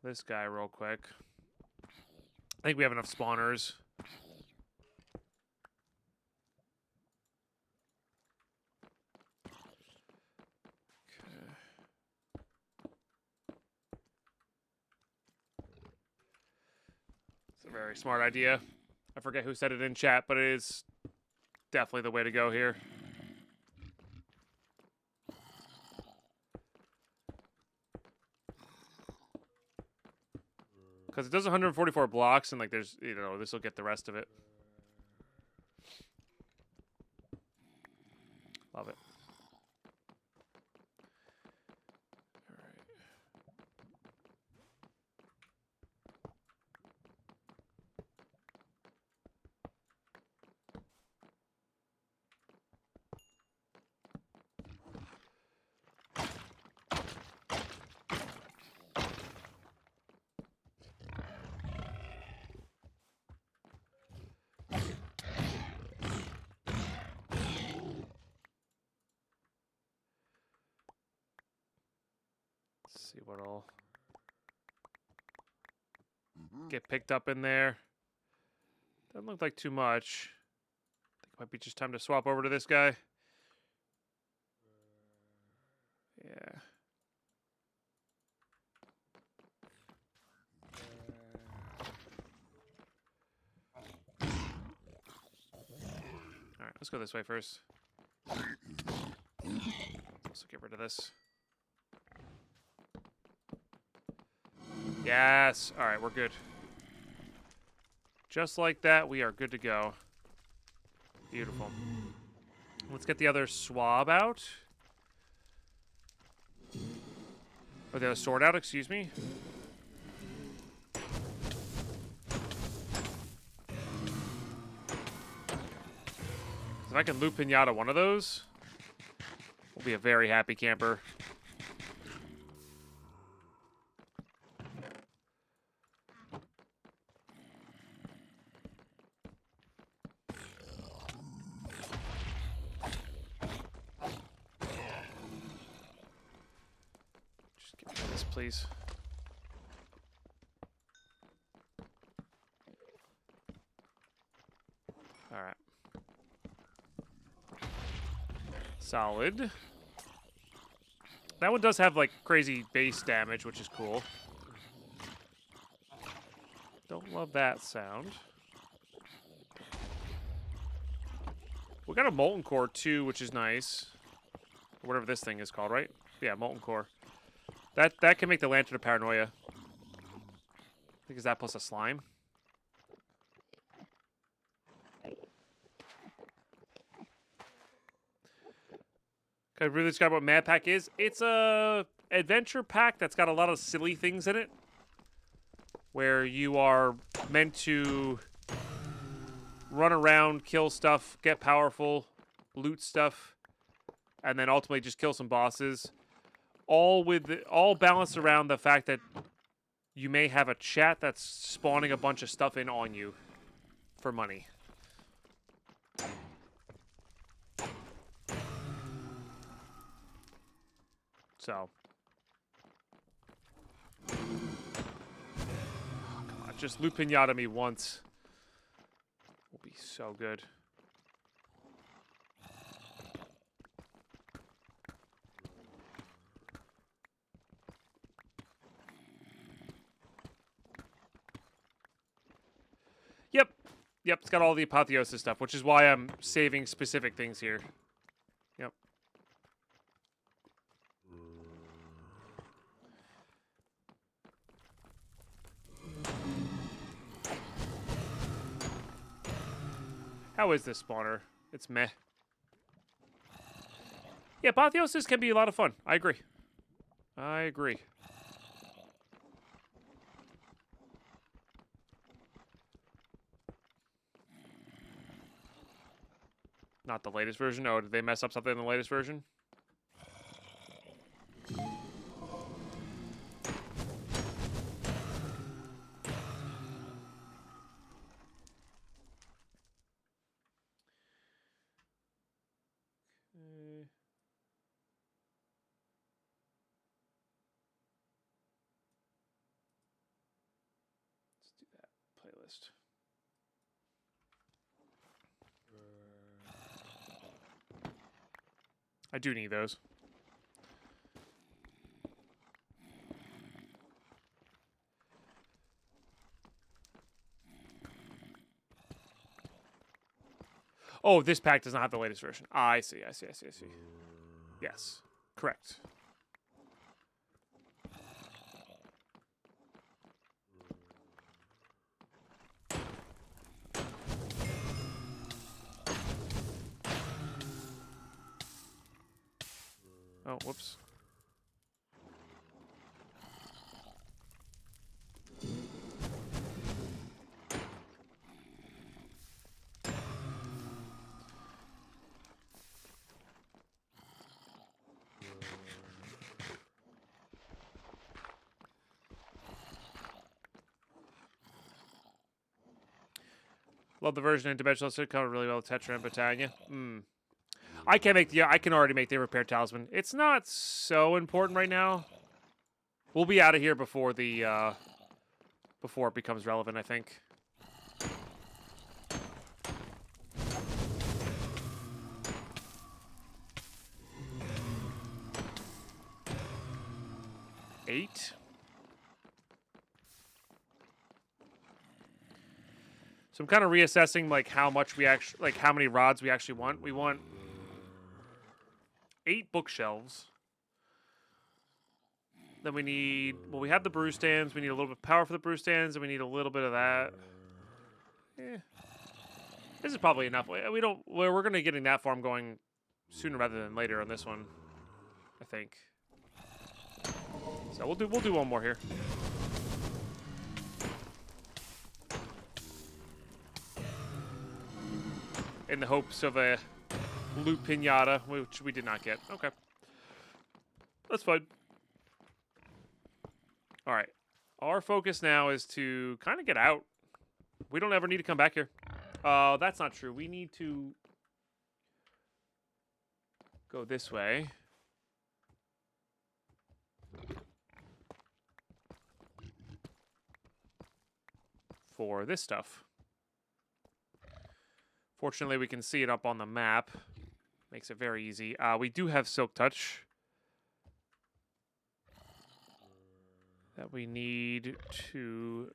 this guy real quick. I think we have enough spawners. It's a very smart idea. I forget who said it in chat, but it is definitely the way to go here. Because it does 144 blocks, and like there's, this will get the rest of it. Love it. All right. Let's see what'll get picked up in there. Doesn't look like too much. I think it might be just time to swap over to this guy. Yeah. Alright, let's go this way first. Also get rid of this. Yes! Alright, we're good. Just like that, we are good to go. Beautiful. Let's get the other swab out. Or the other sword out, excuse me. If I can loop Pinata one of those, we'll be a very happy camper. Just give me this, please. All right. Solid. That one does have, like, crazy base damage, which is cool. Don't love that sound. We got a Molten Core, too, which is nice. Or whatever this thing is called, right? Yeah, Molten Core. That can make the Lantern of Paranoia. I think it's that plus a slime. Can I really describe what Madpack is? It's a adventure pack that's got a lot of silly things in it, where you are meant to run around, kill stuff, get powerful, loot stuff, and then ultimately just kill some bosses. All balanced around the fact that you may have a chat that's spawning a bunch of stuff in on you for money. So, come on, just loop Pinata me once. Will be so good. Yep, it's got all the apotheosis stuff, which is why I'm saving specific things here. Yep. How is this spawner? It's meh. Yeah, apotheosis can be a lot of fun. I agree. I agree. Not the latest version. Oh, did they mess up something in the latest version? Let's do that playlist. I do need those. Oh, this pack does not have the latest version. Ah, I see. Yes, correct. Oh, whoops. Love the version in Dimensional Suit covered really well with Tetra and Britannia. I can make I can already make the repair talisman. It's not so important right now. We'll be out of here before the before it becomes relevant, I think. Eight. So I'm kind of reassessing like how much we actually like how many rods we actually want. We want 8 bookshelves. Then we need we have the brew stands. We need a little bit of power for the brew stands, and we need a little bit of that. This is probably enough. We don't. We're going to getting that farm going sooner rather than later on this one, I think. So we'll do one more here. In the hopes of a loot pinata, which we did not get. Okay. That's fine. All right. Our focus now is to kind of get out. We don't ever need to come back here. That's not true. We need to go this way. For this stuff. Fortunately, we can see it up on the map. Makes it very easy. We do have Silk Touch. That we need to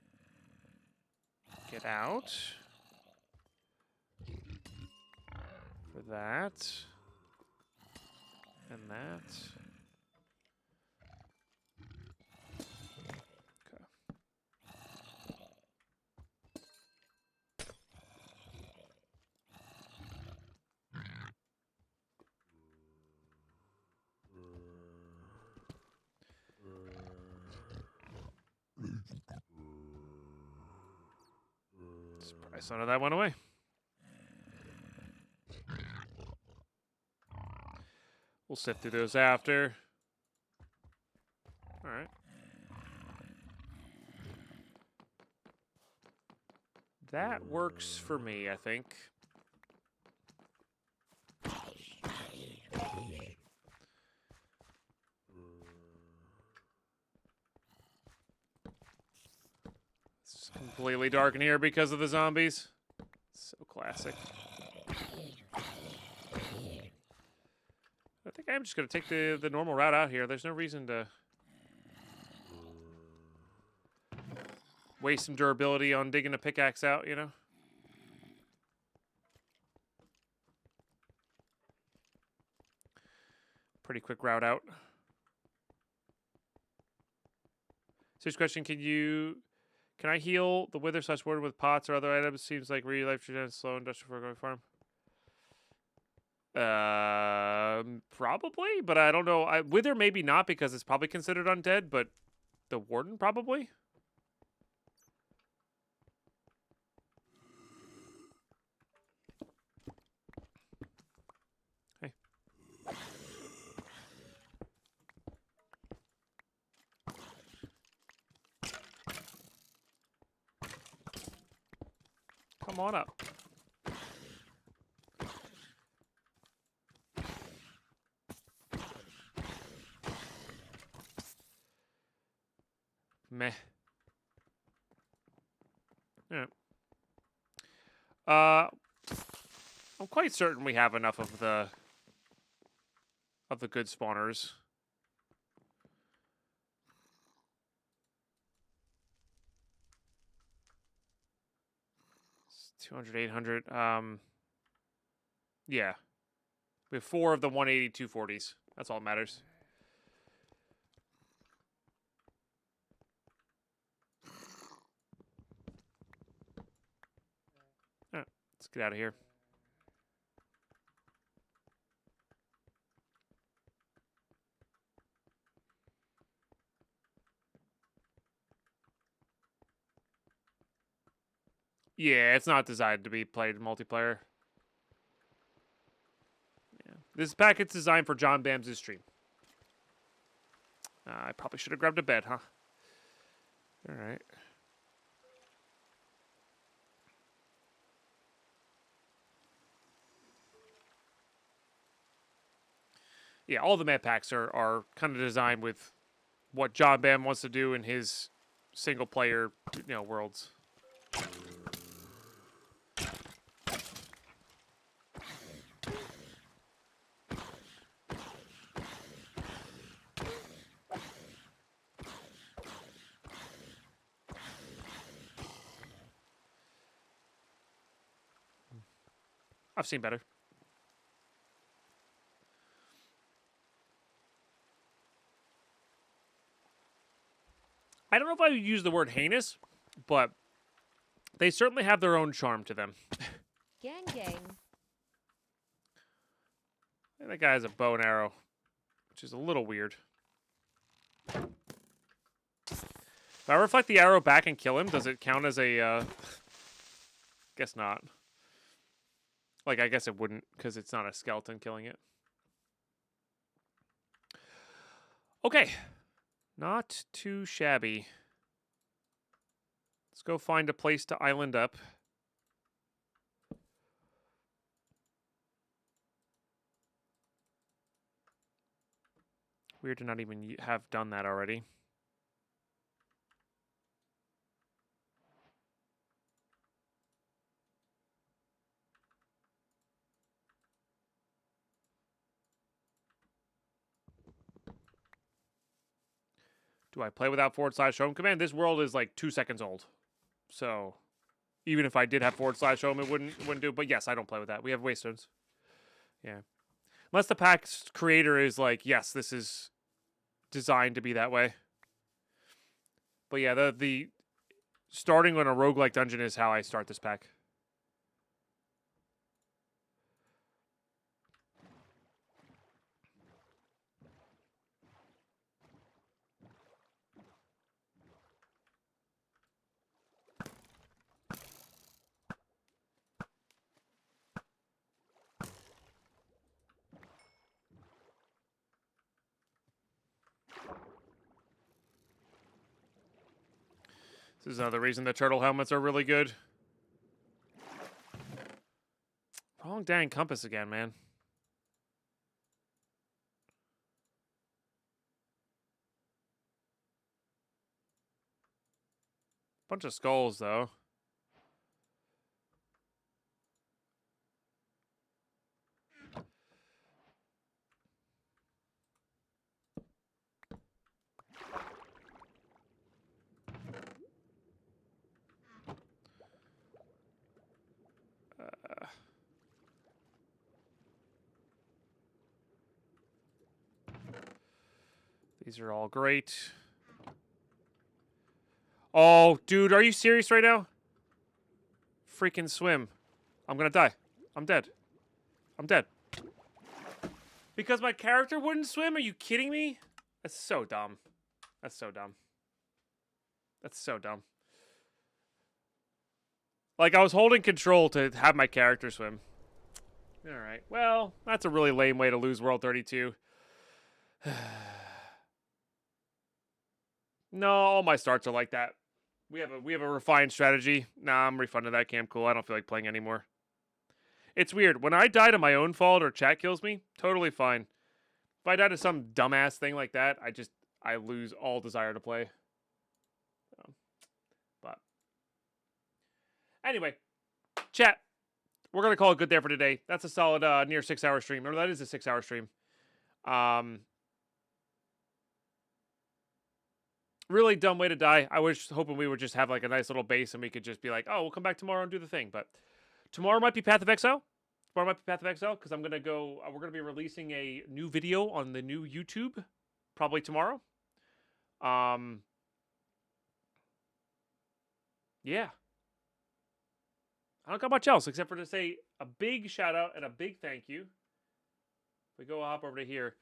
get out. For that. And that. Okay. Surprised none of that went away. We'll sift through those after. All right. That works for me, I think. It's completely dark in here because of the zombies. So classic. I think I'm just going to take the normal route out here. There's no reason to waste some durability on digging a pickaxe out, you know? Pretty quick route out. Serious question, can I heal the wither / ward with pots or other items? Seems like re-life is slow industrial for going farm. Probably, but I don't know. Wither maybe not because it's probably considered undead, but the warden probably. Hey. Come on up. Meh. Yeah. I'm quite certain we have enough of the good spawners. 200, 800. Yeah. We have 4 of the 180 240s. That's all that matters. Alright, let's get out of here. Yeah, it's not designed to be played multiplayer. Yeah. This packet's designed for John Bams' stream. I probably should have grabbed a bed, huh? All right. Yeah, all the Madpacks are kind of designed with what John Bam wants to do in his single player, worlds. I've seen better. I don't know if I would use the word heinous, but they certainly have their own charm to them. Gang gang. And that guy has a bow and arrow, which is a little weird. If I reflect the arrow back and kill him, does it count as a, Guess not. Like, I guess it wouldn't, because it's not a skeleton killing it. Okay. Not too shabby. Let's go find a place to island up. Weird to not even have done that already. Do I play without /home command? This world is like 2 seconds old. So even if I did have /home, it wouldn't do. But yes, I don't play with that. We have waystones. Yeah. Unless the pack's creator is like, yes, this is designed to be that way. But yeah, the starting on a roguelike dungeon is how I start this pack. This is another reason the turtle helmets are really good. Wrong dang compass again, man. Bunch of skulls, though. These are all great. Oh, dude, are you serious right now? Freaking swim. I'm gonna die. I'm dead. I'm dead. Because my character wouldn't swim? Are you kidding me? That's so dumb. That's so dumb. That's so dumb. Like, I was holding control to have my character swim. Alright. Well, that's a really lame way to lose World 32. No, all my starts are like that. We have a refined strategy. Nah, I'm refunding that camp. Cool. I don't feel like playing anymore. It's weird. When I die to my own fault or chat kills me, totally fine. If I die to some dumbass thing like that, I lose all desire to play. But anyway, chat. We're gonna call it good there for today. That's a solid near 6-hour stream. Or that is a 6-hour stream. Really dumb way to die. I was hoping we would just have like a nice little base and we could just be like, oh, we'll come back tomorrow and do the thing. But tomorrow might be Path of Exile. Tomorrow might be Path of Exile because I'm gonna go. We're gonna be releasing a new video on the new YouTube, probably tomorrow. Yeah. I don't got much else except for to say a big shout out and a big thank you. If we go hop over to here.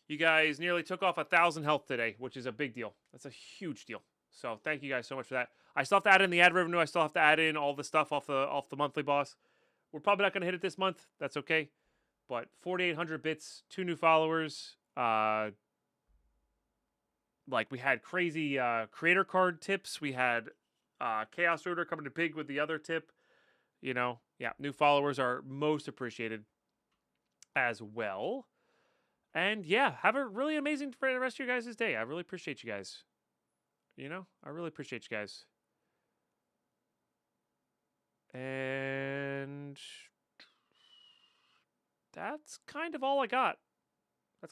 You guys nearly took off 1,000 health today, which is a big deal. That's a huge deal. So thank you guys so much for that. I still have to add in the ad revenue. I still have to add in all the stuff off the monthly boss. We're probably not going to hit it this month. That's okay. But 4,800 bits, 2 new followers. Like we had crazy creator card tips. We had Chaos Order coming to big with the other tip. You know, yeah, new followers are most appreciated as well. And yeah, have a really amazing rest of your guys' day. I really appreciate you guys. You know, I really appreciate you guys. And that's kind of all I got. We're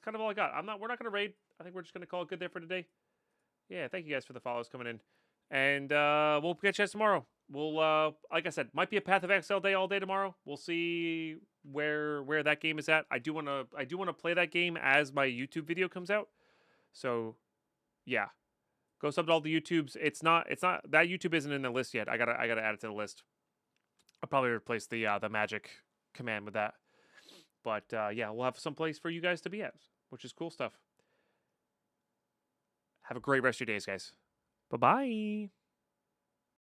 not gonna raid. I think we're just gonna call it good there for today. Yeah, thank you guys for the follows coming in. And we'll catch you guys tomorrow. We'll like I said, might be a Path of Exile day all day tomorrow. We'll see where that game is at. I do wanna play that game as my YouTube video comes out. So yeah. Go sub to all the YouTubes. It's not that YouTube isn't in the list yet. I gotta add it to the list. I'll probably replace the magic command with that. But yeah, we'll have some place for you guys to be at, which is cool stuff. Have a great rest of your days, guys. Bye-bye.